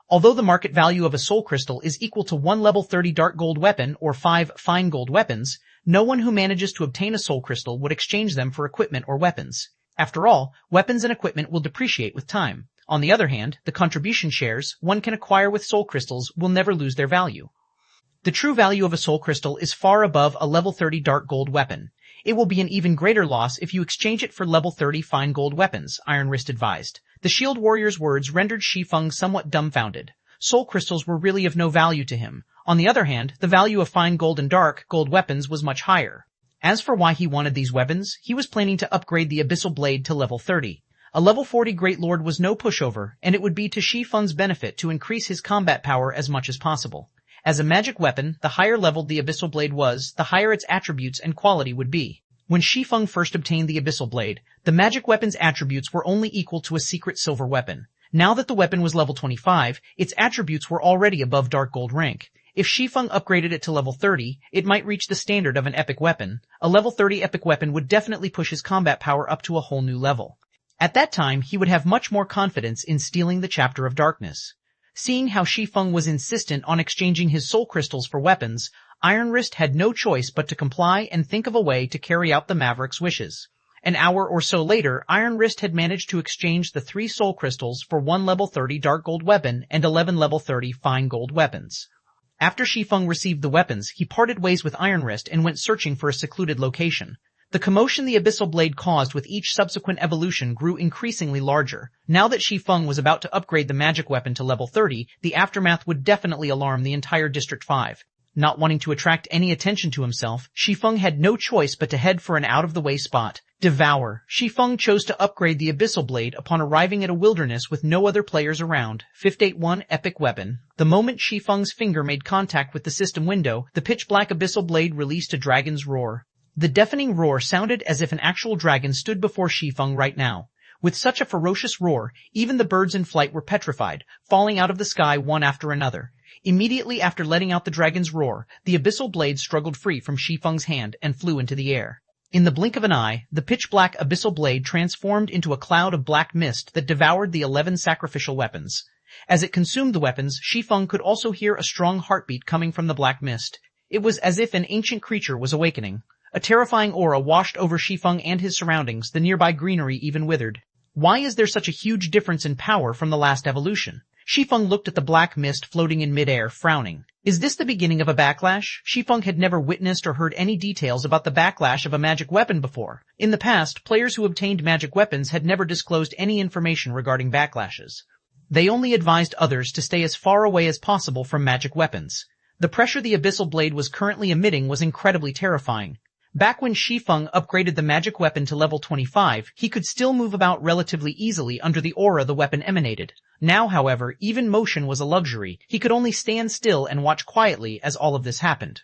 Although the market value of a soul crystal is equal to 1 level 30 dark gold weapon or 5 fine gold weapons, no one who manages to obtain a soul crystal would exchange them for equipment or weapons. After all, weapons and equipment will depreciate with time. On the other hand, the contribution shares one can acquire with soul crystals will never lose their value. The true value of a soul crystal is far above a level 30 dark gold weapon. It will be an even greater loss if you exchange it for level 30 fine gold weapons, Iron Wrist advised. The shield warrior's words rendered Shi Feng somewhat dumbfounded. Soul crystals were really of no value to him. On the other hand, the value of fine gold and dark gold weapons was much higher. As for why he wanted these weapons, he was planning to upgrade the Abyssal Blade to level 30. A level 40 Great Lord was no pushover, and it would be to Shi Feng's benefit to increase his combat power as much as possible. As a magic weapon, the higher leveled the Abyssal Blade was, the higher its attributes and quality would be. When Shi Feng first obtained the Abyssal Blade, the magic weapon's attributes were only equal to a secret silver weapon. Now that the weapon was level 25, its attributes were already above Dark Gold rank. If Shi Feng upgraded it to level 30, it might reach the standard of an epic weapon. A level 30 epic weapon would definitely push his combat power up to a whole new level. At that time, he would have much more confidence in stealing the Chapter of Darkness. Seeing how Shi Feng was insistent on exchanging his soul crystals for weapons, Iron Wrist had no choice but to comply and think of a way to carry out the Maverick's wishes. An hour or so later, Iron Wrist had managed to exchange the 3 soul crystals for 1 level 30 Dark Gold weapon and 11 level 30 Fine Gold weapons. After Shi Feng received the weapons, he parted ways with Iron Wrist and went searching for a secluded location. The commotion the Abyssal Blade caused with each subsequent evolution grew increasingly larger. Now that Shi Feng was about to upgrade the magic weapon to level 30, the aftermath would definitely alarm the entire District 5. Not wanting to attract any attention to himself, Shi Feng had no choice but to head for an out-of-the-way spot. Devour. Shi Feng chose to upgrade the Abyssal Blade upon arriving at a wilderness with no other players around. 581 Epic Weapon. The moment Shi Feng's finger made contact with the system window, the pitch-black Abyssal Blade released a dragon's roar. The deafening roar sounded as if an actual dragon stood before Shi Feng right now. With such a ferocious roar, even the birds in flight were petrified, falling out of the sky one after another. Immediately after letting out the dragon's roar, the Abyssal Blade struggled free from Shi Feng's hand and flew into the air. In the blink of an eye, the pitch-black Abyssal Blade transformed into a cloud of black mist that devoured the 11 sacrificial weapons. As it consumed the weapons, Shi Feng could also hear a strong heartbeat coming from the black mist. It was as if an ancient creature was awakening. A terrifying aura washed over Shi Feng and his surroundings, the nearby greenery even withered. Why is there such a huge difference in power from the last evolution? Shi Feng looked at the black mist floating in midair, frowning. Is this the beginning of a backlash? Shi Feng had never witnessed or heard any details about the backlash of a magic weapon before. In the past, players who obtained magic weapons had never disclosed any information regarding backlashes. They only advised others to stay as far away as possible from magic weapons. The pressure the Abyssal Blade was currently emitting was incredibly terrifying. Back when Shi Feng upgraded the magic weapon to level 25, he could still move about relatively easily under the aura the weapon emanated. Now, however, even motion was a luxury. He could only stand still and watch quietly as all of this happened.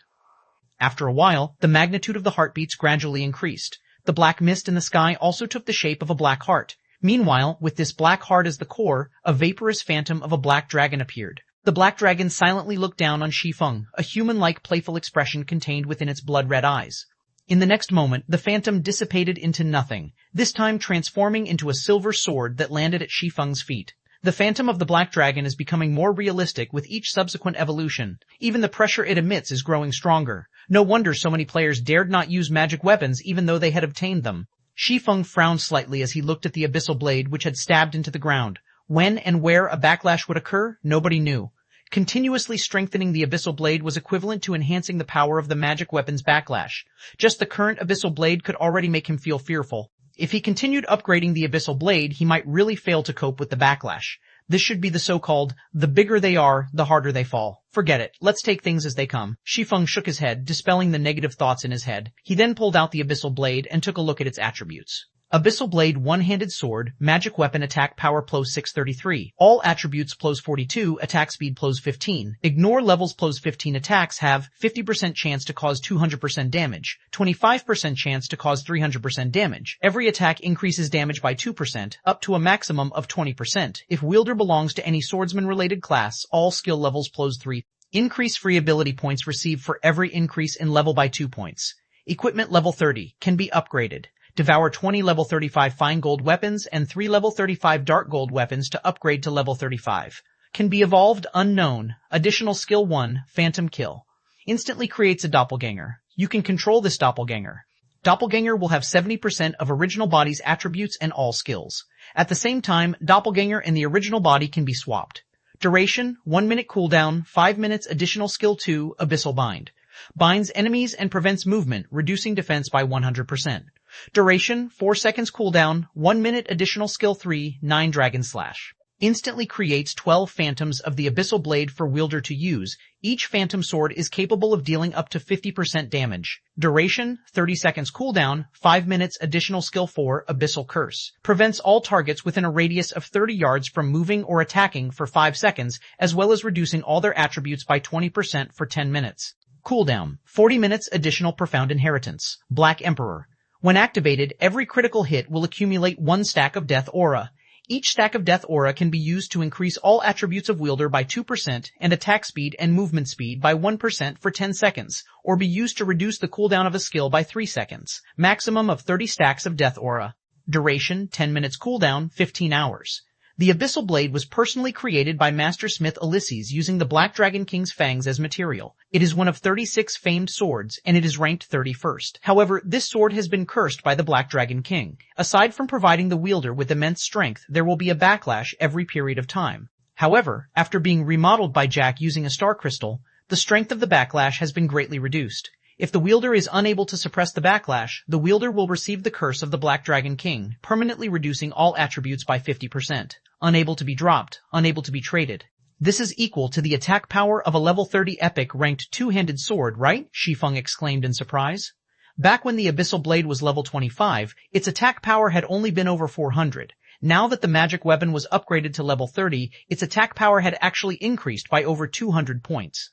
After a while, the magnitude of the heartbeats gradually increased. The black mist in the sky also took the shape of a black heart. Meanwhile, with this black heart as the core, a vaporous phantom of a black dragon appeared. The black dragon silently looked down on Shi Feng, a human-like playful expression contained within its blood-red eyes. In the next moment, the phantom dissipated into nothing, this time transforming into a silver sword that landed at Shi Feng's feet. The phantom of the black dragon is becoming more realistic with each subsequent evolution. Even the pressure it emits is growing stronger. No wonder so many players dared not use magic weapons even though they had obtained them. Shi Feng frowned slightly as he looked at the Abyssal Blade which had stabbed into the ground. When and where a backlash would occur, nobody knew. Continuously strengthening the Abyssal Blade was equivalent to enhancing the power of the magic weapon's backlash. Just the current Abyssal Blade could already make him feel fearful. If he continued upgrading the Abyssal Blade, he might really fail to cope with the backlash. This should be the so-called, the bigger they are, the harder they fall. Forget it. Let's take things as they come. Shi Feng shook his head, dispelling the negative thoughts in his head. He then pulled out the Abyssal Blade and took a look at its attributes. Abyssal Blade one-handed sword, magic weapon attack power plus 633. All attributes plus 42, attack speed plus 15. Ignore levels plus 15 attacks have 50% chance to cause 200% damage, 25% chance to cause 300% damage. Every attack increases damage by 2%, up to a maximum of 20%. If wielder belongs to any swordsman-related class, all skill levels plus 3. Increase free ability points received for every increase in level by 2 points. Equipment level 30, can be upgraded. Devour 20 level 35 fine gold weapons and 3 level 35 dark gold weapons to upgrade to level 35. Can be evolved unknown. Additional skill 1, Phantom Kill. Instantly creates a doppelganger. You can control this doppelganger. Doppelganger will have 70% of original body's attributes and all skills. At the same time, doppelganger and the original body can be swapped. Duration, 1 minute cooldown, 5 minutes additional skill 2, Abyssal Bind. Binds enemies and prevents movement, reducing defense by 100%. Duration, 4 seconds cooldown, 1 minute additional skill 3, 9 Dragon Slash. Instantly creates 12 phantoms of the Abyssal Blade for wielder to use. Each phantom sword is capable of dealing up to 50% damage. Duration, 30 seconds cooldown, 5 minutes additional skill 4, Abyssal Curse. Prevents all targets within a radius of 30 yards from moving or attacking for 5 seconds, as well as reducing all their attributes by 20% for 10 minutes. Cooldown, 40 minutes additional Profound Inheritance. Black Emperor. When activated, every critical hit will accumulate 1 stack of Death Aura. Each stack of Death Aura can be used to increase all attributes of wielder by 2% and attack speed and movement speed by 1% for 10 seconds, or be used to reduce the cooldown of a skill by 3 seconds. Maximum of 30 stacks of Death Aura. Duration, 10 minutes cooldown, 15 hours. The Abyssal Blade was personally created by Master Smith Ulysses using the Black Dragon King's fangs as material. It is one of 36 famed swords, and it is ranked 31st. However, this sword has been cursed by the Black Dragon King. Aside from providing the wielder with immense strength, there will be a backlash every period of time. However, after being remodeled by Jack using a star crystal, the strength of the backlash has been greatly reduced. If the wielder is unable to suppress the backlash, the wielder will receive the curse of the Black Dragon King, permanently reducing all attributes by 50%. Unable to be dropped, unable to be traded. This is equal to the attack power of a level 30 epic ranked two-handed sword, right? Shi Feng exclaimed in surprise. Back when the Abyssal Blade was level 25, its attack power had only been over 400. Now that the magic weapon was upgraded to level 30, its attack power had actually increased by over 200 points.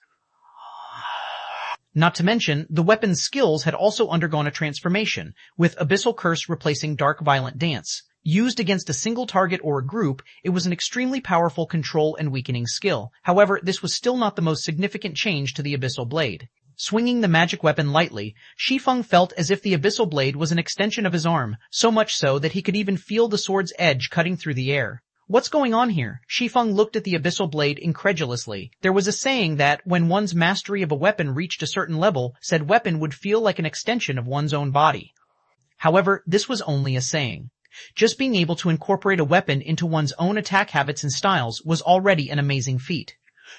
Not to mention, the weapon's skills had also undergone a transformation, with Abyssal Curse replacing Dark Violent Dance. Used against a single target or a group, it was an extremely powerful control and weakening skill. However, this was still not the most significant change to the Abyssal Blade. Swinging the magic weapon lightly, Shi Feng felt as if the Abyssal Blade was an extension of his arm, so much so that he could even feel the sword's edge cutting through the air. What's going on here? Shi Feng looked at the Abyssal Blade incredulously. There was a saying that, when one's mastery of a weapon reached a certain level, said weapon would feel like an extension of one's own body. However, this was only a saying. Just being able to incorporate a weapon into one's own attack habits and styles was already an amazing feat.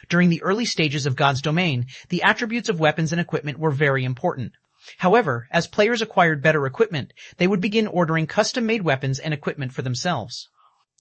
During the early stages of God's Domain, the attributes of weapons and equipment were very important. However, as players acquired better equipment, they would begin ordering custom-made weapons and equipment for themselves.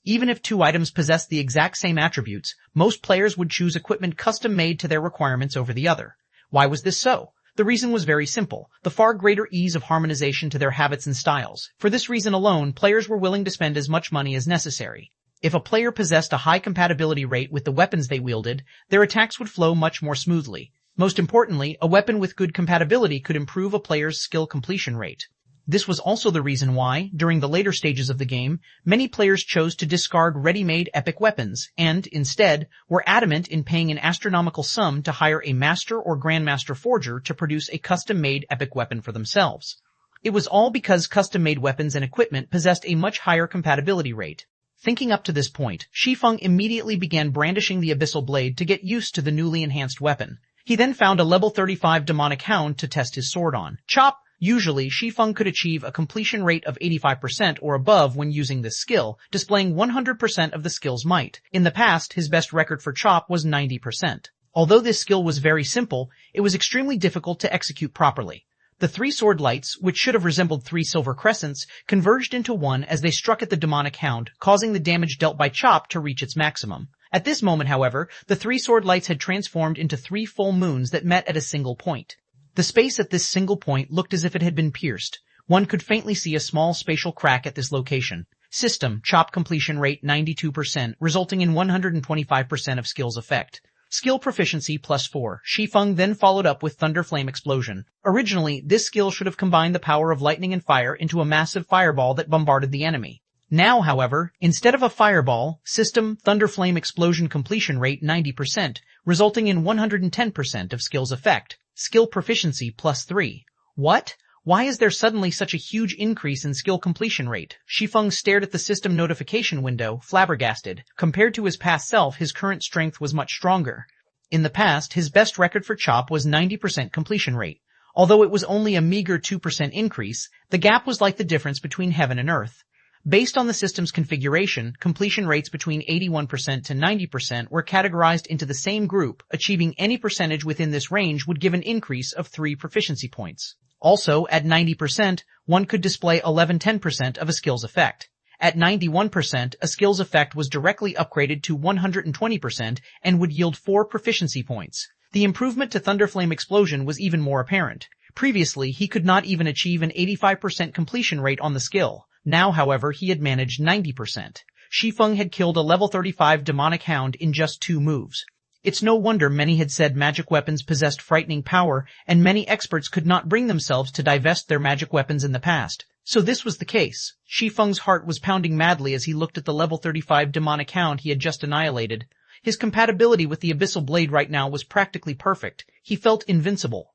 Even if 2 items possessed the exact same attributes, most players would choose equipment custom-made to their requirements over the other. Why was this so? The reason was very simple, the far greater ease of harmonization to their habits and styles. For this reason alone, players were willing to spend as much money as necessary. If a player possessed a high compatibility rate with the weapons they wielded, their attacks would flow much more smoothly. Most importantly, a weapon with good compatibility could improve a player's skill completion rate. This was also the reason why, during the later stages of the game, many players chose to discard ready-made epic weapons and, instead, were adamant in paying an astronomical sum to hire a master or grandmaster forger to produce a custom-made epic weapon for themselves. It was all because custom-made weapons and equipment possessed a much higher compatibility rate. Thinking up to this point, Shi Feng immediately began brandishing the Abyssal Blade to get used to the newly enhanced weapon. He then found a level 35 demonic hound to test his sword on. Chop! Usually, Shi Feng could achieve a completion rate of 85% or above when using this skill, displaying 100% of the skill's might. In the past, his best record for Chop was 90%. Although this skill was very simple, it was extremely difficult to execute properly. The 3 sword lights, which should have resembled 3 silver crescents, converged into one as they struck at the demonic hound, causing the damage dealt by Chop to reach its maximum. At this moment, however, the 3 sword lights had transformed into 3 full moons that met at a single point. The space at this single point looked as if it had been pierced. One could faintly see a small spatial crack at this location. System, Chop completion rate 92%, resulting in 125% of skill's effect. Skill proficiency +4. Shi Feng then followed up with Thunder Flame Explosion. Originally, this skill should have combined the power of lightning and fire into a massive fireball that bombarded the enemy. Now, however, instead of a fireball, System, Thunder Flame Explosion completion rate 90%, resulting in 110% of skill's effect. Skill proficiency +3. What? Why is there suddenly such a huge increase in skill completion rate? Shi Feng stared at the system notification window, flabbergasted. Compared to his past self, his current strength was much stronger. In the past, his best record for Chop was 90% completion rate. Although it was only a meager 2% increase, the gap was like the difference between heaven and earth. Based on the system's configuration, completion rates between 81% to 90% were categorized into the same group. Achieving any percentage within this range would give an increase of 3 proficiency points. Also, at 90%, one could display 11-10% of a skill's effect. At 91%, a skill's effect was directly upgraded to 120% and would yield 4 proficiency points. The improvement to Thunderflame Explosion was even more apparent. Previously, he could not even achieve an 85% completion rate on the skill. Now, however, he had managed 90%. Shi Feng had killed a level 35 demonic hound in just 2 moves. It's no wonder many had said magic weapons possessed frightening power, and many experts could not bring themselves to divest their magic weapons in the past. So this was the case. Shi Feng's heart was pounding madly as he looked at the level 35 demonic hound he had just annihilated. His compatibility with the Abyssal Blade right now was practically perfect. He felt invincible.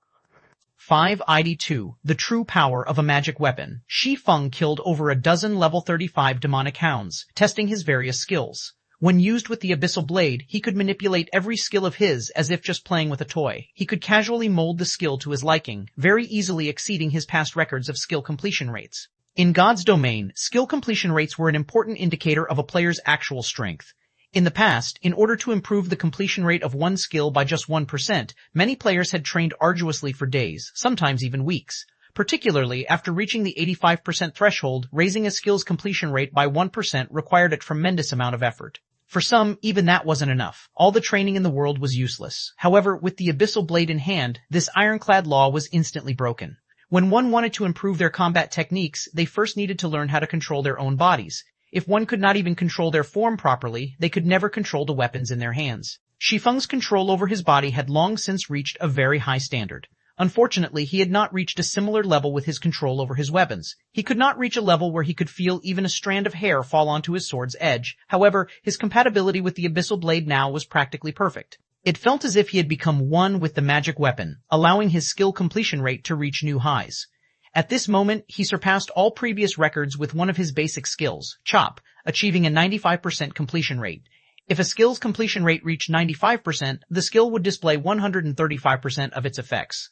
5ID2. The true power of a magic weapon. Shi Feng killed over a dozen level 35 demonic hounds, testing his various skills. When used with the Abyssal Blade, he could manipulate every skill of his as if just playing with a toy. He could casually mold the skill to his liking, very easily exceeding his past records of skill completion rates. In God's domain, skill completion rates were an important indicator of a player's actual strength. In the past, in order to improve the completion rate of one skill by just 1%, many players had trained arduously for days, sometimes even weeks. Particularly after reaching the 85% threshold, raising a skill's completion rate by 1% required a tremendous amount of effort. For some, even that wasn't enough. All the training in the world was useless. However, with the Abyssal Blade in hand, this ironclad law was instantly broken. When one wanted to improve their combat techniques, they first needed to learn how to control their own bodies. If one could not even control their form properly, they could never control the weapons in their hands. Shi Feng's control over his body had long since reached a very high standard. Unfortunately, he had not reached a similar level with his control over his weapons. He could not reach a level where he could feel even a strand of hair fall onto his sword's edge. However, his compatibility with the Abyssal Blade now was practically perfect. It felt as if he had become one with the magic weapon, allowing his skill completion rate to reach new highs. At this moment, he surpassed all previous records with one of his basic skills, Chop, achieving a 95% completion rate. If a skill's completion rate reached 95%, the skill would display 135% of its effects.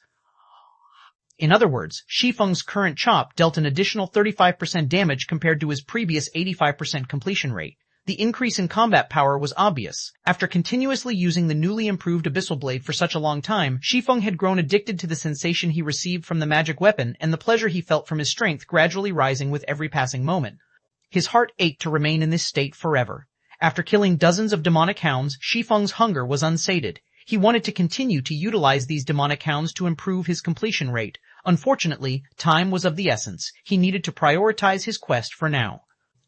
In other words, Shi Feng's current Chop dealt an additional 35% damage compared to his previous 85% completion rate. The increase in combat power was obvious. After continuously using the newly improved Abyssal Blade for such a long time, Shi Feng had grown addicted to the sensation he received from the magic weapon and the pleasure he felt from his strength gradually rising with every passing moment. His heart ached to remain in this state forever. After killing dozens of demonic hounds, Shi Feng's hunger was unsated. He wanted to continue to utilize these demonic hounds to improve his completion rate. Unfortunately, time was of the essence. He needed to prioritize his quest for now.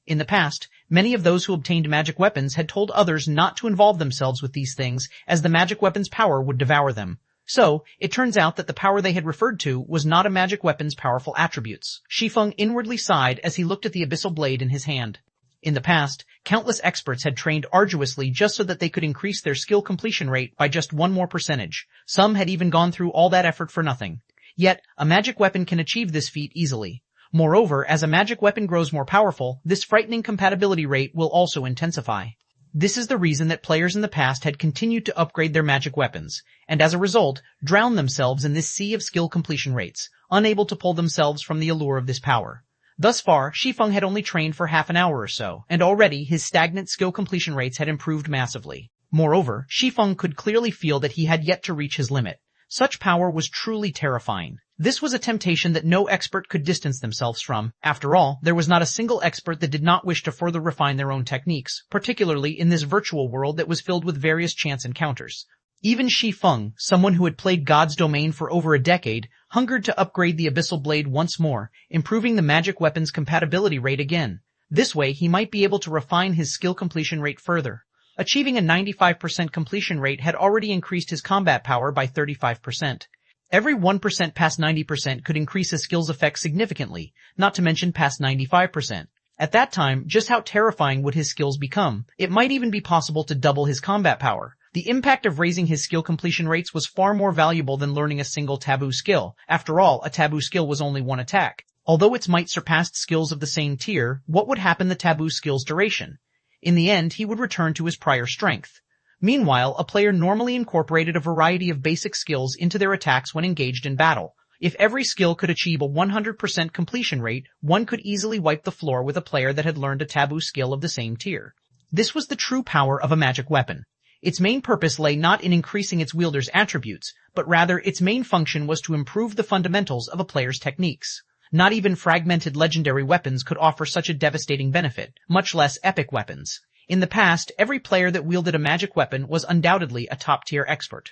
In the past, many of those who obtained magic weapons had told others not to involve themselves with these things, as the magic weapon's power would devour them. So, it turns out that the power they had referred to was not a magic weapon's powerful attributes. Shi Feng inwardly sighed as he looked at the Abyssal Blade in his hand. In the past, countless experts had trained arduously just so that they could increase their skill completion rate by just one more percentage. Some had even gone through all that effort for nothing. Yet, a magic weapon can achieve this feat easily. Moreover, as a magic weapon grows more powerful, this frightening compatibility rate will also intensify. This is the reason that players in the past had continued to upgrade their magic weapons, and as a result, drowned themselves in this sea of skill completion rates, unable to pull themselves from the allure of this power. Thus far, Shi Feng had only trained for half an hour or so, and already his stagnant skill completion rates had improved massively. Moreover, Shi Feng could clearly feel that he had yet to reach his limit. Such power was truly terrifying. This was a temptation that no expert could distance themselves from. After all, there was not a single expert that did not wish to further refine their own techniques, particularly in this virtual world that was filled with various chance encounters. Even Shi Feng, someone who had played God's domain for over a decade, hungered to upgrade the Abyssal Blade once more, improving the magic weapon's compatibility rate again. This way, he might be able to refine his skill completion rate further. Achieving a 95% completion rate had already increased his combat power by 35%. Every 1% past 90% could increase a skill's effect significantly, not to mention past 95%. At that time, just how terrifying would his skills become? It might even be possible to double his combat power. The impact of raising his skill completion rates was far more valuable than learning a single taboo skill. After all, a taboo skill was only one attack. Although its might surpassed skills of the same tier, what would happen the taboo skill's duration? In the end, he would return to his prior strength. Meanwhile, a player normally incorporated a variety of basic skills into their attacks when engaged in battle. If every skill could achieve a 100% completion rate, one could easily wipe the floor with a player that had learned a taboo skill of the same tier. This was the true power of a magic weapon. Its main purpose lay not in increasing its wielder's attributes, but rather its main function was to improve the fundamentals of a player's techniques. Not even fragmented legendary weapons could offer such a devastating benefit, much less epic weapons. In the past, every player that wielded a magic weapon was undoubtedly a top-tier expert.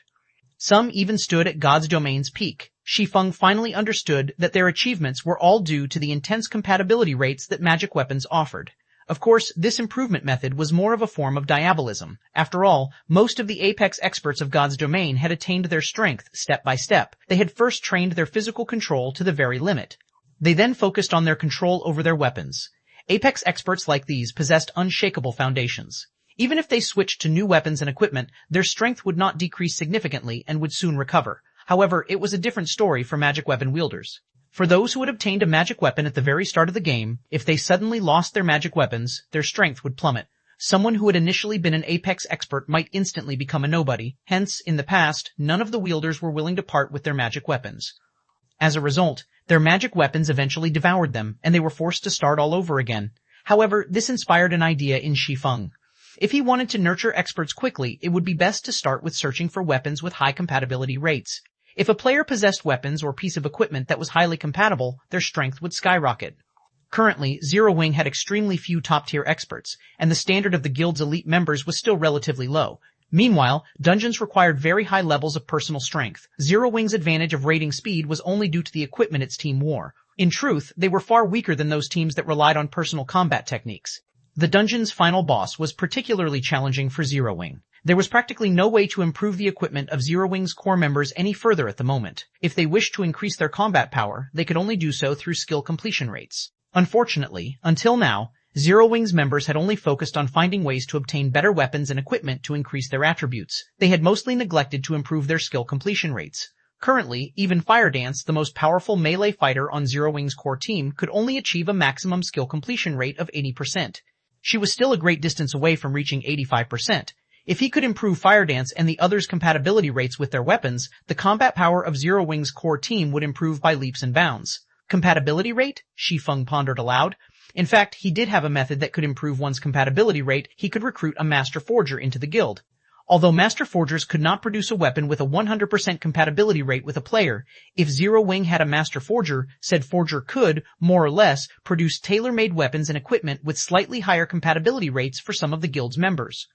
Some even stood at God's domain's peak. Shi Feng finally understood that their achievements were all due to the intense compatibility rates that magic weapons offered. Of course, this improvement method was more of a form of diabolism. After all, most of the apex experts of God's domain had attained their strength step by step. They had first trained their physical control to the very limit. They then focused on their control over their weapons. Apex experts like these possessed unshakable foundations. Even if they switched to new weapons and equipment, their strength would not decrease significantly and would soon recover. However, it was a different story for magic weapon wielders. For those who had obtained a magic weapon at the very start of the game, if they suddenly lost their magic weapons, their strength would plummet. Someone who had initially been an apex expert might instantly become a nobody. Hence, in the past, none of the wielders were willing to part with their magic weapons. As a result, their magic weapons eventually devoured them, and they were forced to start all over again. However, this inspired an idea in Shi Feng. If he wanted to nurture experts quickly, it would be best to start with searching for weapons with high compatibility rates. If a player possessed weapons or piece of equipment that was highly compatible, their strength would skyrocket. Currently, Zero Wing had extremely few top-tier experts, and the standard of the guild's elite members was still relatively low. Meanwhile, dungeons required very high levels of personal strength. Zero Wing's advantage of raiding speed was only due to the equipment its team wore. In truth, they were far weaker than those teams that relied on personal combat techniques. The dungeon's final boss was particularly challenging for Zero Wing. There was practically no way to improve the equipment of Zero Wing's core members any further at the moment. If they wished to increase their combat power, they could only do so through skill completion rates. Unfortunately, until now, Zero Wing's members had only focused on finding ways to obtain better weapons and equipment to increase their attributes. They had mostly neglected to improve their skill completion rates. Currently, even Fire Dance, the most powerful melee fighter on Zero Wing's core team, could only achieve a maximum skill completion rate of 80%. She was still a great distance away from reaching 85%. If he could improve Fire Dance and the others' compatibility rates with their weapons, the combat power of Zero Wing's core team would improve by leaps and bounds. Compatibility rate? Shi Feng pondered aloud. In fact, he did have a method that could improve one's compatibility rate. He could recruit a Master Forger into the guild. Although Master Forgers could not produce a weapon with a 100% compatibility rate with a player, if Zero Wing had a Master Forger, said Forger could, more or less, produce tailor-made weapons and equipment with slightly higher compatibility rates for some of the guild's members.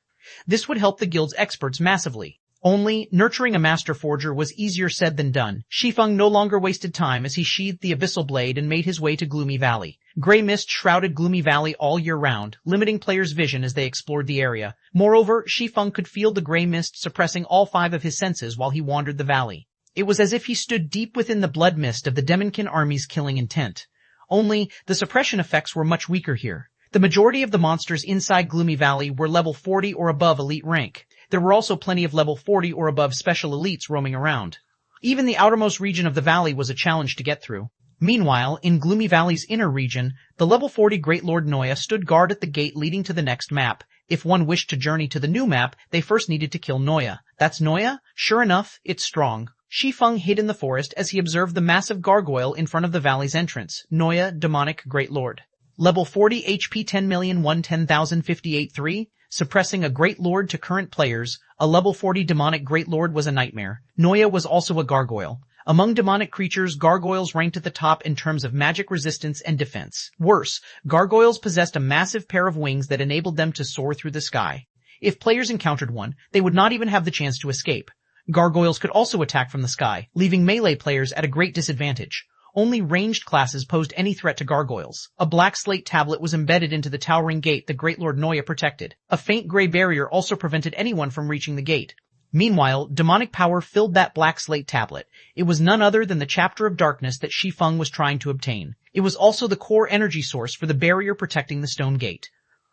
This would help the guild's experts massively. Only, nurturing a Master Forger was easier said than done. Shi Feng no longer wasted time as he sheathed the Abyssal Blade and made his way to Gloomy Valley. Gray mist shrouded Gloomy Valley all year round, limiting players' vision as they explored the area. Moreover, Shi Feng could feel the gray mist suppressing all 5 of his senses while he wandered the valley. It was as if he stood deep within the blood mist of the Demonkin army's killing intent. Only, the suppression effects were much weaker here. The majority of the monsters inside Gloomy Valley were level 40 or above elite rank. There were also plenty of level 40 or above special elites roaming around. Even the outermost region of the valley was a challenge to get through. Meanwhile, in Gloomy Valley's inner region, the level 40 Great Lord Noya stood guard at the gate leading to the next map. If one wished to journey to the new map, they first needed to kill Noya. That's Noya? Sure enough, it's strong. Shi Feng hid in the forest as he observed the massive gargoyle in front of the valley's entrance. Noya, demonic Great Lord. Level 40 HP 10,110,058-3, suppressing a Great Lord to current players. A level 40 demonic Great Lord was a nightmare. Noya was also a gargoyle. Among demonic creatures, gargoyles ranked at the top in terms of magic resistance and defense. Worse, gargoyles possessed a massive pair of wings that enabled them to soar through the sky. If players encountered one, they would not even have the chance to escape. Gargoyles could also attack from the sky, leaving melee players at a great disadvantage. Only ranged classes posed any threat to gargoyles. A black slate tablet was embedded into the towering gate the Great Lord Noya protected. A faint gray barrier also prevented anyone from reaching the gate. Meanwhile, demonic power filled that black slate tablet. It was none other than the Chapter of Darkness that Shi Feng was trying to obtain. It was also the core energy source for the barrier protecting the stone gate.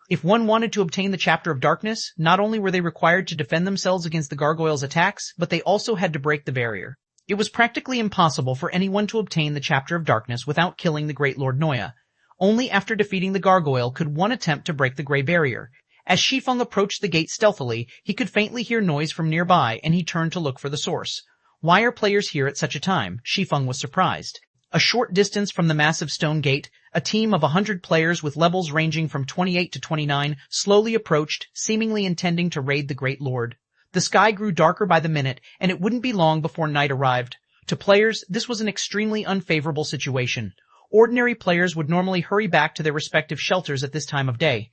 If one wanted to obtain the Chapter of Darkness, not only were they required to defend themselves against the gargoyles' attacks, but they also had to break the barrier. It was practically impossible for anyone to obtain the Chapter of Darkness without killing the Great Lord Noya. Only after defeating the gargoyle could one attempt to break the gray barrier. As Shi Feng approached the gate stealthily, he could faintly hear noise from nearby, and he turned to look for the source. Why are players here at such a time? Shi Feng was surprised. A short distance from the massive stone gate, a team of 100 players with levels ranging from 28 to 29 slowly approached, seemingly intending to raid the Great Lord. The sky grew darker by the minute, and it wouldn't be long before night arrived. To players, this was an extremely unfavorable situation. Ordinary players would normally hurry back to their respective shelters at this time of day.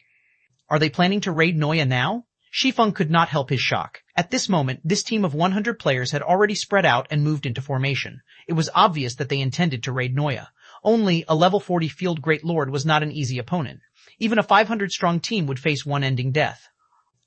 Are they planning to raid Noya now? Shi Feng could not help his shock. At this moment, this team of 100 players had already spread out and moved into formation. It was obvious that they intended to raid Noya. Only a level 40 Field Great Lord was not an easy opponent. Even a 500-strong team would face one-ending death.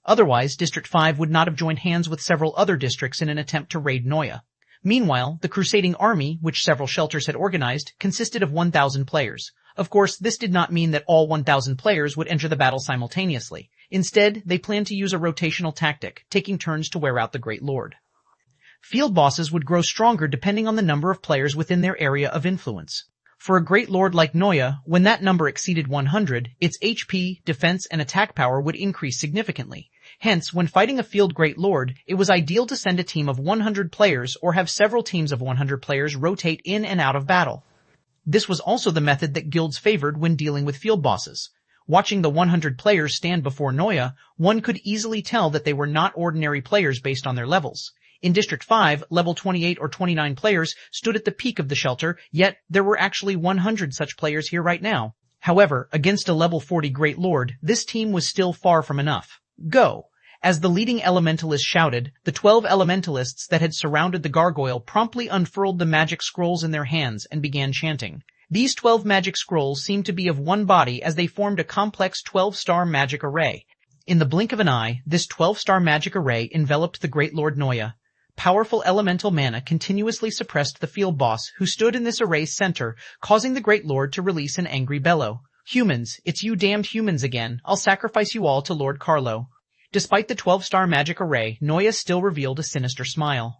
Otherwise, District 5 would not have joined hands with several other districts in an attempt to raid Noya. Meanwhile, the crusading army, which several shelters had organized, consisted of 1,000 players. Of course, this did not mean that all 1,000 players would enter the battle simultaneously. Instead, they planned to use a rotational tactic, taking turns to wear out the Great Lord. Field bosses would grow stronger depending on the number of players within their area of influence. For a Great Lord like Noya, when that number exceeded 100, its HP, defense, and attack power would increase significantly. Hence, when fighting a Field Great Lord, it was ideal to send a team of 100 players or have several teams of 100 players rotate in and out of battle. This was also the method that guilds favored when dealing with field bosses. Watching the 100 players stand before Noya, one could easily tell that they were not ordinary players based on their levels. In District 5, level 28 or 29 players stood at the peak of the shelter, yet there were actually 100 such players here right now. However, against a level 40 Great Lord, this team was still far from enough. Go! As the leading elementalist shouted, the 12 elementalists that had surrounded the gargoyle promptly unfurled the magic scrolls in their hands and began chanting. These 12 magic scrolls seemed to be of one body as they formed a complex 12-star magic array. In the blink of an eye, this 12-star magic array enveloped the Great Lord Noya. Powerful elemental mana continuously suppressed the field boss, who stood in this array's center, causing the Great Lord to release an angry bellow. Humans, it's you damned humans again. I'll sacrifice you all to Lord Carlo. Despite the 12-star magic array, Noya still revealed a sinister smile.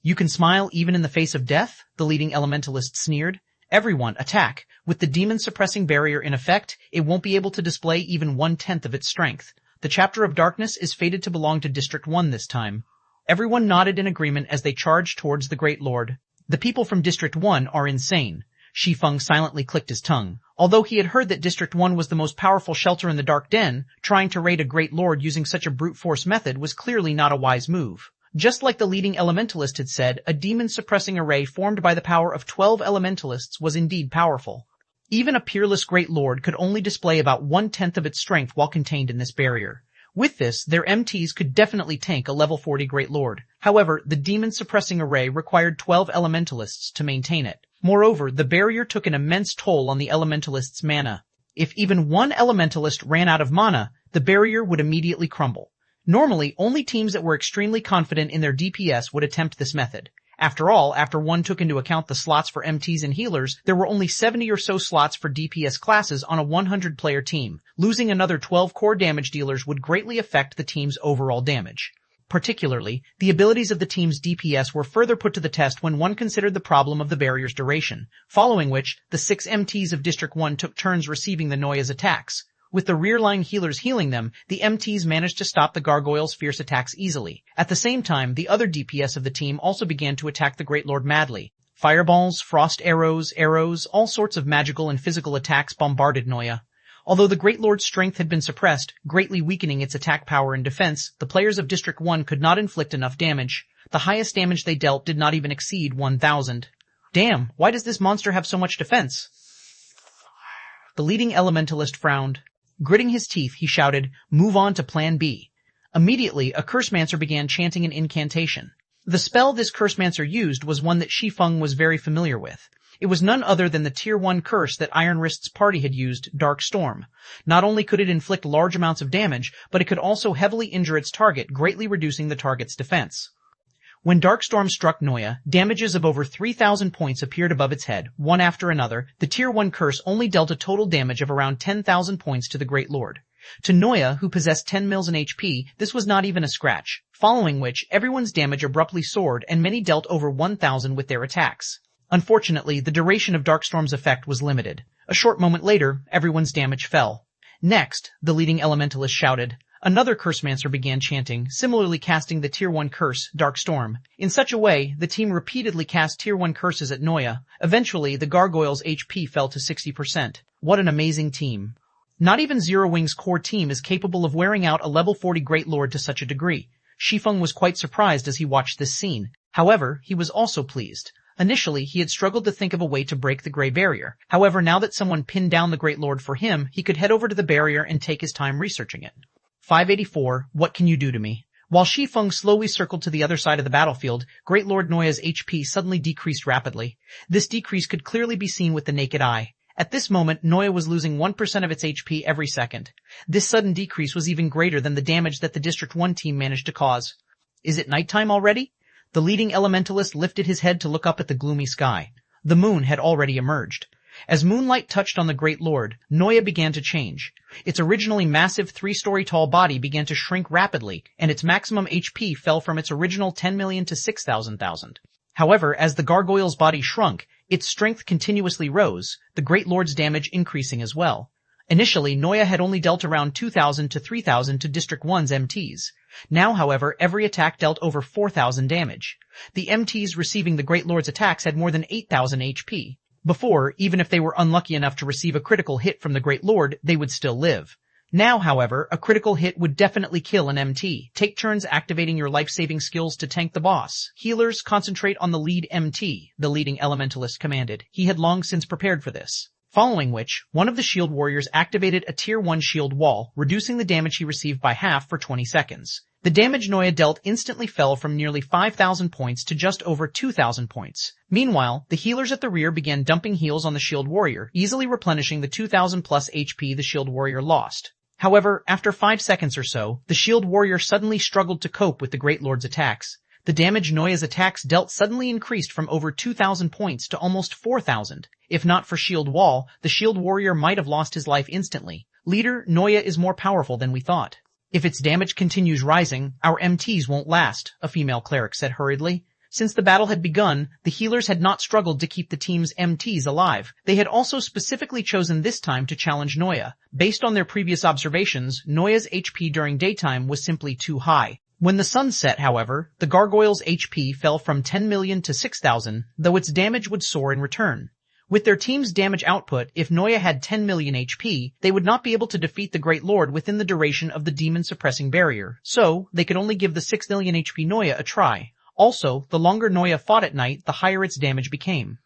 You can smile even in the face of death? The leading elementalist sneered. Everyone, attack. With the demon-suppressing barrier in effect, it won't be able to display even 1/10 of its strength. The chapter of darkness is fated to belong to District 1 this time. Everyone nodded in agreement as they charged towards the Great Lord. The people from District 1 are insane. Shi Feng silently clicked his tongue. Although he had heard that District 1 was the most powerful shelter in the Dark Den, trying to raid a Great Lord using such a brute force method was clearly not a wise move. Just like the leading elementalist had said, a demon-suppressing array formed by the power of 12 elementalists was indeed powerful. Even a peerless Great Lord could only display about 1/10 of its strength while contained in this barrier. With this, their MTs could definitely tank a level 40 Great Lord. However, the demon-suppressing array required 12 elementalists to maintain it. Moreover, the barrier took an immense toll on the elementalists' mana. If even one elementalist ran out of mana, the barrier would immediately crumble. Normally, only teams that were extremely confident in their DPS would attempt this method. After all, after one took into account the slots for MTs and healers, there were only 70 or so slots for DPS classes on a 100-player team. Losing another 12 core damage dealers would greatly affect the team's overall damage. Particularly, the abilities of the team's DPS were further put to the test when one considered the problem of the barrier's duration, following which, the 6 MTs of District 1 took turns receiving the Noya's attacks. With the rear-line healers healing them, the MTs managed to stop the gargoyle's fierce attacks easily. At the same time, the other DPS of the team also began to attack the Great Lord madly. Fireballs, frost arrows, all sorts of magical and physical attacks bombarded Noya. Although the Great Lord's strength had been suppressed, greatly weakening its attack power and defense, the players of District 1 could not inflict enough damage. The highest damage they dealt did not even exceed 1,000. Damn, why does this monster have so much defense? The leading elementalist frowned. Gritting his teeth, he shouted, "Move on to Plan B." Immediately, a Cursemancer began chanting an incantation. The spell this Cursemancer used was one that Shi Feng was very familiar with. It was none other than the Tier 1 curse that Iron Wrist's party had used, Dark Storm. Not only could it inflict large amounts of damage, but it could also heavily injure its target, greatly reducing the target's defense. When Dark Storm struck Noya, damages of over 3,000 points appeared above its head, one after another. The Tier 1 curse only dealt a total damage of around 10,000 points to the Great Lord. To Noya, who possessed 10 mils in HP, this was not even a scratch, following which everyone's damage abruptly soared and many dealt over 1,000 with their attacks. Unfortunately, the duration of Darkstorm's effect was limited. A short moment later, everyone's damage fell. Next, the leading elementalist shouted. Another Cursemancer began chanting, similarly casting the Tier 1 curse, Dark Storm. In such a way, the team repeatedly cast Tier 1 curses at Noya. Eventually, the gargoyle's HP fell to 60%. What an amazing team. Not even Zero Wing's core team is capable of wearing out a level 40 Great Lord to such a degree. Shi Feng was quite surprised as he watched this scene. However, he was also pleased. Initially, he had struggled to think of a way to break the gray barrier. However, now that someone pinned down the Great Lord for him, he could head over to the barrier and take his time researching it. 584, what can you do to me? While Shi Feng slowly circled to the other side of the battlefield, Great Lord Noya's HP suddenly decreased rapidly. This decrease could clearly be seen with the naked eye. At this moment, Noya was losing 1% of its HP every second. This sudden decrease was even greater than the damage that the District 1 team managed to cause. Is it nighttime already? The leading elementalist lifted his head to look up at the gloomy sky. The moon had already emerged. As moonlight touched on the Great Lord, Noya began to change. Its originally massive 3-story tall body began to shrink rapidly, and its maximum HP fell from its original 10 million to 6,000. However, as the gargoyle's body shrunk, its strength continuously rose, the Great Lord's damage increasing as well. Initially, Noya had only dealt around 2,000 to 3,000 to District 1's MTs. Now, however, every attack dealt over 4,000 damage. The MTs receiving the Great Lord's attacks had more than 8,000 HP. Before, even if they were unlucky enough to receive a critical hit from the Great Lord, they would still live. Now, however, a critical hit would definitely kill an MT. Take turns activating your life-saving skills to tank the boss. Healers, concentrate on the lead MT, the leading elementalist commanded. He had long since prepared for this. Following which, one of the shield warriors activated a Tier 1 shield wall, reducing the damage he received by half for 20 seconds. The damage Noya dealt instantly fell from nearly 5,000 points to just over 2,000 points. Meanwhile, the healers at the rear began dumping heals on the shield warrior, easily replenishing the 2,000 plus HP the shield warrior lost. However, after 5 seconds or so, the shield warrior suddenly struggled to cope with the Great Lord's attacks. The damage Noya's attacks dealt suddenly increased from over 2,000 points to almost 4,000. If not for shield wall, the shield warrior might have lost his life instantly. Leader, Noya is more powerful than we thought. If its damage continues rising, our MTs won't last, a female cleric said hurriedly. Since the battle had begun, the healers had not struggled to keep the team's MTs alive. They had also specifically chosen this time to challenge Noya. Based on their previous observations, Noya's HP during daytime was simply too high. When the sun set, however, the gargoyle's HP fell from 10 million to 6,000, though its damage would soar in return. With their team's damage output, if Noya had 10 million HP, they would not be able to defeat the Great Lord within the duration of the demon-suppressing barrier, so they could only give the 6 million HP Noya a try. Also, the longer Noya fought at night, the higher its damage became.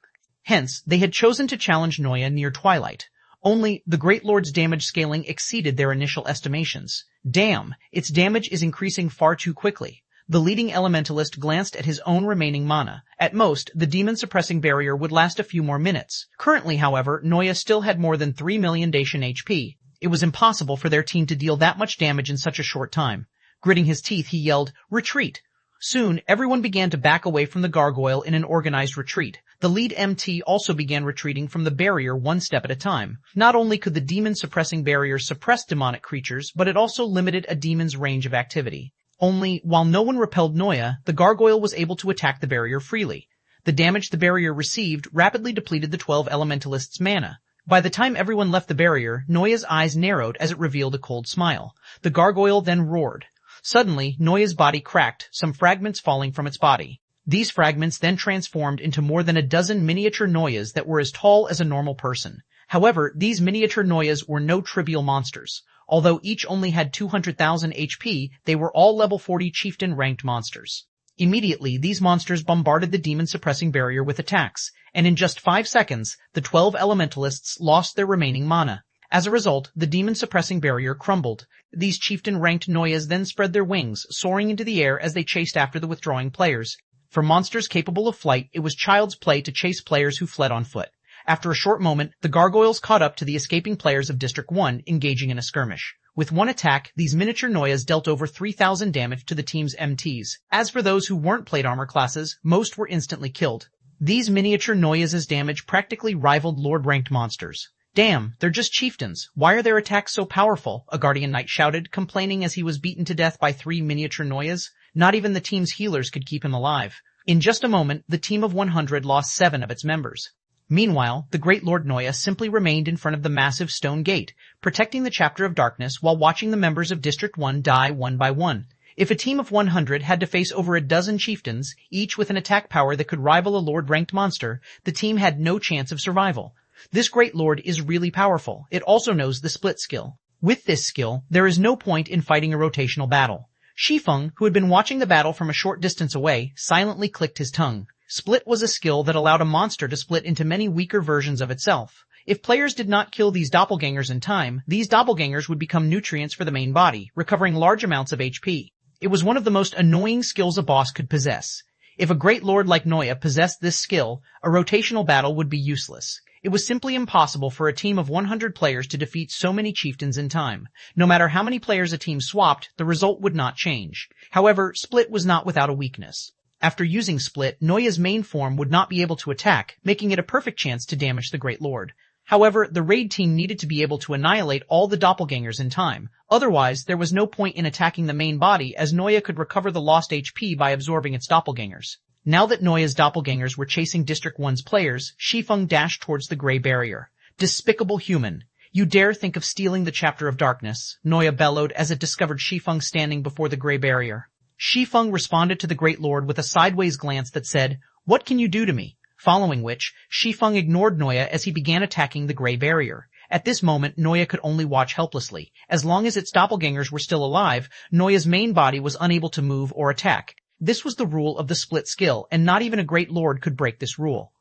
Hence, they had chosen to challenge Noya near twilight. Only, the Great Lord's damage scaling exceeded their initial estimations. Damn, its damage is increasing far too quickly. The leading elementalist glanced at his own remaining mana. At most, the demon-suppressing barrier would last a few more minutes. Currently, however, Noya still had more than 3 million Dacian HP. It was impossible for their team to deal that much damage in such a short time. Gritting his teeth, he yelled, "Retreat!" Soon, everyone began to back away from the gargoyle in an organized retreat. The lead MT also began retreating from the barrier one step at a time. Not only could the demon-suppressing barrier suppress demonic creatures, but it also limited a demon's range of activity. Only, while no one repelled Noya, the gargoyle was able to attack the barrier freely. The damage the barrier received rapidly depleted the 12 elementalists' mana. By the time everyone left the barrier, Noya's eyes narrowed as it revealed a cold smile. The gargoyle then roared. Suddenly, Noya's body cracked, some fragments falling from its body. These fragments then transformed into more than a dozen miniature Noyas that were as tall as a normal person. However, these miniature Noyas were no trivial monsters. Although each only had 200,000 HP, they were all level 40 chieftain-ranked monsters. Immediately, these monsters bombarded the demon-suppressing barrier with attacks, and in just 5 seconds, the 12 elementalists lost their remaining mana. As a result, the demon-suppressing barrier crumbled. These chieftain-ranked Noyas then spread their wings, soaring into the air as they chased after the withdrawing players. For monsters capable of flight, it was child's play to chase players who fled on foot. After a short moment, the gargoyles caught up to the escaping players of District 1, engaging in a skirmish. With one attack, these miniature Noyas dealt over 3,000 damage to the team's MTs. As for those who weren't plate armor classes, most were instantly killed. These miniature Noyas' damage practically rivaled Lord-ranked monsters. Damn, they're just chieftains. Why are their attacks so powerful? A guardian knight shouted, complaining as he was beaten to death by 3 miniature Noyas. Not even the team's healers could keep him alive. In just a moment, the team of 100 lost 7 of its members. Meanwhile, the Great Lord Noya simply remained in front of the massive stone gate, protecting the Chapter of Darkness while watching the members of District 1 die one by one. If a team of 100 had to face over a dozen chieftains, each with an attack power that could rival a Lord-ranked monster, the team had no chance of survival. This Great Lord is really powerful. It also knows the split skill. With this skill, there is no point in fighting a rotational battle. Shi Feng, who had been watching the battle from a short distance away, silently clicked his tongue. Split was a skill that allowed a monster to split into many weaker versions of itself. If players did not kill these doppelgangers in time, these doppelgangers would become nutrients for the main body, recovering large amounts of HP. It was one of the most annoying skills a boss could possess. If a great lord like Noya possessed this skill, a rotational battle would be useless. It was simply impossible for a team of 100 players to defeat so many chieftains in time. No matter how many players a team swapped, the result would not change. However, Split was not without a weakness. After using Split, Noya's main form would not be able to attack, making it a perfect chance to damage the Great Lord. However, the raid team needed to be able to annihilate all the doppelgangers in time. Otherwise, there was no point in attacking the main body, as Noya could recover the lost HP by absorbing its doppelgangers. Now that Noya's doppelgangers were chasing District 1's players, Shi Feng dashed towards the gray barrier. Despicable human! You dare think of stealing the chapter of darkness, Noya bellowed as it discovered Shi Feng standing before the gray barrier. Shi Feng responded to the Great Lord with a sideways glance that said, "What can you do to me?" Following which, Shi Feng ignored Noya as he began attacking the gray barrier. At this moment, Noya could only watch helplessly. As long as its doppelgangers were still alive, Noya's main body was unable to move or attack. This was the rule of the split skill, and not even a great lord could break this rule.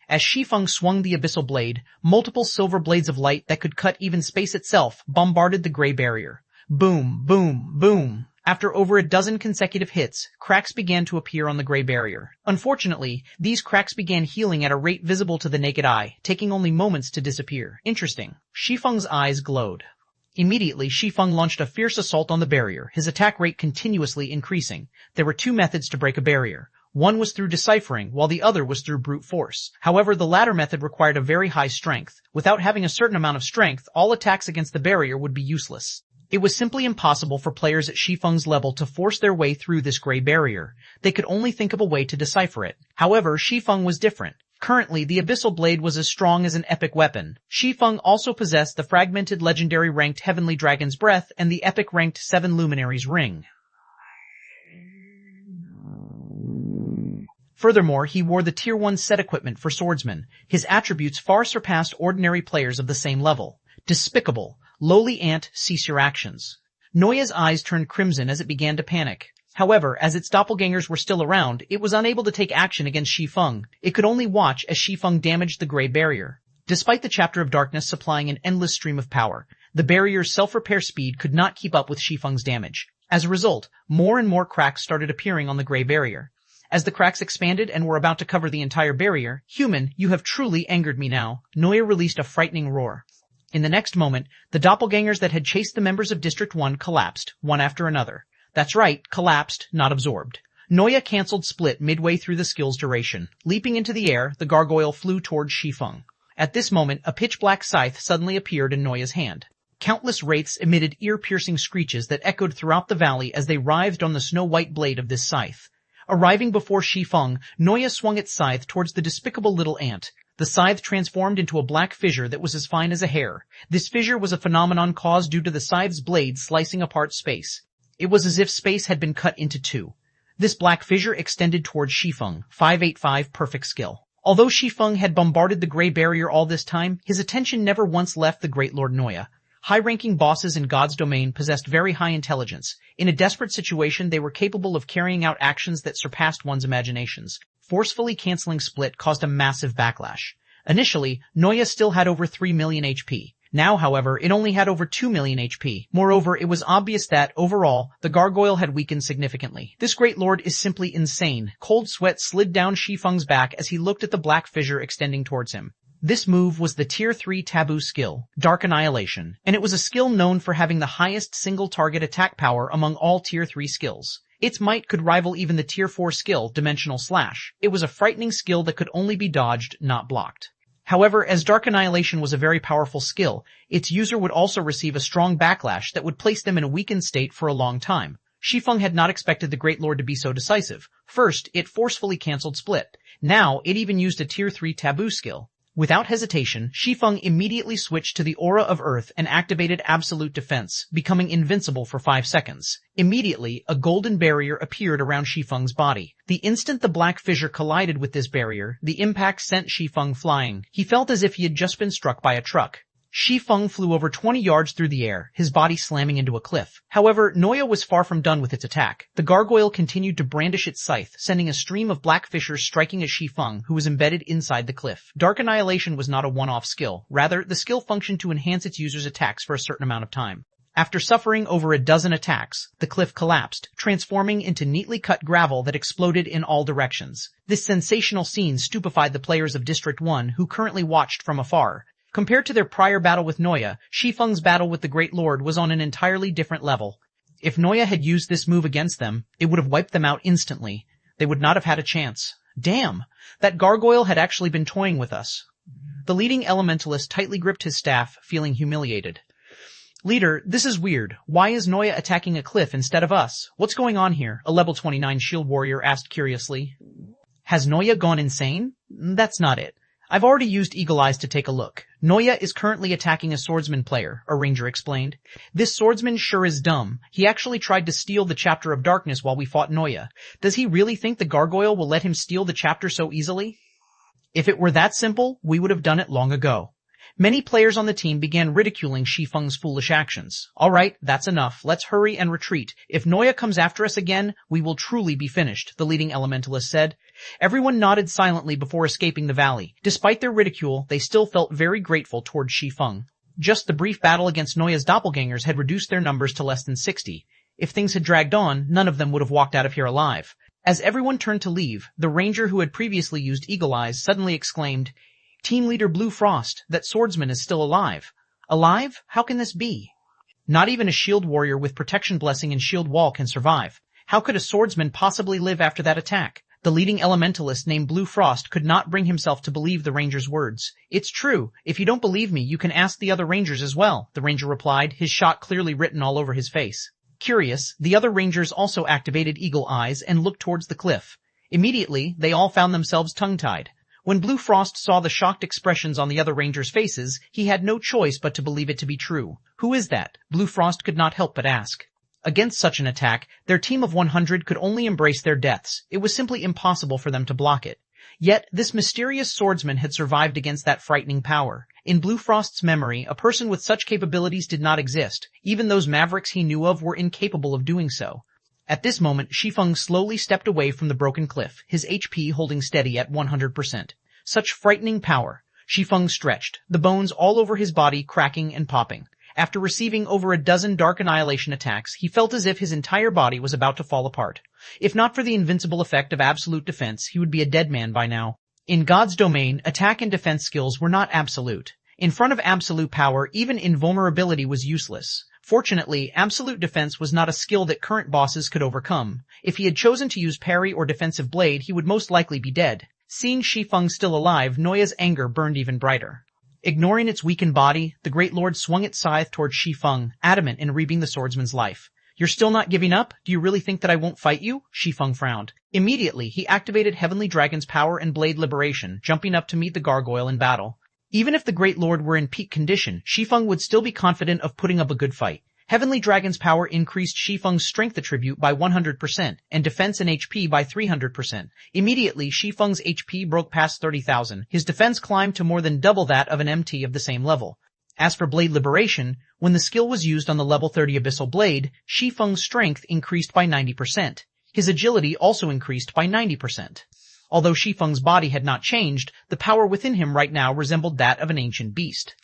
As Shi Feng swung the abyssal blade, multiple silver blades of light that could cut even space itself bombarded the gray barrier. Boom, boom, boom. After over a dozen consecutive hits, cracks began to appear on the gray barrier. Unfortunately, these cracks began healing at a rate visible to the naked eye, taking only moments to disappear. Interesting. Shi Feng's eyes glowed. Immediately, Shi Feng launched a fierce assault on the barrier, his attack rate continuously increasing. There were two methods to break a barrier. One was through deciphering, while the other was through brute force. However, the latter method required a very high strength. Without having a certain amount of strength, all attacks against the barrier would be useless. It was simply impossible for players at Shi Feng's level to force their way through this gray barrier. They could only think of a way to decipher it. However, Shi Feng was different. Currently, the Abyssal Blade was as strong as an epic weapon. Shi Feng also possessed the fragmented legendary ranked Heavenly Dragon's Breath and the epic ranked 7 Luminaries Ring. Furthermore, he wore the Tier 1 set equipment for swordsmen. His attributes far surpassed ordinary players of the same level. Despicable. Lowly ant, cease your actions. Noya's eyes turned crimson as it began to panic. However, as its doppelgangers were still around, it was unable to take action against Shi Feng. It could only watch as Shi Feng damaged the gray barrier. Despite the Chapter of Darkness supplying an endless stream of power, the barrier's self-repair speed could not keep up with Shi Feng's damage. As a result, more and more cracks started appearing on the gray barrier. As the cracks expanded and were about to cover the entire barrier, "Human, you have truly angered me now." Noya released a frightening roar. In the next moment, the doppelgangers that had chased the members of District 1 collapsed, one after another. That's right, collapsed, not absorbed. Noya cancelled Split midway through the skill's duration. Leaping into the air, the gargoyle flew towards Shi Feng. At this moment, a pitch-black scythe suddenly appeared in Noya's hand. Countless wraiths emitted ear-piercing screeches that echoed throughout the valley as they writhed on the snow-white blade of this scythe. Arriving before Shi Feng, Noya swung its scythe towards the despicable little ant. The scythe transformed into a black fissure that was as fine as a hair. This fissure was a phenomenon caused due to the scythe's blade slicing apart space. It was as if space had been cut into two. This black fissure extended towards Shi Feng, 585 perfect skill. Although Shi Feng had bombarded the gray barrier all this time, his attention never once left the Great Lord Noya. High-ranking bosses in God's domain possessed very high intelligence. In a desperate situation, they were capable of carrying out actions that surpassed one's imaginations. Forcefully canceling Split caused a massive backlash. Initially, Noya still had over 3 million HP. Now, however, it only had over 2 million HP. Moreover, it was obvious that, overall, the gargoyle had weakened significantly. This great lord is simply insane. Cold sweat slid down Shi Feng's back as he looked at the black fissure extending towards him. This move was the Tier 3 taboo skill, Dark Annihilation, and it was a skill known for having the highest single-target attack power among all Tier 3 skills. Its might could rival even the Tier 4 skill, Dimensional Slash. It was a frightening skill that could only be dodged, not blocked. However, as Dark Annihilation was a very powerful skill, its user would also receive a strong backlash that would place them in a weakened state for a long time. Shi Feng had not expected the Great Lord to be so decisive. First, it forcefully cancelled Split. Now, it even used a Tier 3 taboo skill. Without hesitation, Shi Feng immediately switched to the Aura of Earth and activated Absolute Defense, becoming invincible for 5 seconds. Immediately, a golden barrier appeared around Shi Feng's body. The instant the black fissure collided with this barrier, the impact sent Shi Feng flying. He felt as if he had just been struck by a truck. Shi Feng flew over 20 yards through the air, his body slamming into a cliff. However, Noya was far from done with its attack. The gargoyle continued to brandish its scythe, sending a stream of black fissures striking at Shi Feng, who was embedded inside the cliff. Dark Annihilation was not a one-off skill. Rather, the skill functioned to enhance its user's attacks for a certain amount of time. After suffering over a dozen attacks, the cliff collapsed, transforming into neatly cut gravel that exploded in all directions. This sensational scene stupefied the players of District 1 who currently watched from afar. Compared to their prior battle with Noya, Shi Feng's battle with the Great Lord was on an entirely different level. If Noya had used this move against them, it would have wiped them out instantly. They would not have had a chance. Damn! That gargoyle had actually been toying with us. The leading elementalist tightly gripped his staff, feeling humiliated. Leader, this is weird. Why is Noya attacking a cliff instead of us? What's going on here? A level 29 shield warrior asked curiously. Has Noya gone insane? That's not it. I've already used Eagle Eyes to take a look. Noya is currently attacking a swordsman player, a ranger explained. This swordsman sure is dumb. He actually tried to steal the Chapter of Darkness while we fought Noya. Does he really think the gargoyle will let him steal the chapter so easily? If it were that simple, we would have done it long ago. Many players on the team began ridiculing Shi Feng's foolish actions. Alright, that's enough. Let's hurry and retreat. If Noya comes after us again, we will truly be finished, the leading elementalist said. Everyone nodded silently before escaping the valley. Despite their ridicule, they still felt very grateful towards Shi Feng. Just the brief battle against Noya's doppelgangers had reduced their numbers to less than 60. If things had dragged on, none of them would have walked out of here alive. As everyone turned to leave, the ranger who had previously used Eagle Eyes suddenly exclaimed, Team leader Blue Frost, that swordsman is still alive. Alive? How can this be? Not even a shield warrior with protection blessing and shield wall can survive. How could a swordsman possibly live after that attack? The leading elementalist named Blue Frost could not bring himself to believe the ranger's words. It's true. If you don't believe me, you can ask the other rangers as well, the ranger replied, his shock clearly written all over his face. Curious, the other rangers also activated Eagle Eyes and looked towards the cliff. Immediately, they all found themselves tongue-tied. When Blue Frost saw the shocked expressions on the other rangers' faces, he had no choice but to believe it to be true. Who is that? Blue Frost could not help but ask. Against such an attack, their team of 100 could only embrace their deaths. It was simply impossible for them to block it. Yet, this mysterious swordsman had survived against that frightening power. In Blue Frost's memory, a person with such capabilities did not exist. Even those mavericks he knew of were incapable of doing so. At this moment, Shi Feng slowly stepped away from the broken cliff, his HP holding steady at 100%. Such frightening power. Shi Feng stretched, the bones all over his body cracking and popping. After receiving over a dozen Dark Annihilation attacks, he felt as if his entire body was about to fall apart. If not for the invincible effect of absolute defense, he would be a dead man by now. In God's domain, attack and defense skills were not absolute. In front of absolute power, even invulnerability was useless. Fortunately, absolute defense was not a skill that current bosses could overcome. If he had chosen to use parry or defensive blade, he would most likely be dead. Seeing Shi Feng still alive, Noya's anger burned even brighter. Ignoring its weakened body, the Great Lord swung its scythe towards Shi Feng, adamant in reaping the swordsman's life. You're still not giving up? Do you really think that I won't fight you? Shi Feng frowned. Immediately, he activated Heavenly Dragon's power and blade liberation, jumping up to meet the gargoyle in battle. Even if the Great Lord were in peak condition, Shi Feng would still be confident of putting up a good fight. Heavenly Dragon's power increased Shi Feng's strength attribute by 100% and defense and HP by 300%. Immediately, Shi Feng's HP broke past 30,000. His defense climbed to more than double that of an MT of the same level. As for Blade Liberation, when the skill was used on the level 30 Abyssal Blade, Shi Feng's strength increased by 90%. His agility also increased by 90%. Although Shi Feng's body had not changed, the power within him right now resembled that of an ancient beast.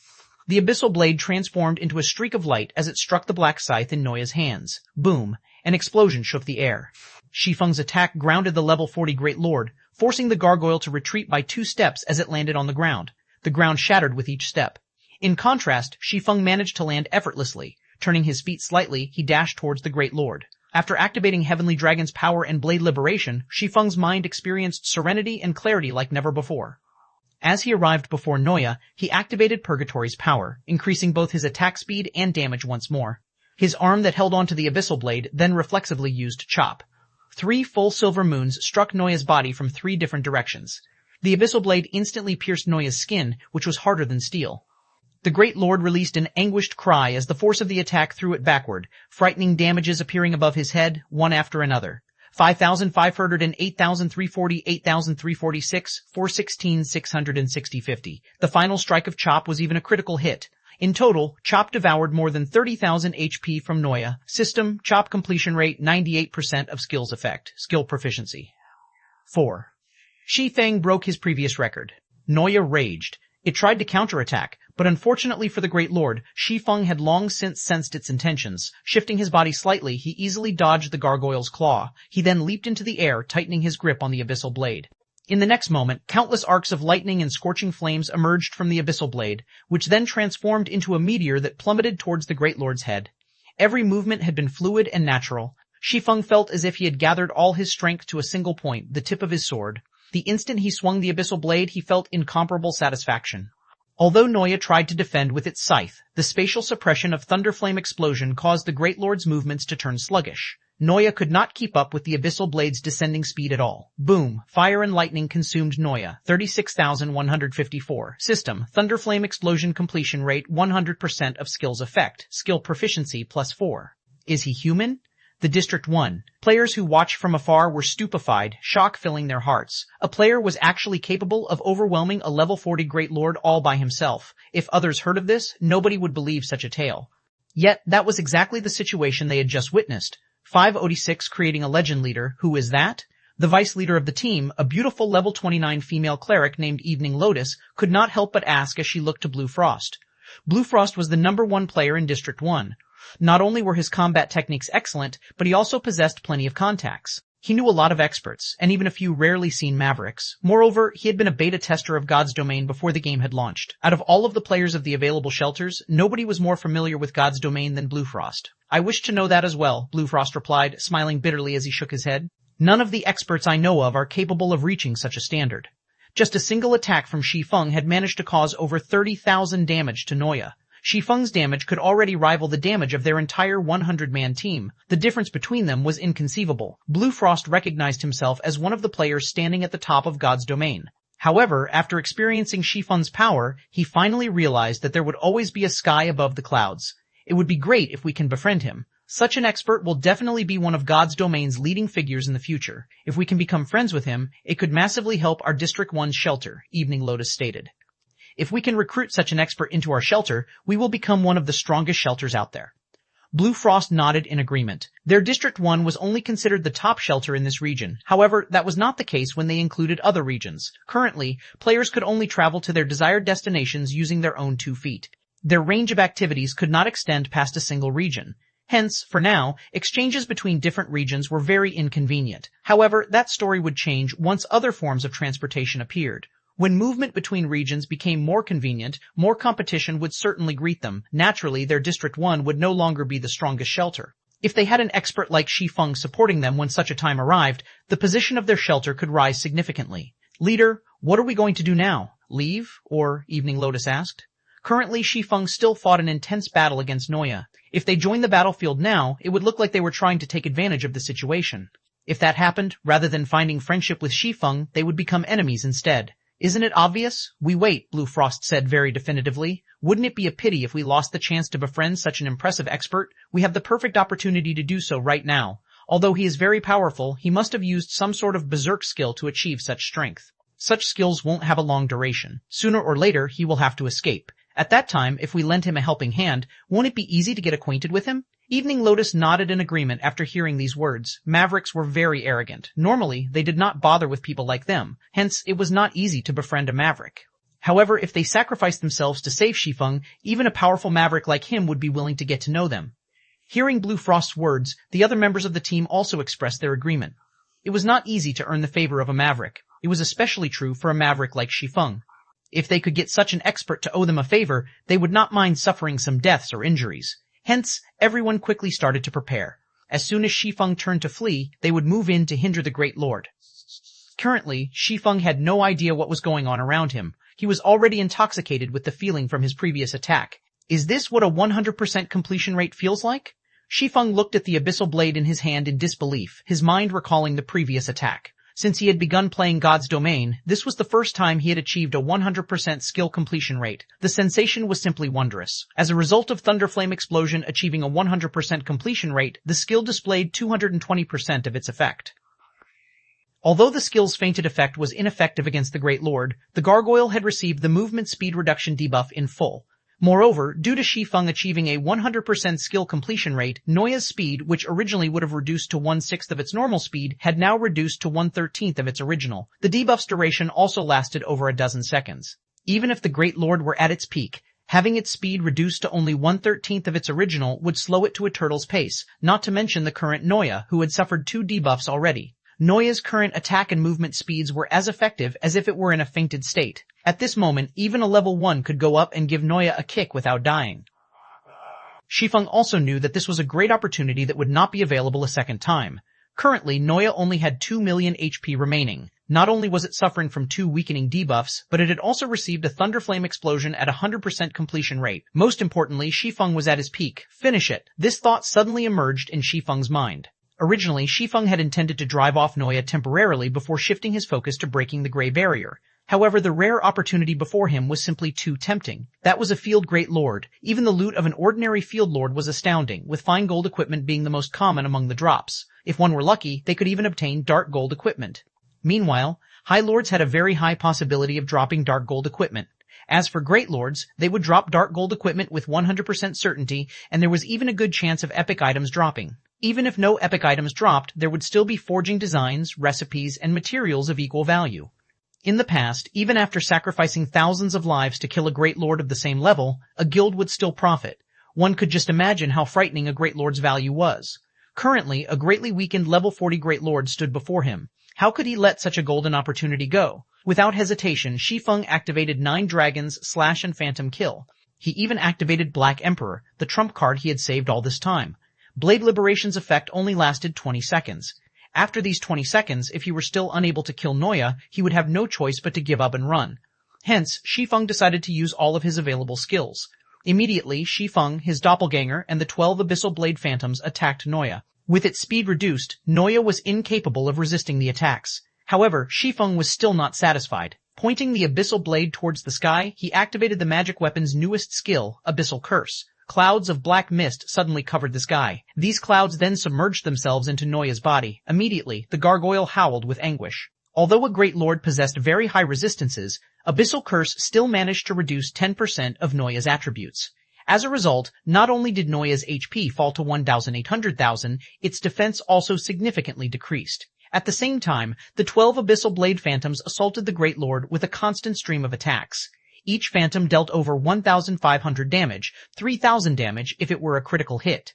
The Abyssal Blade transformed into a streak of light as it struck the black scythe in Noya's hands. Boom! An explosion shook the air. Shi Feng's attack grounded the level 40 Great Lord, forcing the gargoyle to retreat by 2 steps as it landed on the ground. The ground shattered with each step. In contrast, Shi Feng managed to land effortlessly. Turning his feet slightly, he dashed towards the Great Lord. After activating Heavenly Dragon's power and Blade Liberation, Shi Feng's mind experienced serenity and clarity like never before. As he arrived before Noya, he activated Purgatory's power, increasing both his attack speed and damage once more. His arm that held onto the Abyssal Blade then reflexively used Chop. 3 full silver moons struck Noya's body from 3 different directions. The Abyssal Blade instantly pierced Noya's skin, which was harder than steel. The Great Lord released an anguished cry as the force of the attack threw it backward, frightening damages appearing above his head, one after another. 5,500 and 8,340, 8,346, 416, 660, 50. The final strike of Chop was even a critical hit. In total, Chop devoured more than 30,000 HP from Noya. System, Chop completion rate 98% of skills effect. Skill proficiency. 4. Shi Feng broke his previous record. Noya raged. It tried to counterattack, but unfortunately for the Great Lord, Shi Feng had long since sensed its intentions. Shifting his body slightly, he easily dodged the gargoyle's claw. He then leaped into the air, tightening his grip on the abyssal blade. In the next moment, countless arcs of lightning and scorching flames emerged from the abyssal blade, which then transformed into a meteor that plummeted towards the Great Lord's head. Every movement had been fluid and natural. Shi Feng felt as if he had gathered all his strength to a single point, the tip of his sword. The instant he swung the abyssal blade, he felt incomparable satisfaction. Although Noya tried to defend with its scythe, the spatial suppression of Thunderflame explosion caused the Great Lord's movements to turn sluggish. Noya could not keep up with the abyssal blade's descending speed at all. Boom! Fire and lightning consumed Noya. 36,154. System. Thunderflame explosion completion rate 100% of skills effect. Skill proficiency +4. Is he human? The District 1. Players who watched from afar were stupefied, shock filling their hearts. A player was actually capable of overwhelming a level 40 Great Lord all by himself. If others heard of this, nobody would believe such a tale. Yet, that was exactly the situation they had just witnessed. 586 creating a legend leader. Who is that? The vice leader of the team, a beautiful level 29 female cleric named Evening Lotus, could not help but ask as she looked to Blue Frost. Blue Frost was the #1 player in District 1. Not only were his combat techniques excellent, but he also possessed plenty of contacts. He knew a lot of experts, and even a few rarely seen mavericks. Moreover, he had been a beta tester of God's Domain before the game had launched. Out of all of the players of the available shelters, nobody was more familiar with God's Domain than Blue Frost. I wish to know that as well, Blue Frost replied, smiling bitterly as he shook his head. None of the experts I know of are capable of reaching such a standard. Just a single attack from Shi Feng had managed to cause over 30,000 damage to Noya. Shi Feng's damage could already rival the damage of their entire 100-man team. The difference between them was inconceivable. Blue Frost recognized himself as one of the players standing at the top of God's Domain. However, after experiencing Shi Feng's power, he finally realized that there would always be a sky above the clouds. It would be great if we can befriend him. Such an expert will definitely be one of God's Domain's leading figures in the future. If we can become friends with him, it could massively help our District 1's shelter, Evening Lotus stated. If we can recruit such an expert into our shelter, we will become one of the strongest shelters out there. Blue Frost nodded in agreement. Their District 1 was only considered the top shelter in this region. However, that was not the case when they included other regions. Currently, players could only travel to their desired destinations using their own 2 feet. Their range of activities could not extend past a single region. Hence, for now, exchanges between different regions were very inconvenient. However, that story would change once other forms of transportation appeared. When movement between regions became more convenient, more competition would certainly greet them. Naturally, their District 1 would no longer be the strongest shelter. If they had an expert like Shi Feng supporting them when such a time arrived, the position of their shelter could rise significantly. Leader, what are we going to do now? Leave? Or, Evening Lotus asked. Currently, Shi Feng still fought an intense battle against Noya. If they joined the battlefield now, it would look like they were trying to take advantage of the situation. If that happened, rather than finding friendship with Shi Feng, they would become enemies instead. Isn't it obvious? We wait, Blue Frost said very definitively. Wouldn't it be a pity if we lost the chance to befriend such an impressive expert? We have the perfect opportunity to do so right now. Although he is very powerful, he must have used some sort of berserk skill to achieve such strength. Such skills won't have a long duration. Sooner or later, he will have to escape. At that time, if we lend him a helping hand, won't it be easy to get acquainted with him? Evening Lotus nodded in agreement after hearing these words. Mavericks were very arrogant. Normally, they did not bother with people like them. Hence, it was not easy to befriend a maverick. However, if they sacrificed themselves to save Shi Feng, even a powerful maverick like him would be willing to get to know them. Hearing Blue Frost's words, the other members of the team also expressed their agreement. It was not easy to earn the favor of a maverick. It was especially true for a maverick like Shi Feng. If they could get such an expert to owe them a favor, they would not mind suffering some deaths or injuries. Hence, everyone quickly started to prepare. As soon as Shi Feng turned to flee, they would move in to hinder the Great Lord. Currently, Shi Feng had no idea what was going on around him. He was already intoxicated with the feeling from his previous attack. Is this what a 100% completion rate feels like? Shi Feng looked at the abyssal blade in his hand in disbelief, his mind recalling the previous attack. Since he had begun playing God's Domain, this was the first time he had achieved a 100% skill completion rate. The sensation was simply wondrous. As a result of Thunderflame Explosion achieving a 100% completion rate, the skill displayed 220% of its effect. Although the skill's fainted effect was ineffective against the Great Lord, the Gargoyle had received the movement speed reduction debuff in full. Moreover, due to Shi Feng achieving a 100% skill completion rate, Noya's speed, which originally would have reduced to 1/6 of its normal speed, had now reduced to 1/13 of its original. The debuff's duration also lasted over a dozen seconds. Even if the Great Lord were at its peak, having its speed reduced to only 1/13 of its original would slow it to a turtle's pace, not to mention the current Noya, who had suffered 2 debuffs already. Noya's current attack and movement speeds were as effective as if it were in a fainted state. At this moment, even a level 1 could go up and give Noya a kick without dying. Shi Feng also knew that this was a great opportunity that would not be available a second time. Currently, Noya only had 2 million HP remaining. Not only was it suffering from 2 weakening debuffs, but it had also received a Thunderflame explosion at a 100% completion rate. Most importantly, Shi Feng was at his peak. Finish it. This thought suddenly emerged in Shi Feng's mind. Originally, Shi Feng had intended to drive off Noya temporarily before shifting his focus to breaking the Grey Barrier. However, the rare opportunity before him was simply too tempting. That was a Field Great Lord. Even the loot of an ordinary Field Lord was astounding, with fine gold equipment being the most common among the drops. If one were lucky, they could even obtain dark gold equipment. Meanwhile, High Lords had a very high possibility of dropping dark gold equipment. As for Great Lords, they would drop dark gold equipment with 100% certainty, and there was even a good chance of epic items dropping. Even if no epic items dropped, there would still be forging designs, recipes, and materials of equal value. In the past, even after sacrificing thousands of lives to kill a Great Lord of the same level, a guild would still profit. One could just imagine how frightening a Great Lord's value was. Currently, a greatly weakened level 40 Great Lord stood before him. How could he let such a golden opportunity go? Without hesitation, Shi Feng activated 9 dragons, slash and phantom kill. He even activated Black Emperor, the trump card he had saved all this time. Blade Liberation's effect only lasted 20 seconds. After these 20 seconds, if he were still unable to kill Noya, he would have no choice but to give up and run. Hence, Shi Feng decided to use all of his available skills. Immediately, Shi Feng, his doppelganger, and the 12 Abyssal Blade Phantoms attacked Noya. With its speed reduced, Noya was incapable of resisting the attacks. However, Shi Feng was still not satisfied. Pointing the Abyssal Blade towards the sky, he activated the magic weapon's newest skill, Abyssal Curse. Clouds of black mist suddenly covered the sky. These clouds then submerged themselves into Noya's body. Immediately, the gargoyle howled with anguish. Although a Great Lord possessed very high resistances, Abyssal Curse still managed to reduce 10% of Noya's attributes. As a result, not only did Noya's HP fall to 1,800,000, its defense also significantly decreased. At the same time, the 12 Abyssal Blade Phantoms assaulted the Great Lord with a constant stream of attacks. Each phantom dealt over 1,500 damage, 3,000 damage if it were a critical hit.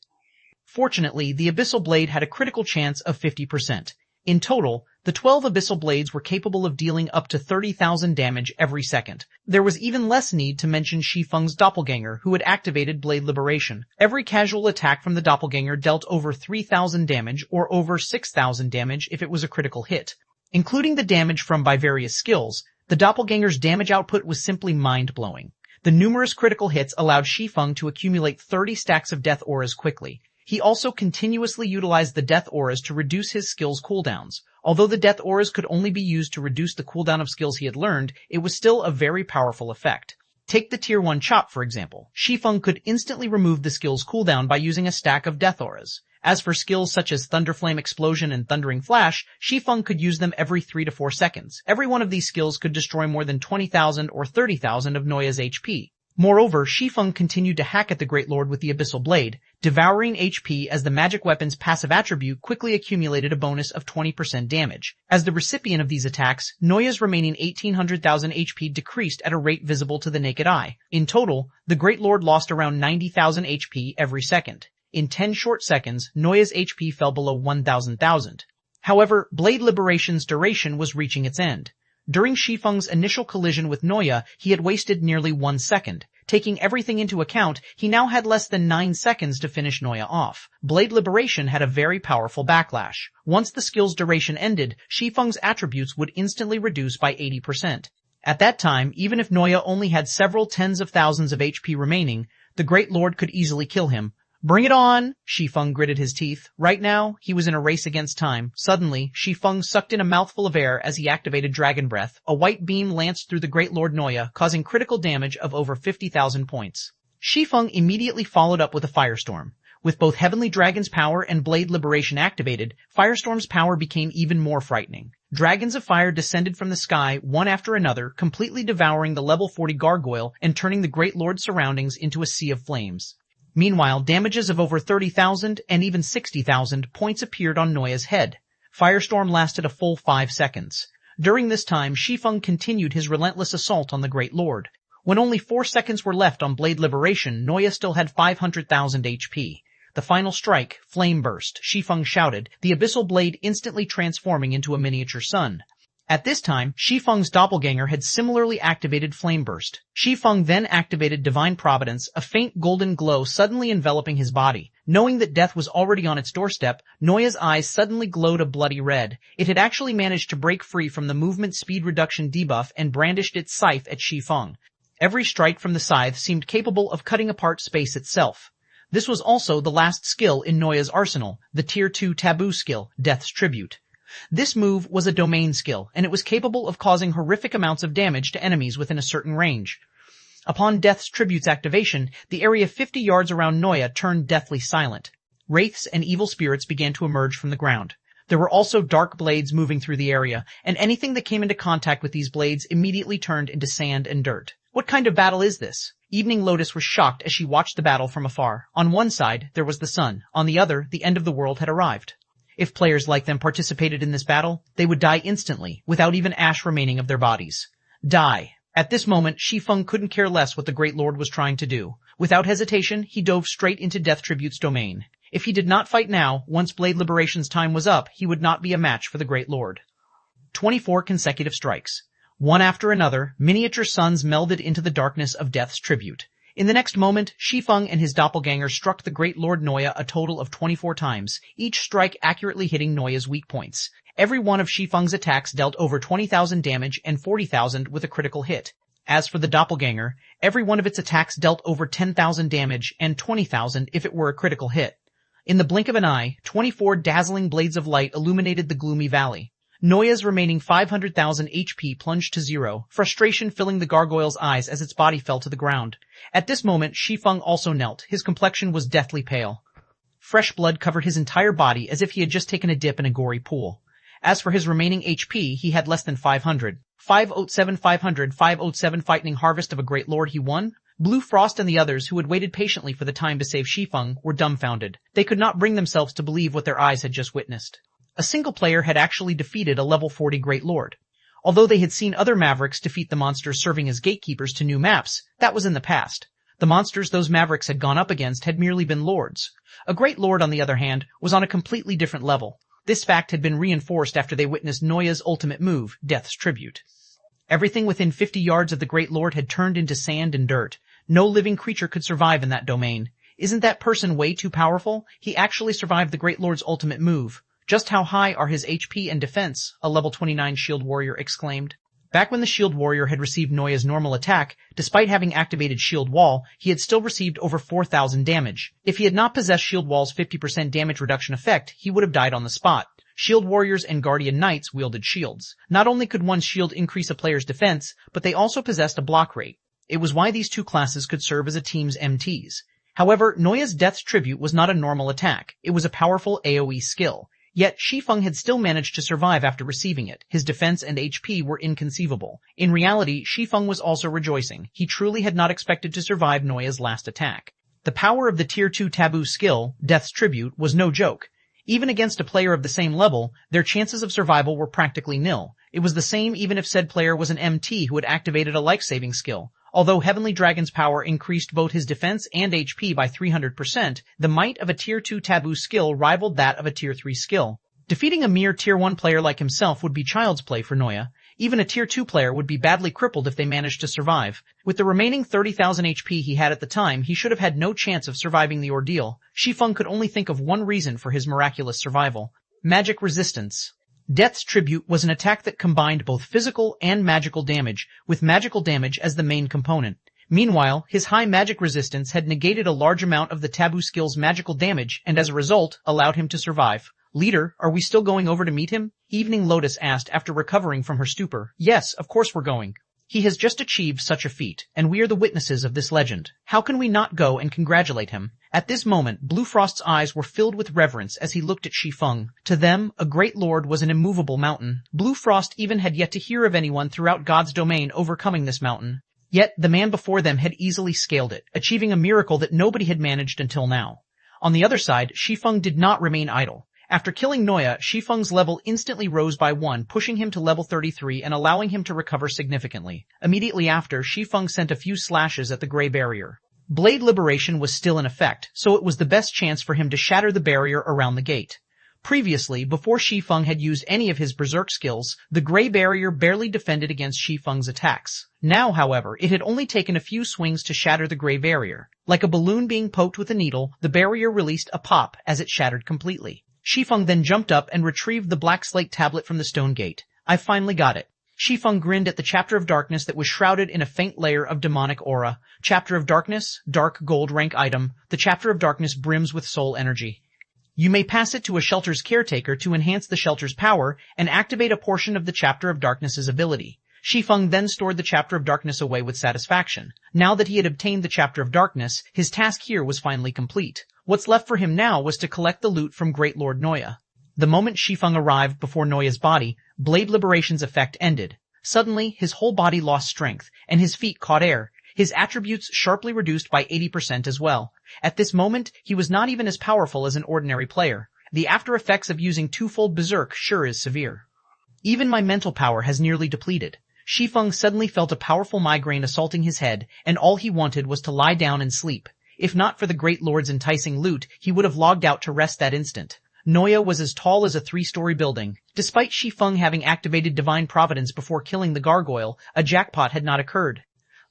Fortunately, the Abyssal Blade had a critical chance of 50%. In total, the 12 Abyssal Blades were capable of dealing up to 30,000 damage every second. There was even less need to mention Shi Feng's doppelganger, who had activated Blade Liberation. Every casual attack from the doppelganger dealt over 3,000 damage or over 6,000 damage if it was a critical hit. Including the damage from by various skills, the doppelganger's damage output was simply mind-blowing. The numerous critical hits allowed Shi Feng to accumulate 30 stacks of death auras quickly. He also continuously utilized the death auras to reduce his skills' cooldowns. Although the death auras could only be used to reduce the cooldown of skills he had learned, it was still a very powerful effect. Take the Tier 1 chop, for example. Shi Feng could instantly remove the skill's cooldown by using a stack of death auras. As for skills such as Thunderflame Explosion and Thundering Flash, Shi Feng could use them every 3 to 4 seconds. Every one of these skills could destroy more than 20,000 or 30,000 of Noya's HP. Moreover, Shi Feng continued to hack at the Great Lord with the Abyssal Blade, devouring HP as the magic weapon's passive attribute quickly accumulated a bonus of 20% damage. As the recipient of these attacks, Noya's remaining 1,800,000 HP decreased at a rate visible to the naked eye. In total, the Great Lord lost around 90,000 HP every second. In 10 short seconds, Noya's HP fell below 1,000,000. However, Blade Liberation's duration was reaching its end. During Shi Feng's initial collision with Noya, he had wasted nearly 1 second. Taking everything into account, he now had less than 9 seconds to finish Noya off. Blade Liberation had a very powerful backlash. Once the skill's duration ended, Shi Feng's attributes would instantly reduce by 80%. At that time, even if Noya only had several tens of thousands of HP remaining, the Great Lord could easily kill him. Bring it on! Shi Feng gritted his teeth. Right now, he was in a race against time. Suddenly, Shi Feng sucked in a mouthful of air as he activated Dragon Breath. A white beam lanced through the Great Lord Noya, causing critical damage of over 50,000 points. Shi Feng immediately followed up with a Firestorm. With both Heavenly Dragon's power and Blade Liberation activated, Firestorm's power became even more frightening. Dragons of fire descended from the sky one after another, completely devouring the level 40 gargoyle and turning the Great Lord's surroundings into a sea of flames. Meanwhile, damages of over 30,000 and even 60,000 points appeared on Noya's head. Firestorm lasted a full 5 seconds. During this time, Shi Feng continued his relentless assault on the Great Lord. When only 4 seconds were left on Blade Liberation, Noya still had 500,000 HP. The final strike, Flame Burst, Shi Feng shouted, the abyssal blade instantly transforming into a miniature sun. At this time, Shi Feng's doppelganger had similarly activated Flame Burst. Shi Feng then activated Divine Providence, a faint golden glow suddenly enveloping his body. Knowing that death was already on its doorstep, Noya's eyes suddenly glowed a bloody red. It had actually managed to break free from the movement speed reduction debuff and brandished its scythe at Shi Feng. Every strike from the scythe seemed capable of cutting apart space itself. This was also the last skill in Noya's arsenal, the Tier 2 taboo skill, Death's Tribute. This move was a domain skill, and it was capable of causing horrific amounts of damage to enemies within a certain range. Upon Death's Tribute's activation, the area 50 yards around Noya turned deathly silent. Wraiths and evil spirits began to emerge from the ground. There were also dark blades moving through the area, and anything that came into contact with these blades immediately turned into sand and dirt. What kind of battle is this? Evening Lotus was shocked as she watched the battle from afar. On one side, there was the sun. On the other, the end of the world had arrived. If players like them participated in this battle, they would die instantly, without even ash remaining of their bodies. Die. At this moment, Shi Feng couldn't care less what the Great Lord was trying to do. Without hesitation, he dove straight into Death Tribute's domain. If he did not fight now, once Blade Liberation's time was up, he would not be a match for the Great Lord. 24 consecutive strikes. One after another, miniature suns melded into the darkness of Death's Tribute. In the next moment, Shi Feng and his doppelganger struck the Great Lord Noya a total of 24 times, each strike accurately hitting Noya's weak points. Every one of Shi Feng's attacks dealt over 20,000 damage and 40,000 with a critical hit. As for the doppelganger, every one of its attacks dealt over 10,000 damage and 20,000 if it were a critical hit. In the blink of an eye, 24 dazzling blades of light illuminated the gloomy valley. Noya's remaining 500,000 HP plunged to zero, frustration filling the gargoyle's eyes as its body fell to the ground. At this moment, Shi Feng also knelt. His complexion was deathly pale. Fresh blood covered his entire body as if he had just taken a dip in a gory pool. As for his remaining HP, he had less than 500. 507 Fighting Harvest of a Great Lord he won? Blue Frost and the others, who had waited patiently for the time to save Shi Feng, were dumbfounded. They could not bring themselves to believe what their eyes had just witnessed. A single player had actually defeated a level 40 Great Lord. Although they had seen other Mavericks defeat the monsters serving as gatekeepers to new maps, that was in the past. The monsters those Mavericks had gone up against had merely been lords. A Great Lord, on the other hand, was on a completely different level. This fact had been reinforced after they witnessed Noya's ultimate move, Death's Tribute. Everything within 50 yards of the Great Lord had turned into sand and dirt. No living creature could survive in that domain. Isn't that person way too powerful? He actually survived the Great Lord's ultimate move. Just how high are his HP and defense? A level 29 Shield Warrior exclaimed. Back when the Shield Warrior had received Noya's normal attack, despite having activated Shield Wall, he had still received over 4,000 damage. If he had not possessed Shield Wall's 50% damage reduction effect, he would have died on the spot. Shield Warriors and Guardian Knights wielded shields. Not only could one's shield increase a player's defense, but they also possessed a block rate. It was why these two classes could serve as a team's MTs. However, Noya's Death's Tribute was not a normal attack. It was a powerful AoE skill. Yet, Shi Feng had still managed to survive after receiving it. His defense and HP were inconceivable. In reality, Shi Feng was also rejoicing. He truly had not expected to survive Noya's last attack. The power of the Tier 2 taboo skill, Death's Tribute, was no joke. Even against a player of the same level, their chances of survival were practically nil. It was the same even if said player was an MT who had activated a life-saving skill. Although Heavenly Dragon's power increased both his defense and HP by 300%, the might of a Tier 2 taboo skill rivaled that of a Tier 3 skill. Defeating a mere Tier 1 player like himself would be child's play for Noya. Even a Tier 2 player would be badly crippled if they managed to survive. With the remaining 30,000 HP he had at the time, he should have had no chance of surviving the ordeal. Shi Feng could only think of one reason for his miraculous survival. Magic resistance. Death's Tribute was an attack that combined both physical and magical damage, with magical damage as the main component. Meanwhile, his high magic resistance had negated a large amount of the taboo skill's magical damage and as a result, allowed him to survive. Leader, are we still going over to meet him? Evening Lotus asked after recovering from her stupor. Yes, of course we're going. He has just achieved such a feat, and we are the witnesses of this legend. How can we not go and congratulate him? At this moment, Blue Frost's eyes were filled with reverence as he looked at Shi Feng. To them, a great lord was an immovable mountain. Blue Frost even had yet to hear of anyone throughout God's domain overcoming this mountain. Yet, the man before them had easily scaled it, achieving a miracle that nobody had managed until now. On the other side, Shi Feng did not remain idle. After killing Noya, Shi Feng's level instantly rose by 1, pushing him to level 33 and allowing him to recover significantly. Immediately after, Shi Feng sent a few slashes at the Grey Barrier. Blade Liberation was still in effect, so it was the best chance for him to shatter the barrier around the gate. Previously, before Shi Feng had used any of his berserk skills, the Grey Barrier barely defended against Shi Feng's attacks. Now, however, it had only taken a few swings to shatter the Grey Barrier. Like a balloon being poked with a needle, the barrier released a pop as it shattered completely. Shi Feng then jumped up and retrieved the black slate tablet from the stone gate. "I finally got it." Shi Feng grinned at the Chapter of Darkness that was shrouded in a faint layer of demonic aura. Chapter of Darkness, dark gold rank item. The Chapter of Darkness brims with soul energy. You may pass it to a shelter's caretaker to enhance the shelter's power and activate a portion of the Chapter of Darkness's ability. Shi Feng then stored the Chapter of Darkness away with satisfaction. Now that he had obtained the Chapter of Darkness, his task here was finally complete. What's left for him now was to collect the loot from Great Lord Noya. The moment Shi Feng arrived before Noya's body, Blade Liberation's effect ended. Suddenly, his whole body lost strength, and his feet caught air. His attributes sharply reduced by 80% as well. At this moment, he was not even as powerful as an ordinary player. The after effects of using twofold berserk sure is severe. Even my mental power has nearly depleted. Shi Feng suddenly felt a powerful migraine assaulting his head, and all he wanted was to lie down and sleep. If not for the Great Lord's enticing loot, he would have logged out to rest that instant. Noya was as tall as a 3-story building. Despite Shi Feng having activated Divine Providence before killing the gargoyle, a jackpot had not occurred.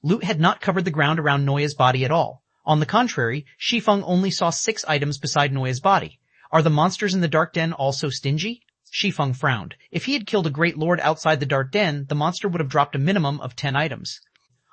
Loot had not covered the ground around Noya's body at all. On the contrary, Shi Feng only saw 6 items beside Noya's body. Are the monsters in the Dark Den also stingy? Shi Feng frowned. If he had killed a Great Lord outside the Dark Den, the monster would have dropped a minimum of 10 items.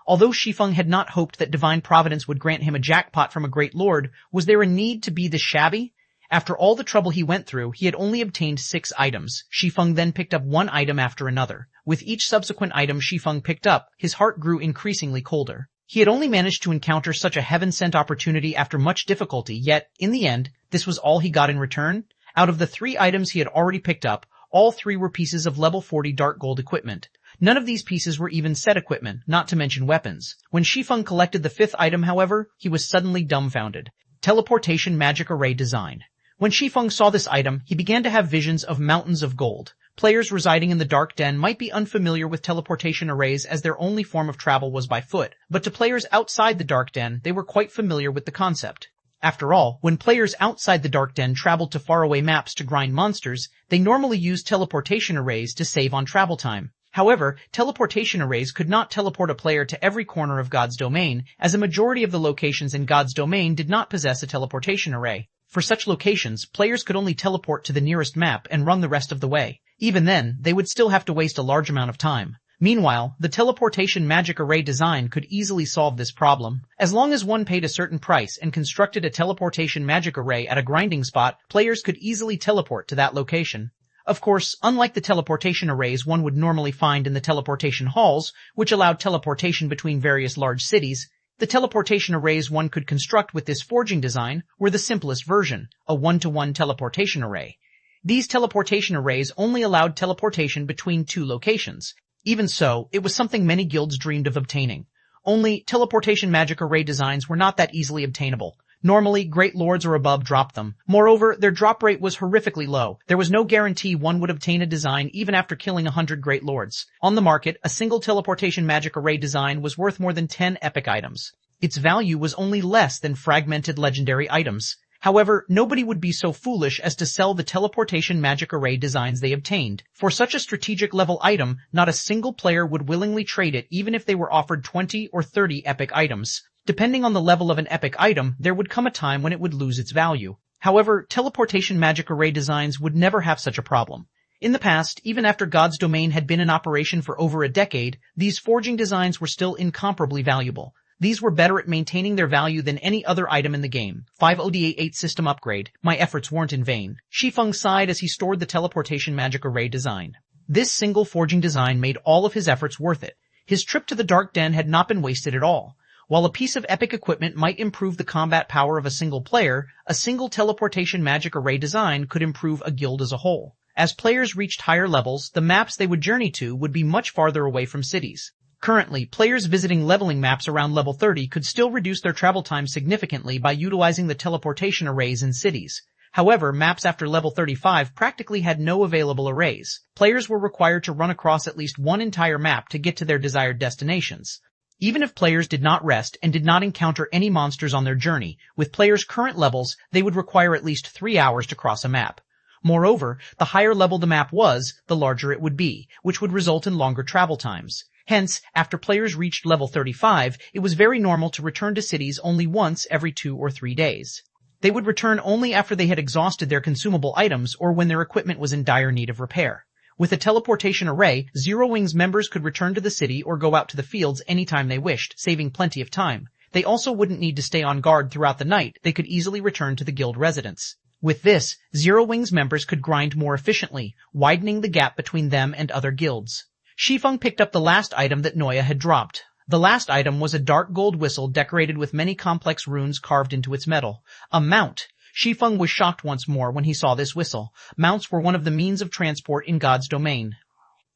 Although Shi Feng had not hoped that Divine Providence would grant him a jackpot from a Great Lord, was there a need to be this shabby? After all the trouble he went through, he had only obtained 6 items. Shi Feng then picked up one item after another. With each subsequent item Shi Feng picked up, his heart grew increasingly colder. He had only managed to encounter such a heaven-sent opportunity after much difficulty, yet, in the end, this was all he got in return? Out of the 3 items he had already picked up, all 3 were pieces of level 40 dark gold equipment. None of these pieces were even set equipment, not to mention weapons. When Shi Feng collected the 5th item, however, he was suddenly dumbfounded. Teleportation Magic Array Design. When Shi Feng saw this item, he began to have visions of mountains of gold. Players residing in the Dark Den might be unfamiliar with teleportation arrays as their only form of travel was by foot, but to players outside the Dark Den, they were quite familiar with the concept. After all, when players outside the Dark Den traveled to faraway maps to grind monsters, they normally used teleportation arrays to save on travel time. However, teleportation arrays could not teleport a player to every corner of God's domain, as a majority of the locations in God's domain did not possess a teleportation array. For such locations, players could only teleport to the nearest map and run the rest of the way. Even then, they would still have to waste a large amount of time. Meanwhile, the teleportation magic array design could easily solve this problem. As long as one paid a certain price and constructed a teleportation magic array at a grinding spot, players could easily teleport to that location. Of course, unlike the teleportation arrays one would normally find in the teleportation halls, which allowed teleportation between various large cities, the teleportation arrays one could construct with this forging design were the simplest version, a 1-to-1 teleportation array. These teleportation arrays only allowed teleportation between 2 locations. Even so, it was something many guilds dreamed of obtaining. Only, teleportation magic array designs were not that easily obtainable. Normally, great lords or above dropped them. Moreover, their drop rate was horrifically low. There was no guarantee one would obtain a design even after killing 100 great lords. On the market, a single teleportation magic array design was worth more than 10 epic items. Its value was only less than fragmented legendary items. However, nobody would be so foolish as to sell the teleportation magic array designs they obtained. For such a strategic level item, not a single player would willingly trade it even if they were offered 20 or 30 epic items. Depending on the level of an epic item, there would come a time when it would lose its value. However, teleportation magic array designs would never have such a problem. In the past, even after God's domain had been in operation for over a decade, these forging designs were still incomparably valuable. These were better at maintaining their value than any other item in the game. 5088 system upgrade. My efforts weren't in vain. Shi Feng sighed as he stored the teleportation magic array design. This single forging design made all of his efforts worth it. His trip to the Dark Den had not been wasted at all. While a piece of epic equipment might improve the combat power of a single player, a single teleportation magic array design could improve a guild as a whole. As players reached higher levels, the maps they would journey to would be much farther away from cities. Currently, players visiting leveling maps around level 30 could still reduce their travel time significantly by utilizing the teleportation arrays in cities. However, maps after level 35 practically had no available arrays. Players were required to run across at least one entire map to get to their desired destinations. Even if players did not rest and did not encounter any monsters on their journey, with players' current levels, they would require at least 3 hours to cross a map. Moreover, the higher level the map was, the larger it would be, which would result in longer travel times. Hence, after players reached level 35, it was very normal to return to cities only once every 2 or 3 days. They would return only after they had exhausted their consumable items or when their equipment was in dire need of repair. With a teleportation array, Zero Wings members could return to the city or go out to the fields anytime they wished, saving plenty of time. They also wouldn't need to stay on guard throughout the night. They could easily return to the guild residence. With this, Zero Wings members could grind more efficiently, widening the gap between them and other guilds. Shi Feng picked up the last item that Noya had dropped. The last item was a dark gold whistle decorated with many complex runes carved into its metal. A mount. Shi Feng was shocked once more when he saw this whistle. Mounts were one of the means of transport in God's domain.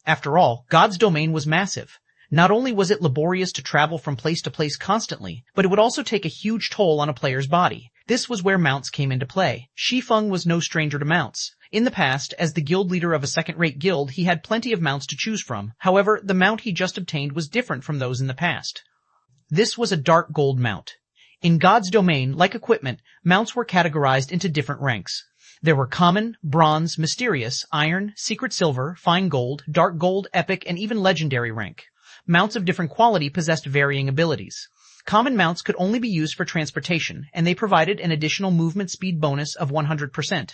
After all, God's domain was massive. Not only was it laborious to travel from place to place constantly, but it would also take a huge toll on a player's body. This was where mounts came into play. Shi Feng was no stranger to mounts. In the past, as the guild leader of a second-rate guild, he had plenty of mounts to choose from. However, the mount he just obtained was different from those in the past. This was a dark gold mount. In God's domain, like equipment, mounts were categorized into different ranks. There were common, bronze, mysterious, iron, secret silver, fine gold, dark gold, epic, and even legendary rank. Mounts of different quality possessed varying abilities. Common mounts could only be used for transportation, and they provided an additional movement speed bonus of 100%.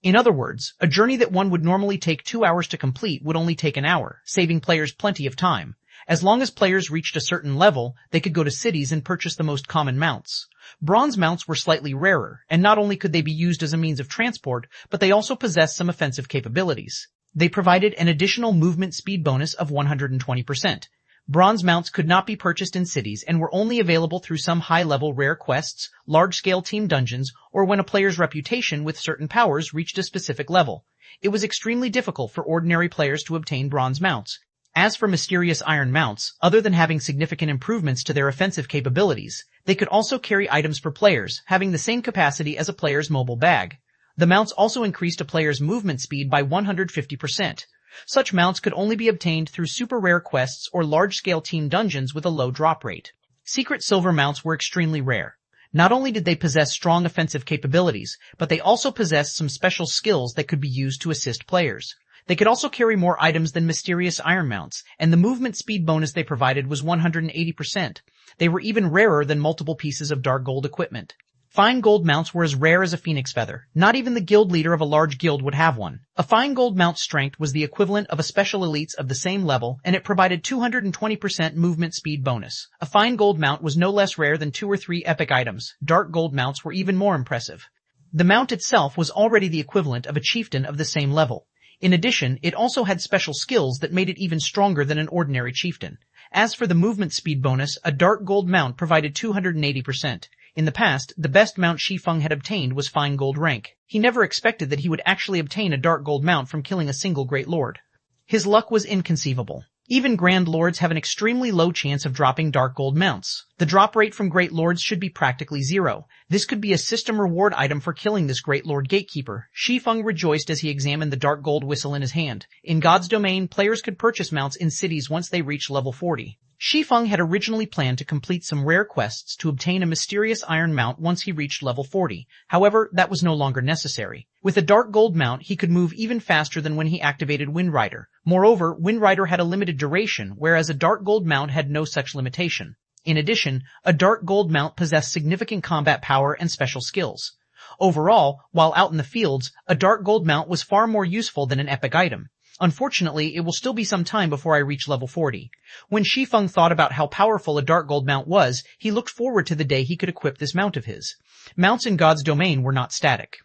In other words, a journey that one would normally take 2 hours to complete would only take an hour, saving players plenty of time. As long as players reached a certain level, they could go to cities and purchase the most common mounts. Bronze mounts were slightly rarer, and not only could they be used as a means of transport, but they also possessed some offensive capabilities. They provided an additional movement speed bonus of 120%. Bronze mounts could not be purchased in cities and were only available through some high-level rare quests, large-scale team dungeons, or when a player's reputation with certain powers reached a specific level. It was extremely difficult for ordinary players to obtain bronze mounts. As for mysterious iron mounts, other than having significant improvements to their offensive capabilities, they could also carry items for players, having the same capacity as a player's mobile bag. The mounts also increased a player's movement speed by 150%. Such mounts could only be obtained through super rare quests or large-scale team dungeons with a low drop rate. Secret silver mounts were extremely rare. Not only did they possess strong offensive capabilities, but they also possessed some special skills that could be used to assist players. They could also carry more items than mysterious iron mounts, and the movement speed bonus they provided was 180%. They were even rarer than multiple pieces of dark gold equipment. Fine gold mounts were as rare as a phoenix feather. Not even the guild leader of a large guild would have one. A fine gold mount's strength was the equivalent of a special elite's of the same level, and it provided 220% movement speed bonus. A fine gold mount was no less rare than 2 or 3 epic items. Dark gold mounts were even more impressive. The mount itself was already the equivalent of a chieftain of the same level. In addition, it also had special skills that made it even stronger than an ordinary chieftain. As for the movement speed bonus, a dark gold mount provided 280%. In the past, the best mount Shi Feng had obtained was fine gold rank. He never expected that he would actually obtain a dark gold mount from killing a single great lord. His luck was inconceivable. Even grand lords have an extremely low chance of dropping dark gold mounts. The drop rate from great lords should be practically zero. This could be a system reward item for killing this great lord gatekeeper. Shi Feng rejoiced as he examined the dark gold whistle in his hand. In God's domain, players could purchase mounts in cities once they reached level 40. Shi Feng had originally planned to complete some rare quests to obtain a mysterious iron mount once he reached level 40. However, that was no longer necessary. With a dark gold mount, he could move even faster than when he activated Wind Rider. Moreover, Wind Rider had a limited duration, whereas a dark gold mount had no such limitation. In addition, a dark gold mount possessed significant combat power and special skills. Overall, while out in the fields, a dark gold mount was far more useful than an epic item. Unfortunately, it will still be some time before I reach level 40. When Shi Feng thought about how powerful a dark gold mount was, he looked forward to the day he could equip this mount of his. Mounts in God's domain were not static.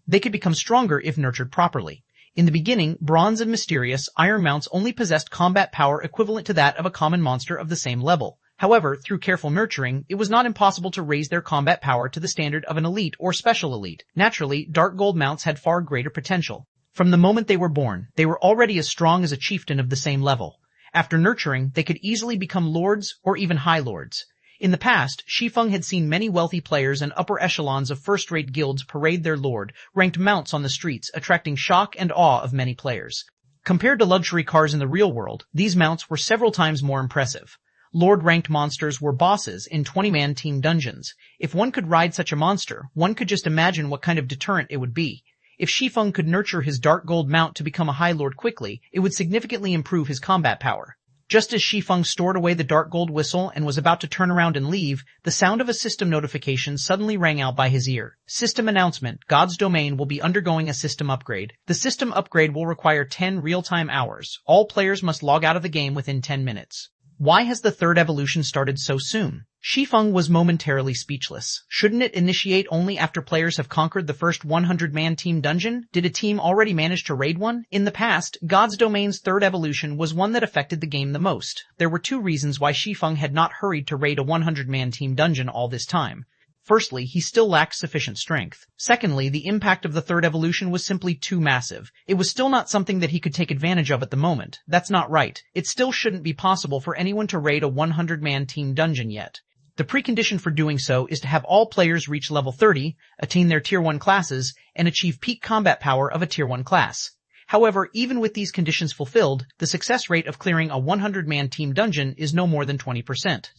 They could become stronger if nurtured properly. In the beginning, bronze and mysterious iron mounts only possessed combat power equivalent to that of a common monster of the same level. However, through careful nurturing, it was not impossible to raise their combat power to the standard of an elite or special elite. Naturally, dark gold mounts had far greater potential. From the moment they were born, they were already as strong as a chieftain of the same level. After nurturing, they could easily become lords or even high lords. In the past, Shi Feng had seen many wealthy players and upper echelons of first-rate guilds parade their lord-ranked mounts on the streets, attracting shock and awe of many players. Compared to luxury cars in the real world, these mounts were several times more impressive. Lord-ranked monsters were bosses in 20-man team dungeons. If one could ride such a monster, one could just imagine what kind of deterrent it would be. If Shi Feng could nurture his dark gold mount to become a high lord quickly, it would significantly improve his combat power. Just as Shi Feng stored away the dark gold whistle and was about to turn around and leave, the sound of a system notification suddenly rang out by his ear. System announcement: God's domain will be undergoing a system upgrade. The system upgrade will require 10 real-time hours. All players must log out of the game within 10 minutes. Why has the third evolution started so soon? Shi Feng was momentarily speechless. Shouldn't it initiate only after players have conquered the first 100-man team dungeon? Did a team already manage to raid one? In the past, God's Domain's third evolution was one that affected the game the most. There were two reasons why Shi Feng had not hurried to raid a 100-man team dungeon all this time. Firstly, he still lacked sufficient strength. Secondly, the impact of the third evolution was simply too massive. It was still not something that he could take advantage of at the moment. That's not right. It still shouldn't be possible for anyone to raid a 100-man team dungeon yet. The precondition for doing so is to have all players reach level 30, attain their Tier 1 classes, and achieve peak combat power of a Tier 1 class. However, even with these conditions fulfilled, the success rate of clearing a 100-man team dungeon is no more than 20%.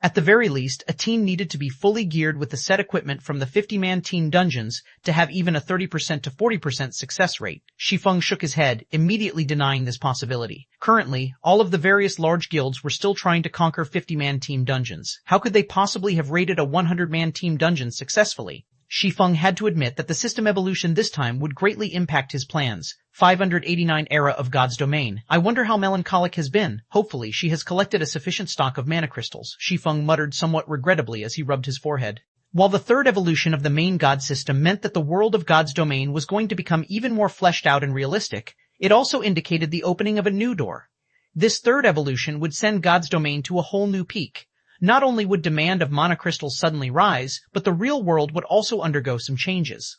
At the very least, a team needed to be fully geared with the set equipment from the 50-man team dungeons to have even a 30% to 40% success rate. Shi Feng shook his head, immediately denying this possibility. Currently, all of the various large guilds were still trying to conquer 50-man team dungeons. How could they possibly have raided a 100-man team dungeon successfully? Shi Feng had to admit that the system evolution this time would greatly impact his plans. 589 Era of God's Domain. I wonder how melancholic has been. Hopefully she has collected a sufficient stock of mana crystals, Shi Feng muttered somewhat regrettably as he rubbed his forehead. While the third evolution of the main god system meant that the world of God's Domain was going to become even more fleshed out and realistic, it also indicated the opening of a new door. This third evolution would send God's Domain to a whole new peak. Not only would demand of mana crystals suddenly rise, but the real world would also undergo some changes.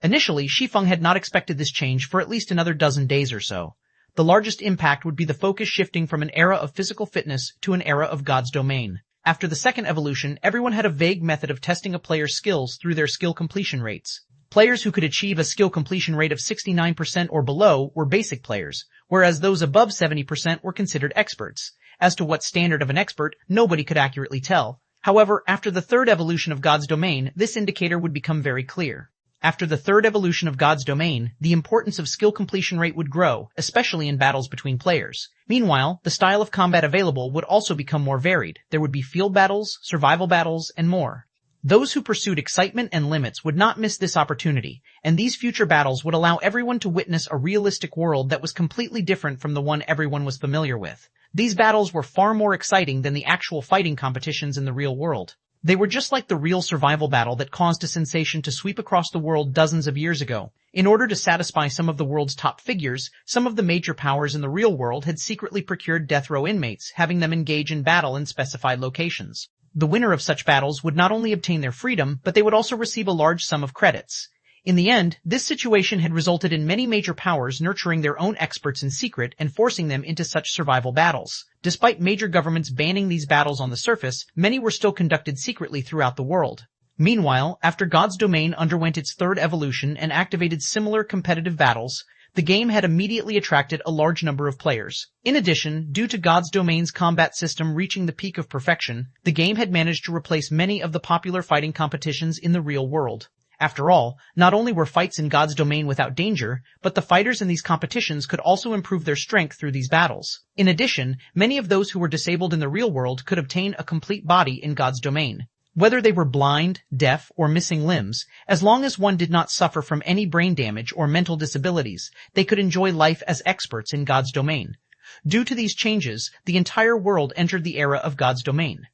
Initially, Shi Feng had not expected this change for at least another dozen days or so. The largest impact would be the focus shifting from an era of physical fitness to an era of God's Domain. After the second evolution, everyone had a vague method of testing a player's skills through their skill completion rates. Players who could achieve a skill completion rate of 69% or below were basic players, whereas those above 70% were considered experts. As to what standard of an expert, nobody could accurately tell. However, after the third evolution of God's Domain, this indicator would become very clear. After the third evolution of God's Domain, the importance of skill completion rate would grow, especially in battles between players. Meanwhile, the style of combat available would also become more varied. There would be field battles, survival battles, and more. Those who pursued excitement and limits would not miss this opportunity, and these future battles would allow everyone to witness a realistic world that was completely different from the one everyone was familiar with. These battles were far more exciting than the actual fighting competitions in the real world. They were just like the real survival battle that caused a sensation to sweep across the world dozens of years ago. In order to satisfy some of the world's top figures, some of the major powers in the real world had secretly procured death row inmates, having them engage in battle in specified locations. The winner of such battles would not only obtain their freedom, but they would also receive a large sum of credits. In the end, this situation had resulted in many major powers nurturing their own experts in secret and forcing them into such survival battles. Despite major governments banning these battles on the surface, many were still conducted secretly throughout the world. Meanwhile, after God's Domain underwent its third evolution and activated similar competitive battles, the game had immediately attracted a large number of players. In addition, due to God's Domain's combat system reaching the peak of perfection, the game had managed to replace many of the popular fighting competitions in the real world. After all, not only were fights in God's Domain without danger, but the fighters in these competitions could also improve their strength through these battles. In addition, many of those who were disabled in the real world could obtain a complete body in God's Domain. Whether they were blind, deaf, or missing limbs, as long as one did not suffer from any brain damage or mental disabilities, they could enjoy life as experts in God's Domain. Due to these changes, the entire world entered the era of God's Domain.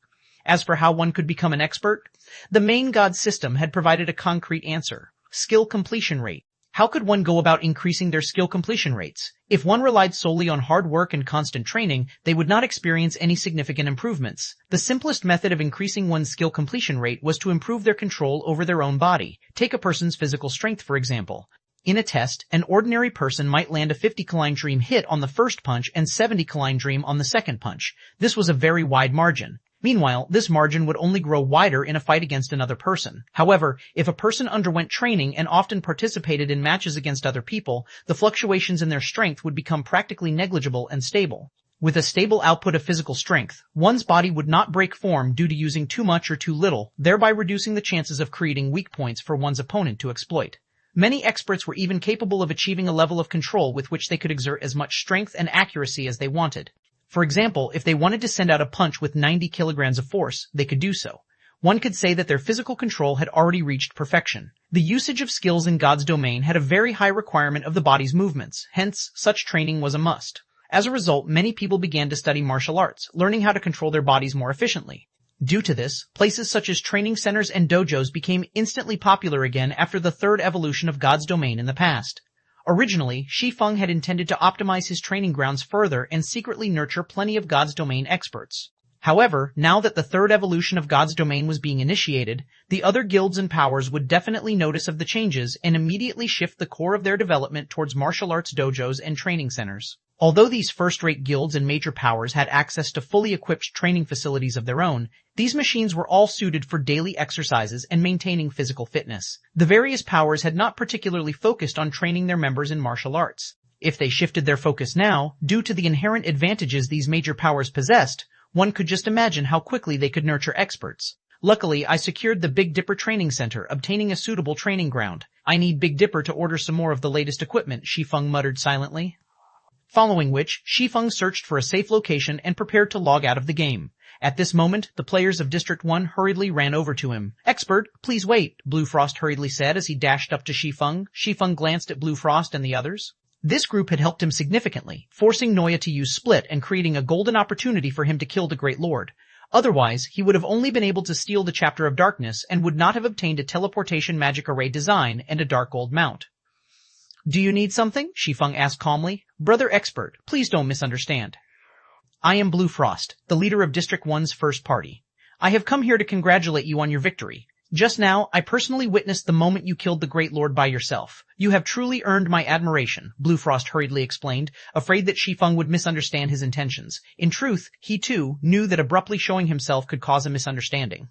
As for how one could become an expert, the main god system had provided a concrete answer: skill completion rate. How could one go about increasing their skill completion rates? If one relied solely on hard work and constant training, they would not experience any significant improvements. The simplest method of increasing one's skill completion rate was to improve their control over their own body. Take a person's physical strength, for example. In a test, an ordinary person might land a 50 Kaline Dream hit on the first punch and 70 Kaline Dream on the second punch. This was a very wide margin. Meanwhile, this margin would only grow wider in a fight against another person. However, if a person underwent training and often participated in matches against other people, the fluctuations in their strength would become practically negligible and stable. With a stable output of physical strength, one's body would not break form due to using too much or too little, thereby reducing the chances of creating weak points for one's opponent to exploit. Many experts were even capable of achieving a level of control with which they could exert as much strength and accuracy as they wanted. For example, if they wanted to send out a punch with 90 kilograms of force, they could do so. One could say that their physical control had already reached perfection. The usage of skills in God's domain had a very high requirement of the body's movements, hence, such training was a must. As a result, many people began to study martial arts, learning how to control their bodies more efficiently. Due to this, places such as training centers and dojos became instantly popular again after the third evolution of God's domain in the past. Originally, Shi Feng had intended to optimize his training grounds further and secretly nurture plenty of God's domain experts. However, now that the third evolution of God's domain was being initiated, the other guilds and powers would definitely notice of the changes and immediately shift the core of their development towards martial arts dojos and training centers. Although these first-rate guilds and major powers had access to fully equipped training facilities of their own, these machines were all suited for daily exercises and maintaining physical fitness. The various powers had not particularly focused on training their members in martial arts. If they shifted their focus now, due to the inherent advantages these major powers possessed, one could just imagine how quickly they could nurture experts. Luckily, I secured the Big Dipper Training Center, obtaining a suitable training ground. I need Big Dipper to order some more of the latest equipment, Shi Feng muttered silently. Following which, Shi Feng searched for a safe location and prepared to log out of the game. At this moment, the players of District 1 hurriedly ran over to him. "Expert, please wait," Blue Frost hurriedly said as he dashed up to Shi Feng. Shi Feng glanced at Blue Frost and the others. This group had helped him significantly, forcing Noya to use Split and creating a golden opportunity for him to kill the Great Lord. Otherwise, he would have only been able to steal the Chapter of Darkness and would not have obtained a teleportation magic array design and a dark gold mount. "Do you need something?" Shi Feng asked calmly. "Brother Expert, please don't misunderstand. I am Blue Frost, the leader of District 1's first party. I have come here to congratulate you on your victory. Just now, I personally witnessed the moment you killed the Great Lord by yourself. You have truly earned my admiration," Blue Frost hurriedly explained, afraid that Shi Feng would misunderstand his intentions. In truth, he too knew that abruptly showing himself could cause a misunderstanding.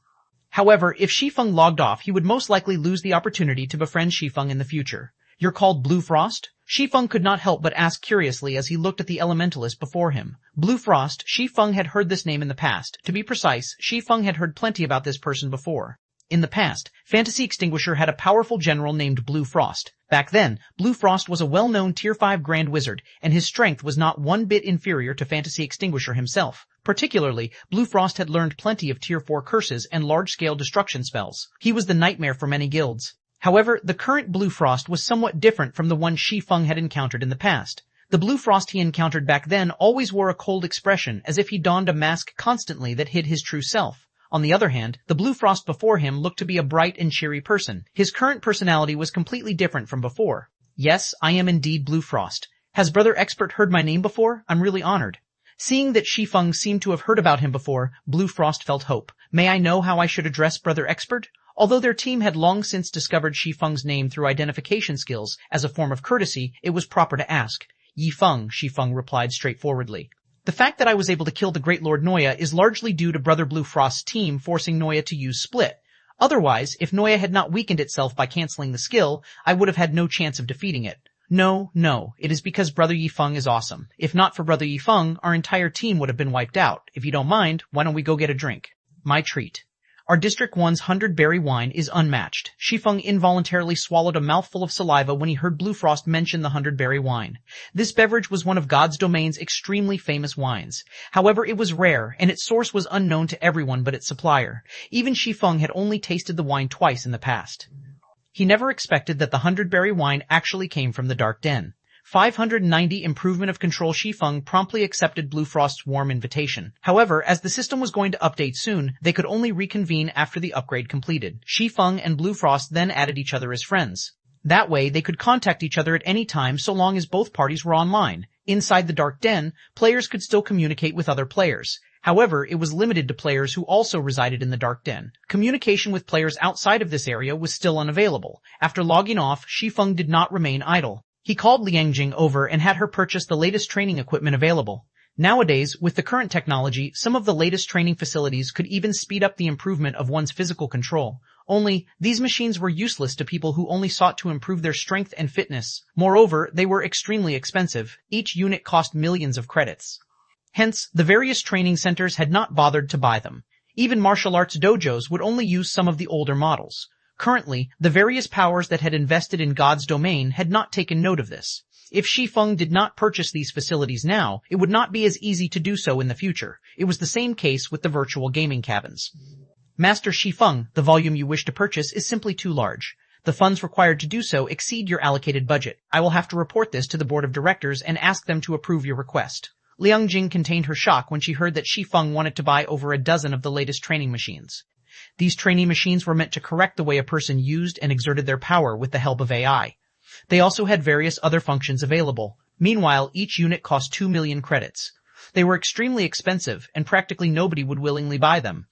However, if Shi Feng logged off, he would most likely lose the opportunity to befriend Shi Feng in the future. "You're called Blue Frost?" Shi Feng could not help but ask curiously as he looked at the elementalist before him. Blue Frost, Shi Feng had heard this name in the past. To be precise, Shi Feng had heard plenty about this person before. In the past, Fantasy Extinguisher had a powerful general named Blue Frost. Back then, Blue Frost was a well-known Tier 5 Grand Wizard, and his strength was not one bit inferior to Fantasy Extinguisher himself. Particularly, Blue Frost had learned plenty of Tier 4 curses and large-scale destruction spells. He was the nightmare for many guilds. However, the current Blue Frost was somewhat different from the one Shi Feng had encountered in the past. The Blue Frost he encountered back then always wore a cold expression, as if he donned a mask constantly that hid his true self. On the other hand, the Blue Frost before him looked to be a bright and cheery person. His current personality was completely different from before. "Yes, I am indeed Blue Frost. Has Brother Expert heard my name before? I'm really honored." Seeing that Shi Feng seemed to have heard about him before, Blue Frost felt hope. "May I know how I should address Brother Expert?" Although their team had long since discovered Shi Feng's name through identification skills, as a form of courtesy, it was proper to ask. "Yi Feng," Shi Feng replied straightforwardly. "The fact that I was able to kill the Great Lord Noya is largely due to Brother Blue Frost's team forcing Noya to use Split. Otherwise, if Noya had not weakened itself by canceling the skill, I would have had no chance of defeating it. No, it is because Brother Yi Feng is awesome. If not for Brother Yi Feng, our entire team would have been wiped out. If you don't mind, why don't we go get a drink? My treat. Our District 1's 100-berry wine is unmatched." Shi Feng involuntarily swallowed a mouthful of saliva when he heard Blue Frost mention the 100-berry wine. This beverage was one of God's domain's extremely famous wines. However, it was rare, and its source was unknown to everyone but its supplier. Even Shi Feng had only tasted the wine twice in the past. He never expected that the 100-berry wine actually came from the Dark Den. 590 Improvement of Control. Shi Feng promptly accepted Blue Frost's warm invitation. However, as the system was going to update soon, they could only reconvene after the upgrade completed. Shi Feng and Blue Frost then added each other as friends. That way, they could contact each other at any time so long as both parties were online. Inside the Dark Den, players could still communicate with other players. However, it was limited to players who also resided in the Dark Den. Communication with players outside of this area was still unavailable. After logging off, Shi Feng did not remain idle. He called Liang Jing over and had her purchase the latest training equipment available. Nowadays, with the current technology, some of the latest training facilities could even speed up the improvement of one's physical control. Only, these machines were useless to people who only sought to improve their strength and fitness. Moreover, they were extremely expensive. Each unit cost millions of credits. Hence, the various training centers had not bothered to buy them. Even martial arts dojos would only use some of the older models. Currently, the various powers that had invested in God's domain had not taken note of this. If Shi Feng did not purchase these facilities now, it would not be as easy to do so in the future. It was the same case with the virtual gaming cabins. Master Shi Feng, the volume you wish to purchase is simply too large. The funds required to do so exceed your allocated budget. I will have to report this to the board of directors and ask them to approve your request. Liang Jing contained her shock when she heard that Shi Feng wanted to buy over a dozen of the latest training machines. These training machines were meant to correct the way a person used and exerted their power with the help of AI. They also had various other functions available. Meanwhile, each unit cost 2 million credits. They were extremely expensive, and practically nobody would willingly buy them.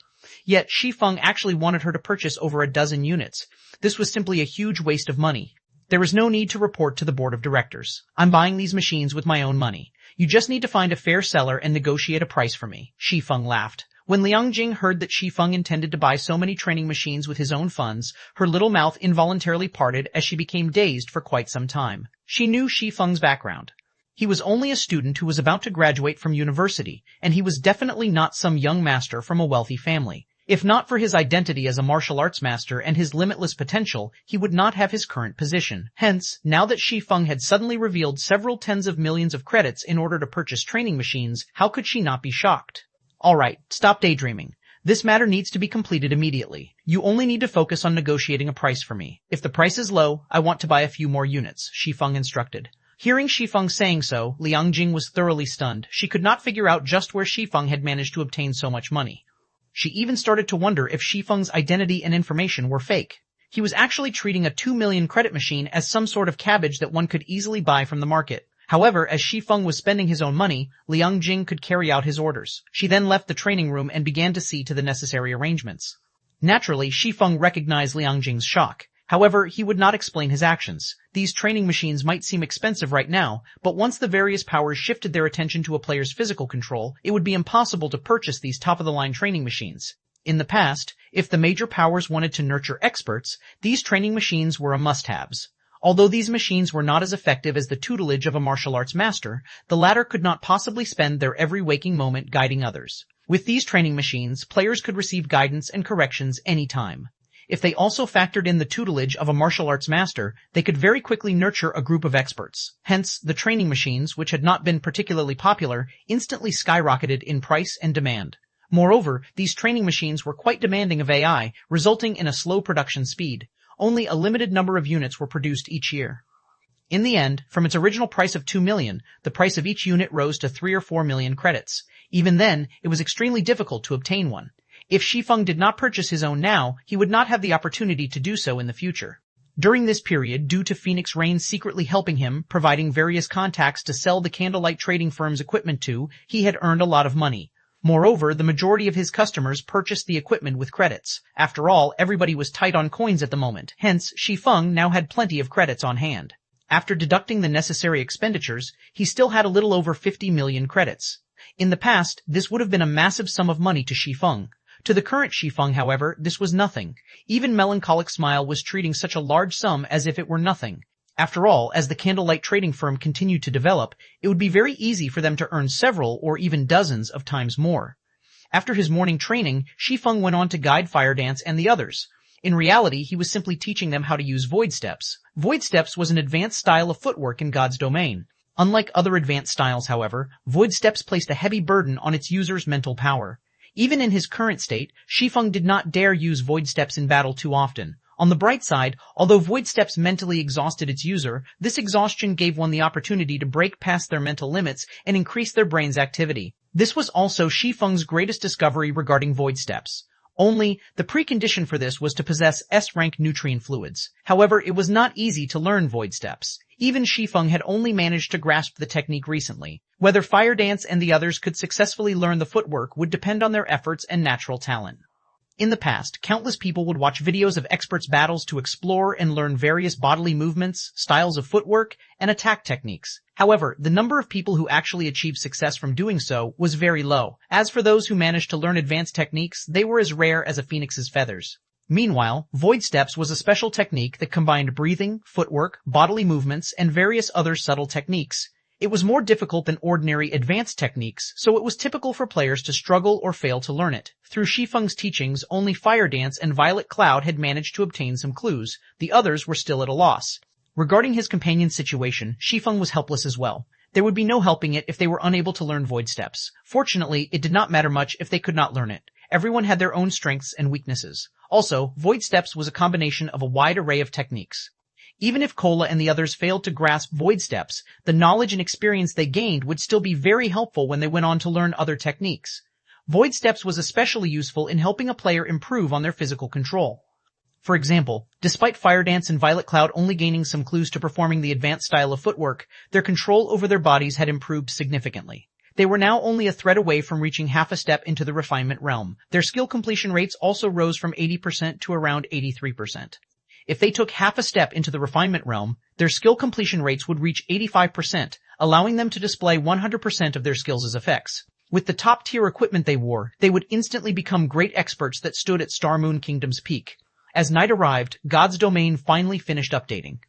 Yet, Shi Feng actually wanted her to purchase over a dozen units. This was simply a huge waste of money. There is no need to report to the board of directors. I'm buying these machines with my own money. You just need to find a fair seller and negotiate a price for me. Shi Feng laughed. When Liang Jing heard that Shi Feng intended to buy so many training machines with his own funds, her little mouth involuntarily parted as she became dazed for quite some time. She knew Shi Feng's background. He was only a student who was about to graduate from university, and he was definitely not some young master from a wealthy family. If not for his identity as a martial arts master and his limitless potential, he would not have his current position. Hence, now that Shi Feng had suddenly revealed several tens of millions of credits in order to purchase training machines, how could she not be shocked? Alright, stop daydreaming. This matter needs to be completed immediately. You only need to focus on negotiating a price for me. If the price is low, I want to buy a few more units, Shi Feng instructed. Hearing Shi Feng saying so, Liang Jing was thoroughly stunned. She could not figure out just where Shi Feng had managed to obtain so much money. She even started to wonder if Shi Feng's identity and information were fake. He was actually treating a 2 million credit machine as some sort of cabbage that one could easily buy from the market. However, as Shi Feng was spending his own money, Liang Jing could carry out his orders. She then left the training room and began to see to the necessary arrangements. Naturally, Shi Feng recognized Liang Jing's shock. However, he would not explain his actions. These training machines might seem expensive right now, but once the various powers shifted their attention to a player's physical control, it would be impossible to purchase these top-of-the-line training machines. In the past, if the major powers wanted to nurture experts, these training machines were a must-haves. Although these machines were not as effective as the tutelage of a martial arts master, the latter could not possibly spend their every waking moment guiding others. With these training machines, players could receive guidance and corrections any time. If they also factored in the tutelage of a martial arts master, they could very quickly nurture a group of experts. Hence, the training machines, which had not been particularly popular, instantly skyrocketed in price and demand. Moreover, these training machines were quite demanding of AI, resulting in a slow production speed. Only a limited number of units were produced each year. In the end, from its original price of 2 million, the price of each unit rose to 3 or 4 million credits. Even then, it was extremely difficult to obtain one. If Shi Feng did not purchase his own now, he would not have the opportunity to do so in the future. During this period, due to Phoenix Rain secretly helping him, providing various contacts to sell the candlelight trading firm's equipment to, he had earned a lot of money. Moreover, the majority of his customers purchased the equipment with credits. After all, everybody was tight on coins at the moment. Hence, Shi Feng now had plenty of credits on hand. After deducting the necessary expenditures, he still had a little over 50 million credits. In the past, this would have been a massive sum of money to Shi Feng. To the current Shi Feng, however, this was nothing. Even Melancholic Smile was treating such a large sum as if it were nothing. After all, as the candlelight trading firm continued to develop, it would be very easy for them to earn several or even dozens of times more. After his morning training, Shi Feng went on to guide Fire Dance and the others. In reality, he was simply teaching them how to use Void Steps. Void Steps was an advanced style of footwork in God's domain. Unlike other advanced styles, however, Void Steps placed a heavy burden on its user's mental power. Even in his current state, Shi Feng did not dare use Void Steps in battle too often. On the bright side, although Void Steps mentally exhausted its user, this exhaustion gave one the opportunity to break past their mental limits and increase their brain's activity. This was also Shi Feng's greatest discovery regarding Void Steps. Only, the precondition for this was to possess S-rank nutrient fluids. However, it was not easy to learn void steps. Even Shi Feng had only managed to grasp the technique recently. Whether Fire Dance and the others could successfully learn the footwork would depend on their efforts and natural talent. In the past, countless people would watch videos of experts' battles to explore and learn various bodily movements, styles of footwork, and attack techniques. However, the number of people who actually achieved success from doing so was very low. As for those who managed to learn advanced techniques, they were as rare as a phoenix's feathers. Meanwhile, void steps was a special technique that combined breathing, footwork, bodily movements, and various other subtle techniques. It was more difficult than ordinary advanced techniques, so it was typical for players to struggle or fail to learn it. Through Shi Feng's teachings, only Fire Dance and Violet Cloud had managed to obtain some clues. The others were still at a loss. Regarding his companion's situation, Shi Feng was helpless as well. There would be no helping it if they were unable to learn void steps. Fortunately, it did not matter much if they could not learn it. Everyone had their own strengths and weaknesses. Also, void steps was a combination of a wide array of techniques. Even if Cola and the others failed to grasp void steps, the knowledge and experience they gained would still be very helpful when they went on to learn other techniques. Void steps was especially useful in helping a player improve on their physical control. For example, despite Fire Dance and Violet Cloud only gaining some clues to performing the advanced style of footwork, their control over their bodies had improved significantly. They were now only a thread away from reaching half a step into the refinement realm. Their skill completion rates also rose from 80% to around 83%. If they took half a step into the refinement realm, their skill completion rates would reach 85%, allowing them to display 100% of their skills as effects. With the top-tier equipment they wore, they would instantly become great experts that stood at Star Moon Kingdom's peak. As night arrived, God's Domain finally finished updating.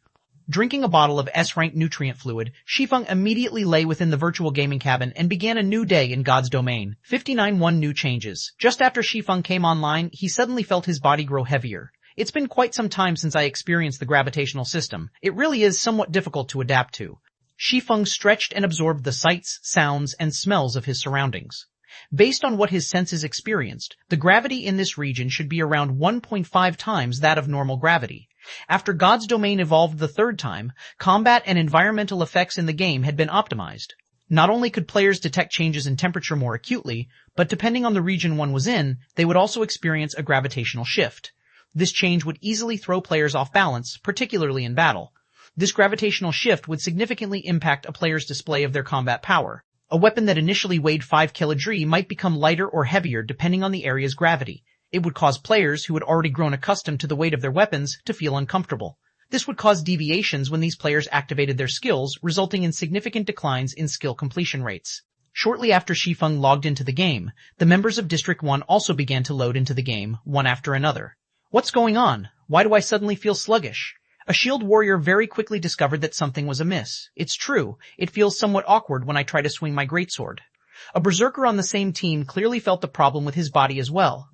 Drinking a bottle of S-rank nutrient fluid, Shi Feng immediately lay within the virtual gaming cabin and began a new day in God's Domain. 59 new changes. Just after Shi Feng came online, he suddenly felt his body grow heavier. It's been quite some time since I experienced the gravitational system. It really is somewhat difficult to adapt to. Shi Feng stretched and absorbed the sights, sounds, and smells of his surroundings. Based on what his senses experienced, the gravity in this region should be around 1.5 times that of normal gravity. After God's Domain evolved the third time, combat and environmental effects in the game had been optimized. Not only could players detect changes in temperature more acutely, but depending on the region one was in, they would also experience a gravitational shift. This change would easily throw players off balance, particularly in battle. This gravitational shift would significantly impact a player's display of their combat power. A weapon that initially weighed 5 kg might become lighter or heavier depending on the area's gravity. It would cause players who had already grown accustomed to the weight of their weapons to feel uncomfortable. This would cause deviations when these players activated their skills, resulting in significant declines in skill completion rates. Shortly after Shi Feng logged into the game, the members of District 1 also began to load into the game, one after another. What's going on? Why do I suddenly feel sluggish? A shield warrior very quickly discovered that something was amiss. It's true, it feels somewhat awkward when I try to swing my greatsword. A berserker on the same team clearly felt the problem with his body as well.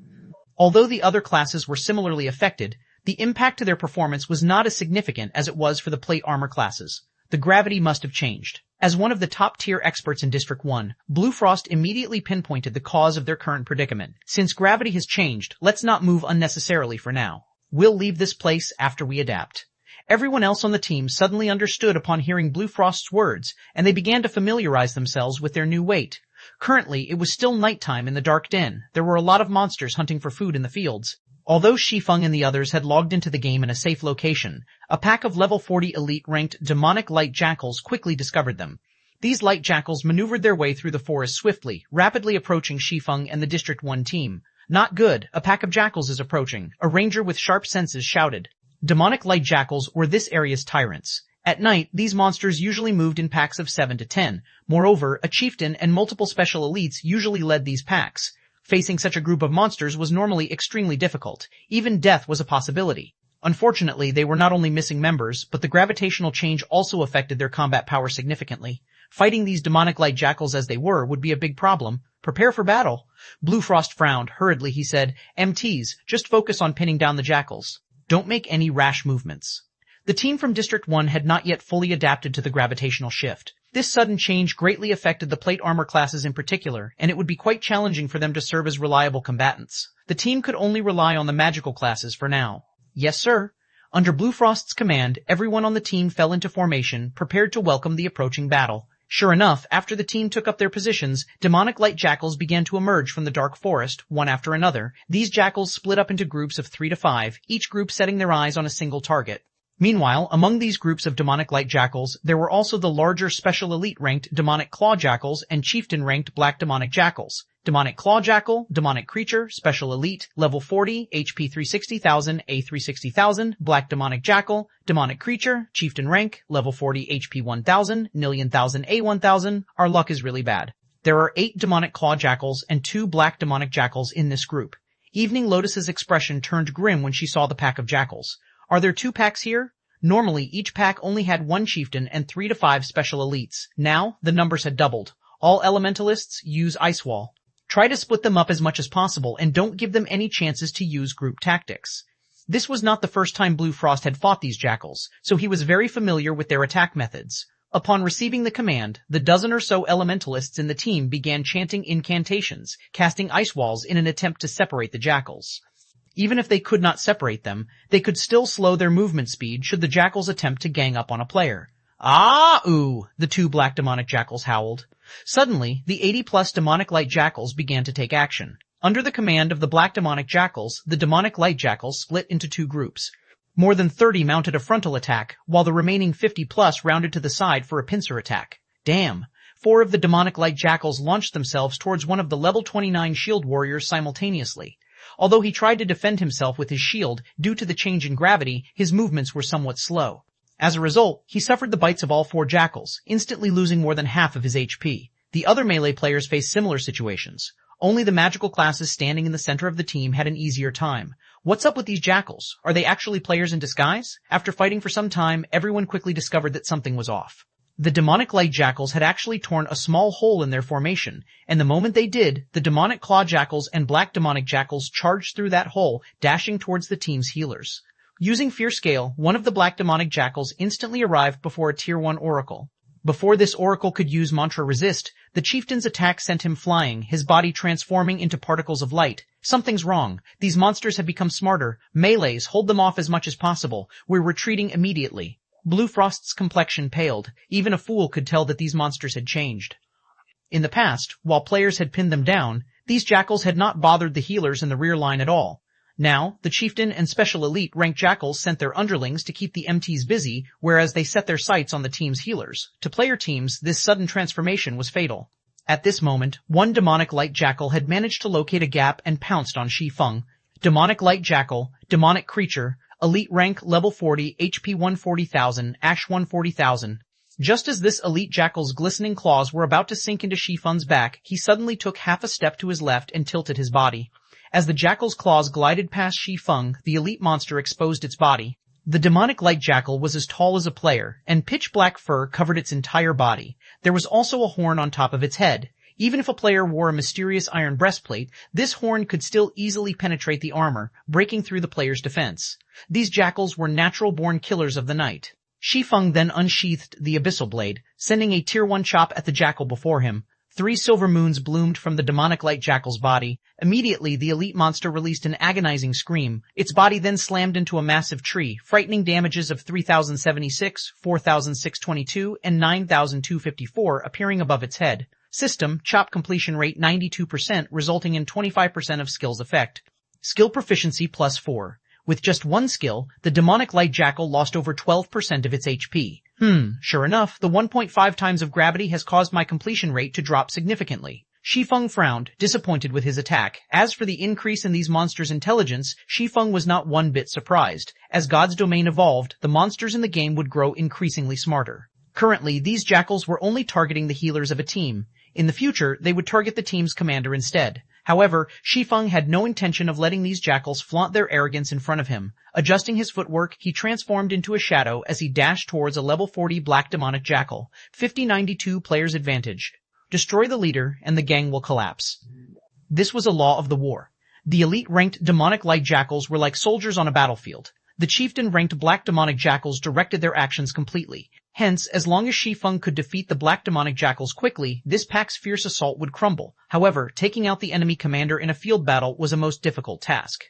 Although the other classes were similarly affected, the impact to their performance was not as significant as it was for the plate armor classes. The gravity must have changed. As one of the top-tier experts in District 1, Blue Frost immediately pinpointed the cause of their current predicament. Since gravity has changed, let's not move unnecessarily for now. We'll leave this place after we adapt. Everyone else on the team suddenly understood upon hearing Blue Frost's words, and they began to familiarize themselves with their new weight. Currently, it was still nighttime in the dark den. There were a lot of monsters hunting for food in the fields. Although Shi Feng and the others had logged into the game in a safe location, a pack of level 40 elite-ranked demonic light jackals quickly discovered them. These light jackals maneuvered their way through the forest swiftly, rapidly approaching Shi Feng and the District 1 team. Not good, a pack of jackals is approaching, a ranger with sharp senses shouted. Demonic light jackals were this area's tyrants. At night, these monsters usually moved in packs of 7 to 10. Moreover, a chieftain and multiple special elites usually led these packs. Facing such a group of monsters was normally extremely difficult. Even death was a possibility. Unfortunately, they were not only missing members, but the gravitational change also affected their combat power significantly. Fighting these demonic light jackals as they were would be a big problem. Prepare for battle. Blue Frost frowned. Hurriedly he said, MTs, just focus on pinning down the jackals. Don't make any rash movements. The team from District 1 had not yet fully adapted to the gravitational shift. This sudden change greatly affected the plate armor classes in particular, and it would be quite challenging for them to serve as reliable combatants. The team could only rely on the magical classes for now. Yes, sir. Under Blue Frost's command, everyone on the team fell into formation, prepared to welcome the approaching battle. Sure enough, after the team took up their positions, demonic light jackals began to emerge from the dark forest, one after another. These jackals split up into groups of 3 to 5, each group setting their eyes on a single target. Meanwhile, among these groups of demonic light jackals, there were also the larger special elite ranked demonic claw jackals and chieftain ranked black demonic jackals. Demonic claw jackal, demonic creature, special elite, level 40, HP 360,000, A 360,000, black demonic jackal, demonic creature, chieftain rank, level 40, HP 1000, million thousand, A 1000. Our luck is really bad. There are 8 demonic claw jackals and 2 black demonic jackals in this group. Evening Lotus's expression turned grim when she saw the pack of jackals. Are there 2 packs here? Normally, each pack only had 1 chieftain and 3 to 5 special elites. Now, the numbers had doubled. All elementalists use Ice Wall. Try to split them up as much as possible and don't give them any chances to use group tactics. This was not the first time Blue Frost had fought these jackals, so he was very familiar with their attack methods. Upon receiving the command, the dozen or so elementalists in the team began chanting incantations, casting ice walls in an attempt to separate the jackals. Even if they could not separate them, they could still slow their movement speed should the jackals attempt to gang up on a player. Ah-ooh, the 2 black demonic jackals howled. Suddenly, the 80-plus demonic light jackals began to take action. Under the command of the black demonic jackals, the demonic light jackals split into 2 groups. More than 30 mounted a frontal attack, while the remaining 50-plus rounded to the side for a pincer attack. Damn. 4 of the demonic light jackals launched themselves towards one of the level 29 shield warriors simultaneously. Although he tried to defend himself with his shield, due to the change in gravity, his movements were somewhat slow. As a result, he suffered the bites of all 4 jackals, instantly losing more than half of his HP. The other melee players faced similar situations. Only the magical classes standing in the center of the team had an easier time. What's up with these jackals? Are they actually players in disguise? After fighting for some time, everyone quickly discovered that something was off. The demonic light jackals had actually torn a small hole in their formation, and the moment they did, the demonic claw jackals and black demonic jackals charged through that hole, dashing towards the team's healers. Using Fierce Scale, one of the black demonic jackals instantly arrived before a Tier 1 oracle. Before this oracle could use Mantra Resist, the chieftain's attack sent him flying, his body transforming into particles of light. Something's wrong. These monsters have become smarter. Melees, hold them off as much as possible. We're retreating immediately. Blue Frost's complexion paled. Even a fool could tell that these monsters had changed. In the past, while players had pinned them down, these jackals had not bothered the healers in the rear line at all. Now, the chieftain and special elite ranked jackals sent their underlings to keep the MTs busy, whereas they set their sights on the team's healers. To player teams, this sudden transformation was fatal. At this moment, one demonic light jackal had managed to locate a gap and pounced on Shi Feng. Demonic light jackal, demonic creature, elite rank level 40, HP 140,000, Ash 140,000. Just as this elite jackal's glistening claws were about to sink into Shi Feng's back, he suddenly took half a step to his left and tilted his body. As the jackal's claws glided past Shi Feng, the elite monster exposed its body. The demonic light jackal was as tall as a player, and pitch black fur covered its entire body. There was also a horn on top of its head. Even if a player wore a mysterious iron breastplate, this horn could still easily penetrate the armor, breaking through the player's defense. These jackals were natural-born killers of the night. Shi Feng then unsheathed the abyssal blade, sending a Tier 1 chop at the jackal before him. 3 silver moons bloomed from the demonic light jackal's body. Immediately, the elite monster released an agonizing scream. Its body then slammed into a massive tree, frightening damages of 3,076, 4,622, and 9,254 appearing above its head. System, chop completion rate 92%, resulting in 25% of skill's effect. Skill proficiency plus 4. With just 1 skill, the demonic light jackal lost over 12% of its HP. Sure enough, the 1.5 times of gravity has caused my completion rate to drop significantly. Shi Feng frowned, disappointed with his attack. As for the increase in these monsters' intelligence, Shi Feng was not one bit surprised. As God's domain evolved, the monsters in the game would grow increasingly smarter. Currently, these jackals were only targeting the healers of a team. In the future, they would target the team's commander instead. However, Shi Feng had no intention of letting these jackals flaunt their arrogance in front of him. Adjusting his footwork, he transformed into a shadow as he dashed towards a level 40 black demonic jackal. 50-92 players advantage. Destroy the leader, and the gang will collapse. This was a law of the war. The elite-ranked demonic light jackals were like soldiers on a battlefield. The chieftain-ranked black demonic jackals directed their actions completely. Hence, as long as Shi Feng could defeat the black demonic jackals quickly, this pack's fierce assault would crumble. However, taking out the enemy commander in a field battle was a most difficult task.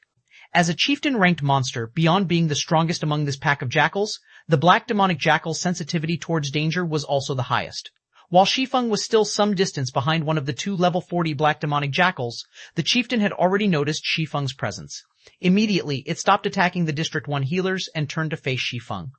As a chieftain-ranked monster, beyond being the strongest among this pack of jackals, the black demonic jackal's sensitivity towards danger was also the highest. While Shi Feng was still some distance behind one of the two level 40 black demonic jackals, the chieftain had already noticed Shi Feng's presence. Immediately, it stopped attacking the District 1 healers and turned to face Shi Feng.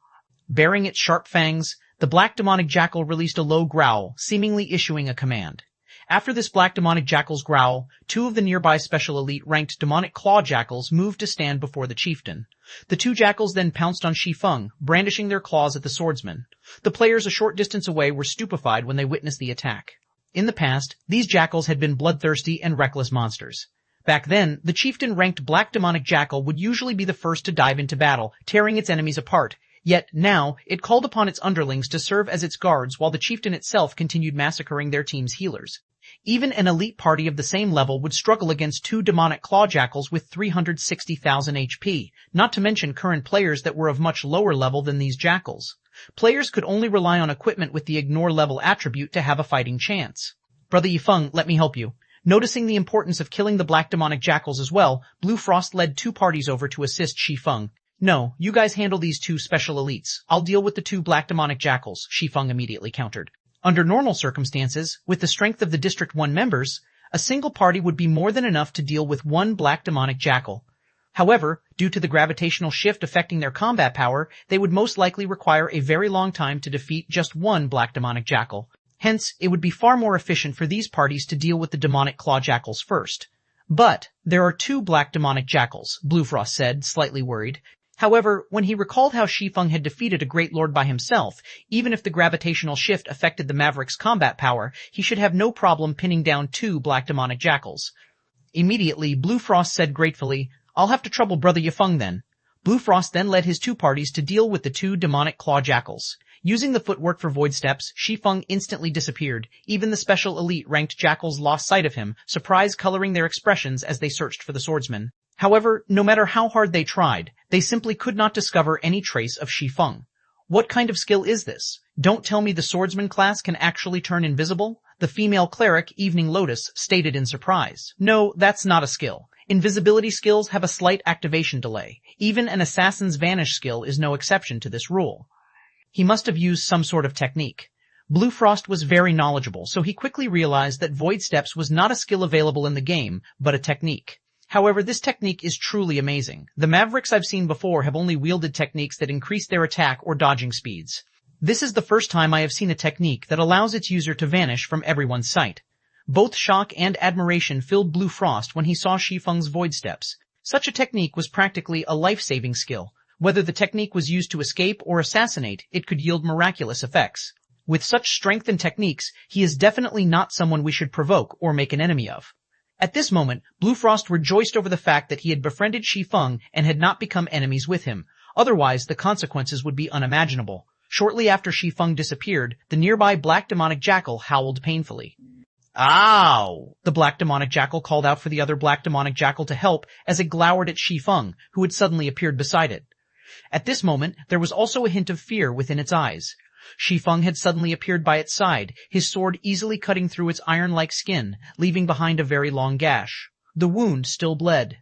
Baring its sharp fangs, the black demonic jackal released a low growl, seemingly issuing a command. After this black demonic jackal's growl, two of the nearby special elite ranked demonic claw jackals moved to stand before the chieftain. The two jackals then pounced on Shi Feng, brandishing their claws at the swordsman. The players a short distance away were stupefied when they witnessed the attack. In the past, these jackals had been bloodthirsty and reckless monsters. Back then, the chieftain-ranked black demonic jackal would usually be the first to dive into battle, tearing its enemies apart. Yet, now, it called upon its underlings to serve as its guards while the chieftain itself continued massacring their team's healers. Even an elite party of the same level would struggle against two demonic claw jackals with 360,000 HP, not to mention current players that were of much lower level than these jackals. Players could only rely on equipment with the ignore level attribute to have a fighting chance. Brother Yifeng, let me help you. Noticing the importance of killing the black demonic jackals as well, Blue Frost led two parties over to assist Shi Feng. No, you guys handle these two special elites. I'll deal with the two black demonic jackals, Shi Feng immediately countered. Under normal circumstances, with the strength of the District 1 members, a single party would be more than enough to deal with one black demonic jackal. However, due to the gravitational shift affecting their combat power, they would most likely require a very long time to defeat just one black demonic jackal. Hence, it would be far more efficient for these parties to deal with the demonic claw jackals first. But there are two black demonic jackals, Blue Frost said, slightly worried. However, when he recalled how Shi Feng had defeated a great lord by himself, even if the gravitational shift affected the Maverick's combat power, he should have no problem pinning down two black demonic jackals. Immediately, Blue Frost said gratefully, I'll have to trouble Brother Yifeng then. Blue Frost then led his two parties to deal with the two demonic claw jackals. Using the footwork for void steps, Shi Feng instantly disappeared. Even the special elite ranked jackals lost sight of him, surprise coloring their expressions as they searched for the swordsman. However, no matter how hard they tried, they simply could not discover any trace of Shi Feng. What kind of skill is this? Don't tell me the swordsman class can actually turn invisible? The female cleric, Evening Lotus, stated in surprise. No, that's not a skill. Invisibility skills have a slight activation delay. Even an assassin's vanish skill is no exception to this rule. He must have used some sort of technique. Blue Frost was very knowledgeable, so he quickly realized that void steps was not a skill available in the game, but a technique. However, this technique is truly amazing. The Mavericks I've seen before have only wielded techniques that increase their attack or dodging speeds. This is the first time I have seen a technique that allows its user to vanish from everyone's sight. Both shock and admiration filled Blue Frost when he saw Shi Feng's void steps. Such a technique was practically a life-saving skill. Whether the technique was used to escape or assassinate, it could yield miraculous effects. With such strength and techniques, he is definitely not someone we should provoke or make an enemy of. At this moment, Blue Frost rejoiced over the fact that he had befriended Shi Feng and had not become enemies with him. Otherwise, the consequences would be unimaginable. Shortly after Shi Feng disappeared, the nearby black demonic jackal howled painfully. Ow! The black demonic jackal called out for the other black demonic jackal to help as it glowered at Shi Feng, who had suddenly appeared beside it. At this moment, there was also a hint of fear within its eyes. Shi Feng had suddenly appeared by its side, his sword easily cutting through its iron-like skin, leaving behind a very long gash. The wound still bled.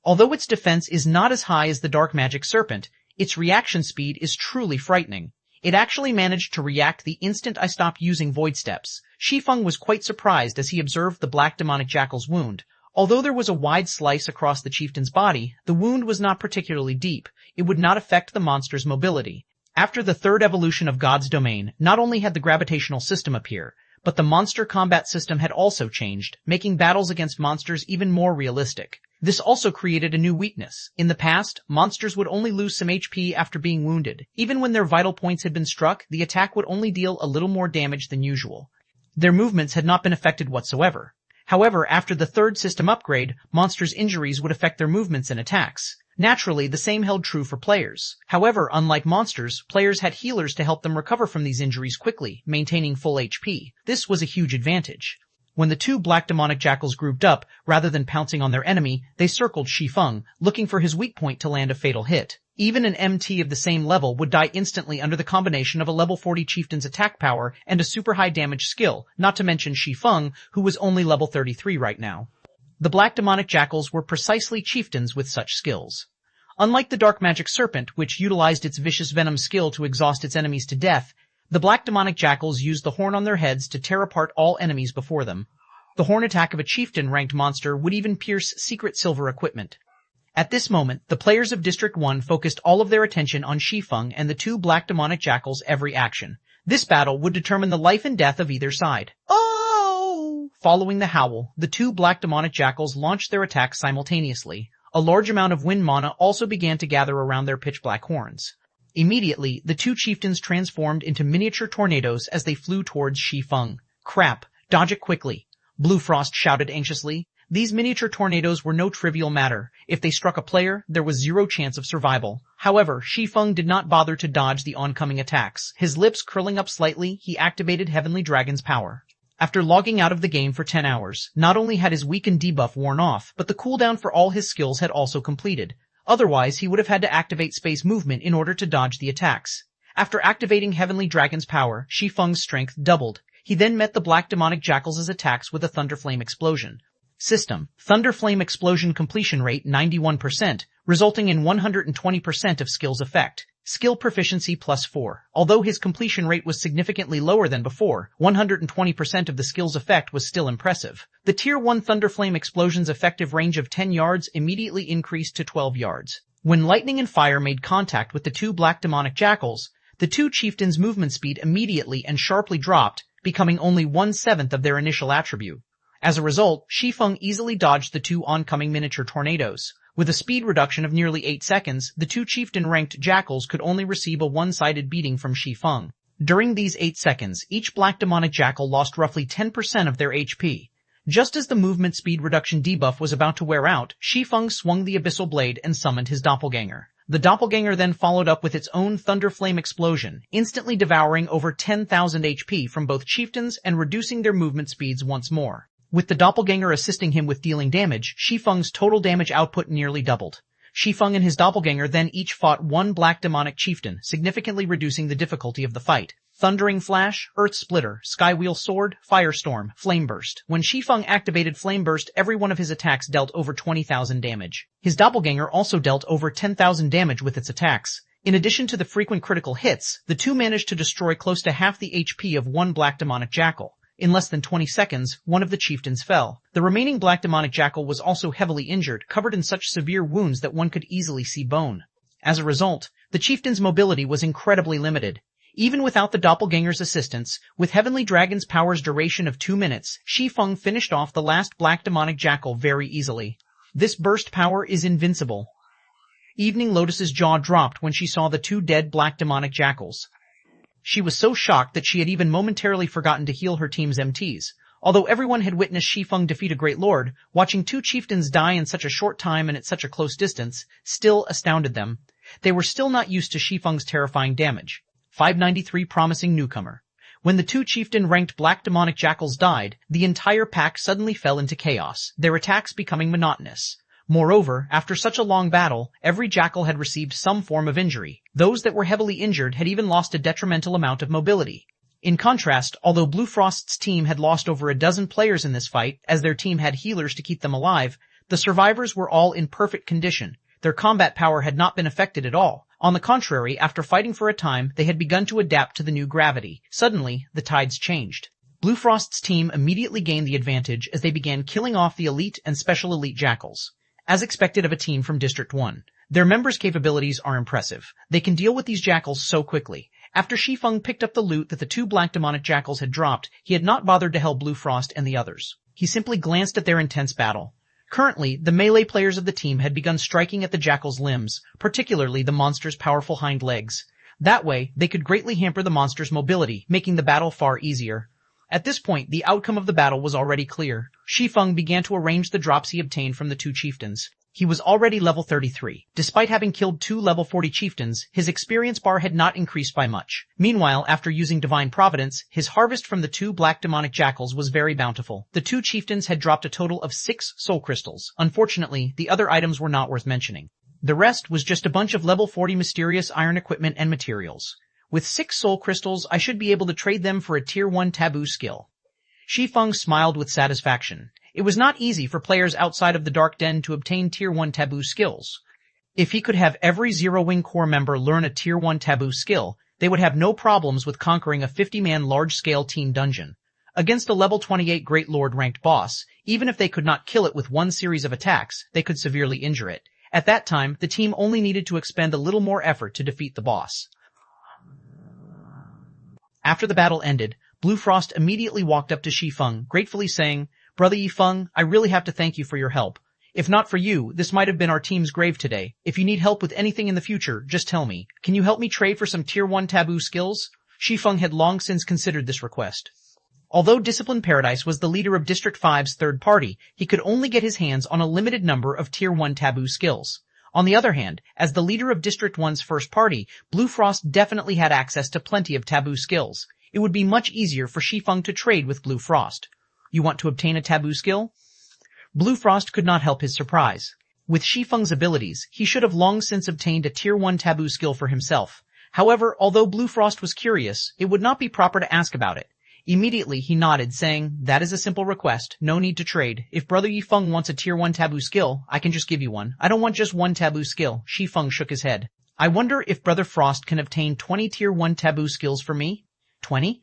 Although its defense is not as high as the dark magic serpent, its reaction speed is truly frightening. It actually managed to react the instant I stopped using void steps. Shi Feng was quite surprised as he observed the black demonic jackal's wound. Although there was a wide slice across the chieftain's body, the wound was not particularly deep. It would not affect the monster's mobility. After the third evolution of God's domain, not only had the gravitational system appear, but the monster combat system had also changed, making battles against monsters even more realistic. This also created a new weakness. In the past, monsters would only lose some HP after being wounded. Even when their vital points had been struck, the attack would only deal a little more damage than usual. Their movements had not been affected whatsoever. However, after the third system upgrade, monsters' injuries would affect their movements and attacks. Naturally, the same held true for players. However, unlike monsters, players had healers to help them recover from these injuries quickly, maintaining full HP. This was a huge advantage. When the two black demonic jackals grouped up, rather than pouncing on their enemy, they circled Shi Feng, looking for his weak point to land a fatal hit. Even an MT of the same level would die instantly under the combination of a level 40 chieftain's attack power and a super high damage skill, not to mention Shi Feng, who was only level 33 right now. The black demonic jackals were precisely chieftains with such skills. Unlike the dark magic serpent, which utilized its vicious venom skill to exhaust its enemies to death, The black demonic jackals used the horn on their heads to tear apart all enemies before them. The horn attack of a chieftain-ranked monster would even pierce secret silver equipment. At this moment, the players of District 1 focused all of their attention on Shi Feng and the two black demonic jackals' every action. This battle would determine the life and death of either side. Oh! Following the howl, the two black demonic jackals launched their attacks simultaneously. A large amount of wind mana also began to gather around their pitch-black horns. Immediately, the two chieftains transformed into miniature tornadoes as they flew towards Shi Feng. Crap! Dodge it quickly! Blue Frost shouted anxiously. These miniature tornadoes were no trivial matter. If they struck a player, there was zero chance of survival. However, Shi Feng did not bother to dodge the oncoming attacks. His lips curling up slightly, he activated Heavenly Dragon's power. After logging out of the game for 10 hours, not only had his weakened debuff worn off, but the cooldown for all his skills had also completed. Otherwise, he would have had to activate space movement in order to dodge the attacks. After activating Heavenly Dragon's power, Shi Feng's strength doubled. He then met the black demonic jackals' attacks with a Thunderflame explosion. System: Thunderflame explosion completion rate 91%, resulting in 120% of skill's effect. Skill proficiency +4. Although his completion rate was significantly lower than before, 120% of the skill's effect was still impressive. The Tier 1 Thunderflame explosion's effective range of 10 yards immediately increased to 12 yards. When lightning and fire made contact with the two black demonic jackals, the two chieftains' movement speed immediately and sharply dropped, becoming only 1/7 of their initial attribute. As a result, Shi Feng easily dodged the two oncoming miniature tornadoes. With a speed reduction of nearly 8 seconds, the two chieftain-ranked jackals could only receive a one-sided beating from Shi Feng. During these 8 seconds, each black demonic jackal lost roughly 10% of their HP. Just as the movement speed reduction debuff was about to wear out, Shi Feng swung the abyssal blade and summoned his doppelganger. The doppelganger then followed up with its own Thunderflame explosion, instantly devouring over 10,000 HP from both chieftains and reducing their movement speeds once more. With the doppelganger assisting him with dealing damage, Shi Feng's total damage output nearly doubled. Shi Feng and his doppelganger then each fought one black demonic chieftain, significantly reducing the difficulty of the fight. Thundering Flash, Earth Splitter, Skywheel Sword, Firestorm, Flame Burst. When Shi Feng activated Flame Burst, every one of his attacks dealt over 20,000 damage. His doppelganger also dealt over 10,000 damage with its attacks. In addition to the frequent critical hits, the two managed to destroy close to half the HP of one black demonic jackal. In less than 20 seconds, one of the chieftains fell. The remaining black demonic jackal was also heavily injured, covered in such severe wounds that one could easily see bone. As a result, the chieftain's mobility was incredibly limited. Even without the doppelganger's assistance, with Heavenly Dragon's power's duration of 2 minutes, Shi Feng finished off the last black demonic jackal very easily. This burst power is invincible. Evening Lotus's jaw dropped when she saw the two dead black demonic jackals. She was so shocked that she had even momentarily forgotten to heal her team's MTs. Although everyone had witnessed Shi Feng defeat a great lord, watching two chieftains die in such a short time and at such a close distance still astounded them. They were still not used to Shi Feng's terrifying damage. 593 Promising Newcomer. When the two chieftain-ranked black demonic jackals died, the entire pack suddenly fell into chaos, their attacks becoming monotonous. Moreover, after such a long battle, every jackal had received some form of injury. Those that were heavily injured had even lost a detrimental amount of mobility. In contrast, although Blue Frost's team had lost over a dozen players in this fight, as their team had healers to keep them alive, the survivors were all in perfect condition. Their combat power had not been affected at all. On the contrary, after fighting for a time, they had begun to adapt to the new gravity. Suddenly, the tides changed. Blue Frost's team immediately gained the advantage as they began killing off the elite and special elite jackals. As expected of a team from District 1, their members' capabilities are impressive. They can deal with these jackals so quickly. After Shi Feng picked up the loot that the two black demonic jackals had dropped, he had not bothered to help Blue Frost and the others. He simply glanced at their intense battle. Currently, the melee players of the team had begun striking at the jackal's limbs, particularly the monster's powerful hind legs. That way, they could greatly hamper the monster's mobility, making the battle far easier. At this point, the outcome of the battle was already clear. Shi Feng began to arrange the drops he obtained from the two chieftains. He was already level 33. Despite having killed 2 level 40 chieftains, his experience bar had not increased by much. Meanwhile, after using Divine Providence, his harvest from the 2 black demonic jackals was very bountiful. The 2 chieftains had dropped a total of 6 soul crystals. Unfortunately, the other items were not worth mentioning. The rest was just a bunch of level 40 mysterious iron equipment and materials. With 6 soul crystals, I should be able to trade them for a tier 1 taboo skill. Shi Feng smiled with satisfaction. It was not easy for players outside of the Dark Den to obtain tier 1 taboo skills. If he could have every Zero Wing Corps member learn a tier 1 taboo skill, they would have no problems with conquering a 50-man large-scale team dungeon. Against a level 28 Great Lord ranked boss, even if they could not kill it with one series of attacks, they could severely injure it. At that time, the team only needed to expend a little more effort to defeat the boss. After the battle ended, Blue Frost immediately walked up to Shi Feng, gratefully saying, "Brother Yi Feng, I really have to thank you for your help. If not for you, this might have been our team's grave today. If you need help with anything in the future, just tell me. Can you help me trade for some Tier 1 taboo skills?" Shi Feng had long since considered this request. Although Discipline Paradise was the leader of District 5's third party, he could only get his hands on a limited number of Tier 1 taboo skills. On the other hand, as the leader of District 1's first party, Blue Frost definitely had access to plenty of taboo skills. It would be much easier for Shi Feng to trade with Blue Frost. You want to obtain a taboo skill? Blue Frost could not help his surprise. With Shi Feng's abilities, he should have long since obtained a Tier 1 taboo skill for himself. However, although Blue Frost was curious, it would not be proper to ask about it. Immediately, he nodded, saying, "That is a simple request. No need to trade. If Brother Yi Feng wants a Tier 1 taboo skill, I can just give you one. I don't want just one taboo skill." Shi Feng shook his head. "I wonder if Brother Frost can obtain 20 Tier 1 taboo skills for me?" 20?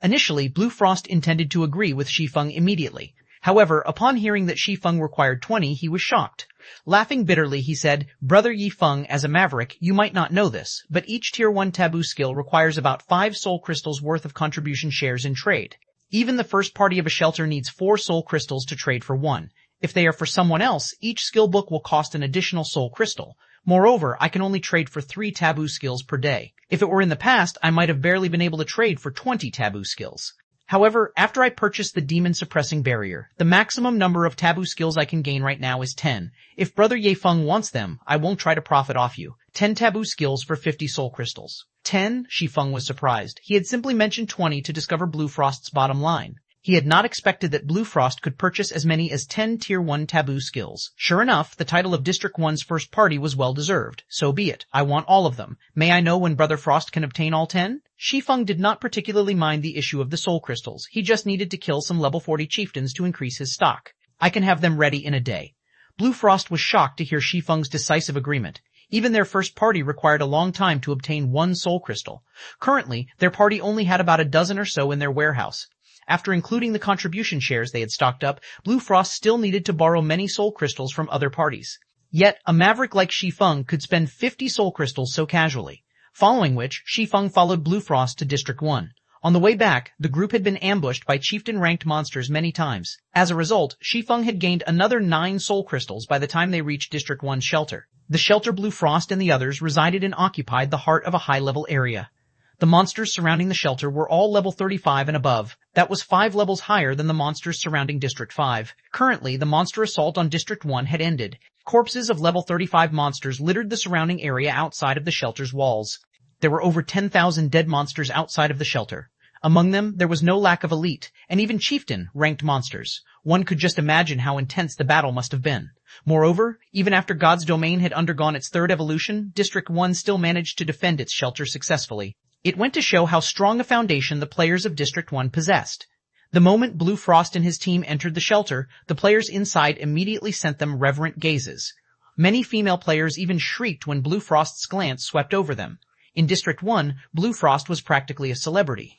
Initially, Blue Frost intended to agree with Shi Feng immediately. However, upon hearing that Shi Feng required 20, he was shocked. Laughing bitterly, he said, "Brother Yi Feng, as a maverick, you might not know this, but each Tier 1 taboo skill requires about 5 soul crystals worth of contribution shares in trade. Even the first party of a shelter needs 4 soul crystals to trade for 1. If they are for someone else, each skill book will cost an additional soul crystal. Moreover, I can only trade for 3 taboo skills per day. If it were in the past, I might have barely been able to trade for 20 taboo skills. However, after I purchased the demon suppressing barrier, the maximum number of taboo skills I can gain right now is 10. If Brother Yi Feng wants them, I won't try to profit off you. 10 taboo skills for 50 soul crystals." 10? Shi Feng was surprised. He had simply mentioned 20 to discover Blue Frost's bottom line. He had not expected that Blue Frost could purchase as many as 10 Tier 1 taboo skills. Sure enough, the title of District 1's first party was well deserved. So be it. I want all of them. May I know when Brother Frost can obtain all 10? Shi Feng did not particularly mind the issue of the soul crystals. He just needed to kill some level 40 chieftains to increase his stock. "I can have them ready in a day." Blue Frost was shocked to hear Shi Feng's decisive agreement. Even their first party required a long time to obtain 1 soul crystal. Currently, their party only had about a dozen or so in their warehouse. After including the contribution shares they had stocked up, Blue Frost still needed to borrow many soul crystals from other parties. Yet, a maverick like Shi Feng could spend 50 soul crystals so casually. Following which, Shi Feng followed Blue Frost to District 1. On the way back, the group had been ambushed by chieftain-ranked monsters many times. As a result, Shi Feng had gained another 9 soul crystals by the time they reached District 1's shelter. The shelter Blue Frost and the others resided and occupied the heart of a high-level area. The monsters surrounding the shelter were all level 35 and above. That was 5 levels higher than the monsters surrounding District 5. Currently, the monster assault on District 1 had ended. Corpses of level 35 monsters littered the surrounding area outside of the shelter's walls. There were over 10,000 dead monsters outside of the shelter. Among them, there was no lack of elite, and even chieftain-ranked monsters. One could just imagine how intense the battle must have been. Moreover, even after God's domain had undergone its 3rd evolution, District 1 still managed to defend its shelter successfully. It went to show how strong a foundation the players of District 1 possessed. The moment Blue Frost and his team entered the shelter, the players inside immediately sent them reverent gazes. Many female players even shrieked when Blue Frost's glance swept over them. In District 1, Blue Frost was practically a celebrity.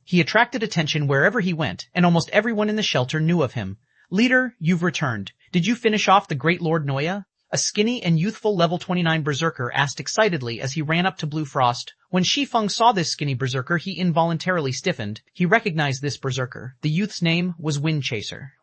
He attracted attention wherever he went, and almost everyone in the shelter knew of him. "Leader, you've returned. Did you finish off the Great Lord Noya?" A skinny and youthful level 29 berserker asked excitedly as he ran up to Blue Frost. When Shi Feng saw this skinny berserker, he involuntarily stiffened. He recognized this berserker. The youth's name was Wind Chaser.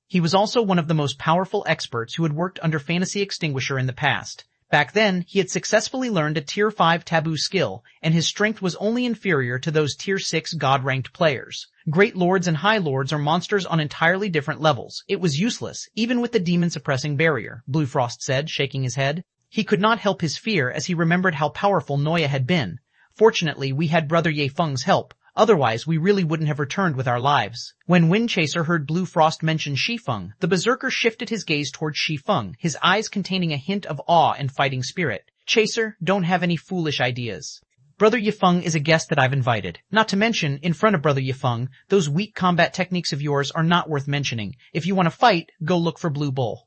He was also one of the most powerful experts who had worked under Fantasy Extinguisher in the past. Back then, he had successfully learned a Tier 5 taboo skill, and his strength was only inferior to those Tier 6 God-ranked players. Great Lords and High Lords are monsters on entirely different levels. It was useless, even with the demon-suppressing barrier, Blue Frost said, shaking his head. He could not help his fear as he remembered how powerful Noya had been. Fortunately, we had Brother Yi Feng's help. Otherwise, we really wouldn't have returned with our lives. When Wind Chaser heard Blue Frost mention Shi Feng, the berserker shifted his gaze towards Shi Feng, his eyes containing a hint of awe and fighting spirit. "Chaser, don't have any foolish ideas. Brother Yi Feng is a guest that I've invited. Not to mention, in front of Brother Yi Feng, those weak combat techniques of yours are not worth mentioning. If you want to fight, go look for Blue Bull."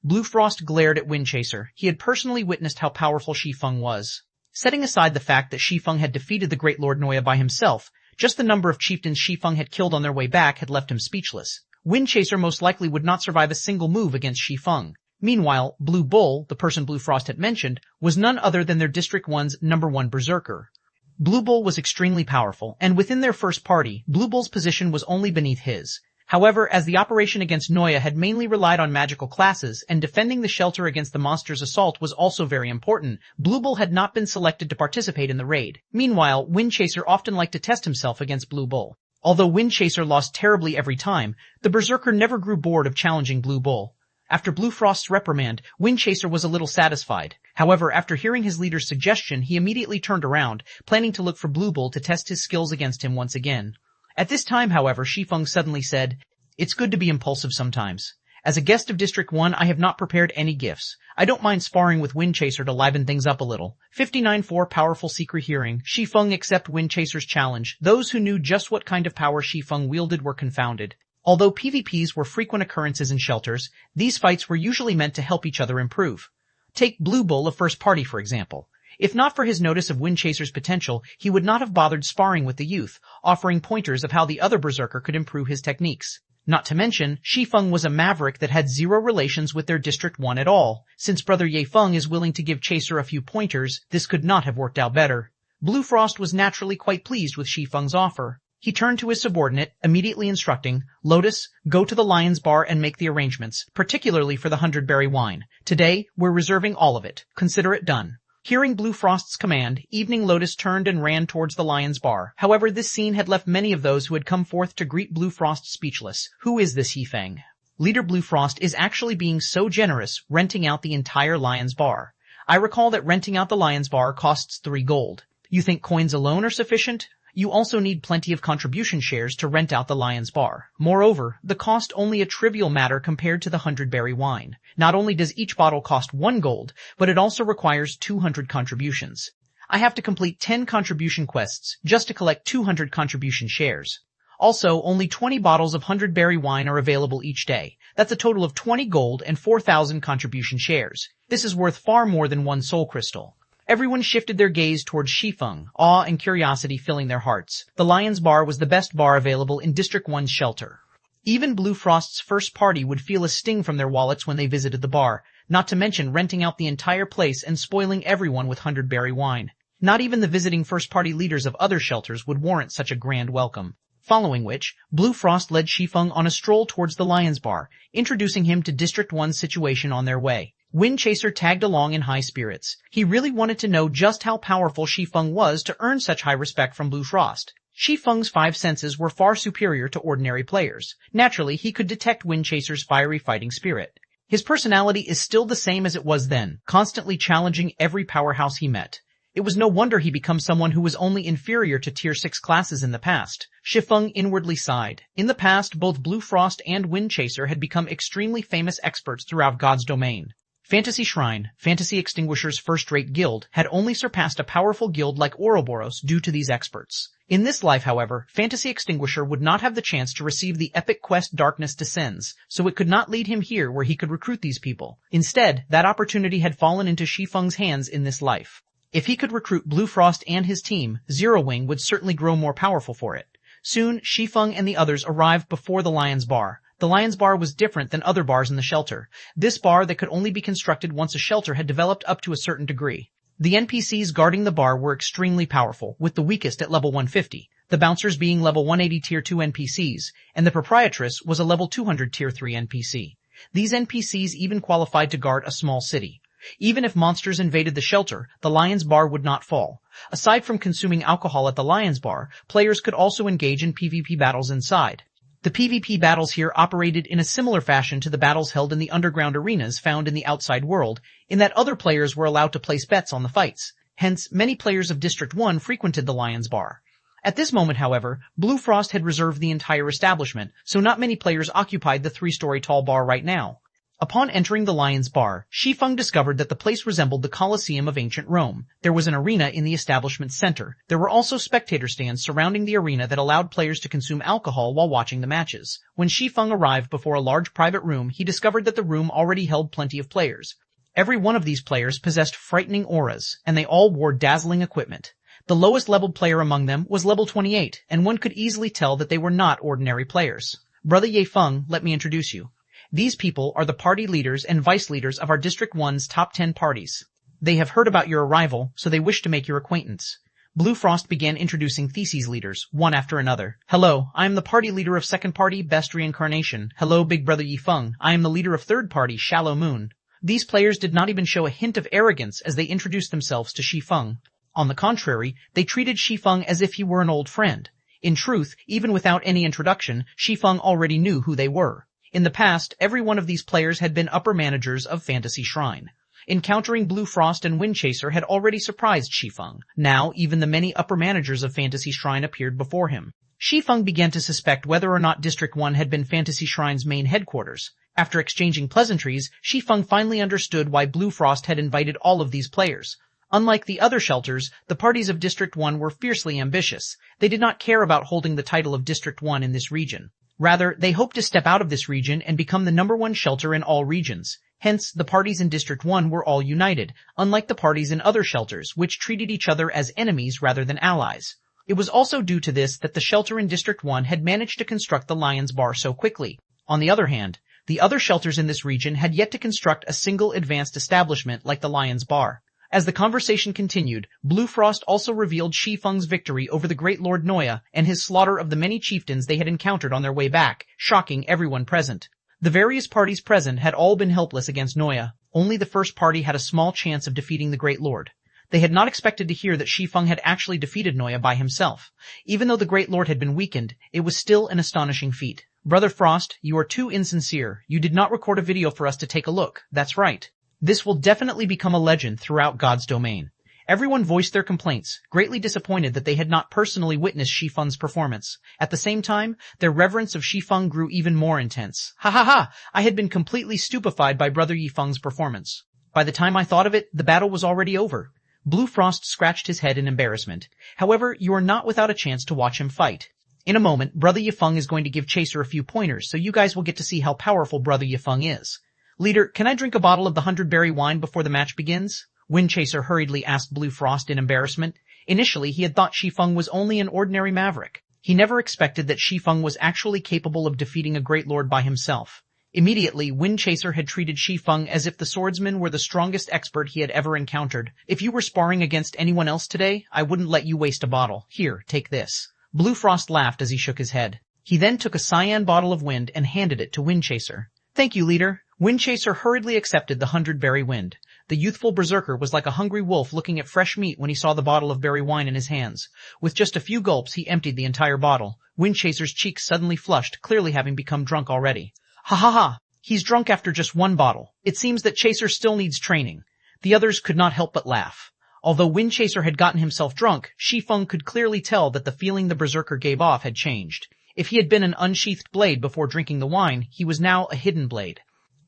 Blue Frost glared at Wind Chaser. He had personally witnessed how powerful Shi Feng was. Setting aside the fact that Shi Feng had defeated the Great Lord Noya by himself, just the number of chieftains Shi Feng had killed on their way back had left him speechless. Wind Chaser most likely would not survive a single move against Shi Feng. Meanwhile, Blue Bull, the person Blue Frost had mentioned, was none other than their District 1's #1 berserker. Blue Bull was extremely powerful, and within their first party, Blue Bull's position was only beneath his. However, as the operation against Noya had mainly relied on magical classes, and defending the shelter against the monster's assault was also very important, Blue Bull had not been selected to participate in the raid. Meanwhile, Wind Chaser often liked to test himself against Blue Bull. Although Wind Chaser lost terribly every time, the berserker never grew bored of challenging Blue Bull. After Blue Frost's reprimand, Wind Chaser was a little satisfied. However, after hearing his leader's suggestion, he immediately turned around, planning to look for Blue Bull to test his skills against him once again. At this time, however, Shi Feng suddenly said, "It's good to be impulsive sometimes. As a guest of District 1, I have not prepared any gifts. I don't mind sparring with Wind Chaser to liven things up a little." 59-4 Powerful Secret Hearing. Shi Feng accept Wind Chaser's challenge. Those who knew just what kind of power Shi Feng wielded were confounded. Although PvPs were frequent occurrences in shelters, these fights were usually meant to help each other improve. Take Blue Bull of First Party, for example. If not for his notice of Wind Chaser's potential, he would not have bothered sparring with the youth, offering pointers of how the other berserker could improve his techniques. Not to mention, Shi Feng was a maverick that had zero relations with their District 1 at all. Since Brother Ye Feng is willing to give Chaser a few pointers, this could not have worked out better. Blue Frost was naturally quite pleased with Shi Feng's offer. He turned to his subordinate, immediately instructing, "Lotus, go to the Lion's Bar and make the arrangements, particularly for the 100-berry wine. Today, we're reserving all of it. Consider it done." Hearing Blue Frost's command, Evening Lotus turned and ran towards the Lion's Bar. However, this scene had left many of those who had come forth to greet Blue Frost speechless. Who is this Shi Feng? Leader Blue Frost is actually being so generous, renting out the entire Lion's Bar. I recall that renting out the Lion's Bar costs 3 gold. You think coins alone are sufficient? You also need plenty of contribution shares to rent out the Lion's Bar. Moreover, the cost only a trivial matter compared to the 100-berry wine. Not only does each bottle cost 1 gold, but it also requires 200 contributions. I have to complete 10 contribution quests just to collect 200 contribution shares. Also, only 20 bottles of 100-berry wine are available each day. That's a total of 20 gold and 4,000 contribution shares. This is worth far more than 1 soul crystal. Everyone shifted their gaze towards Shi Feng, awe and curiosity filling their hearts. The Lion's Bar was the best bar available in District 1's shelter. Even Blue Frost's first party would feel a sting from their wallets when they visited the bar, not to mention renting out the entire place and spoiling everyone with 100-berry wine. Not even the visiting first party leaders of other shelters would warrant such a grand welcome. Following which, Blue Frost led Shi Feng on a stroll towards the Lion's Bar, introducing him to District 1's situation on their way. Wind Chaser tagged along in high spirits. He really wanted to know just how powerful Shi Feng was to earn such high respect from Blue Frost. Shi Feng's 5 senses were far superior to ordinary players. Naturally, he could detect Wind Chaser's fiery fighting spirit. His personality is still the same as it was then, constantly challenging every powerhouse he met. It was no wonder he became someone who was only inferior to Tier 6 classes in the past. Shi Feng inwardly sighed. In the past, both Blue Frost and Wind Chaser had become extremely famous experts throughout God's domain. Fantasy Shrine, Fantasy Extinguisher's first-rate guild, had only surpassed a powerful guild like Ouroboros due to these experts. In this life, however, Fantasy Extinguisher would not have the chance to receive the epic quest Darkness Descends, so it could not lead him here where he could recruit these people. Instead, that opportunity had fallen into Shi Feng's hands in this life. If he could recruit Blue Frost and his team, Zero Wing would certainly grow more powerful for it. Soon, Shi Feng and the others arrived before the Lion's Bar. The Lion's Bar was different than other bars in the shelter. This bar that could only be constructed once a shelter had developed up to a certain degree. The NPCs guarding the bar were extremely powerful, with the weakest at level 150, the bouncers being level 180 Tier 2 NPCs, and the proprietress was a level 200 Tier 3 NPC. These NPCs even qualified to guard a small city. Even if monsters invaded the shelter, the Lion's Bar would not fall. Aside from consuming alcohol at the Lion's Bar, players could also engage in PvP battles inside. The PvP battles here operated in a similar fashion to the battles held in the underground arenas found in the outside world, in that other players were allowed to place bets on the fights. Hence, many players of District 1 frequented the Lion's Bar. At this moment, however, Blue Frost had reserved the entire establishment, so not many players occupied the 3-story tall bar right now. Upon entering the Lion's Bar, Shi Feng discovered that the place resembled the Colosseum of ancient Rome. There was an arena in the establishment's center. There were also spectator stands surrounding the arena that allowed players to consume alcohol while watching the matches. When Shi Feng arrived before a large private room, he discovered that the room already held plenty of players. Every one of these players possessed frightening auras, and they all wore dazzling equipment. The lowest leveled player among them was level 28, and one could easily tell that they were not ordinary players. Brother Ye Feng, let me introduce you. These people are the party leaders and vice leaders of our District 1's top 10 parties. They have heard about your arrival, so they wish to make your acquaintance. Blue Frost began introducing Theses leaders, one after another. Hello, I am the party leader of second party, Best Reincarnation. Hello, Big Brother Ye Feng. I am the leader of third party, Shallow Moon. These players did not even show a hint of arrogance as they introduced themselves to Shi Feng. On the contrary, they treated Shi Feng as if he were an old friend. In truth, even without any introduction, Shi Feng already knew who they were. In the past, every one of these players had been upper managers of Fantasy Shrine. Encountering Blue Frost and Windchaser had already surprised Shi Feng. Now, even the many upper managers of Fantasy Shrine appeared before him. Shi Feng began to suspect whether or not District 1 had been Fantasy Shrine's main headquarters. After exchanging pleasantries, Shi Feng finally understood why Blue Frost had invited all of these players. Unlike the other shelters, the parties of District 1 were fiercely ambitious. They did not care about holding the title of District 1 in this region. Rather, they hoped to step out of this region and become the #1 shelter in all regions. Hence, the parties in District 1 were all united, unlike the parties in other shelters, which treated each other as enemies rather than allies. It was also due to this that the shelter in District 1 had managed to construct the Lion's Bar so quickly. On the other hand, the other shelters in this region had yet to construct a single advanced establishment like the Lion's Bar. As the conversation continued, Blue Frost also revealed Shi Feng's victory over the Great Lord Noya and his slaughter of the many chieftains they had encountered on their way back, shocking everyone present. The various parties present had all been helpless against Noya. Only the first party had a small chance of defeating the Great Lord. They had not expected to hear that Shi Feng had actually defeated Noya by himself. Even though the Great Lord had been weakened, it was still an astonishing feat. Brother Frost, you are too insincere. You did not record a video for us to take a look. That's right. This will definitely become a legend throughout God's domain. Everyone voiced their complaints, greatly disappointed that they had not personally witnessed Shi Feng's performance. At the same time, their reverence of Shi Feng grew even more intense. Ha ha ha! I had been completely stupefied by Brother Ye Feng's performance. By the time I thought of it, the battle was already over. Blue Frost scratched his head in embarrassment. However, you are not without a chance to watch him fight. In a moment, Brother Ye Feng is going to give Chaser a few pointers, so you guys will get to see how powerful Brother Ye Feng is. Leader, can I drink a bottle of the 100-berry wine before the match begins? Windchaser hurriedly asked Blue Frost in embarrassment. Initially, he had thought Shi Feng was only an ordinary maverick. He never expected that Shi Feng was actually capable of defeating a great lord by himself. Immediately, Windchaser had treated Shi Feng as if the swordsman were the strongest expert he had ever encountered. If you were sparring against anyone else today, I wouldn't let you waste a bottle. Here, take this. Blue Frost laughed as he shook his head. He then took a cyan bottle of wind and handed it to Windchaser. Thank you, leader. Windchaser hurriedly accepted the 100-berry wind. The youthful berserker was like a hungry wolf looking at fresh meat when he saw the bottle of berry wine in his hands. With just a few gulps, he emptied the entire bottle. Windchaser's cheeks suddenly flushed, clearly having become drunk already. Ha ha ha! He's drunk after just one bottle. It seems that Chaser still needs training. The others could not help but laugh. Although Windchaser had gotten himself drunk, Shi Feng could clearly tell that the feeling the berserker gave off had changed. If he had been an unsheathed blade before drinking the wine, he was now a hidden blade.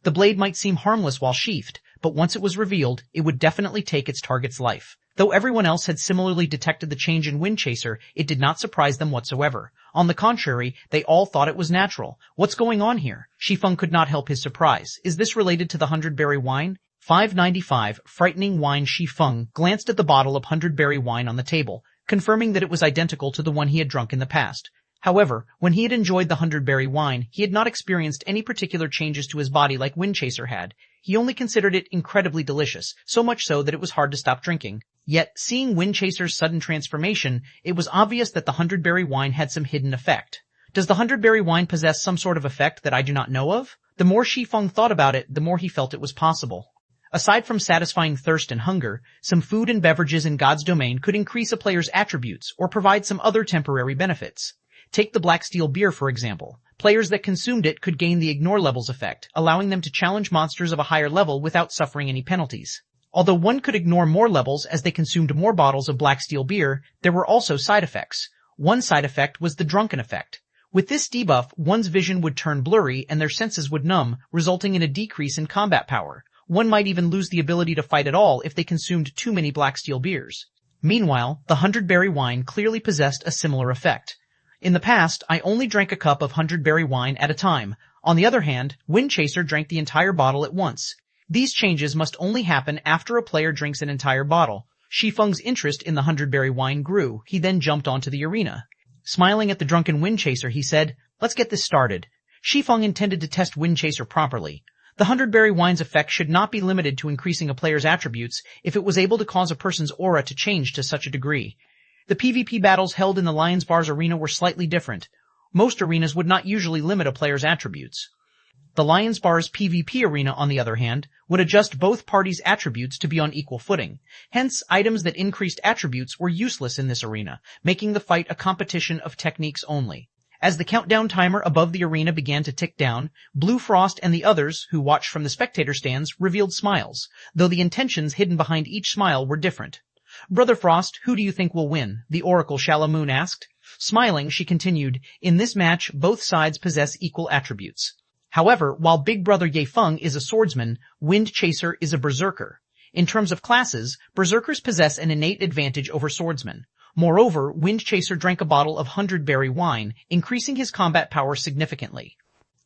The blade might seem harmless while sheathed, but once it was revealed, it would definitely take its target's life. Though everyone else had similarly detected the change in Windchaser, it did not surprise them whatsoever. On the contrary, they all thought it was natural. What's going on here? Shi Feng could not help his surprise. Is this related to the 100-berry wine? 595, frightening wine. Shi Feng glanced at the bottle of 100-berry wine on the table, confirming that it was identical to the one he had drunk in the past. However, when he had enjoyed the 100-berry wine, he had not experienced any particular changes to his body like Windchaser had. He only considered it incredibly delicious, so much so that it was hard to stop drinking. Yet, seeing Windchaser's sudden transformation, it was obvious that the 100-berry wine had some hidden effect. Does the 100-berry wine possess some sort of effect that I do not know of? The more Shi Feng thought about it, the more he felt it was possible. Aside from satisfying thirst and hunger, some food and beverages in God's domain could increase a player's attributes or provide some other temporary benefits. Take the Black Steel beer, for example. Players that consumed it could gain the Ignore Levels effect, allowing them to challenge monsters of a higher level without suffering any penalties. Although one could ignore more levels as they consumed more bottles of Black Steel beer, there were also side effects. One side effect was the Drunken effect. With this debuff, one's vision would turn blurry and their senses would numb, resulting in a decrease in combat power. One might even lose the ability to fight at all if they consumed too many Black Steel beers. Meanwhile, the 100-berry wine clearly possessed a similar effect. In the past, I only drank a cup of 100-berry wine at a time. On the other hand, Windchaser drank the entire bottle at once. These changes must only happen after a player drinks an entire bottle. Shi Feng's interest in the 100-berry wine grew. He then jumped onto the arena. Smiling at the drunken Wind Chaser, he said, "Let's get this started." Shi Feng intended to test Wind Chaser properly. The 100-berry wine's effect should not be limited to increasing a player's attributes if it was able to cause a person's aura to change to such a degree. The PvP battles held in the Lions Bar's arena were slightly different. Most arenas would not usually limit a player's attributes. The Lions Bar's PvP arena, on the other hand, would adjust both parties' attributes to be on equal footing. Hence, items that increased attributes were useless in this arena, making the fight a competition of techniques only. As the countdown timer above the arena began to tick down, Blue Frost and the others, who watched from the spectator stands, revealed smiles, though the intentions hidden behind each smile were different. "Brother Frost, who do you think will win?" the Oracle Shalamoon asked. Smiling, she continued, "In this match, both sides possess equal attributes. However, while Big Brother Ye Feng is a swordsman, Wind Chaser is a berserker. In terms of classes, berserkers possess an innate advantage over swordsmen. Moreover, Wind Chaser drank a bottle of 100-berry wine, increasing his combat power significantly.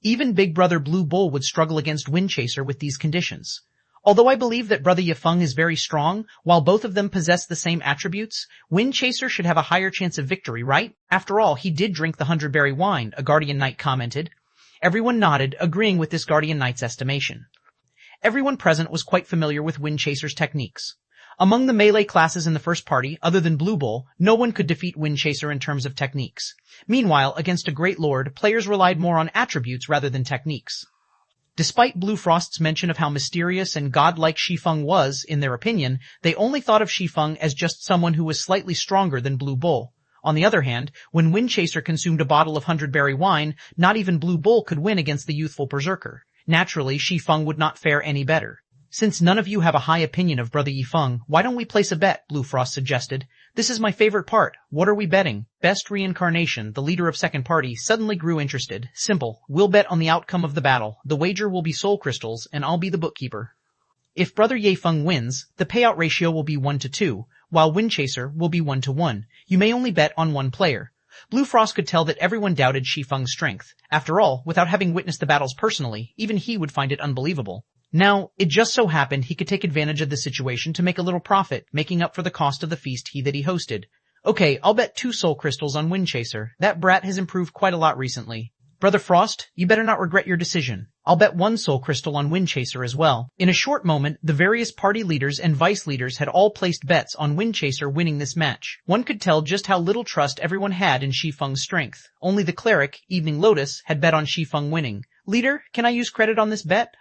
Even Big Brother Blue Bull would struggle against Wind Chaser with these conditions. Although I believe that Brother Ye Feng is very strong, while both of them possess the same attributes, Wind Chaser should have a higher chance of victory, right? After all, he did drink the 100-berry wine," a Guardian Knight commented. Everyone nodded, agreeing with this Guardian Knight's estimation. Everyone present was quite familiar with Wind Chaser's techniques. Among the melee classes in the first party, other than Blue Bull, no one could defeat Wind Chaser in terms of techniques. Meanwhile, against a Great Lord, players relied more on attributes rather than techniques. Despite Blue Frost's mention of how mysterious and godlike Shi Feng was, in their opinion, they only thought of Shi Feng as just someone who was slightly stronger than Blue Bull. On the other hand, when Wind Chaser consumed a bottle of 100-berry wine, not even Blue Bull could win against the youthful berserker. Naturally, Shi Feng would not fare any better. "Since none of you have a high opinion of Brother Ye Feng, why don't we place a bet?" Blue Frost suggested. "This is my favorite part. What are we betting?" Best Reincarnation, the leader of second party, suddenly grew interested. "Simple. We'll bet on the outcome of the battle. The wager will be soul crystals, and I'll be the bookkeeper. If Brother Ye Feng wins, the payout ratio will be 1-2, while Wind Chaser will be 1-1. You may only bet on one player." Blue Frost could tell that everyone doubted Shi Feng's strength. After all, without having witnessed the battles personally, even he would find it unbelievable. Now, it just so happened he could take advantage of the situation to make a little profit, making up for the cost of the feast he hosted. "Okay, I'll bet 2 soul crystals on Wind Chaser. That brat has improved quite a lot recently." "Brother Frost, you better not regret your decision. I'll bet 1 soul crystal on Wind Chaser as well." In a short moment, the various party leaders and vice leaders had all placed bets on Wind Chaser winning this match. One could tell just how little trust everyone had in Shi Feng's strength. Only the cleric, Evening Lotus, had bet on Shi Feng winning. "Leader, can I use credit on this bet?"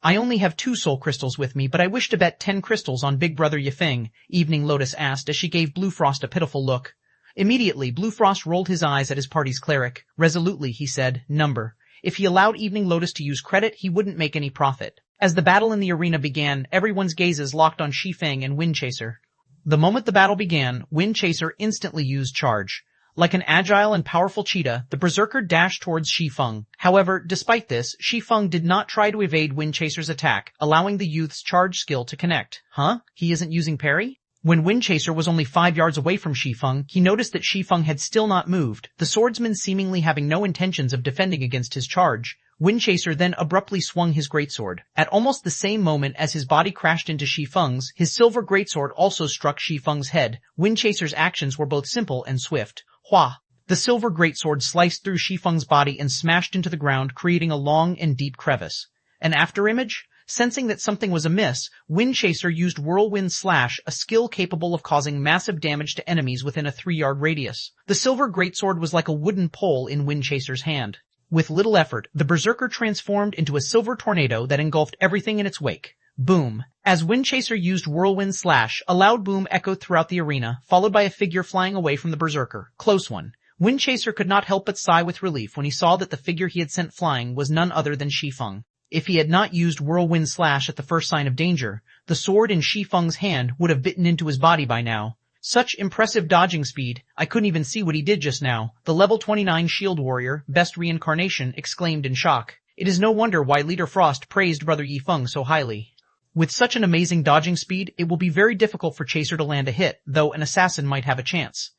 "I only have 2 soul crystals with me, but I wish to bet 10 crystals on Big Brother Ye Feng," Evening Lotus asked as she gave Blue Frost a pitiful look. Immediately, Blue Frost rolled his eyes at his party's cleric. Resolutely, he said, "Number." If he allowed Evening Lotus to use credit, he wouldn't make any profit. As the battle in the arena began, everyone's gazes locked on Shi Feng and Wind Chaser. The moment the battle began, Wind Chaser instantly used charge. Like an agile and powerful cheetah, the berserker dashed towards Shi Feng. However, despite this, Shi Feng did not try to evade Wind Chaser's attack, allowing the youth's charge skill to connect. Huh? He isn't using parry? When Wind Chaser was only 5 yards away from Shi Feng, he noticed that Shi Feng had still not moved, the swordsman seemingly having no intentions of defending against his charge. Wind Chaser then abruptly swung his greatsword. At almost the same moment as his body crashed into Shi Feng's, his silver greatsword also struck Shi Feng's head. Wind Chaser's actions were both simple and swift. Hua! The silver greatsword sliced through Shi Feng's body and smashed into the ground, creating a long and deep crevice. An afterimage? Sensing that something was amiss, Wind Chaser used Whirlwind Slash, a skill capable of causing massive damage to enemies within a 3-yard radius. The silver greatsword was like a wooden pole in Wind Chaser's hand. With little effort, the berserker transformed into a silver tornado that engulfed everything in its wake. Boom. As Wind Chaser used Whirlwind Slash, a loud boom echoed throughout the arena, followed by a figure flying away from the berserker. Close one. Wind Chaser could not help but sigh with relief when he saw that the figure he had sent flying was none other than Shi Feng. If he had not used Whirlwind Slash at the first sign of danger, the sword in Shi Feng's hand would have bitten into his body by now. Such impressive dodging speed, I couldn't even see what he did just now. The level 29 shield warrior, Best Reincarnation, exclaimed in shock. It is no wonder why Leader Frost praised Brother Ye Feng so highly. With such an amazing dodging speed, it will be very difficult for Chaser to land a hit, though an assassin might have a chance.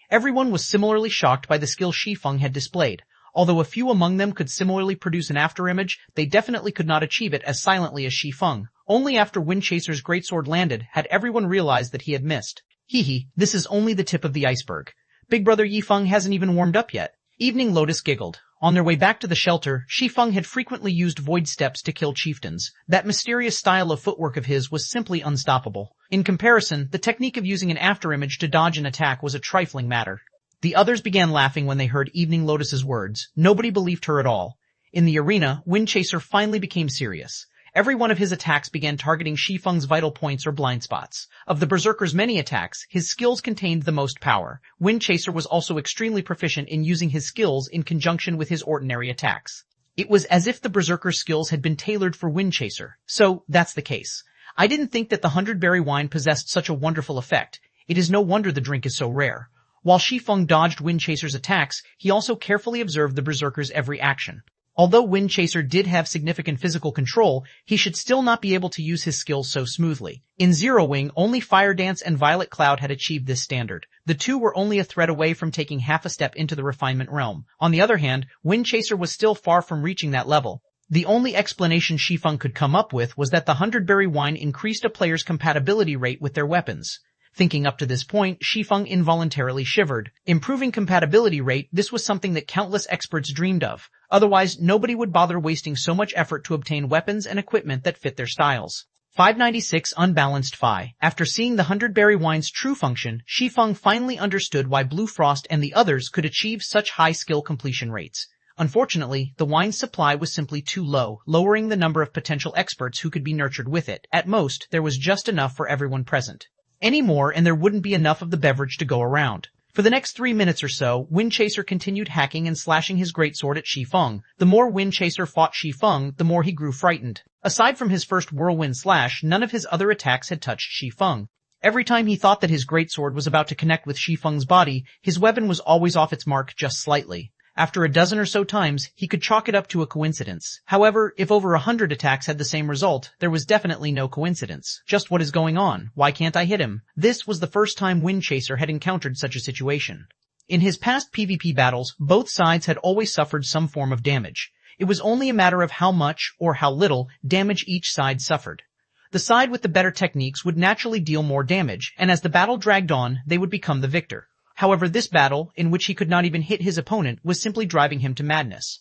Everyone was similarly shocked by the skill Shi Feng had displayed. Although a few among them could similarly produce an afterimage, they definitely could not achieve it as silently as Shi Feng. Only after Windchaser's greatsword landed had everyone realized that he had missed. Hee, this is only the tip of the iceberg. Big brother Yi Feng hasn't even warmed up yet. Evening Lotus giggled. On their way back to the shelter, Shi Feng had frequently used void steps to kill chieftains. That mysterious style of footwork of his was simply unstoppable. In comparison, the technique of using an afterimage to dodge an attack was a trifling matter. The others began laughing when they heard Evening Lotus's words. Nobody believed her at all. In the arena, Windchaser finally became serious. Every one of his attacks began targeting Shi Feng's vital points or blind spots. Of the Berserker's many attacks, his skills contained the most power. Windchaser was also extremely proficient in using his skills in conjunction with his ordinary attacks. It was as if the Berserker's skills had been tailored for Windchaser. So, that's the case. I didn't think that the 100-berry wine possessed such a wonderful effect. It is no wonder the drink is so rare. While Shi Feng dodged Windchaser's attacks, he also carefully observed the Berserker's every action. Although Windchaser did have significant physical control, he should still not be able to use his skills so smoothly. In Zero Wing, only Fire Dance and Violet Cloud had achieved this standard. The two were only a thread away from taking half a step into the refinement realm. On the other hand, Windchaser was still far from reaching that level. The only explanation Shi Feng could come up with was that the 100-berry wine increased a player's compatibility rate with their weapons. Thinking up to this point, Shi Feng involuntarily shivered. Improving compatibility rate, this was something that countless experts dreamed of. Otherwise, nobody would bother wasting so much effort to obtain weapons and equipment that fit their styles. 596 Unbalanced Phi. After seeing the 100-berry wine's true function, Shi Feng finally understood why Blue Frost and the others could achieve such high skill completion rates. Unfortunately, the wine's supply was simply too low, lowering the number of potential experts who could be nurtured with it. At most, there was just enough for everyone present. Any more and there wouldn't be enough of the beverage to go around. For the next 3 minutes or so, Windchaser continued hacking and slashing his greatsword at Shi Feng. The more Windchaser fought Shi Feng, the more he grew frightened. Aside from his first whirlwind slash, none of his other attacks had touched Shi Feng. Every time he thought that his greatsword was about to connect with Shi Feng's body, his weapon was always off its mark just slightly. After a dozen or so times, he could chalk it up to a coincidence. However, if over 100 attacks had the same result, there was definitely no coincidence. Just what is going on? Why can't I hit him? This was the first time Windchaser had encountered such a situation. In his past PvP battles, both sides had always suffered some form of damage. It was only a matter of how much, or how little, damage each side suffered. The side with the better techniques would naturally deal more damage, and as the battle dragged on, they would become the victor. However, this battle, in which he could not even hit his opponent, was simply driving him to madness.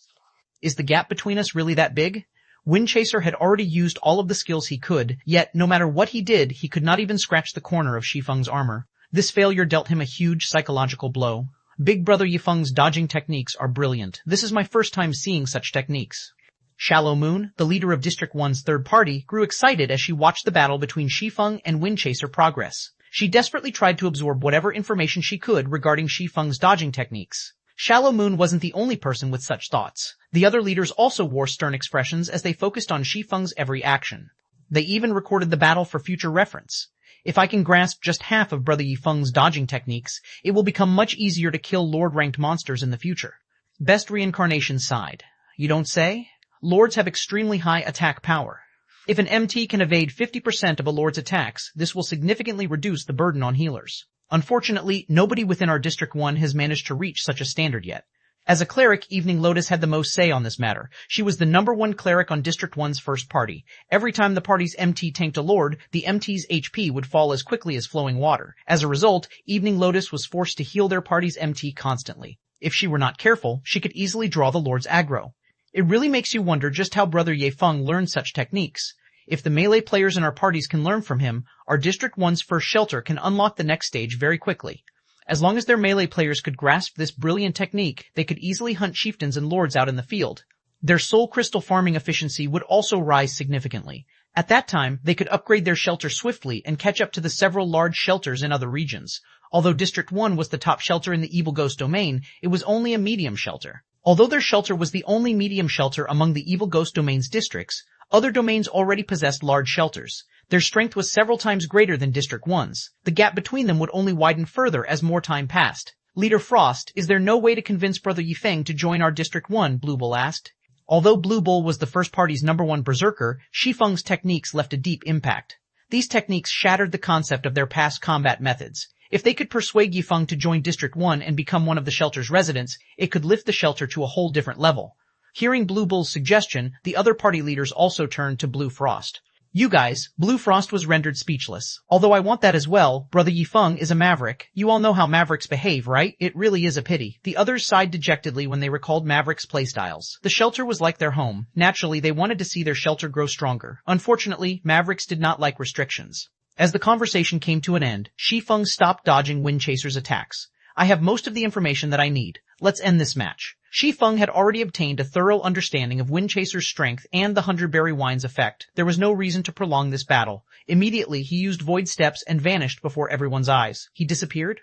Is the gap between us really that big? Windchaser had already used all of the skills he could, yet no matter what he did, he could not even scratch the corner of Shi Feng's armor. This failure dealt him a huge psychological blow. Big brother Yi Feng's dodging techniques are brilliant. This is my first time seeing such techniques. Shallow Moon, the leader of District 1's third party, grew excited as she watched the battle between Shi Feng and Windchaser progress. She desperately tried to absorb whatever information she could regarding Shi Feng's dodging techniques. Shallow Moon wasn't the only person with such thoughts. The other leaders also wore stern expressions as they focused on Shi Feng's every action. They even recorded the battle for future reference. If I can grasp just half of Brother Yi Feng's dodging techniques, it will become much easier to kill Lord-ranked monsters in the future. Best Reincarnation side. You don't say? Lords have extremely high attack power. If an MT can evade 50% of a Lord's attacks, this will significantly reduce the burden on healers. Unfortunately, nobody within our District 1 has managed to reach such a standard yet. As a cleric, Evening Lotus had the most say on this matter. She was the #1 cleric on District 1's first party. Every time the party's MT tanked a Lord, the MT's HP would fall as quickly as flowing water. As a result, Evening Lotus was forced to heal their party's MT constantly. If she were not careful, she could easily draw the Lord's aggro. It really makes you wonder just how Brother Yi Feng learned such techniques. If the melee players in our parties can learn from him, our District 1's first shelter can unlock the next stage very quickly. As long as their melee players could grasp this brilliant technique, they could easily hunt chieftains and lords out in the field. Their soul crystal farming efficiency would also rise significantly. At that time, they could upgrade their shelter swiftly and catch up to the several large shelters in other regions. Although District 1 was the top shelter in the Evil Ghost domain, it was only a medium shelter. Although their shelter was the only medium shelter among the Evil Ghost domain's districts, other domains already possessed large shelters. Their strength was several times greater than District 1's. The gap between them would only widen further as more time passed. Leader Frost, is there no way to convince Brother Yi Feng to join our District 1? Blue Bull asked. Although Blue Bull was the first party's #1 berserker, Shi Feng's techniques left a deep impact. These techniques shattered the concept of their past combat methods. If they could persuade Yi Feng to join District 1 and become one of the shelter's residents, it could lift the shelter to a whole different level. Hearing Blue Bull's suggestion, the other party leaders also turned to Blue Frost. You guys, Blue Frost was rendered speechless. Although I want that as well, Brother Yi Feng is a maverick. You all know how mavericks behave, right? It really is a pity. The others sighed dejectedly when they recalled Maverick's playstyles. The shelter was like their home. Naturally, they wanted to see their shelter grow stronger. Unfortunately, Mavericks did not like restrictions. As the conversation came to an end, Shi Feng stopped dodging Windchaser's attacks. I have most of the information that I need. Let's end this match. Shi Feng had already obtained a thorough understanding of Windchaser's strength and the 100-berry wine's effect. There was no reason to prolong this battle. Immediately, he used void steps and vanished before everyone's eyes. He disappeared?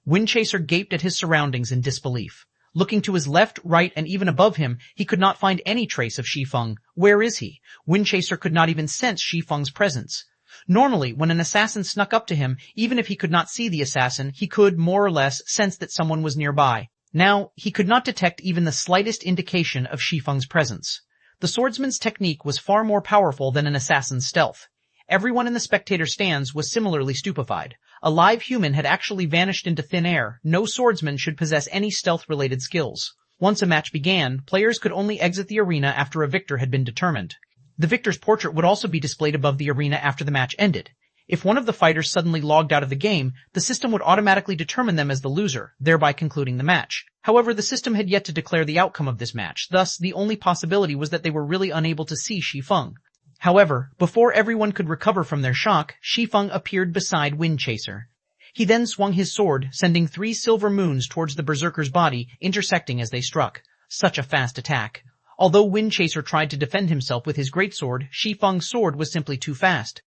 Windchaser gaped at his surroundings in disbelief. Looking to his left, right, and even above him, he could not find any trace of Shi Feng. Where is he? Windchaser could not even sense Shi Feng's presence. Normally, when an assassin snuck up to him, even if he could not see the assassin, he could, more or less, sense that someone was nearby. Now, he could not detect even the slightest indication of Shi Feng's presence. The swordsman's technique was far more powerful than an assassin's stealth. Everyone in the spectator stands was similarly stupefied. A live human had actually vanished into thin air. No swordsman should possess any stealth-related skills. Once a match began, players could only exit the arena after a victor had been determined. The victor's portrait would also be displayed above the arena after the match ended. If one of the fighters suddenly logged out of the game, the system would automatically determine them as the loser, thereby concluding the match. However, the system had yet to declare the outcome of this match, thus the only possibility was that they were really unable to see Shi Feng. However, before everyone could recover from their shock, Shi Feng appeared beside Windchaser. He then swung his sword, sending 3 silver moons towards the berserker's body, intersecting as they struck. Such a fast attack. Although Windchaser tried to defend himself with his greatsword, Shi Feng's sword was simply too fast.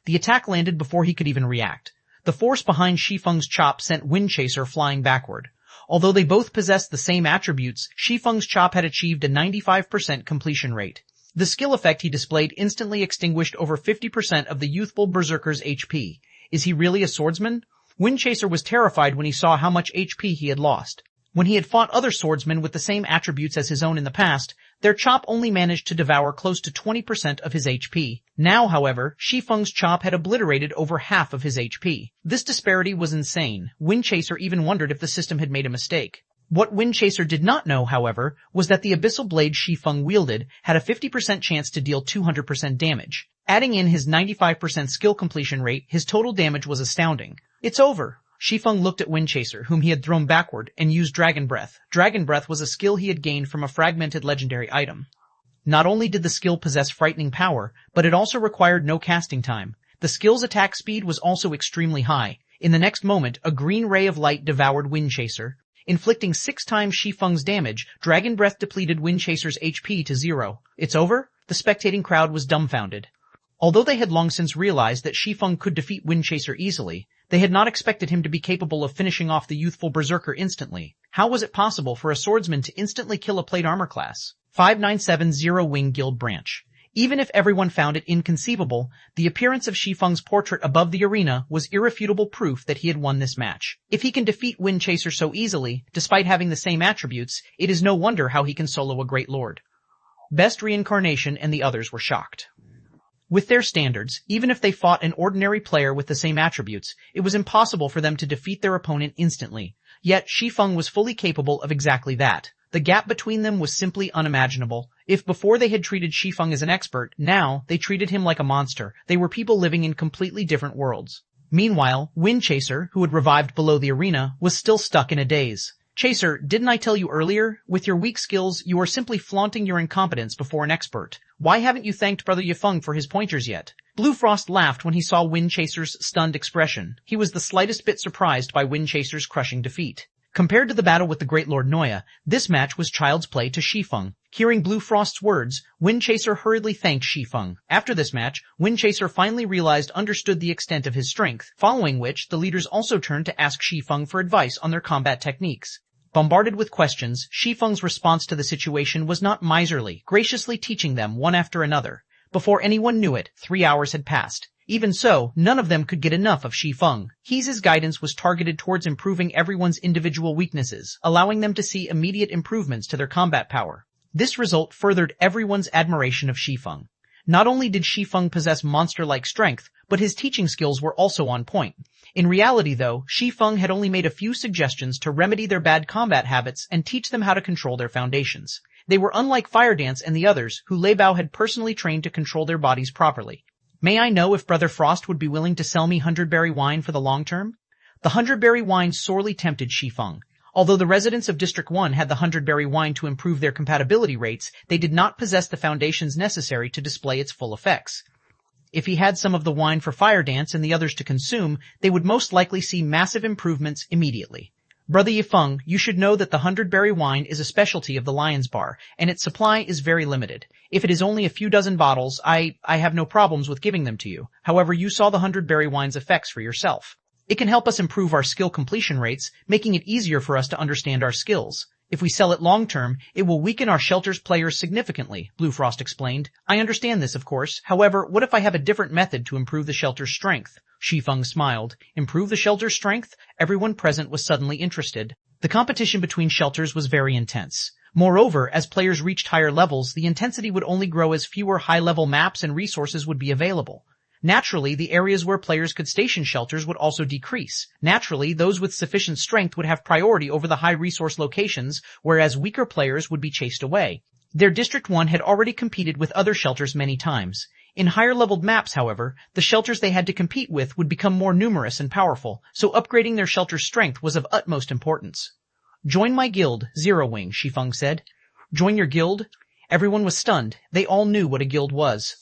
The attack landed before he could even react. The force behind Shi Feng's chop sent Windchaser flying backward. Although they both possessed the same attributes, Shi Feng's chop had achieved a 95% completion rate. The skill effect he displayed instantly extinguished over 50% of the youthful berserker's HP. Is he really a swordsman? Windchaser was terrified when he saw how much HP he had lost. When he had fought other swordsmen with the same attributes as his own in the past, their chop only managed to devour close to 20% of his HP. Now, however, Shi Feng's chop had obliterated over half of his HP. This disparity was insane. Windchaser even wondered if the system had made a mistake. What Windchaser did not know, however, was that the abyssal blade Shi Feng wielded had a 50% chance to deal 200% damage. Adding in his 95% skill completion rate, his total damage was astounding. It's over. Shi Feng looked at Windchaser, whom he had thrown backward, and used Dragon Breath. Dragon Breath was a skill he had gained from a fragmented legendary item. Not only did the skill possess frightening power, but it also required no casting time. The skill's attack speed was also extremely high. In the next moment, a green ray of light devoured Windchaser. Inflicting 6 times Shi Feng's damage, Dragon Breath depleted Windchaser's HP to 0. It's over? The spectating crowd was dumbfounded. Although they had long since realized that Shi Feng could defeat Windchaser easily, they had not expected him to be capable of finishing off the youthful berserker instantly. How was it possible for a swordsman to instantly kill a plate armor class? 5970 Wing Guild Branch. Even if everyone found it inconceivable, the appearance of Shi Feng's portrait above the arena was irrefutable proof that he had won this match. If he can defeat Windchaser so easily, despite having the same attributes, it is no wonder how he can solo a great lord. Best Reincarnation and the others were shocked. With their standards, even if they fought an ordinary player with the same attributes, it was impossible for them to defeat their opponent instantly. Yet Shi Feng was fully capable of exactly that. The gap between them was simply unimaginable. If before they had treated Shi Feng as an expert, now they treated him like a monster. They were people living in completely different worlds. Meanwhile, Windchaser, who had revived below the arena, was still stuck in a daze. Chaser, didn't I tell you earlier? With your weak skills, you are simply flaunting your incompetence before an expert. Why haven't you thanked Brother Yi Feng for his pointers yet? Blue Frost laughed when he saw Windchaser's stunned expression. He was the slightest bit surprised by Windchaser's crushing defeat. Compared to the battle with the Great Lord Noya, this match was child's play to Shi Feng. Hearing Blue Frost's words, Windchaser hurriedly thanked Shi Feng. After this match, Windchaser finally understood the extent of his strength, following which the leaders also turned to ask Shi Feng for advice on their combat techniques. Bombarded with questions, Shi Feng's response to the situation was not miserly, graciously teaching them one after another. Before anyone knew it, 3 hours had passed. Even so, none of them could get enough of Shi Feng. His guidance was targeted towards improving everyone's individual weaknesses, allowing them to see immediate improvements to their combat power. This result furthered everyone's admiration of Shi Feng. Not only did Shi Feng possess monster-like strength, but his teaching skills were also on point. In reality, though, Shi Feng had only made a few suggestions to remedy their bad combat habits and teach them how to control their foundations. They were unlike Fire Dance and the others, who Lei Bao had personally trained to control their bodies properly. May I know if Brother Frost would be willing to sell me 100-berry wine for the long term? The 100-berry wine sorely tempted Shi Feng. Although the residents of District 1 had the 100-berry wine to improve their compatibility rates, they did not possess the foundations necessary to display its full effects. If he had some of the wine for Fire Dance and the others to consume, they would most likely see massive improvements immediately. Brother Yi Feng, you should know that the 100-berry wine is a specialty of the Lion's Bar, and its supply is very limited. If it is only a few dozen bottles, I have no problems with giving them to you. However, you saw the 100-berry wine's effects for yourself. It can help us improve our skill completion rates, making it easier for us to understand our skills. If we sell it long-term, it will weaken our shelter's players significantly, Blue Frost explained. I understand this, of course. However, what if I have a different method to improve the shelter's strength? Shi Feng smiled. Improve the shelter's strength? Everyone present was suddenly interested. The competition between shelters was very intense. Moreover, as players reached higher levels, the intensity would only grow as fewer high-level maps and resources would be available. Naturally, the areas where players could station shelters would also decrease. Naturally, those with sufficient strength would have priority over the high-resource locations, whereas weaker players would be chased away. Their District 1 had already competed with other shelters many times. In higher-leveled maps, however, the shelters they had to compete with would become more numerous and powerful, so upgrading their shelter's strength was of utmost importance. Join my guild, Zero Wing, Shi Feng said. Join your guild? Everyone was stunned. They all knew what a guild was.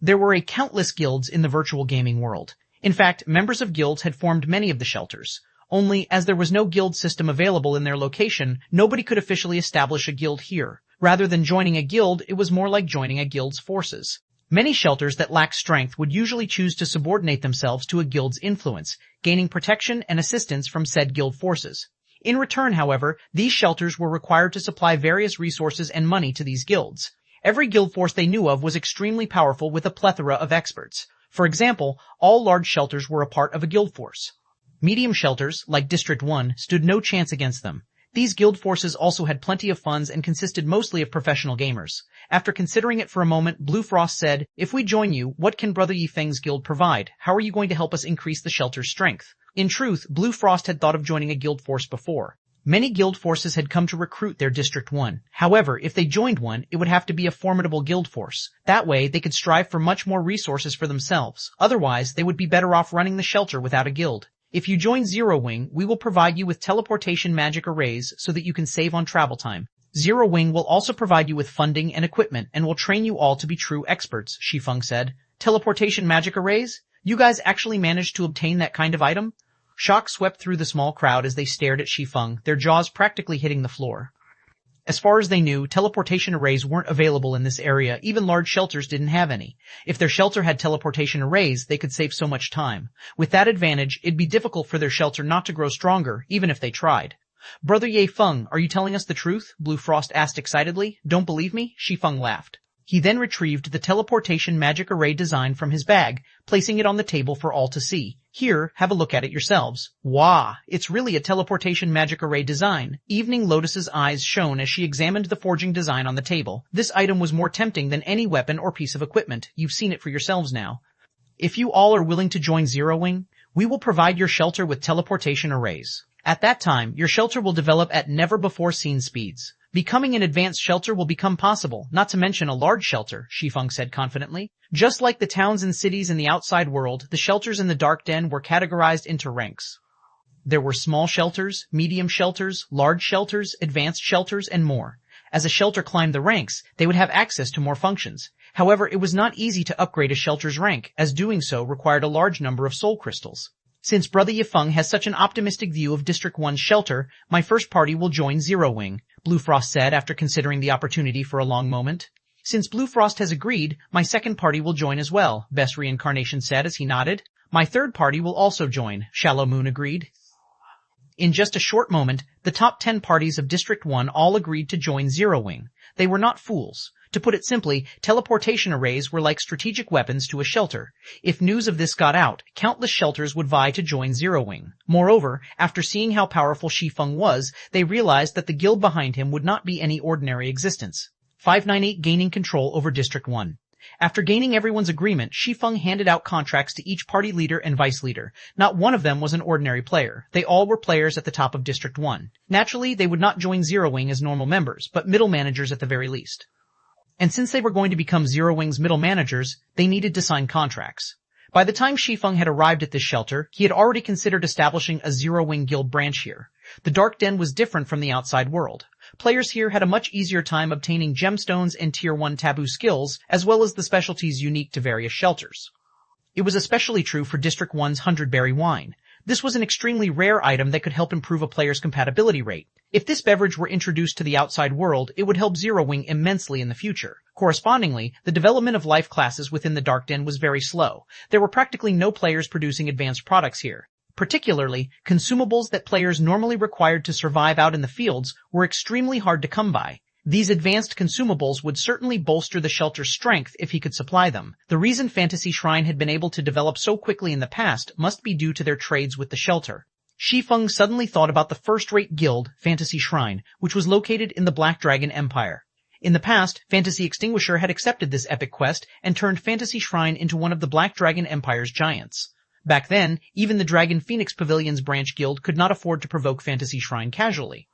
There were countless guilds in the virtual gaming world. In fact, members of guilds had formed many of the shelters. Only, as there was no guild system available in their location, nobody could officially establish a guild here. Rather than joining a guild, it was more like joining a guild's forces. Many shelters that lacked strength would usually choose to subordinate themselves to a guild's influence, gaining protection and assistance from said guild forces. In return, however, these shelters were required to supply various resources and money to these guilds. Every guild force they knew of was extremely powerful with a plethora of experts. For example, all large shelters were a part of a guild force. Medium shelters, like District 1, stood no chance against them. These guild forces also had plenty of funds and consisted mostly of professional gamers. After considering it for a moment, Blue Frost said, If we join you, what can Brother Yi Feng's guild provide? How are you going to help us increase the shelter's strength? In truth, Blue Frost had thought of joining a guild force before. Many guild forces had come to recruit their District 1. However, if they joined one, it would have to be a formidable guild force. That way, they could strive for much more resources for themselves. Otherwise, they would be better off running the shelter without a guild. If you join Zero Wing, we will provide you with teleportation magic arrays so that you can save on travel time. Zero Wing will also provide you with funding and equipment and will train you all to be true experts, Shi Feng said. Teleportation magic arrays? You guys actually managed to obtain that kind of item? Shock swept through the small crowd as they stared at Shi Feng, their jaws practically hitting the floor. As far as they knew, teleportation arrays weren't available in this area. Even large shelters didn't have any. If their shelter had teleportation arrays, they could save so much time. With that advantage, it'd be difficult for their shelter not to grow stronger, even if they tried. Brother Yi Feng, are you telling us the truth? Blue Frost asked excitedly. Don't believe me? Shi Feng laughed. He then retrieved the teleportation magic array design from his bag, placing it on the table for all to see. Here, have a look at it yourselves. Wah! It's really a teleportation magic array design. Evening Lotus's eyes shone as she examined the forging design on the table. This item was more tempting than any weapon or piece of equipment. You've seen it for yourselves now. If you all are willing to join Zero Wing, we will provide your shelter with teleportation arrays. At that time, your shelter will develop at never-before-seen speeds. Becoming an advanced shelter will become possible, not to mention a large shelter, Shi Feng said confidently. Just like the towns and cities in the outside world, the shelters in the Dark Den were categorized into ranks. There were small shelters, medium shelters, large shelters, advanced shelters, and more. As a shelter climbed the ranks, they would have access to more functions. However, it was not easy to upgrade a shelter's rank, as doing so required a large number of soul crystals. Since Brother Yi Feng has such an optimistic view of District 1's shelter, my first party will join Zero Wing, Blue Frost said after considering the opportunity for a long moment. Since Blue Frost has agreed, my second party will join as well, Best Reincarnation said as he nodded. My third party will also join, Shallow Moon agreed. In just a short moment, the top 10 parties of District 1 all agreed to join Zero Wing. They were not fools. To put it simply, teleportation arrays were like strategic weapons to a shelter. If news of this got out, countless shelters would vie to join Zero Wing. Moreover, after seeing how powerful Shi Feng was, they realized that the guild behind him would not be any ordinary existence. 598 gaining control over District 1. After gaining everyone's agreement, Shi Feng handed out contracts to each party leader and vice leader. Not one of them was an ordinary player. They all were players at the top of District 1. Naturally, they would not join Zero Wing as normal members, but middle managers at the very least. And since they were going to become Zero Wing's middle managers, they needed to sign contracts. By the time Shi Feng had arrived at this shelter, he had already considered establishing a Zero Wing guild branch here. The Dark Den was different from the outside world. Players here had a much easier time obtaining gemstones and Tier 1 taboo skills, as well as the specialties unique to various shelters. It was especially true for District 1's 100-berry wine. This was an extremely rare item that could help improve a player's compatibility rate. If this beverage were introduced to the outside world, it would help Zero Wing immensely in the future. Correspondingly, the development of life classes within the Dark Den was very slow. There were practically no players producing advanced products here. Particularly, consumables that players normally required to survive out in the fields were extremely hard to come by. These advanced consumables would certainly bolster the shelter's strength if he could supply them. The reason Fantasy Shrine had been able to develop so quickly in the past must be due to their trades with the shelter. Shi Feng suddenly thought about the first-rate guild, Fantasy Shrine, which was located in the Black Dragon Empire. In the past, Fantasy Extinguisher had accepted this epic quest and turned Fantasy Shrine into one of the Black Dragon Empire's giants. Back then, even the Dragon Phoenix Pavilion's branch guild could not afford to provoke Fantasy Shrine casually.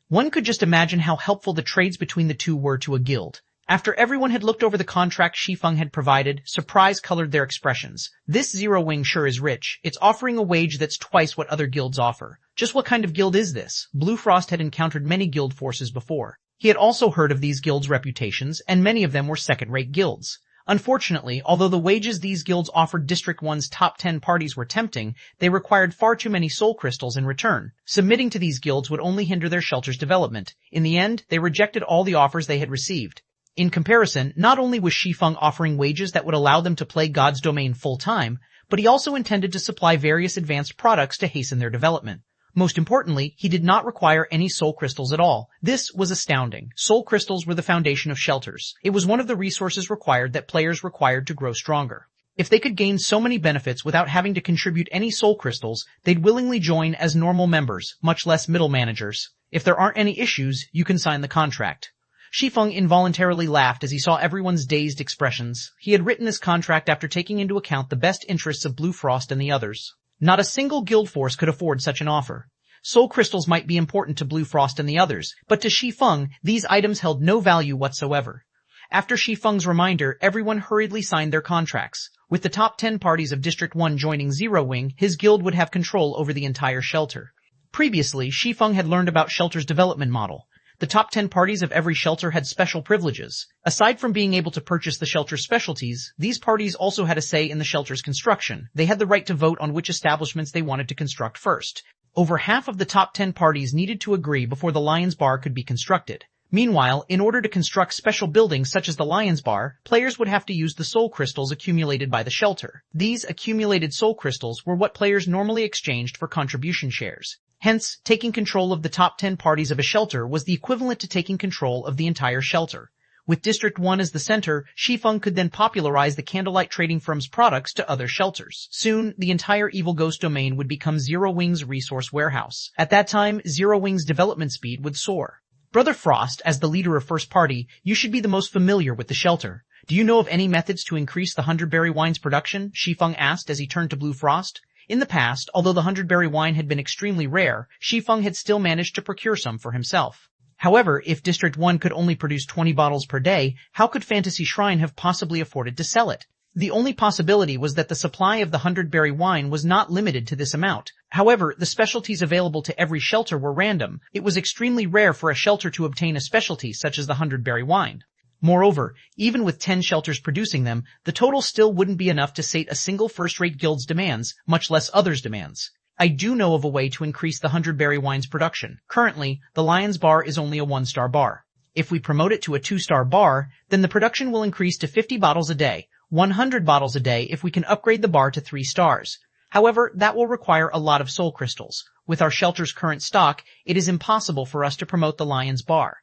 One could just imagine how helpful the trades between the two were to a guild. After everyone had looked over the contract Shi Feng had provided, surprise colored their expressions. This Zero Wing sure is rich. It's offering a wage that's twice what other guilds offer. Just what kind of guild is this? Blue Frost had encountered many guild forces before. He had also heard of these guilds' reputations, and many of them were second-rate guilds. Unfortunately, although the wages these guilds offered District 1's top 10 parties were tempting, they required far too many soul crystals in return. Submitting to these guilds would only hinder their shelter's development. In the end, they rejected all the offers they had received. In comparison, not only was Shi Feng offering wages that would allow them to play God's domain full-time, but he also intended to supply various advanced products to hasten their development. Most importantly, he did not require any soul crystals at all. This was astounding. Soul crystals were the foundation of shelters. It was one of the resources required that players required to grow stronger. If they could gain so many benefits without having to contribute any soul crystals, they'd willingly join as normal members, much less middle managers. If there aren't any issues, you can sign the contract. Shi Feng involuntarily laughed as he saw everyone's dazed expressions. He had written this contract after taking into account the best interests of Blue Frost and the others. Not a single guild force could afford such an offer. Soul crystals might be important to Blue Frost and the others, but to Shi Feng, these items held no value whatsoever. After Shi Feng's reminder, everyone hurriedly signed their contracts. With the top 10 parties of District 1 joining Zero Wing, his guild would have control over the entire shelter. Previously, Shi Feng had learned about Shelter's development model. The top 10 parties of every shelter had special privileges. Aside from being able to purchase the shelter's specialties, these parties also had a say in the shelter's construction. They had the right to vote on which establishments they wanted to construct first. Over half of the top 10 parties needed to agree before the Lion's Bar could be constructed. Meanwhile, in order to construct special buildings such as the Lion's Bar, players would have to use the soul crystals accumulated by the shelter. These accumulated soul crystals were what players normally exchanged for contribution shares. Hence, taking control of the top 10 parties of a shelter was the equivalent to taking control of the entire shelter. With District 1 as the center, Shi Feng could then popularize the Candlelight Trading Firm's products to other shelters. Soon, the entire Evil Ghost domain would become Zero Wing's resource warehouse. At that time, Zero Wing's development speed would soar. Brother Frost, as the leader of First Party, you should be the most familiar with the shelter. Do you know of any methods to increase the 100-berry wine's production? Shi Feng asked as he turned to Blue Frost. In the past, although the 100-berry wine had been extremely rare, Shi Feng had still managed to procure some for himself. However, if District 1 could only produce 20 bottles per day, how could Fantasy Shrine have possibly afforded to sell it? The only possibility was that the supply of the 100-berry wine was not limited to this amount. However, the specialties available to every shelter were random. It was extremely rare for a shelter to obtain a specialty such as the 100-berry wine. Moreover, even with 10 shelters producing them, the total still wouldn't be enough to sate a single first-rate guild's demands, much less others' demands. I do know of a way to increase the 100-berry wine's production. Currently, the Lion's Bar is only a 1-star bar. If we promote it to a 2-star bar, then the production will increase to 50 bottles a day, 100 bottles a day if we can upgrade the bar to 3 stars. However, that will require a lot of soul crystals. With our shelter's current stock, it is impossible for us to promote the Lion's Bar.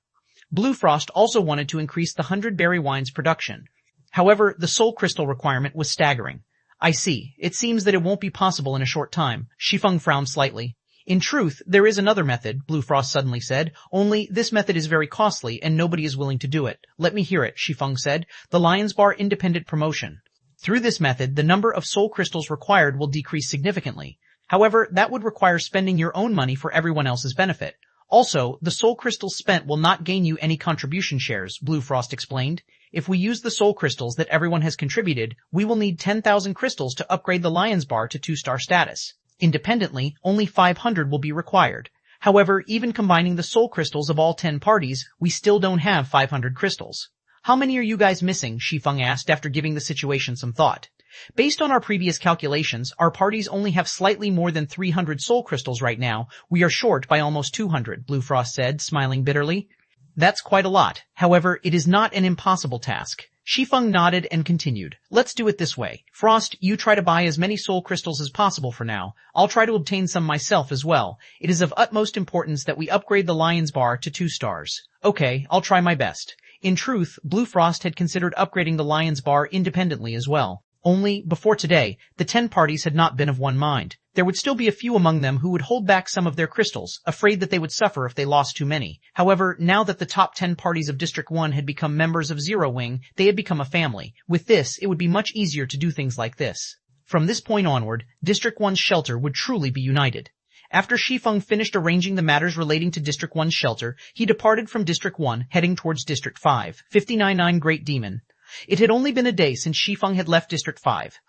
Blue Frost also wanted to increase the 100-berry wine's production. However, the soul crystal requirement was staggering. I see. It seems that it won't be possible in a short time. Shi Feng frowned slightly. In truth, there is another method, Blue Frost suddenly said, only this method is very costly and nobody is willing to do it. Let me hear it, Shi Feng said. The Lion's Bar independent promotion. Through this method, the number of soul crystals required will decrease significantly. However, that would require spending your own money for everyone else's benefit. Also, the soul crystals spent will not gain you any contribution shares, Blue Frost explained. If we use the soul crystals that everyone has contributed, we will need 10,000 crystals to upgrade the Lion's Bar to 2-star status. Independently, only 500 will be required. However, even combining the soul crystals of all 10 parties, we still don't have 500 crystals. How many are you guys missing? Shi Feng asked after giving the situation some thought. Based on our previous calculations, our parties only have slightly more than 300 soul crystals right now. We are short by almost 200, Blue Frost said, smiling bitterly. That's quite a lot. However, it is not an impossible task. Shi Feng nodded and continued. Let's do it this way. Frost, you try to buy as many soul crystals as possible for now. I'll try to obtain some myself as well. It is of utmost importance that we upgrade the Lion's Bar to 2 stars. Okay, I'll try my best. In truth, Blue Frost had considered upgrading the Lion's Bar independently as well. Only, before today, the 10 parties had not been of one mind. There would still be a few among them who would hold back some of their crystals, afraid that they would suffer if they lost too many. However, now that the top 10 parties of District 1 had become members of Zero Wing, they had become a family. With this, it would be much easier to do things like this. From this point onward, District 1's shelter would truly be united. After Shi Feng finished arranging the matters relating to District 1's shelter, he departed from District 1, heading towards District 5, 599 Great Demon. It had only been a day since Shi Feng had left District 5.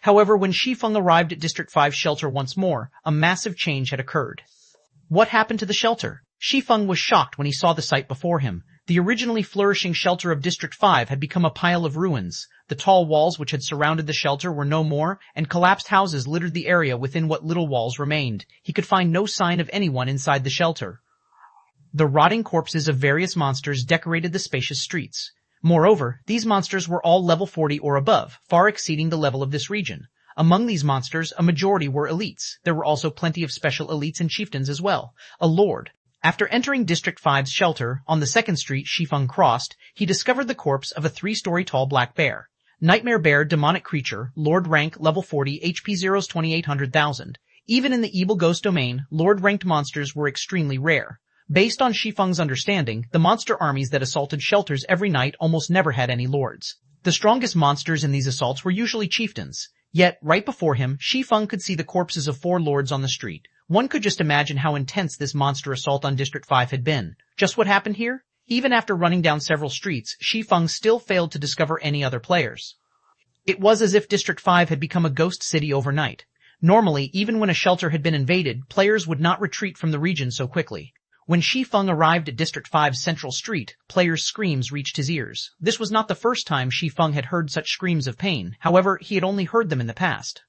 However, when Shi Feng arrived at District 5's shelter once more, a massive change had occurred. What happened to the shelter? Shi Feng was shocked when he saw the sight before him. The originally flourishing shelter of District 5 had become a pile of ruins. The tall walls which had surrounded the shelter were no more, and collapsed houses littered the area within what little walls remained. He could find no sign of anyone inside the shelter. The rotting corpses of various monsters decorated the spacious streets. Moreover, these monsters were all level 40 or above, far exceeding the level of this region. Among these monsters, a majority were elites. There were also plenty of special elites and chieftains as well. A lord. After entering District 5's shelter, on the second street Shi Feng crossed, he discovered the corpse of a 3-story tall black bear. Nightmare bear, demonic creature, Lord rank, level 40, HP 0s 2800,000. Even in the evil ghost domain, Lord ranked monsters were extremely rare. Based on Shi Feng's understanding, the monster armies that assaulted shelters every night almost never had any lords. The strongest monsters in these assaults were usually chieftains. Yet, right before him, Shi Feng could see the corpses of 4 lords on the street. One could just imagine how intense this monster assault on District 5 had been. Just what happened here? Even after running down several streets, Shi Feng still failed to discover any other players. It was as if District 5 had become a ghost city overnight. Normally, even when a shelter had been invaded, players would not retreat from the region so quickly. When Shi Feng arrived at District 5's central street, players' screams reached his ears. This was not the first time Shi Feng had heard such screams of pain. However, he had only heard them in the past.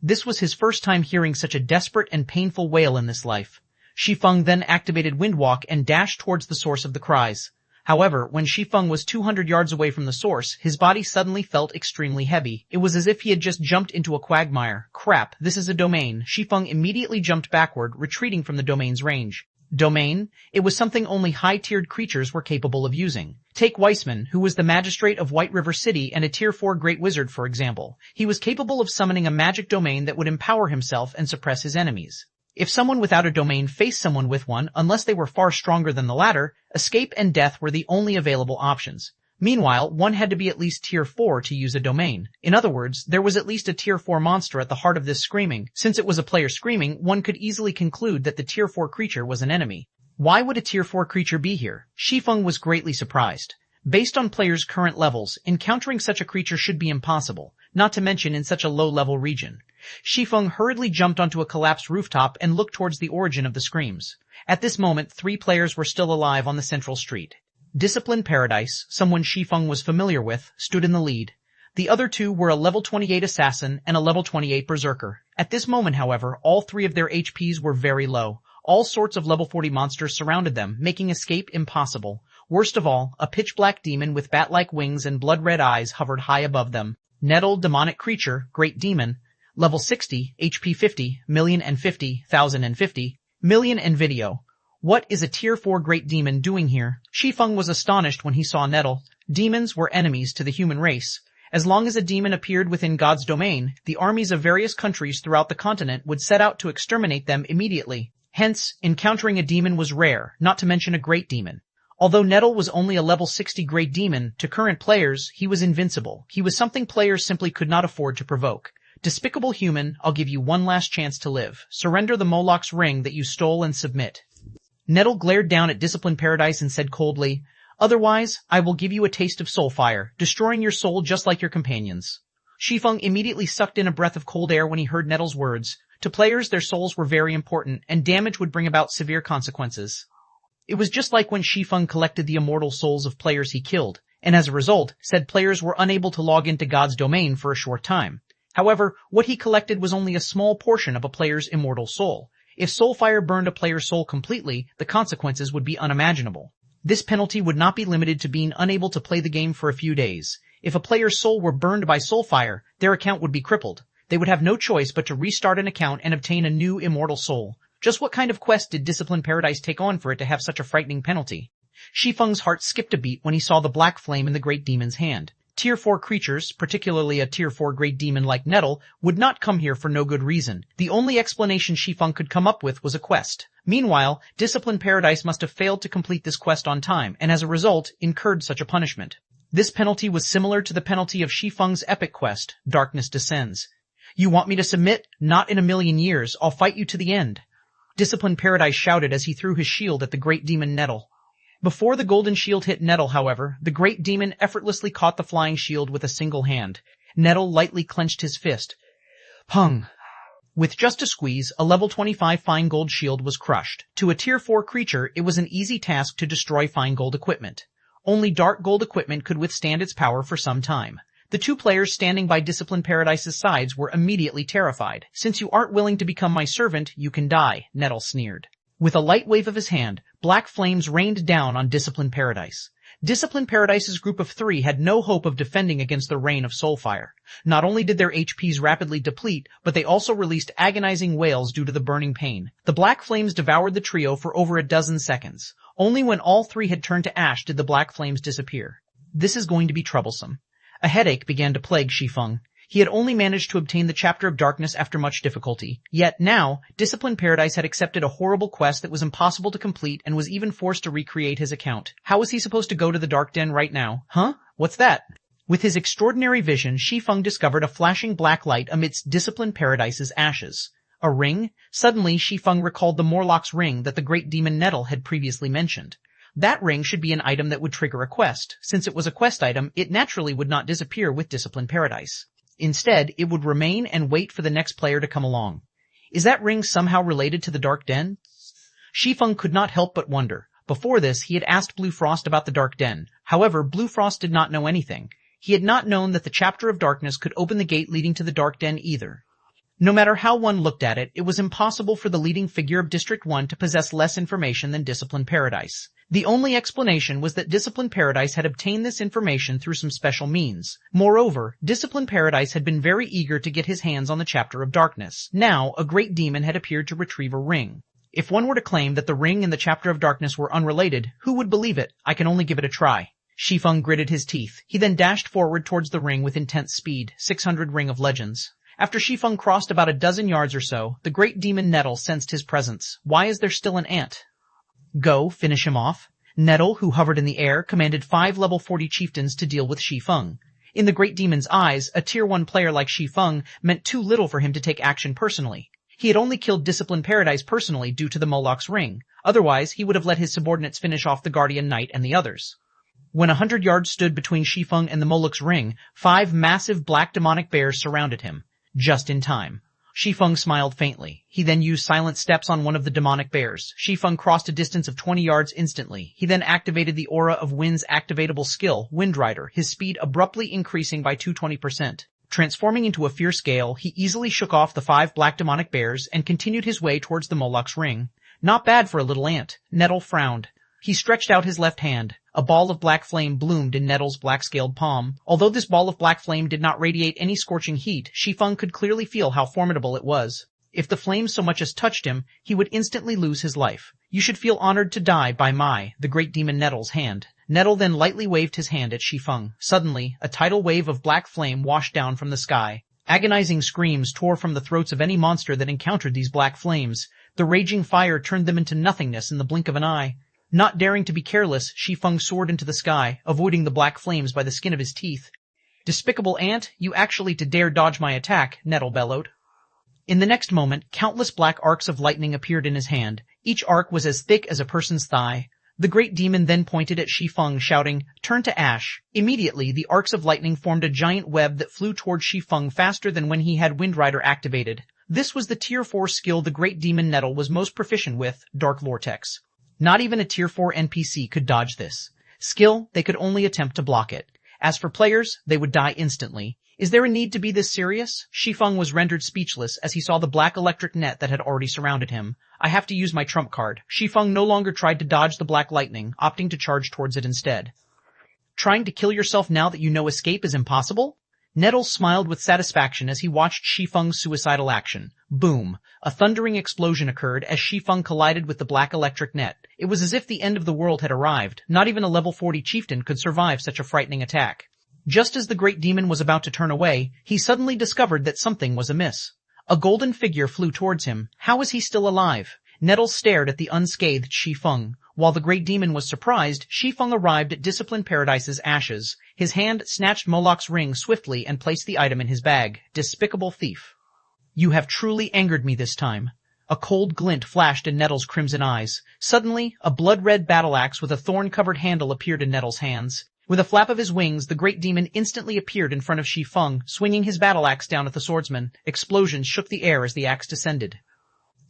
This was his first time hearing such a desperate and painful wail in this life. Shi Feng then activated Windwalk and dashed towards the source of the cries. However, when Shi Feng was 200 yards away from the source, his body suddenly felt extremely heavy. It was as if he had just jumped into a quagmire. Crap, this is a domain. Shi Feng immediately jumped backward, retreating from the domain's range. Domain? It was something only high-tiered creatures were capable of using. Take Weissman, who was the magistrate of White River City and a Tier 4 Great Wizard, for example. He was capable of summoning a magic domain that would empower himself and suppress his enemies. If someone without a domain faced someone with one, unless they were far stronger than the latter, escape and death were the only available options. Meanwhile, one had to be at least Tier 4 to use a domain. In other words, there was at least a Tier 4 monster at the heart of this screaming. Since it was a player screaming, one could easily conclude that the Tier 4 creature was an enemy. Why would a Tier 4 creature be here? Shi Feng was greatly surprised. Based on players' current levels, encountering such a creature should be impossible, not to mention in such a low-level region. Shi Feng hurriedly jumped onto a collapsed rooftop and looked towards the origin of the screams. At this moment, 3 players were still alive on the central street. Discipline Paradise, someone Shi Feng was familiar with, stood in the lead. The other 2 were a level 28 assassin and a level 28 berserker. At this moment, however, all 3 of their HPs were very low. All sorts of level 40 monsters surrounded them, making escape impossible. Worst of all, a pitch-black demon with bat-like wings and blood-red eyes hovered high above them. Nettle, demonic creature, great demon, level 60, HP 50, million and 50, thousand and 50, million and video. What is a Tier 4 great demon doing here? Shi Feng was astonished when he saw Nettle. Demons were enemies to the human race. As long as a demon appeared within God's domain, the armies of various countries throughout the continent would set out to exterminate them immediately. Hence, encountering a demon was rare, not to mention a great demon. Although Nettle was only a level 60 great demon, to current players, he was invincible. He was something players simply could not afford to provoke. Despicable human, I'll give you one last chance to live. Surrender the Moloch's ring that you stole and submit. Nettle glared down at Discipline Paradise and said coldly, "Otherwise, I will give you a taste of soul fire, destroying your soul just like your companions." Shi Feng immediately sucked in a breath of cold air when he heard Nettle's words. To players, their souls were very important, and damage would bring about severe consequences. It was just like when Shi Feng collected the immortal souls of players he killed, and as a result, said players were unable to log into God's domain for a short time. However, what he collected was only a small portion of a player's immortal soul. If soulfire burned a player's soul completely, the consequences would be unimaginable. This penalty would not be limited to being unable to play the game for a few days. If a player's soul were burned by soulfire, their account would be crippled. They would have no choice but to restart an account and obtain a new immortal soul. Just what kind of quest did Discipline Paradise take on for it to have such a frightening penalty? Shi Feng's heart skipped a beat when he saw the black flame in the Great Demon's hand. Tier 4 creatures, particularly a Tier 4 Great Demon like Nettle, would not come here for no good reason. The only explanation Shi Feng could come up with was a quest. Meanwhile, Discipline Paradise must have failed to complete this quest on time, and as a result, incurred such a punishment. This penalty was similar to the penalty of Shi Feng's epic quest, Darkness Descends. "You want me to submit? Not in a million years. I'll fight you to the end." Discipline Paradise shouted as he threw his shield at the Great Demon Nettle. Before the golden shield hit Nettle, however, the Great Demon effortlessly caught the flying shield with a single hand. Nettle lightly clenched his fist. Pung! With just a squeeze, a level 25 fine gold shield was crushed. To a Tier 4 creature, it was an easy task to destroy fine gold equipment. Only dark gold equipment could withstand its power for some time. The two players standing by Discipline Paradise's sides were immediately terrified. "Since you aren't willing to become my servant, you can die," Nettle sneered. With a light wave of his hand, black flames rained down on Discipline Paradise. Discipline Paradise's group of 3 had no hope of defending against the rain of soulfire. Not only did their HPs rapidly deplete, but they also released agonizing wails due to the burning pain. The black flames devoured the trio for over a dozen seconds. Only when all 3 had turned to ash did the black flames disappear. This is going to be troublesome. A headache began to plague Shi Feng. He had only managed to obtain the Chapter of Darkness after much difficulty. Yet now, Discipline Paradise had accepted a horrible quest that was impossible to complete and was even forced to recreate his account. How was he supposed to go to the Dark Den right now? Huh? What's that? With his extraordinary vision, Shi Feng discovered a flashing black light amidst Discipline Paradise's ashes. A ring? Suddenly, Shi Feng recalled the Morlock's ring that the Great Demon Nettle had previously mentioned. That ring should be an item that would trigger a quest. Since it was a quest item, it naturally would not disappear with Discipline Paradise. Instead, it would remain and wait for the next player to come along. Is that ring somehow related to the Dark Den? Shi Feng could not help but wonder. Before this, he had asked Blue Frost about the Dark Den. However, Blue Frost did not know anything. He had not known that the Chapter of Darkness could open the gate leading to the Dark Den either. No matter how one looked at it, it was impossible for the leading figure of District 1 to possess less information than Discipline Paradise. The only explanation was that Discipline Paradise had obtained this information through some special means. Moreover, Discipline Paradise had been very eager to get his hands on the Chapter of Darkness. Now, a great demon had appeared to retrieve a ring. If one were to claim that the ring and the Chapter of Darkness were unrelated, who would believe it? I can only give it a try. Shi Feng gritted his teeth. He then dashed forward towards the ring with intense speed. 600 Ring of Legends. After Shi Feng crossed about a dozen yards or so, the Great Demon Nettle sensed his presence. Why is there still an ant? Go, finish him off. Nettle, who hovered in the air, commanded 5 level 40 chieftains to deal with Shi Feng. In the Great Demon's eyes, a Tier 1 player like Shi Feng meant too little for him to take action personally. He had only killed Discipline Paradise personally due to the Moloch's ring. Otherwise, he would have let his subordinates finish off the Guardian Knight and the others. When 100 yards stood between Shi Feng and the Moloch's ring, 5 massive black demonic bears surrounded him. Just in time. Shi Feng smiled faintly. He then used silent steps on one of the demonic bears. Shi Feng crossed a distance of 20 yards instantly. He then activated the aura of Wind's activatable skill, Wind Rider, his speed abruptly increasing by 220%. Transforming into a fierce gale, he easily shook off the 5 black demonic bears and continued his way towards the Moloch's ring. Not bad for a little ant. Nettle frowned. He stretched out his left hand. A ball of black flame bloomed in Nettle's black-scaled palm. Although this ball of black flame did not radiate any scorching heat, Shi Feng could clearly feel how formidable it was. If the flame so much as touched him, he would instantly lose his life. You should feel honored to die by the Great Demon Nettle's hand. Nettle then lightly waved his hand at Shi Feng. Suddenly, a tidal wave of black flame washed down from the sky. Agonizing screams tore from the throats of any monster that encountered these black flames. The raging fire turned them into nothingness in the blink of an eye. Not daring to be careless, Shi Feng soared into the sky, avoiding the black flames by the skin of his teeth. Despicable ant, you actually to dare dodge my attack, Nettle bellowed. In the next moment, countless black arcs of lightning appeared in his hand. Each arc was as thick as a person's thigh. The great demon then pointed at Shi Feng, shouting, "Turn to ash." Immediately, the arcs of lightning formed a giant web that flew toward Shi Feng faster than when he had Wind Rider activated. This was the Tier 4 skill the great demon Nettle was most proficient with, Dark Vortex. Not even a Tier 4 NPC could dodge this skill. They could only attempt to block it. As for players, they would die instantly. Is there a need to be this serious? Shi Feng was rendered speechless as he saw the black electric net that had already surrounded him. I have to use my trump card. Shi Feng no longer tried to dodge the black lightning, opting to charge towards it instead. Trying to kill yourself now that you know escape is impossible? Nettle smiled with satisfaction as he watched Shi Feng's suicidal action. Boom! A thundering explosion occurred as Shi Feng collided with the black electric net. It was as if the end of the world had arrived. Not even a level 40 chieftain could survive such a frightening attack. Just as the great demon was about to turn away, he suddenly discovered that something was amiss. A golden figure flew towards him. How was he still alive? Nettle stared at the unscathed Shi Feng. While the great demon was surprised, Shi Feng arrived at Discipline Paradise's ashes. His hand snatched Moloch's ring swiftly and placed the item in his bag. Despicable thief. You have truly angered me this time. A cold glint flashed in Nettle's crimson eyes. Suddenly, a blood-red battle axe with a thorn-covered handle appeared in Nettle's hands. With a flap of his wings, the great demon instantly appeared in front of Shi Feng, swinging his battle axe down at the swordsman. Explosions shook the air as the axe descended.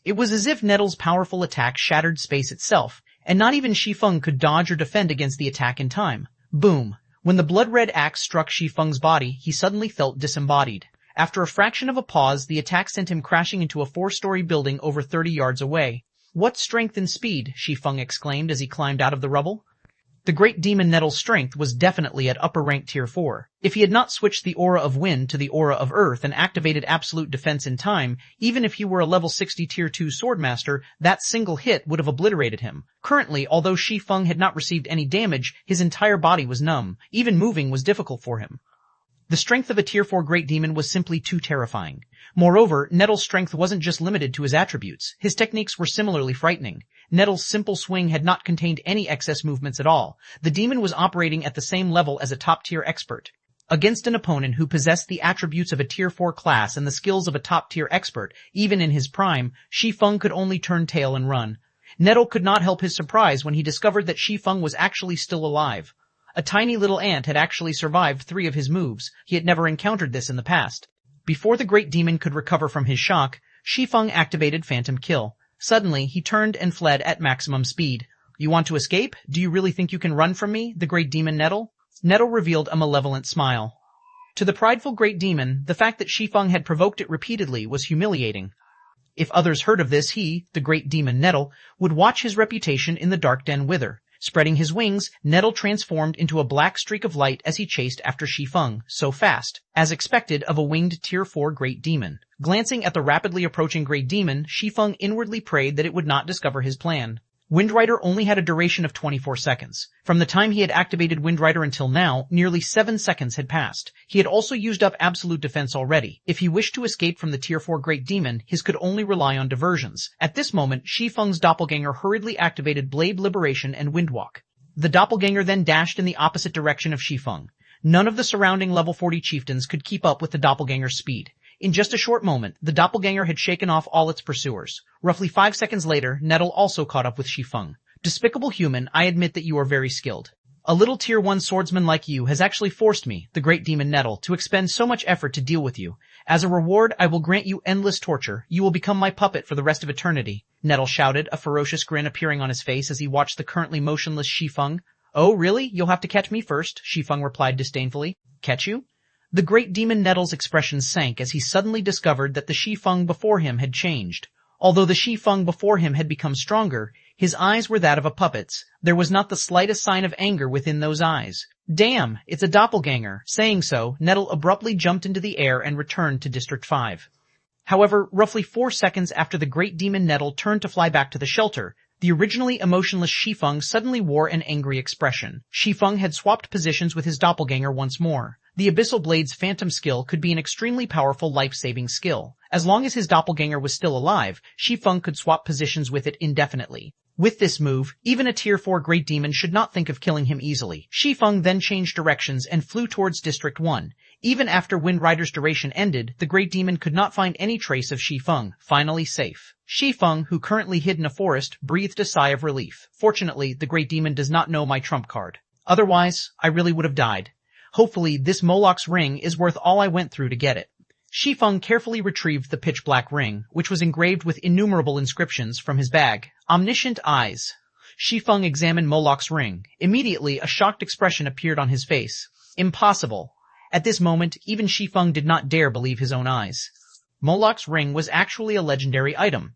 It was as if Nettle's powerful attack shattered space itself, and not even Shi Feng could dodge or defend against the attack in time. Boom! When the blood-red axe struck Shi Feng's body, he suddenly felt disembodied. After a fraction of a pause, the attack sent him crashing into a 4-story building over 30 yards away. What strength and speed! Shi Feng exclaimed as he climbed out of the rubble. The great demon Nettle's strength was definitely at upper rank Tier 4. If he had not switched the aura of wind to the aura of earth and activated absolute defense in time, even if he were a level 60 Tier 2 swordmaster, that single hit would have obliterated him. Currently, although Shi Feng had not received any damage, his entire body was numb. Even moving was difficult for him. The strength of a Tier 4 great demon was simply too terrifying. Moreover, Nettle's strength wasn't just limited to his attributes. His techniques were similarly frightening. Nettle's simple swing had not contained any excess movements at all. The demon was operating at the same level as a top-tier expert. Against an opponent who possessed the attributes of a Tier 4 class and the skills of a top-tier expert, even in his prime, Shi Feng could only turn tail and run. Nettle could not help his surprise when he discovered that Shi Feng was actually still alive. A tiny little ant had actually survived 3 of his moves. He had never encountered this in the past. Before the great demon could recover from his shock, Shi Feng activated Phantom Kill. Suddenly, he turned and fled at maximum speed. You want to escape? Do you really think you can run from me, the great demon Nettle? Nettle revealed a malevolent smile. To the prideful great demon, the fact that Shi Feng had provoked it repeatedly was humiliating. If others heard of this, he, the great demon Nettle, would watch his reputation in the dark den wither. Spreading his wings, Nettle transformed into a black streak of light as he chased after Shi Feng, so fast, as expected of a winged Tier 4 great demon. Glancing at the rapidly approaching great demon, Shi Feng inwardly prayed that it would not discover his plan. Wind Rider only had a duration of 24 seconds. From the time he had activated Wind Rider until now, nearly 7 seconds had passed. He had also used up absolute defense already. If he wished to escape from the Tier 4 Great Demon, his could only rely on diversions. At this moment, Shi Feng's doppelganger hurriedly activated Blade Liberation and Windwalk. The doppelganger then dashed in the opposite direction of Shi Feng. None of the surrounding level 40 chieftains could keep up with the doppelganger's speed. In just a short moment, the doppelganger had shaken off all its pursuers. Roughly 5 seconds later, Nettle also caught up with Shi Feng. Despicable human, I admit that you are very skilled. A little Tier 1 swordsman like you has actually forced me, the great demon Nettle, to expend so much effort to deal with you. As a reward, I will grant you endless torture. You will become my puppet for the rest of eternity. Nettle shouted, a ferocious grin appearing on his face as he watched the currently motionless Shi Feng. Oh, really? You'll have to catch me first, Shi Feng replied disdainfully. Catch you? The great demon Nettle's expression sank as he suddenly discovered that the Shi Feng before him had changed. Although the Shi Feng before him had become stronger, his eyes were that of a puppet's. There was not the slightest sign of anger within those eyes. Damn, it's a doppelganger. Saying so, Nettle abruptly jumped into the air and returned to District 5. However, roughly 4 seconds after the great demon Nettle turned to fly back to the shelter, the originally emotionless Shi Feng suddenly wore an angry expression. Shi Feng had swapped positions with his doppelganger once more. The Abyssal Blade's Phantom skill could be an extremely powerful life-saving skill. As long as his doppelganger was still alive, Shi Feng could swap positions with it indefinitely. With this move, even a Tier 4 Great Demon should not think of killing him easily. Shi Feng then changed directions and flew towards District 1. Even after Wind Rider's duration ended, the Great Demon could not find any trace of Shi Feng, finally safe. Shi Feng, who currently hid in a forest, breathed a sigh of relief. Fortunately, the Great Demon does not know my trump card. Otherwise, I really would have died. Hopefully, this Moloch's ring is worth all I went through to get it. Shi Feng carefully retrieved the pitch-black ring, which was engraved with innumerable inscriptions, from his bag. Omniscient eyes. Shi Feng examined Moloch's ring. Immediately, a shocked expression appeared on his face. Impossible. At this moment, even Shi Feng did not dare believe his own eyes. Moloch's ring was actually a legendary item.